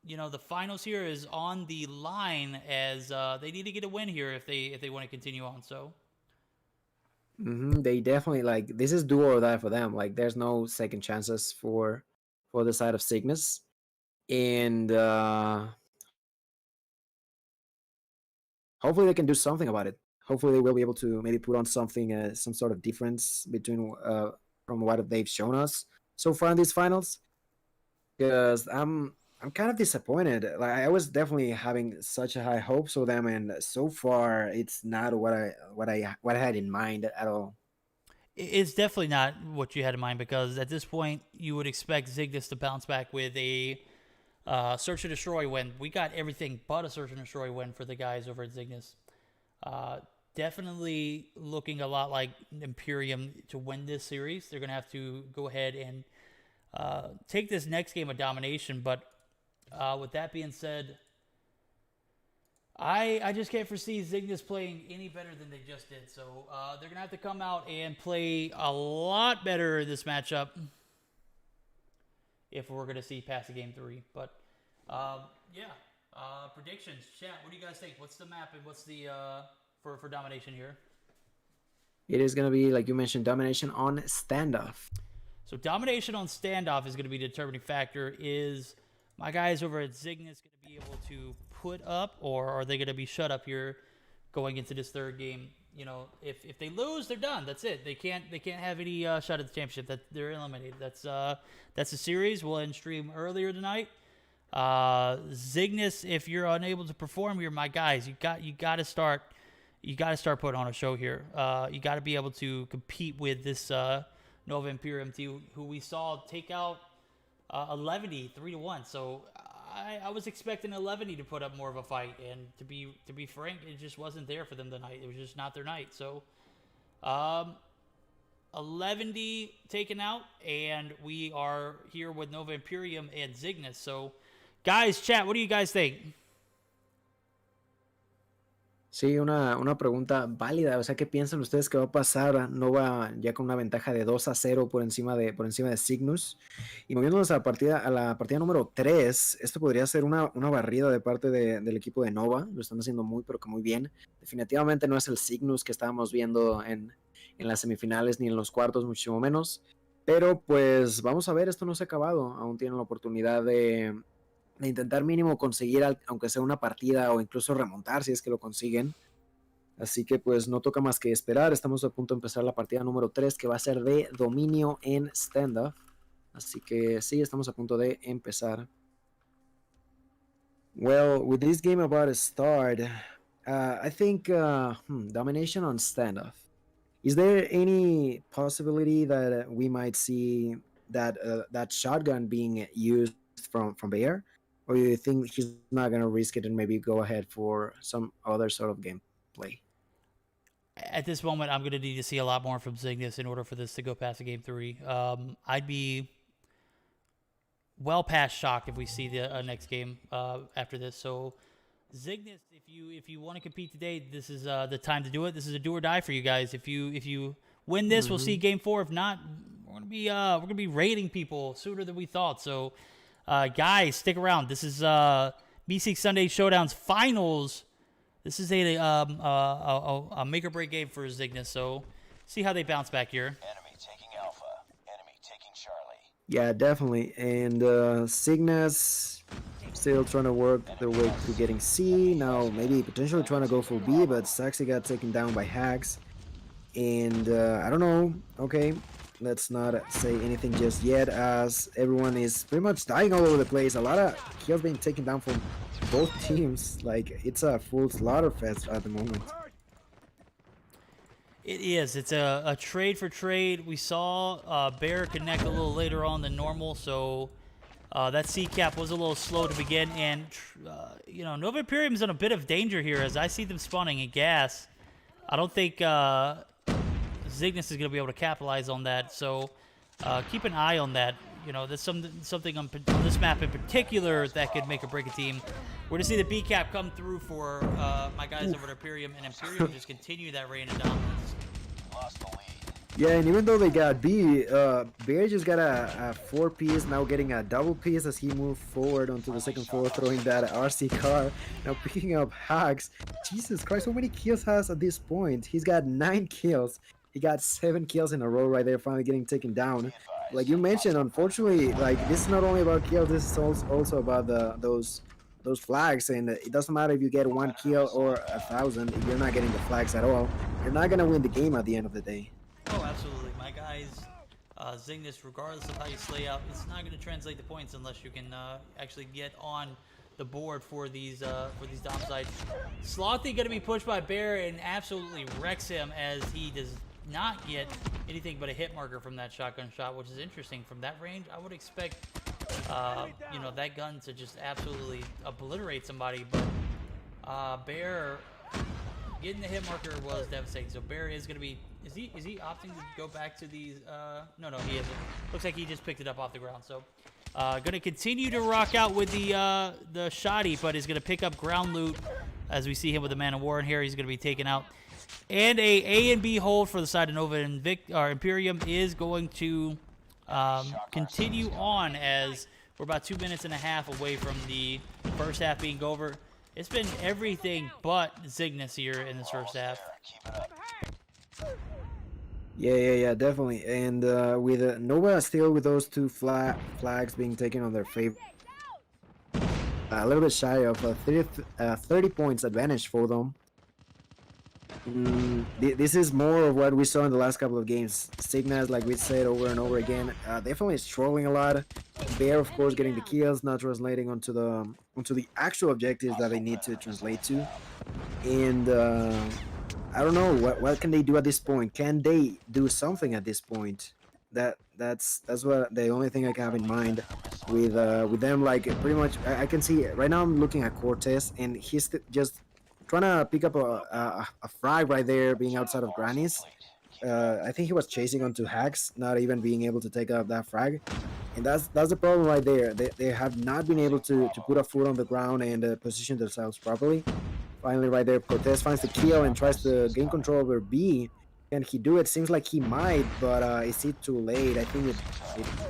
You know, the finals here is on the line as they need to get a win here if they want to continue on. So They definitely like this is do or die for them. Like there's no second chances for the side of Cygnus, and hopefully they can do something about it. Hopefully they will be able to maybe put on something, some sort of difference between from what they've shown us so far in these finals. Because I'm kind of disappointed. Like I was definitely having such a high hopes for them, and so far it's not what I had in mind at all. it's definitely not what you had in mind, because at this point you would expect Cygnus to bounce back with a Search and Destroy win. We got everything but a Search and Destroy win for the guys over at Cygnus. Definitely looking a lot like Imperium to win this series. They're going to have to go ahead and take this next game of domination. But with that being said, I just can't foresee Cygnus playing any better than they just did. So they're going to have to come out and play a lot better in this matchup if we're going to see past the game 3. But yeah, predictions. Chat, what do you guys think? What's the map and what's the for domination here? It is gonna be like you mentioned, domination on standoff. So domination on standoff is going to be the determining factor. Is my guys over at Cygnus going to be able to put up, or are they going to be shut up here going into this third game? You know, if they lose, they're done. That's it. They can't have any shot at the championship. That they're eliminated. That's the series. We'll end stream earlier tonight. Cygnus, if you're unable to perform here, my guys, you got to start putting on a show here. You got to be able to compete with this Nova Imperium team, who we saw take out 11 3-1. So I was expecting 11 to put up more of a fight, and to be frank, it just wasn't there for them tonight. It was just not their night. So 11 taken out, and we are here with Nova Imperium and Cygnus. So guys, chat, what do you guys think? Sí, una pregunta válida. O sea, ¿qué piensan ustedes que va a pasar Nova ya con una ventaja de 2-0 por encima de Cygnus? Y moviéndonos a la partida número 3, esto podría ser una barrida de parte del equipo de Nova. Lo están haciendo muy, pero que muy bien. Definitivamente no es el Cygnus que estábamos viendo en las semifinales ni en los cuartos, muchísimo menos. Pero pues vamos a ver, esto no se ha acabado. Aún tienen la oportunidad de intentar mínimo conseguir aunque sea una partida o incluso remontar si es que lo consiguen. Así que pues no toca más que esperar. Estamos a punto de empezar la partida número 3, que va a ser de dominio en standoff. Así que sí, estamos a punto de empezar. Well, with this game about to start, I think domination on standoff. Is there any possibility that we might see that shotgun being used from Bayer? Or do you think he's not going to risk it and maybe go ahead for some other sort of gameplay? At this moment, I'm going to need to see a lot more from Cygnus in order for this to go past the game 3. I'd be well past shocked if we see the next game after this. So Cygnus, if you want to compete today, this is the time to do it. This is a do or die for you guys. If you win this, we'll see game 4. If not, we're gonna be raiding people sooner than we thought. So guys, stick around. This is Meseeks Sunday Showdown's finals. This is a make or break game for Cygnus. So see how they bounce back here. Enemy taking Alpha. Enemy taking Charlie. Yeah, definitely. And Cygnus still trying to work their way to getting C. Now maybe potentially trying to go for B, but Saxy got taken down by Hacks. And I don't know. Okay, let's not say anything just yet, as everyone is pretty much dying all over the place. A lot of kills being taken down from both teams. Like, it's a full slaughter fest at the moment. It is. It's a trade for trade. We saw Bear connect a little later on than normal, so that C cap was a little slow to begin. And, you know, Nova Imperium's in a bit of danger here as I see them spawning in gas. I don't think Zygnus is going to be able to capitalize on that, so keep an eye on that. You know, there's something on this map in particular that could make or break a team. We're going to see the B cap come through for my guys over at Imperium, and Imperium just continue that reign of dominance. Lost the lead. Yeah, and even though they got B, Bear just got a 4-piece, now getting a double piece as he moved forward onto the second floor, throwing that RC car, now picking up Hacks. Jesus Christ, how many kills has at this point? He's got 9 kills. He got 7 kills in a row right there, finally getting taken down. Like you mentioned, unfortunately, like, this is not only about kills, this is also about those flags, and it doesn't matter if you get 1 kill or 1,000. If you're not getting the flags at all, you're not gonna win the game at the end of the day. Oh, absolutely. My guys, Zygnus, regardless of how you slay out, it's not going to translate to points unless you can actually get on the board for these dom sites. Slothy going to be pushed by Bear and absolutely wrecks him as he does not get anything but a hit marker from that shotgun shot, which is interesting. From that range, I would expect, you know, that gun to just absolutely obliterate somebody, but Bear getting the hit marker was devastating. So Bear is going to be, is he opting to go back to these? No, he isn't. Looks like he just picked it up off the ground. So going to continue to rock out with the shoddy, but is going to pick up ground loot as we see him with the Man of War in here. He's going to be taken out. And A and B hold for the side of Nova and Imperium is going to continue on as we're about 2.5 minutes away from the first half being over. It's been everything but Zygnus here in this first half. Keep it up. Yeah, definitely. And with Nova still with those 2 flags being taken on their favor, a little bit shy of 30 points advantage for them. This is more of what we saw in the last couple of games. Zygnus, like we said over and over again, definitely struggling a lot. Bear, of course, getting the kills, not translating onto the actual objectives that they need to translate to. And I don't know what can they do at this point. Can they do something at this point? That's what the only thing I can have in mind with them. Like, pretty much, I can see right now. I'm looking at Cortez, and he's just trying to pick up a frag right there, being outside of Granny's. I think he was chasing onto Hacks, not even being able to take up that frag. And that's the problem right there. They have not been able to put a foot on the ground and position themselves properly. Finally, right there, Cortez finds the kill and tries to gain control over B. Can he do it? Seems like he might, but is it too late? I think it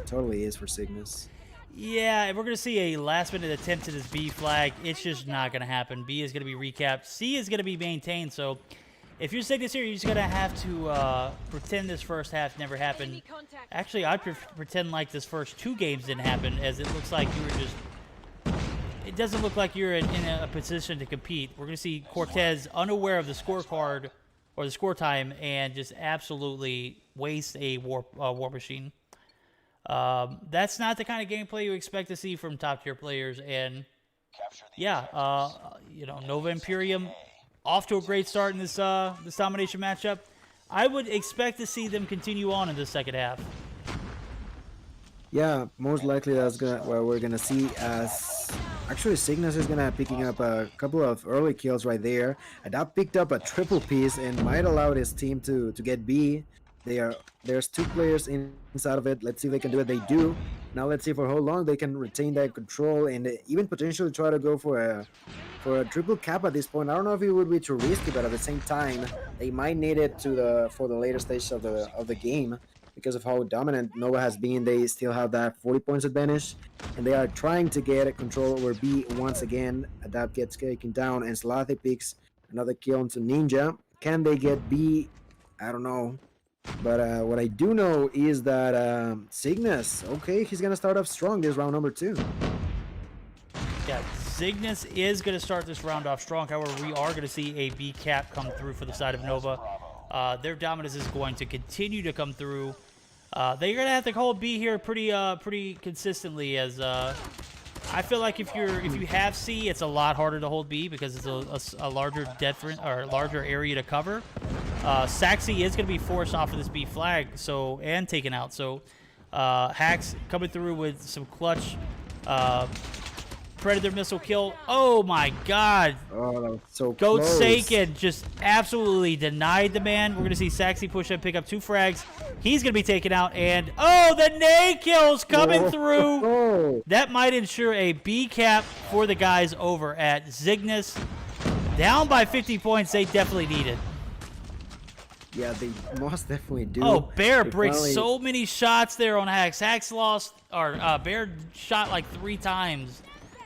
totally is for Zygnus. Yeah, if we're going to see a last-minute attempt to this B flag, it's just not going to happen. B is going to be recapped. C is going to be maintained, so if you're Zygnus here, you're just going to have to pretend this first half never happened. Actually, I'd pretend like this first 2 games didn't happen, as it looks like you were just... It doesn't look like you're in a position to compete. We're going to see Cortez unaware of the scorecard or the score time and just absolutely waste a war machine. That's not the kind of gameplay you expect to see from top-tier players. And, yeah, you know, Nova Imperium off to a great start in this domination matchup. I would expect to see them continue on in the second half. Yeah, most likely that's what we're gonna see. As actually Zygnus is gonna picking up a couple of early kills right there. And that picked up a triple piece and might allow his team to get B. There's 2 players inside of it. Let's see if they can do it. They do. Now let's see for how long they can retain that control and even potentially try to go for a triple cap at this point. I don't know if it would be too risky, but at the same time, they might need it for the later stage of the game. Because of how dominant Nova has been, they still have that 40 points advantage, and they are trying to get control over B once again. Adapt gets taken down, and Slothy picks another kill onto Ninja. Can they get B? I don't know. But what I do know is that Zygnus, okay, he's gonna start off strong this round number 2. Yeah, Cygnus is going to start this round off strong. However, we are going to see a B cap come through for the side of Nova. Their dominance is going to continue to come through. They're going to have to hold B here pretty consistently, as I feel like if you have C, it's a lot harder to hold B because it's a larger larger area to cover. Saxy is going to be forced off of this B flag, and taken out. So Hacks coming through with some clutch Predator missile kill. Oh my God! Oh, that was so Goat close. Saken just absolutely denied the man. We're gonna see Saxy push and pick up 2 frags. He's gonna be taken out, and oh, the nade kills coming through. Oh. That might ensure a B cap for the guys over at Cygnus. Down by 50 points, they definitely need it. Yeah, they most definitely do. Oh, Bear They breaks finally- so many shots there on Hacks. Hacks lost, or Bear shot like 3 times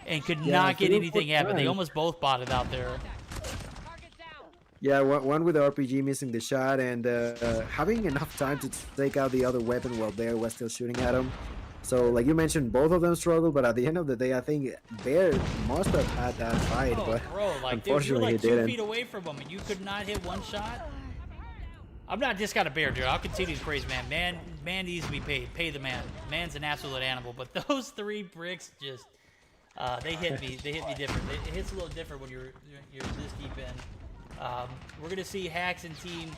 and could Yeah, not get 3 or 4 anything happen. They times. almost both botted out there. Yeah, one with the RPG missing the shot and having enough time to take out the other weapon while Bear was still shooting at him. So, like you mentioned, both of them struggled, but at the end of the day, I think Bear must have had that fight, Oh, but bro, like, dude, you're unfortunately like he 2 didn't. feet away from him, and you could not hit 1 shot? I'm not just got a Bear, dude. I'll continue to praise man. Man needs to be paid. Pay the man. Man's an absolute animal. But those 3 bricks just, they hit me. They hit me different. It hits a little different when you're this deep in. We're gonna see Hacks and team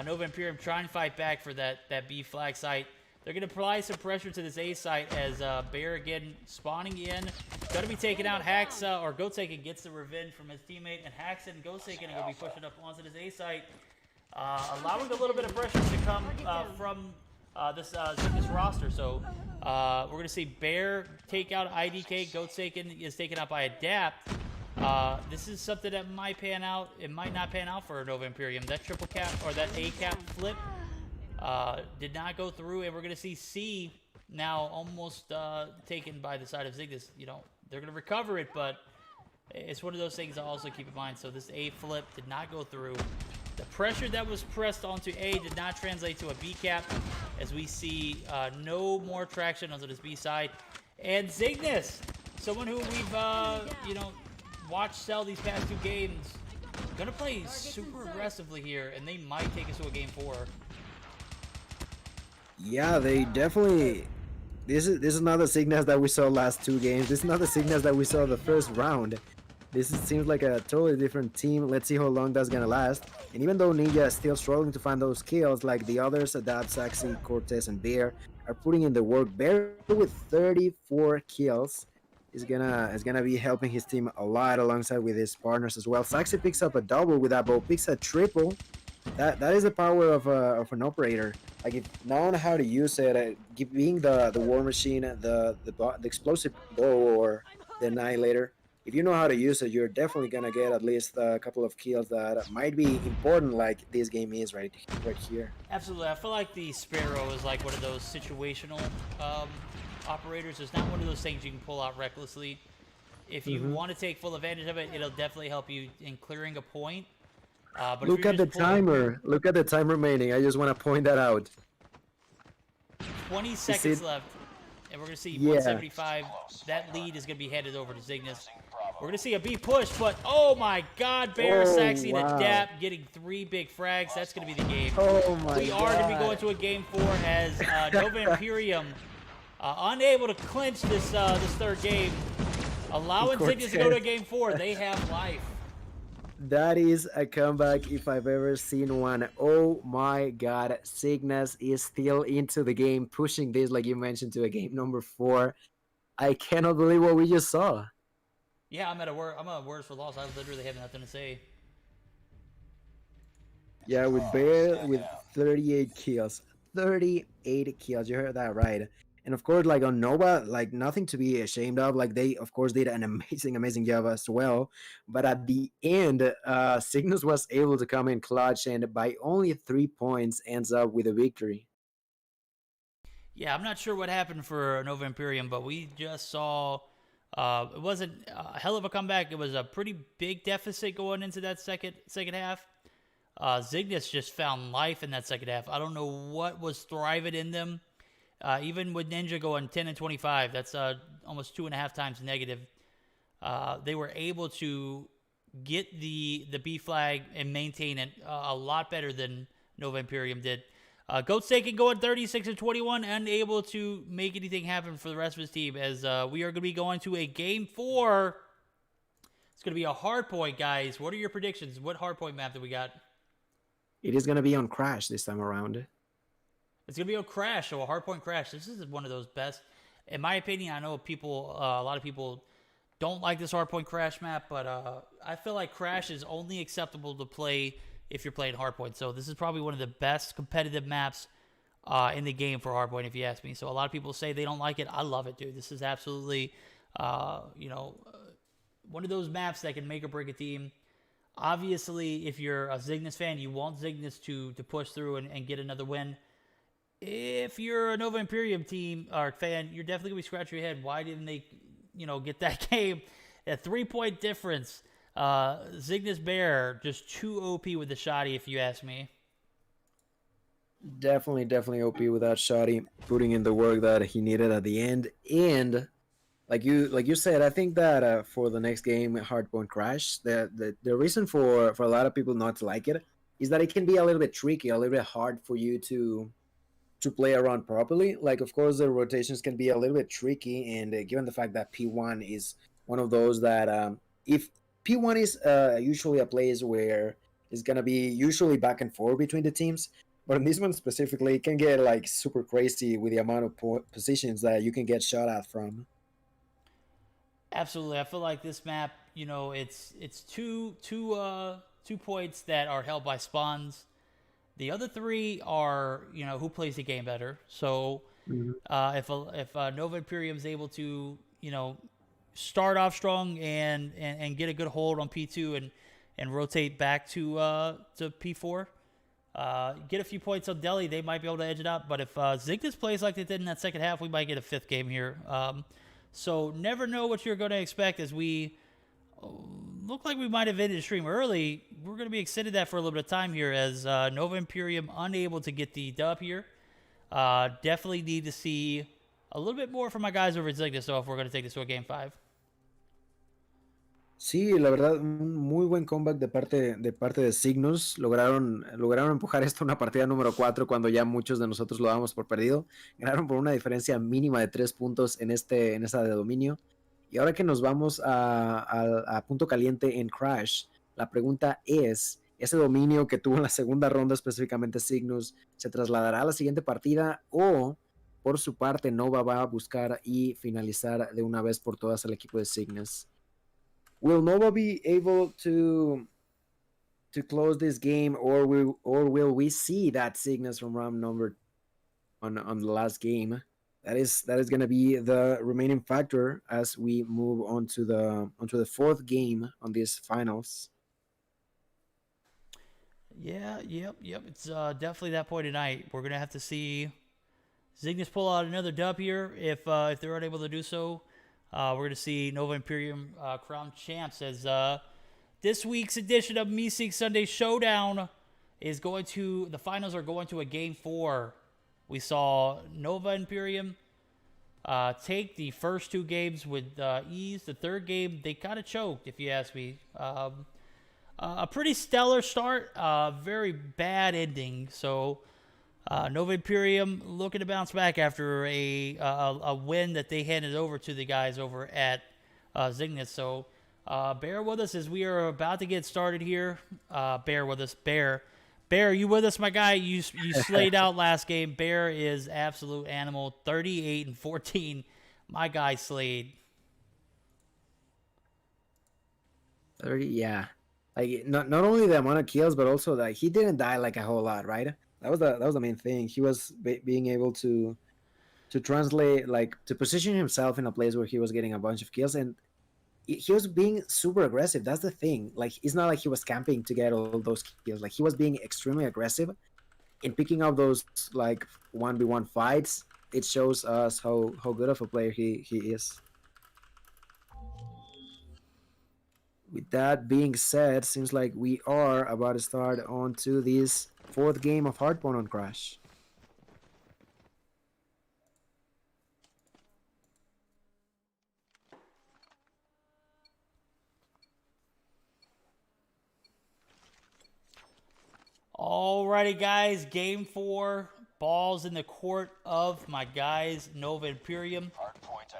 Nova Imperium try and fight back for that B flag site. They're going to apply some pressure to this A site as Bear again spawning in. Going to be taken out. Hacks, or Goatsaken gets the revenge from his teammate, and Hacks and Goatsaken are going to be pushing up onto this A site, allowing a little bit of pressure to come from this roster. So we're going to see Bear take out IDK. Goatsaken is taken out by Adapt. This is something that might pan out. It might not pan out for Nova Imperium. That triple cap, or that A cap flip, did not go through, and we're going to see C now almost taken by the side of Cygnus. You know, they're going to recover it, but it's one of those things to also keep in mind. So this A flip did not go through. The pressure that was pressed onto A did not translate to a B cap, as we see no more traction onto this B side. And Cygnus, someone who we've, watched sell these past 2 games, going to play super aggressively here, and they might take us to a game 4. Yeah, they definitely. This is another Cygnus that we saw last 2 games. This is another Cygnus that we saw the first round. Seems like a totally different team. Let's see how long that's gonna last. And even though Ninja is still struggling to find those kills, like the others, Adapt, Saxy, Cortez, and Bear, are putting in the work. Bear with 34 kills is gonna be helping his team a lot alongside with his partners as well. Saxy picks up a double with that, but picks a triple. That is the power of an operator. Like, if knowing how to use it, being the war machine, the explosive bow, or the annihilator. If you know how to use it, you're definitely gonna get at least a couple of kills that might be important, like this game is right here. Absolutely. I feel like the Sparrow is like one of those situational operators. It's not one of those things you can pull out recklessly. If you want to take full advantage of it, it'll definitely help you in clearing a point. But Look at the timer. Look at the time remaining. I just want to point that out. 20 seconds left, and we're going to see 175. That lead is going to be headed over to Cygnus. We're going to see a B push, but oh my God, Bear, Saxy, and Adapt getting 3 big frags. That's going to be the game. Oh my We are going to be going to a game 4 as Nova Imperium unable to clinch this 3rd game, allowing Cygnus to go to a game 4. They have life. That is a comeback if I've ever seen one. Oh my God, Cygnus is still into the game, pushing this, like you mentioned, to a game number 4. I cannot believe what we just saw. Yeah, I'm at words for loss. I literally have nothing to say. Yeah, with Bear with 38 kills. 38 kills, you heard that right. And of course, like on Nova, like nothing to be ashamed of. Like they, of course, did an amazing job as well. But at the end, Cygnus was able to come in clutch, and by only 3 points, ends up with a victory. Yeah, I'm not sure what happened for Nova Imperium, but we just saw it wasn't a hell of a comeback. It was a pretty big deficit going into that second half. Cygnus just found life in that second half. I don't know what was thriving in them. Even with Ninja going 10 and 25, that's almost 2.5 times negative. they were able to get the B flag and maintain it a lot better than Nova Imperium did. Goat Staking going 36-21, unable to make anything happen for the rest of his team, as we are going to be going to a game 4. It's going to be a hardpoint, guys. What are your predictions? What hardpoint map that we got? It is gonna be on Crash this time around. It's going to be a Crash, so a hardpoint Crash. This is one of those best. In my opinion, I know people, a lot of people don't like this hardpoint Crash map, but I feel like Crash is only acceptable to play if you're playing hardpoint. So this is probably one of the best competitive maps in the game for hardpoint, if you ask me. So a lot of people say they don't like it. I love it, dude. This is absolutely, one of those maps that can make or break a team. Obviously, if you're a Zygnus fan, you want Zygnus to push through and get another win. If you're a Nova Imperium team or fan, you're definitely going to be scratching your head. Why didn't they, get that game? A 3-point difference. Zygnus Bear, just too OP with the shoddy, if you ask me. Definitely OP with that shoddy, putting in the work that he needed at the end. And like you said, I think that for the next game, Hardpoint Crash, the reason for a lot of people not to like it is that it can be a little bit tricky, a little bit hard for you to play around properly. Like, of course, the rotations can be a little bit tricky, and given the fact that P1 is one of those that if P1 is usually a place where it's gonna be usually back and forth between the teams, but in this one specifically, it can get like super crazy with the amount of positions that you can get shot at from. Absolutely, I feel like this map, it's two points that are held by spawns. The other 3 are, who plays the game better. So if Nova Imperium is able to, start off strong and get a good hold on P2 and rotate back to P4, get a few points on Delhi, they might be able to edge it out. But if Zygnus plays like they did in that second half, we might get a 5th game here. So never know what you're going to expect, as we look like we might have ended the stream early. We're going to be extended that for a little bit of time here, as Nova Imperium unable to get the dub here. Definitely need to see a little bit more from my guys over at Zygnus, so if we're going to take this to a game 5. Sí, la verdad, un muy buen comeback de parte de Cygnus. Lograron empujar esto a una partida número 4 cuando ya muchos de nosotros lo dábamos por perdido. Ganaron por una diferencia mínima de 3 puntos en esa de dominio. Y ahora que nos vamos a punto caliente en Crash, la pregunta es, ¿ese dominio que tuvo en la segunda ronda específicamente Cygnus se trasladará a la siguiente partida, o por su parte Nova va a buscar y finalizar de una vez por todas al equipo de Cygnus? Will Nova be able to close this game, or will we see that Cygnus from round number on the last game? That is going to be the remaining factor as we move on to the 4th game on these finals. Yeah, yep. It's definitely that point tonight. We're gonna have to see Zygnus pull out another dub here if they're unable to do so. We're going to see Nova Imperium crown champs, as this week's edition of Meseeks Sunday Showdown is the finals are going to a game 4. We saw Nova Imperium take the first 2 games with ease. The 3rd game, they kind of choked, if you ask me. A pretty stellar start, very bad ending. So Nova Imperium looking to bounce back after a win that they handed over to the guys over at Zygnus. So bear with us as we are about to get started here. Bear with us. Bear, you with us, my guy? You slayed out last game. Bear is absolute animal. 38-14. My guy slayed. 30, yeah. Like not only the amount of kills, but also that he didn't die like a whole lot, right? That was the main thing. He was being able to translate, like, to position himself in a place where he was getting a bunch of kills, and he was being super aggressive. That's the thing. Like, it's not like he was camping to get all those kills. Like, he was being extremely aggressive in picking up those like 1v1 fights. It shows us how good of a player he is. With that being said, seems like we are about to start on to this 4th game of Hardpoint on Crash. Alrighty, guys. Game 4. Balls in the court of my guys, Nova Imperium.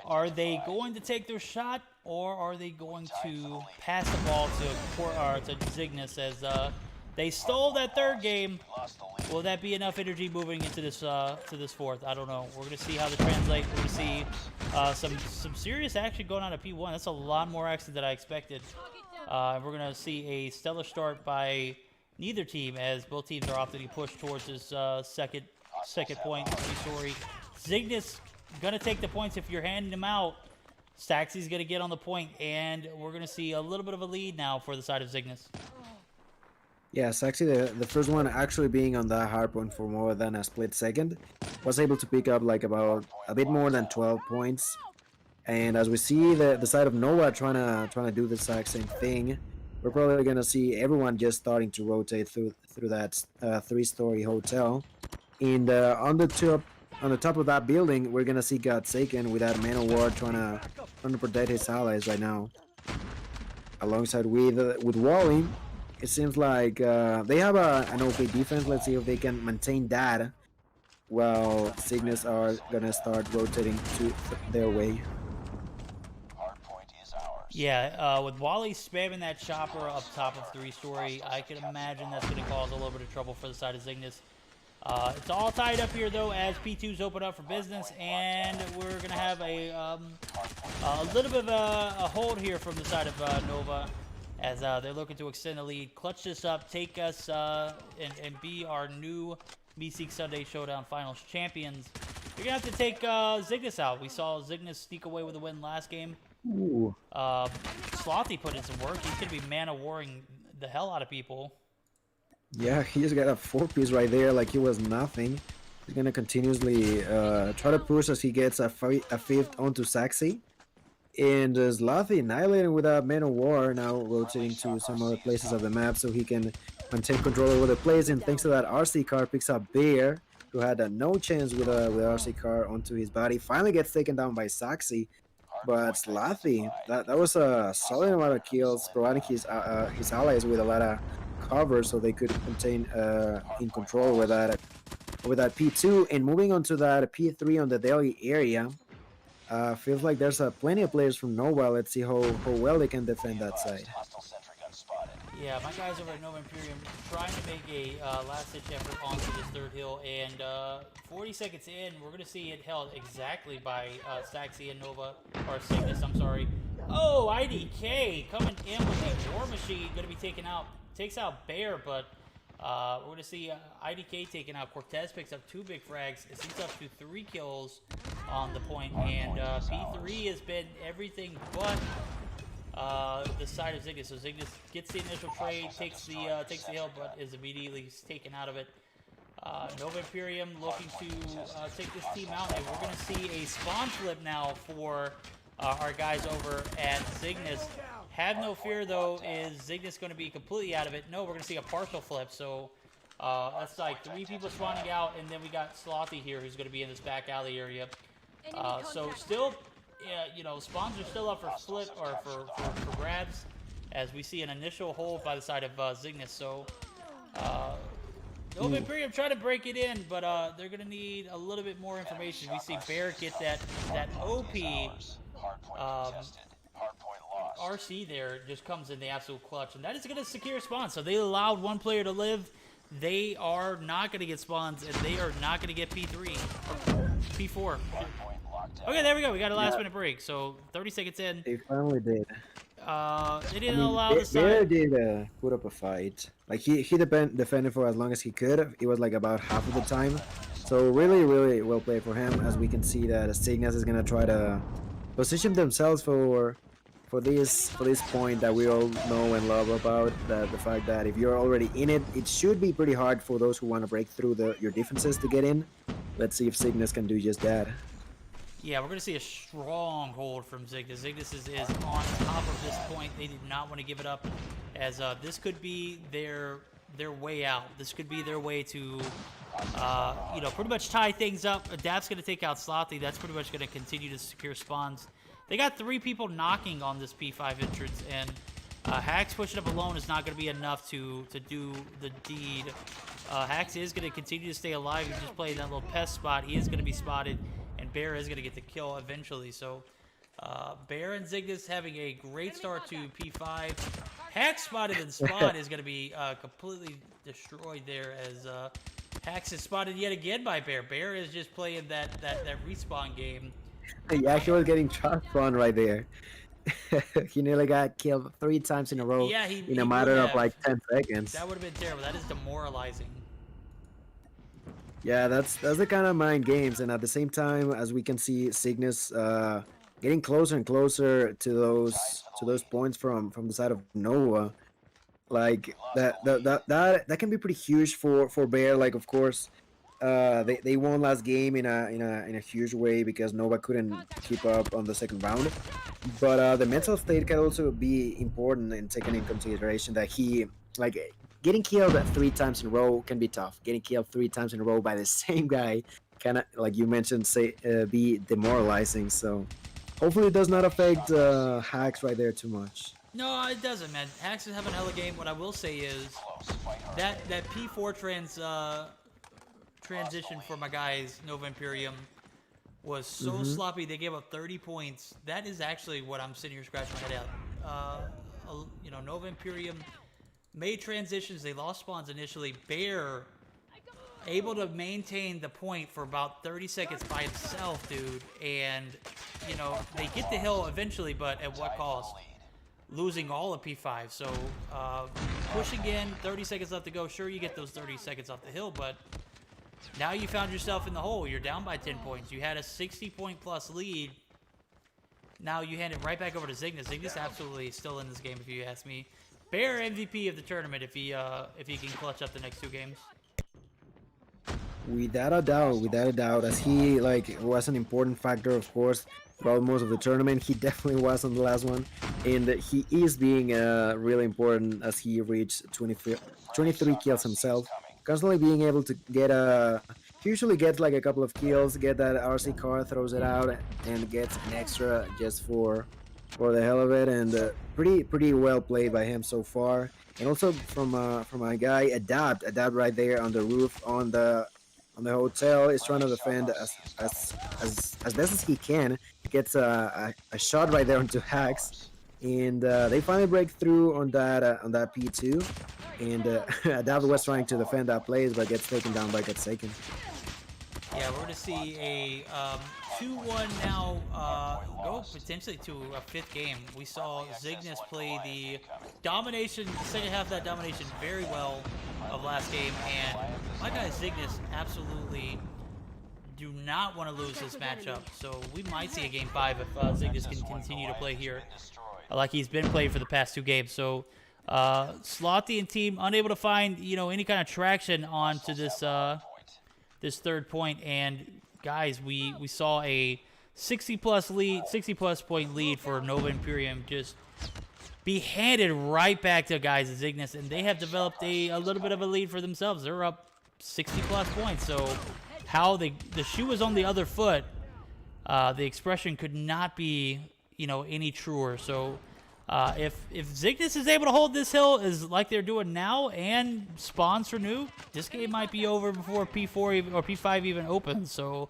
Are they going to take their shot, or are they going to pass the ball to Zygnus as they stole that third game? Will that be enough energy moving into this to this fourth? I don't know. We're gonna see how they translate. We're gonna see some serious action going on at P1. That's a lot more action than I expected. We're gonna see a stellar start by neither team, as both teams are opting to push towards this second point, three-story. Zygnus gonna take the points if you're handing them out. Staxy's gonna get on the point, and we're gonna see a little bit of a lead now for the side of Zygnus. Yeah, Saxy, the first one actually being on that hard point for more than a split second, was able to pick up like about a bit more than 12 points. And as we see the side of Nova trying to do the exact same thing, we're probably gonna see everyone just starting to rotate through that three-story hotel. And on the top of that building, we're gonna see Godsaken with that Man of War trying to protect his allies right now. Alongside with Wally, it seems like they have an OP defense. Let's see if they can maintain that while Cygnus are gonna start rotating to their way. Yeah, with Wally spamming that chopper up top of three-story, I can imagine that's going to cause a little bit of trouble for the side of Zygnus. It's all tied up here, though, as P2's open up for business, and we're going to have a little bit of a hold here from the side of Nova, as they're looking to extend the lead, clutch this up, take us, and be our new Meseeks Sunday Showdown Finals champions. You're going to have to take Zygnus out. We saw Zygnus sneak away with a win last game. Ooh. Slothy put in some work. He's going to be mana-warring the hell out of people. Yeah, he just got a 4-piece right there like he was nothing. He's going to continuously try to push as he gets a fifth onto Saxy. And Slothy annihilating with a Man of War, now rotating to some other places of the map so he can maintain control over the place. And thanks to that RC car, picks up Bear, who had no chance with RC car onto his body. Finally gets taken down by Saxy. But Slothy, that was a solid amount of kills, providing his allies with a lot of cover so they could maintain in control with that P2. And moving on to that P3 on the Delhi area, feels like there's plenty of players from Nova. Let's see how well they can defend that side. Yeah, my guys over at Nova Imperium trying to make a last-ditch effort onto this third hill, and 40 seconds in, we're going to see it held exactly by Saxy and Nova, or Cygnus, I'm sorry. Oh, IDK coming in with a War Machine, going to be taken out. Takes out Bear, but we're going to see IDK taken out. Cortez picks up 2 big frags. He's up to 3 kills on the point, and P3 has been everything but the side of Zygnus. So Zygnus gets the initial trade, takes the hill, but is immediately taken out of it. Nova Imperium looking to take this team out, and we're going to see a spawn flip now for our guys over at Zygnus. Have no fear, though, is Zygnus going to be completely out of it? No, we're going to see a partial flip, so that's like 3 people spawning out, and then we got Slothy here, who's going to be in this back alley area. So still, you know, spawns are still up for flip, or for grabs, as we see an initial hold by the side of Zygnus. So Nova Imperium trying to break it in, but they're going to need a little bit more information. We see Bear get that OP RC there, just comes in the absolute clutch, and that is going to secure spawns. So they allowed 1 player to live. They are not going to get spawns, and they are not going to get P3 or P4. Okay, there we go. We got a last-minute break. So 30 seconds in. They finally did. They didn't allow the side. Bear did put up a fight. Like he defended for as long as he could. It was like about half of the time. So really, really well played for him. As we can see that Cygnus is gonna try to position themselves for this point that we all know and love about, the fact that if you're already in it, it should be pretty hard for those who want to break through your defenses to get in. Let's see if Cygnus can do just that. Yeah, we're going to see a strong hold from Zygnus. Zygnus is on top of this point. They did not want to give it up, as this could be their way out. This could be their way to, you know, pretty much tie things up. Adapt's going to take out Slothy. That's pretty much going to continue to secure spawns. They got 3 people knocking on this P5 entrance, and Hacks pushing up alone is not going to be enough to do the deed Hax is going to continue to stay alive. He's just playing that little pest spot. He is going to be spotted, and Bear is going to get the kill eventually. So Bear and Zygnus having a great start to P5. Hax spotted in spot is going to be completely destroyed there as Hax is spotted yet again by Bear. Bear is just playing that respawn game. Yeah, he was getting trap run right there. He nearly got killed 3 times in a row Yeah, in a matter of like 10 seconds. That would have been terrible. That is demoralizing. Yeah, that's the kind of mind games, and at the same time, as we can see, Cygnus getting closer and closer to those points from the side of Nova. Like that can be pretty huge for Bear. Like, of course, they won last game in a huge way because Nova couldn't keep up on the second round. But the mental state can also be important in taking in consideration that he, like, getting killed 3 times in a row can be tough. Getting killed 3 times in a row by the same guy can, like you mentioned, be demoralizing. So hopefully it does not affect Hax right there too much. No, it doesn't, man. Hax is having a hell of a game. What I will say is that P4 transition for my guys, Nova Imperium, was so sloppy. They gave up 30 points. That is actually what I'm sitting here scratching my head at. You know, Nova Imperium made transitions. They lost spawns initially. Bear able to maintain the point for about 30 seconds by himself, dude. And, you know, they get the hill eventually, but at what cost? Losing all of P5. So, push again, 30 seconds left to go. Sure, you get those 30 seconds off the hill, but now you found yourself in the hole. You're down by 10 points. You had a 60-point plus lead. Now you hand it right back over to Zygnus. Zygnus absolutely still in this game, if you ask me. Bear MVP of the tournament if he can clutch up the next 2 games. Without a doubt, as he was an important factor, of course, throughout most of the tournament. He definitely was on the last one, and he is being really important as he reached 23 kills himself. Constantly being able to get he usually gets like a couple of kills, get that RC car, throws it out, and gets an extra just for the hell of it. And pretty well played by him so far. And also from a guy, Adapt right there on the roof on the hotel is trying to defend as best as he can. Gets a shot right there onto Hax, and they finally break through on that P2. And Adapt was trying to defend that place, but gets taken down by Forsaken. Yeah, we're going to see a 2-1 now go potentially to a 5th game. We saw Zygnus play the domination, the second half of that domination very well of last game, and my guy Zygnus absolutely do not want to lose this matchup. So we might see a game 5 if Zygnus can continue to play here like he's been playing for the past 2 games. So Slothy and team unable to find any kind of traction onto this this 3rd point, and guys, we saw a 60 plus point lead for Nova Imperium just be handed right back to guys at Zygnus, and they have developed a little bit of a lead for themselves. They're up 60 plus points. So how the shoe was on the other foot, the expression could not be any truer. So if Zygnus is able to zygnus this hill is like they're doing now and spawns for Nuke, this game might be over before P4 or P5 even opens. So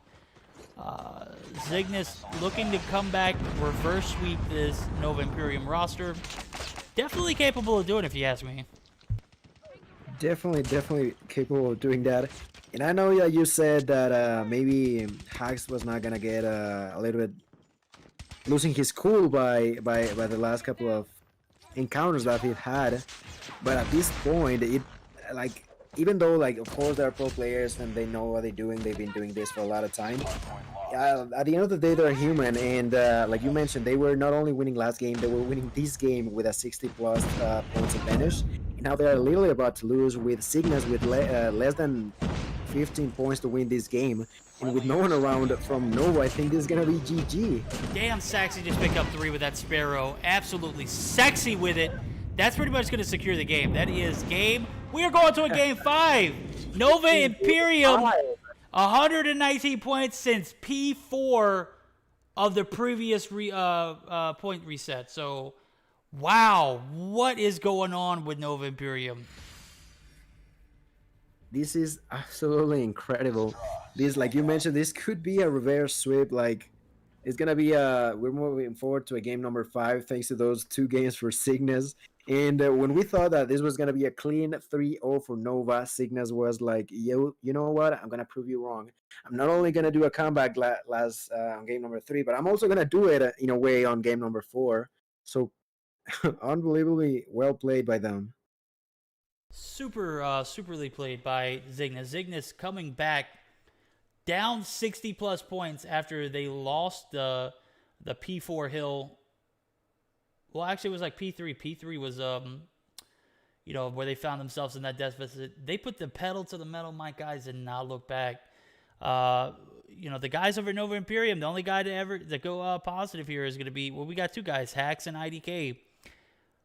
Zygnus looking to come back, reverse sweep this Nova Imperium roster. Definitely capable of doing it, if you ask me. Definitely capable of doing that. And I know that you said that maybe Hax was not gonna get a little bit losing his cool by the last couple of encounters that he had, but at this point, it even though of course there are pro players and they know what they're doing, they've been doing this for a lot of time. At the end of the day, they're human, and like you mentioned, they were not only winning last game, they were winning this game with a 60 plus points advantage. And now they are literally about to lose with Cygnus with less than 15 points to win this game. And with no one around from Nova, I think this is going to be GG. Damn, Saxy just picked up 3 with that Sparrow. Absolutely sexy with it. That's pretty much going to secure the game. That is game. We are going to a game 5. Nova Imperium, 119 points since P4 of the previous point reset. So, wow. What is going on with Nova Imperium? This is absolutely incredible. This, like you mentioned, this could be a reverse sweep. Like, it's gonna be we're moving forward to a game number 5 thanks to those 2 games for Cygnus. And when we thought that this was gonna be a clean 3-0 for Nova, Cygnus was like, you know what? I'm gonna prove you wrong. I'm not only gonna do a comeback last on game number 3, but I'm also gonna do it in a way on game number 4. So unbelievably well played by them. Superly played by Zygnus. Zygnus coming back down 60 plus points after they lost the P4 hill. Well, actually, it was like P3. P3 was where they found themselves in that deficit. They put the pedal to the metal, my guys, and not look back. The guys over at Nova Imperium, the only guy to go positive here is going to be, well, we got 2 guys, Hax and IDK.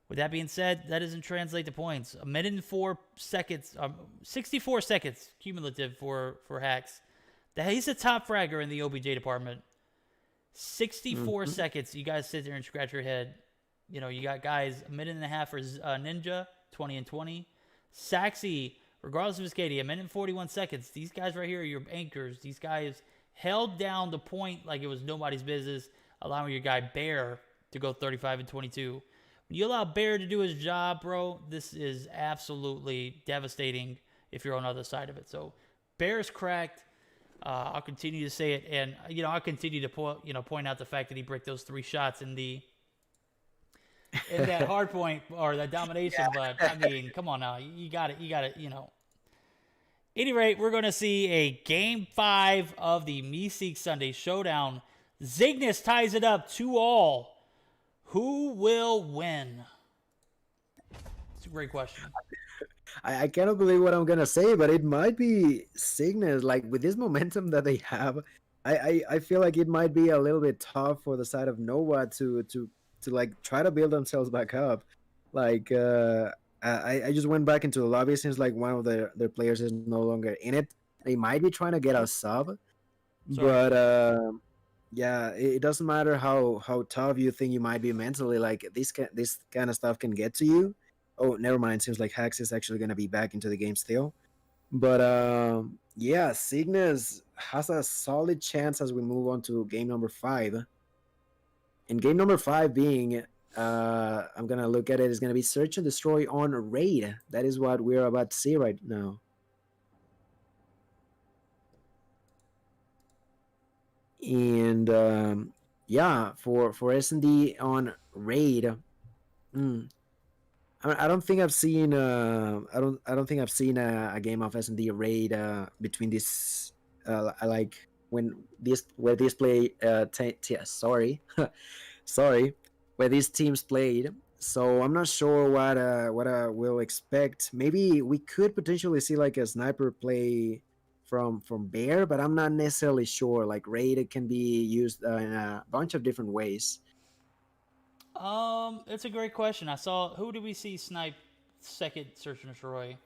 With that being said, that doesn't translate to points. 1 minute and 4 seconds, 64 seconds cumulative for Hax. He's a top fragger in the OBJ department. 64 seconds. You guys sit there and scratch your head. You got guys 1.5 minutes for Ninja, 20 and 20. Saxy, regardless of his KD, 1 minute and 41 seconds. These guys right here are your anchors. These guys held down the point like it was nobody's business, allowing your guy Bear to go 35 and 22. When you allow Bear to do his job, bro, this is absolutely devastating if you're on the other side of it. So Bear's cracked. I'll continue to say it, and I'll continue to point out the fact that he bricked those 3 shots in that hard point or that domination. Yeah. But I mean, come on now, you got it. Any rate, we're going to see a game 5 of the Meseeks Sunday Showdown. Zygnus ties it up 2-2. Who will win? It's a great question. I cannot believe what I'm gonna say, but it might be Cygnus. Like, with this momentum that they have, I feel like it might be a little bit tough for the side of Nova to like try to build themselves back up. Like, I just went back into the lobby. It seems like one of their players is no longer in it. They might be trying to get a sub, but yeah, it doesn't matter how tough you think you might be mentally. Like, this kind of stuff can get to you. Oh, never mind. Seems like Hax is actually going to be back into the game still. But yeah, Cygnus has a solid chance as we move on to game number 5. And game number 5 being, I'm going to look at it, is going to be Search and Destroy on Raid. That is what we're about to see right now. And yeah, for S&D on Raid, I don't think I've seen I don't think I've seen a game of S&D Raid between this like where these play sorry where these teams played. So I'm not sure what I will expect. Maybe we could potentially see like a sniper play from Bear, but I'm not necessarily sure. Like, Raid can be used in a bunch of different ways. It's a great question. Who did we see snipe second Search and Destroy?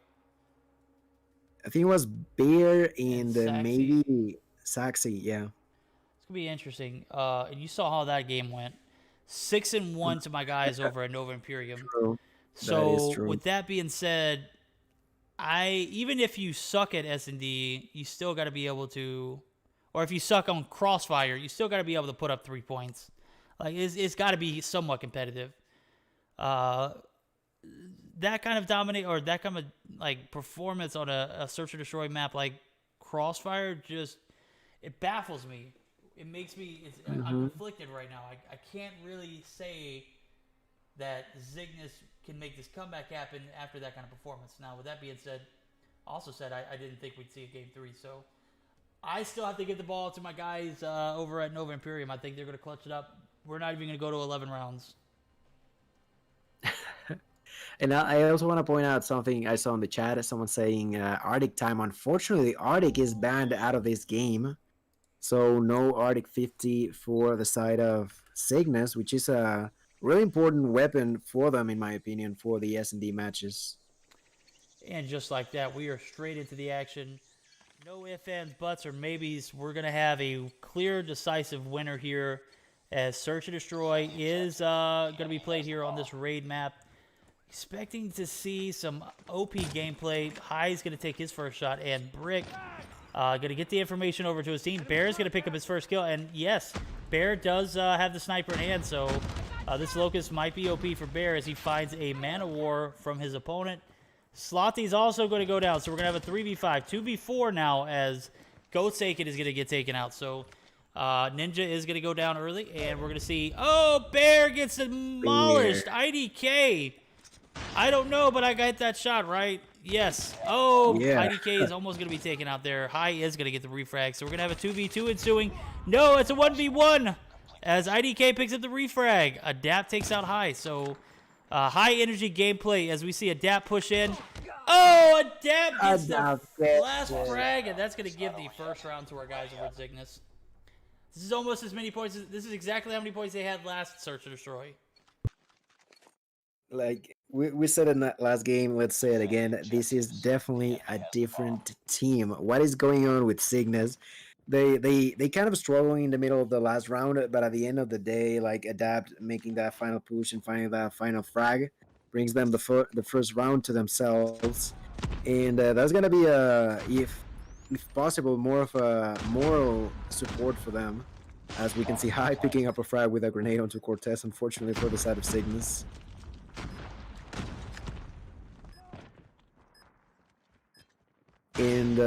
I think it was Bear and Saxy. maybe Saxy, yeah. It's gonna be interesting. And you saw how that game went. 6-1 to my guys over at Nova Imperium. True. So that is true. With that being said, even if you suck at S&D, you still got to be able to, or if you suck on Crossfire, you still got to be able to put up 3 points. Like, it's got to be somewhat competitive. That kind of dominate, or that kind of like performance on a Search and Destroy map like Crossfire, it baffles me. It makes me, I'm conflicted right now. I can't really say that Zygnus can make this comeback happen after that kind of performance. Now, with that being said, I didn't think we'd see a game 3, so I still have to get the ball to my guys over at Nova Imperium. I think they're going to clutch it up. We're not even going to go to 11 rounds. And I also want to point out something I saw in the chat. Someone saying Arctic time. Unfortunately, Arctic is banned out of this game. So no Arctic 50 for the side of Cygnus, which is a really important weapon for them, in my opinion, for the S&D matches. And just like that, we are straight into the action. No ifs, ands, buts, or maybes. We're going to have a clear, decisive winner here, as Search and Destroy is going to be played here on this raid map. Expecting to see some OP gameplay. High's going to take his first shot, and Brick going to get the information over to his team. Bear's going to pick up his first kill, and yes, Bear does have the sniper in hand, so this Locust might be OP for Bear as he finds a Man of War from his opponent. Slothy's also going to go down, so we're going to have a 3v5. 2v4 now as Goatsaken is going to get taken out, so Ninja is going to go down early, and we're going to see, oh, Bear gets demolished. IDK. I don't know, but I got that shot right. Yes. Oh, yeah. IDK is almost going to be taken out there. High is going to get the refrag, so we're going to have a 2v2 ensuing. No, it's a 1v1 as IDK picks up the refrag. Adapt takes out High, so high energy gameplay as we see Adapt push in. Oh, Adapt gets the last frag, and that's going to give the first round to our guys over at Cygnus. This is almost as many points. This is exactly how many points they had last Search and Destroy. Like we said in that last game, let's say it again. This is definitely a different team. What is going on with Cygnus? They kind of struggling in the middle of the last round, but at the end of the day, like Adapt making that final push and finding that final frag brings them the first round to themselves, and that's gonna be if possible more of a moral support for them, as we can see High picking up a frag with a grenade onto Cortez. Unfortunately for the side of Cygnus. And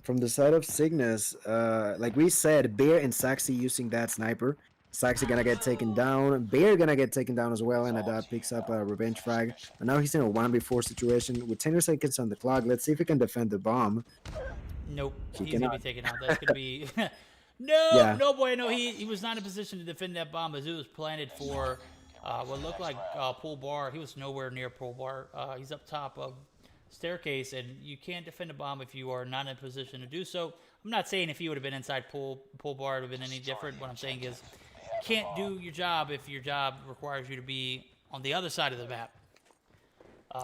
from the side of Cygnus, like we said, Bear and Saxy using that sniper. Saxy gonna get taken down. Bear gonna get taken down as well, and Adapt picks up a revenge frag. And now he's in a 1v4 situation with 10 seconds on the clock. Let's see if he can defend the bomb. Nope, He he's gonna cannot. be taken out. That's gonna be no, Yeah. no boy, no. He was not in a position to defend that bomb as it was planted for what looked like pool bar. He was nowhere near pool bar. He's up top of staircase, and you can't defend a bomb if you are not in a position to do so. I'm not saying if he would have been inside pool bar it would have been any different. What I'm saying is you can't do your job if your job requires you to be on the other side of the map.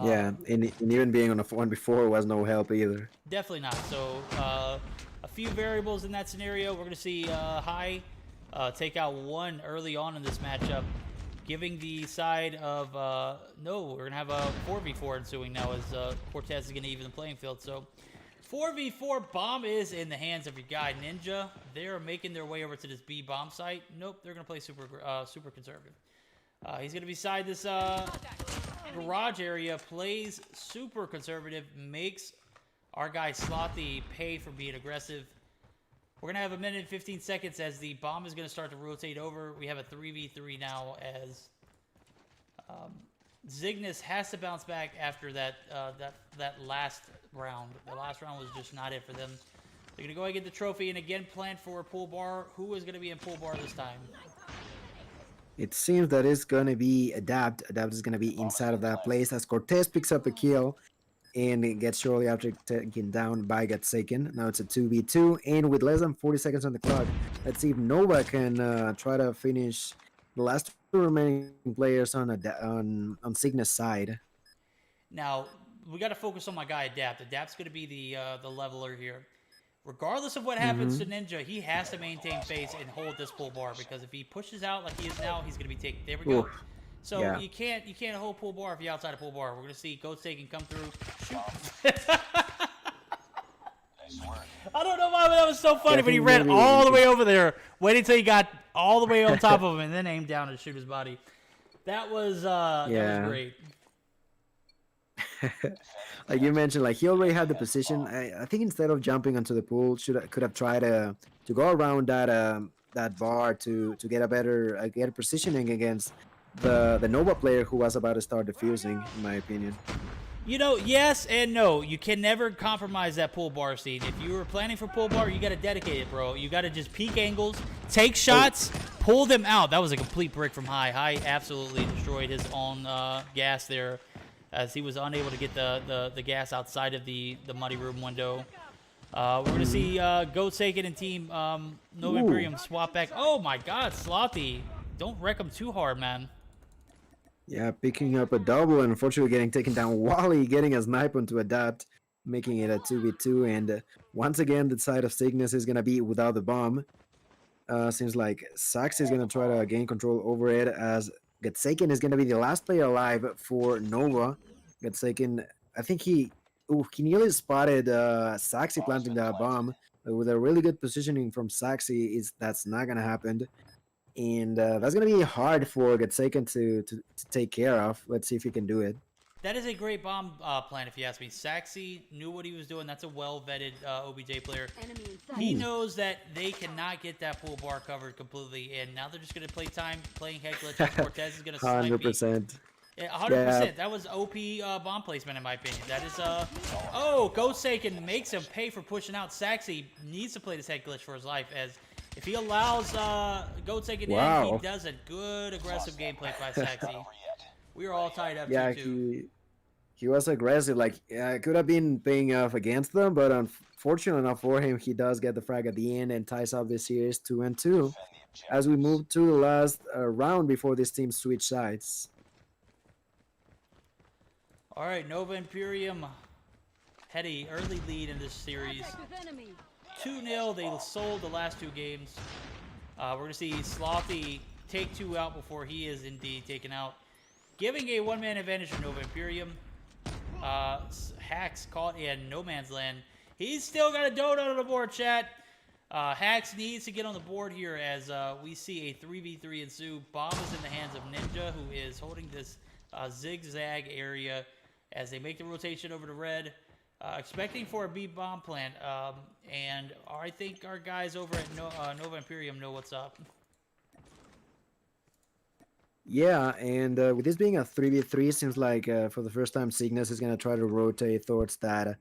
Yeah, and even being on a 1v4 was no help either. Definitely not. So a few variables in that scenario. We're going to see High take out one early on in this matchup, giving the side of no, we're going to have a 4v4 ensuing now as Cortez is going to even the playing field. So 4v4 bomb is in the hands of your guy Ninja. They're making their way over to this B bomb site. Nope, they're going to play super conservative. He's going to be beside this garage area, plays super conservative, makes our guy Slothy pay for being aggressive. We're going to have a minute and 15 seconds as the bomb is going to start to rotate over. We have a 3v3 now as Cygnus has to bounce back after that last round. The last round was just not it for them. They're going to go and get the trophy and again plan for a pool bar. Who is going to be in pool bar this time? It seems that it's going to be Adapt. Adapt is going to be inside of that place as Cortez picks up a kill and it gets shortly after taken down by Goatsaken. Now it's a 2v2 and with less than 40 seconds on the clock, let's see if Nova can try to finish the last two remaining players on Cygnus' side. Now, we got to focus on my guy Adapt. Adapt's going to be the leveler here. Regardless of what happens to Ninja, he has to maintain face and hold this pull bar because if he pushes out like he is now, he's going to be taken. There we go. Oof. So Yeah. you can't hold pull bar if you're outside of pull bar. We're going to see Goatsaken come through. Shoot. Nice work. I don't know why, but that was so funny. Yeah, I But he think ran maybe- all the way over there, waiting until he got all the way on top of him, and then aimed down to shoot his body. That was great. Like you mentioned, like he already had the position. I think instead of jumping onto the pool, could have tried to go around that bar to get a better positioning against the Nova player who was about to start defusing, in my opinion. You know, yes and no. You can never compromise that pull bar scene. If you were planning for pull bar, you got to dedicate it, bro. You got to just peek angles, take shots, pull them out. That was a complete brick from High. High absolutely destroyed his own gas there as he was unable to get the gas outside of the muddy room window. We're going to see Goatsaken and Team Nova Ooh. Imperium swap back. Oh, my God, Slothy. Don't wreck him too hard, man. Yeah, picking up a double and unfortunately getting taken down. Wally getting a snipe onto Adapt, making it a 2v2. And once again, the side of Cygnus is going to be without the bomb. Seems like Sax is going to try to gain control over it as Gotsaken is gonna be the last player alive for Nova. Gotsaken, I think he nearly spotted Saxi planting that bomb. But with a really good positioning from Saxi, that's not gonna happen, and that's gonna be hard for Gotsaken to take care of. Let's see if he can do it. That is a great bomb plan, if you ask me. Saxi knew what he was doing. That's a well-vetted OBJ player. He knows that they cannot get that pool bar covered completely, and now they're just going to play time playing head glitch. Cortez is going to snipe me. 100%. Yeah, 100%. That was OP bomb placement, in my opinion. That is, oh, Gotsaken makes him pay for pushing out. Saxi needs to play this head glitch for his life, as if he allows Gotsaken in, he does a good aggressive gameplay by Saxi. We are all tied up. Yeah, 2-2. he was aggressive. Like, it could have been paying off against them, but unfortunately enough for him, he does get the frag at the end and ties up the series 2-2. As we move to the last round before this team switch sides. All right, Nova Imperium had a early lead in this series. 2-0. They sold the last 2 games. We're going to see Slothy take 2 out before he is indeed taken out, giving a one-man advantage to Nova Imperium. Hacks caught in no man's land. He's still got a donut on the board, chat. Hacks needs to get on the board here as we see a 3v3 ensue. Bomb is in the hands of Ninja, who is holding this zigzag area as they make the rotation over to red. Expecting for a B bomb plant. And I think our guys over at Nova Imperium know what's up. Yeah, and with this being a 3v3, seems like for the first time Cygnus is gonna try to rotate towards that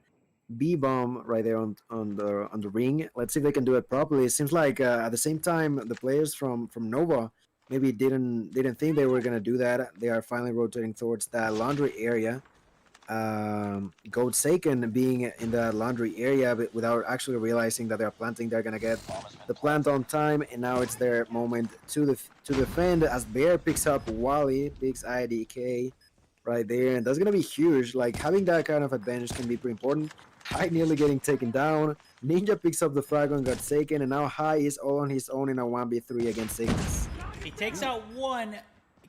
B bomb right there on the ring. Let's see if they can do it properly. It seems like at the same time the players from Nova maybe didn't think they were gonna do that. They are finally rotating towards that laundry area. Gotsaken being in the laundry area, but without actually realizing that they're planting, they're gonna get the plant on time, and now it's their moment to defend as Bear picks up Wally, picks IDK right there, and that's gonna be huge. Like, having that kind of advantage can be pretty important. High nearly getting taken down. Ninja picks up the frag on Gotsaken, and now High is all on his own in a 1v3 against Cygnus. He takes out one.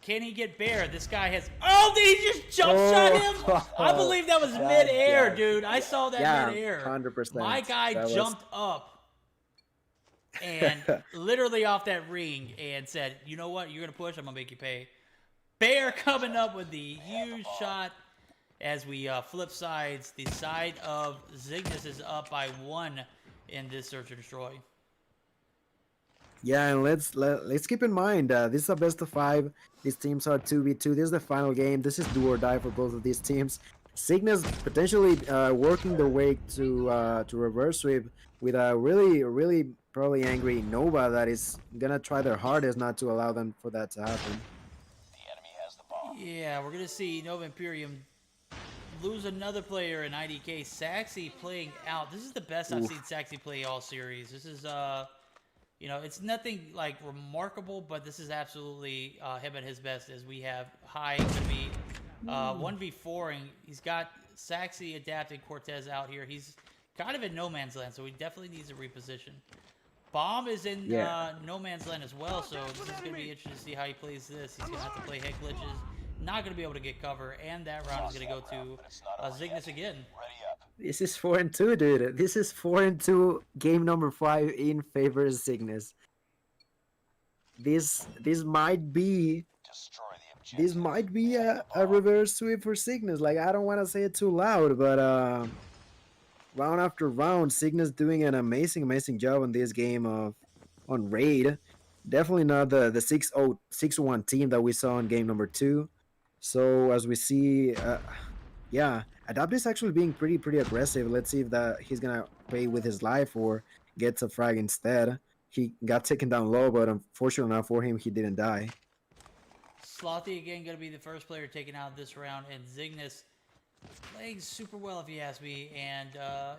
Can he get Bear? This guy has... Oh, did he just jump shot him? I believe that was mid-air, dude. I saw that mid-air. 100%. My guy jumped up and literally off that ring and said, you know what? You're going to push. I'm going to make you pay. Bear coming up with the huge shot as we flip sides. The side of Cygnus is up by 1 in this search and destroy. Yeah, and let's keep in mind this is a best of 5. These teams are 2v2. This is the final game. This is do or die for both of these teams. Cygnus potentially working their way to reverse sweep with a really probably angry Nova that is gonna try their hardest not to allow them for that to happen. The enemy has the bomb. Yeah, we're gonna see Nova Imperium lose another player in IDK. Saxi playing out. This is the best I've seen Saxi play all series. This is you know, it's nothing like remarkable, but this is absolutely him at his best, as we have High going to be 1v4ing. He's got Saxi adapting Cortez out here. He's kind of in no man's land, so he definitely needs a reposition. Bomb is in no man's land as well, so this is going to be interesting to see how he plays this. He's going to have to play head glitches. Not going to be able to get cover, and that round is going to go to Cygnus again. This is 4-2, dude. This is 4-2. Game number 5 in favor of Cygnus. This might be a reverse sweep for Cygnus. Like, I don't want to say it too loud, but round after round, Cygnus doing an amazing job on this game on Raid. Definitely not the 6-1 team that we saw in game number 2. So as we see, Adapt is actually being pretty aggressive. Let's see if he's gonna play with his life or gets a frag instead. He got taken down low, but unfortunately enough for him, he didn't die. Slothy again going to be the first player taken out this round, and Cygnus playing super well if you ask me. And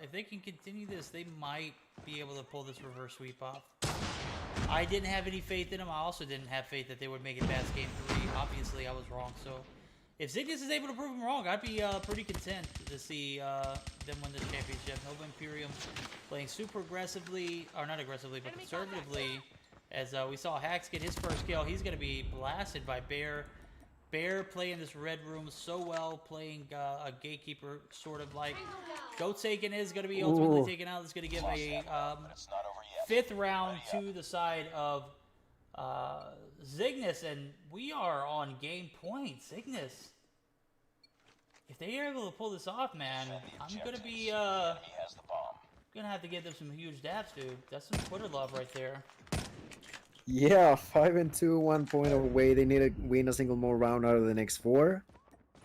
if they can continue this, they might be able to pull this reverse sweep off. I didn't have any faith in them. I also didn't have faith that they would make it past game 3. Obviously, I was wrong. So if Cygnus is able to prove them wrong, I'd be pretty content to see them win this championship. Nova Imperium playing super aggressively, or not aggressively, but conservatively. As we saw Hacks get his first kill, he's going to be blasted by Bear. Bear playing this red room so well, playing a gatekeeper, sort of like Goat taken is going to be ultimately Ooh. taken out. It's going to give a But it's not over yet. fifth round to the side of Cygnus, and we are on game point. Cygnus, if they are able to pull this off, man, I'm going to be He has the bomb. gonna have to give them some huge daps, dude. That's some Twitter love right there. Yeah, 5-2, 1 point away. They need to win a single more round out of the next 4.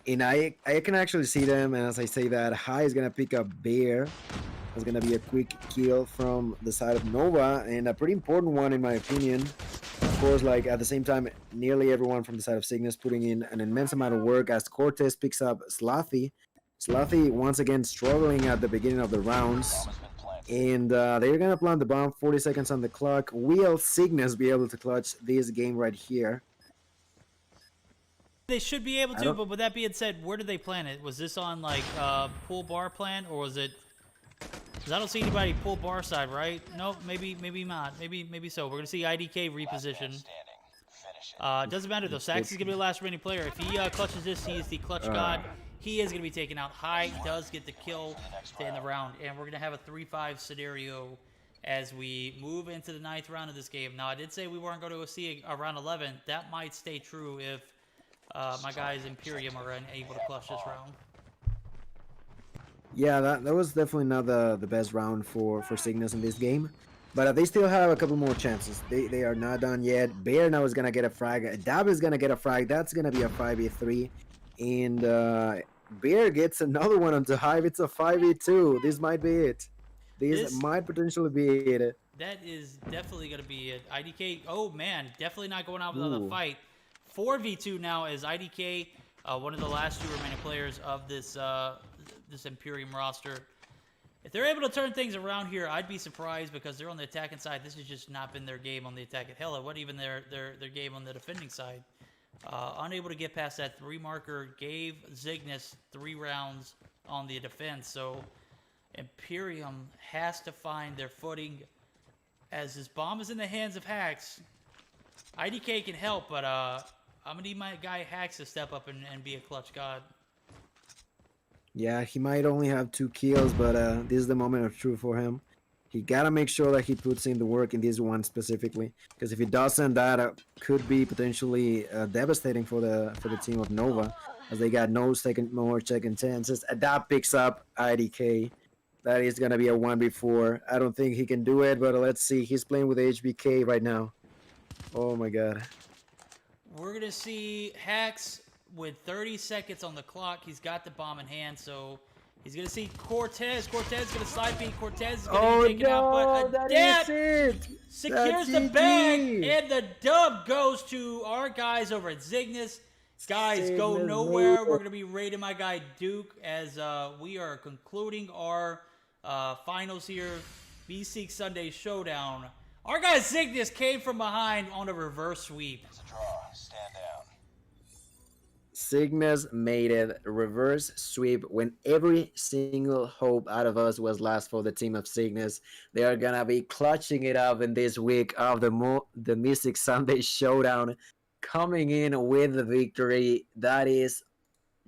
And I can actually see them, and as I say that, High is gonna pick up Bear. It's gonna be a quick kill from the side of Nova, and a pretty important one in my opinion. Of course, like at the same time, nearly everyone from the side of Cygnus putting in an immense amount of work as Cortez picks up Slothy. Slothy once again struggling at the beginning of the rounds. Bomb has been planted. And they're gonna plant the bomb. 40 seconds on the clock. Will Cygnus be able to clutch this game right here? They should be able I to, don't- but with that being said, where did they plan it? Was this on like pool bar plan, or was it? Because I don't see anybody pool bar side, right? No, maybe not. Maybe so. We're gonna see IDK reposition. Standing. Finish it. Doesn't matter though. Sax is gonna be the last remaining player. If he clutches this, he is the clutch god. He is gonna be taken out. High does get the kill to end the round, and we're gonna have a 3-5 scenario as we move into the 9th round of this game. Now, I did say we weren't going to see a round 11. That might stay true if my guys Imperium are unable to clutch this round. Yeah, that was definitely not the best round for Cygnus in this game. But they still have a couple more chances. They are not done yet. Bear now is going to get a frag. Dab is going to get a frag. That's going to be a 5v3. And Bear gets another one onto Hive. It's a 5v2. This might be it. This might potentially be it. That is definitely going to be it. IDK, oh man, definitely not going out without a fight. 4v2 now as IDK, one of the last 2 remaining players of this this Imperium roster. If they're able to turn things around here, I'd be surprised because they're on the attacking side. This has just not been their game on the attacking. Hell, it wasn't even their game on the defending side. Unable to get past that 3 marker, gave Cygnus 3 rounds on the defense. So Imperium has to find their footing as this bomb is in the hands of Hacks. IDK can help, but I'm gonna need my guy Hacks to step up and be a clutch god. Yeah, he might only have 2 kills, but this is the moment of truth for him. He gotta make sure that he puts in the work in this one specifically, because if he doesn't, that could be potentially devastating for the team of Nova, as they got no more second chances. Adapt picks up IDK. That is gonna be a 1v4. I don't think he can do it, but let's see. He's playing with HBK right now. Oh my god. We're gonna see Hacks with 30 seconds on the clock. He's got the bomb in hand, so he's gonna see Cortez. Cortez gonna slide feed. Cortez is gonna be taken out, but Adapt secures the bag, and the dub goes to our guys over at Cygnus. Guys, go nowhere. We're gonna be raiding my guy Duke as we are concluding our finals here. Meseeks Sunday Showdown. Our guy Cygnus came from behind on a reverse sweep. It's a draw. Stand down. Cygnus made it. Reverse sweep when every single hope out of us was lost for the team of Cygnus. They are gonna be clutching it up in this week of the Meseeks Sunday Showdown, coming in with the victory. That is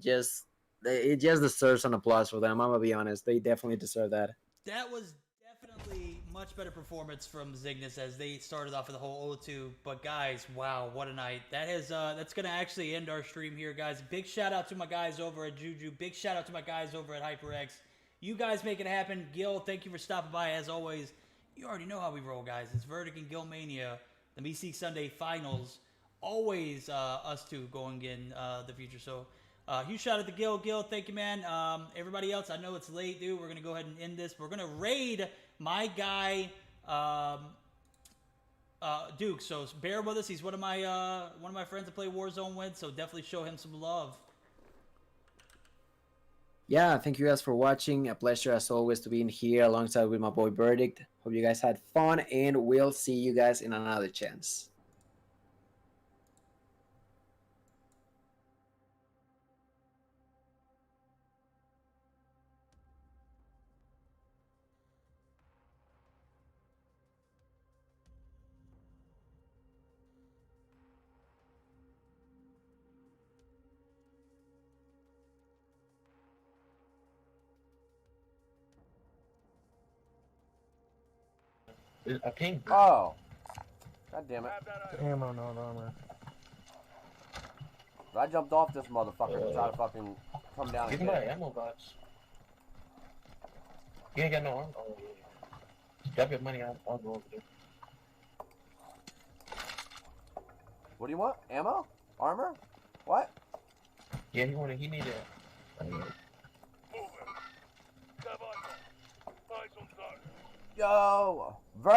just, it just deserves an applause for them. I'm gonna be honest, they definitely deserve that. That was definitely much better performance from Cygnus as they started off with the whole 0-2. But guys, wow, what a night. That is that's gonna actually end our stream here, guys. Big shout out to my guys over at JuJu. Big shout out to my guys over at HyperX. You guys make it happen. Gil, thank you for stopping by as always. You already know how we roll, guys. It's Verdict and Gilmania, the Meseeks Sunday Finals. Always us two going in the future. So huge shout out to Gil. Gil, thank you, man. Everybody else, I know it's late, dude. We're gonna go ahead and end this. We're gonna raid my guy Duke. So bear with us. He's one of my friends to play Warzone with. So definitely show him some love. Yeah, thank you guys for watching. A pleasure as always to be in here alongside with my boy Verdict. Hope you guys had fun, and we'll see you guys in another chance. A pink. Oh. God damn it. Ammo, not armor. I jumped off this motherfucker to try to fucking come down Give and me get my it. ammo box. You ain't got no armor? Oh, yeah. Grab your money, I'll go over there. What do you want? Ammo? Armor? What? Yeah, he needed it. Yo! Vern!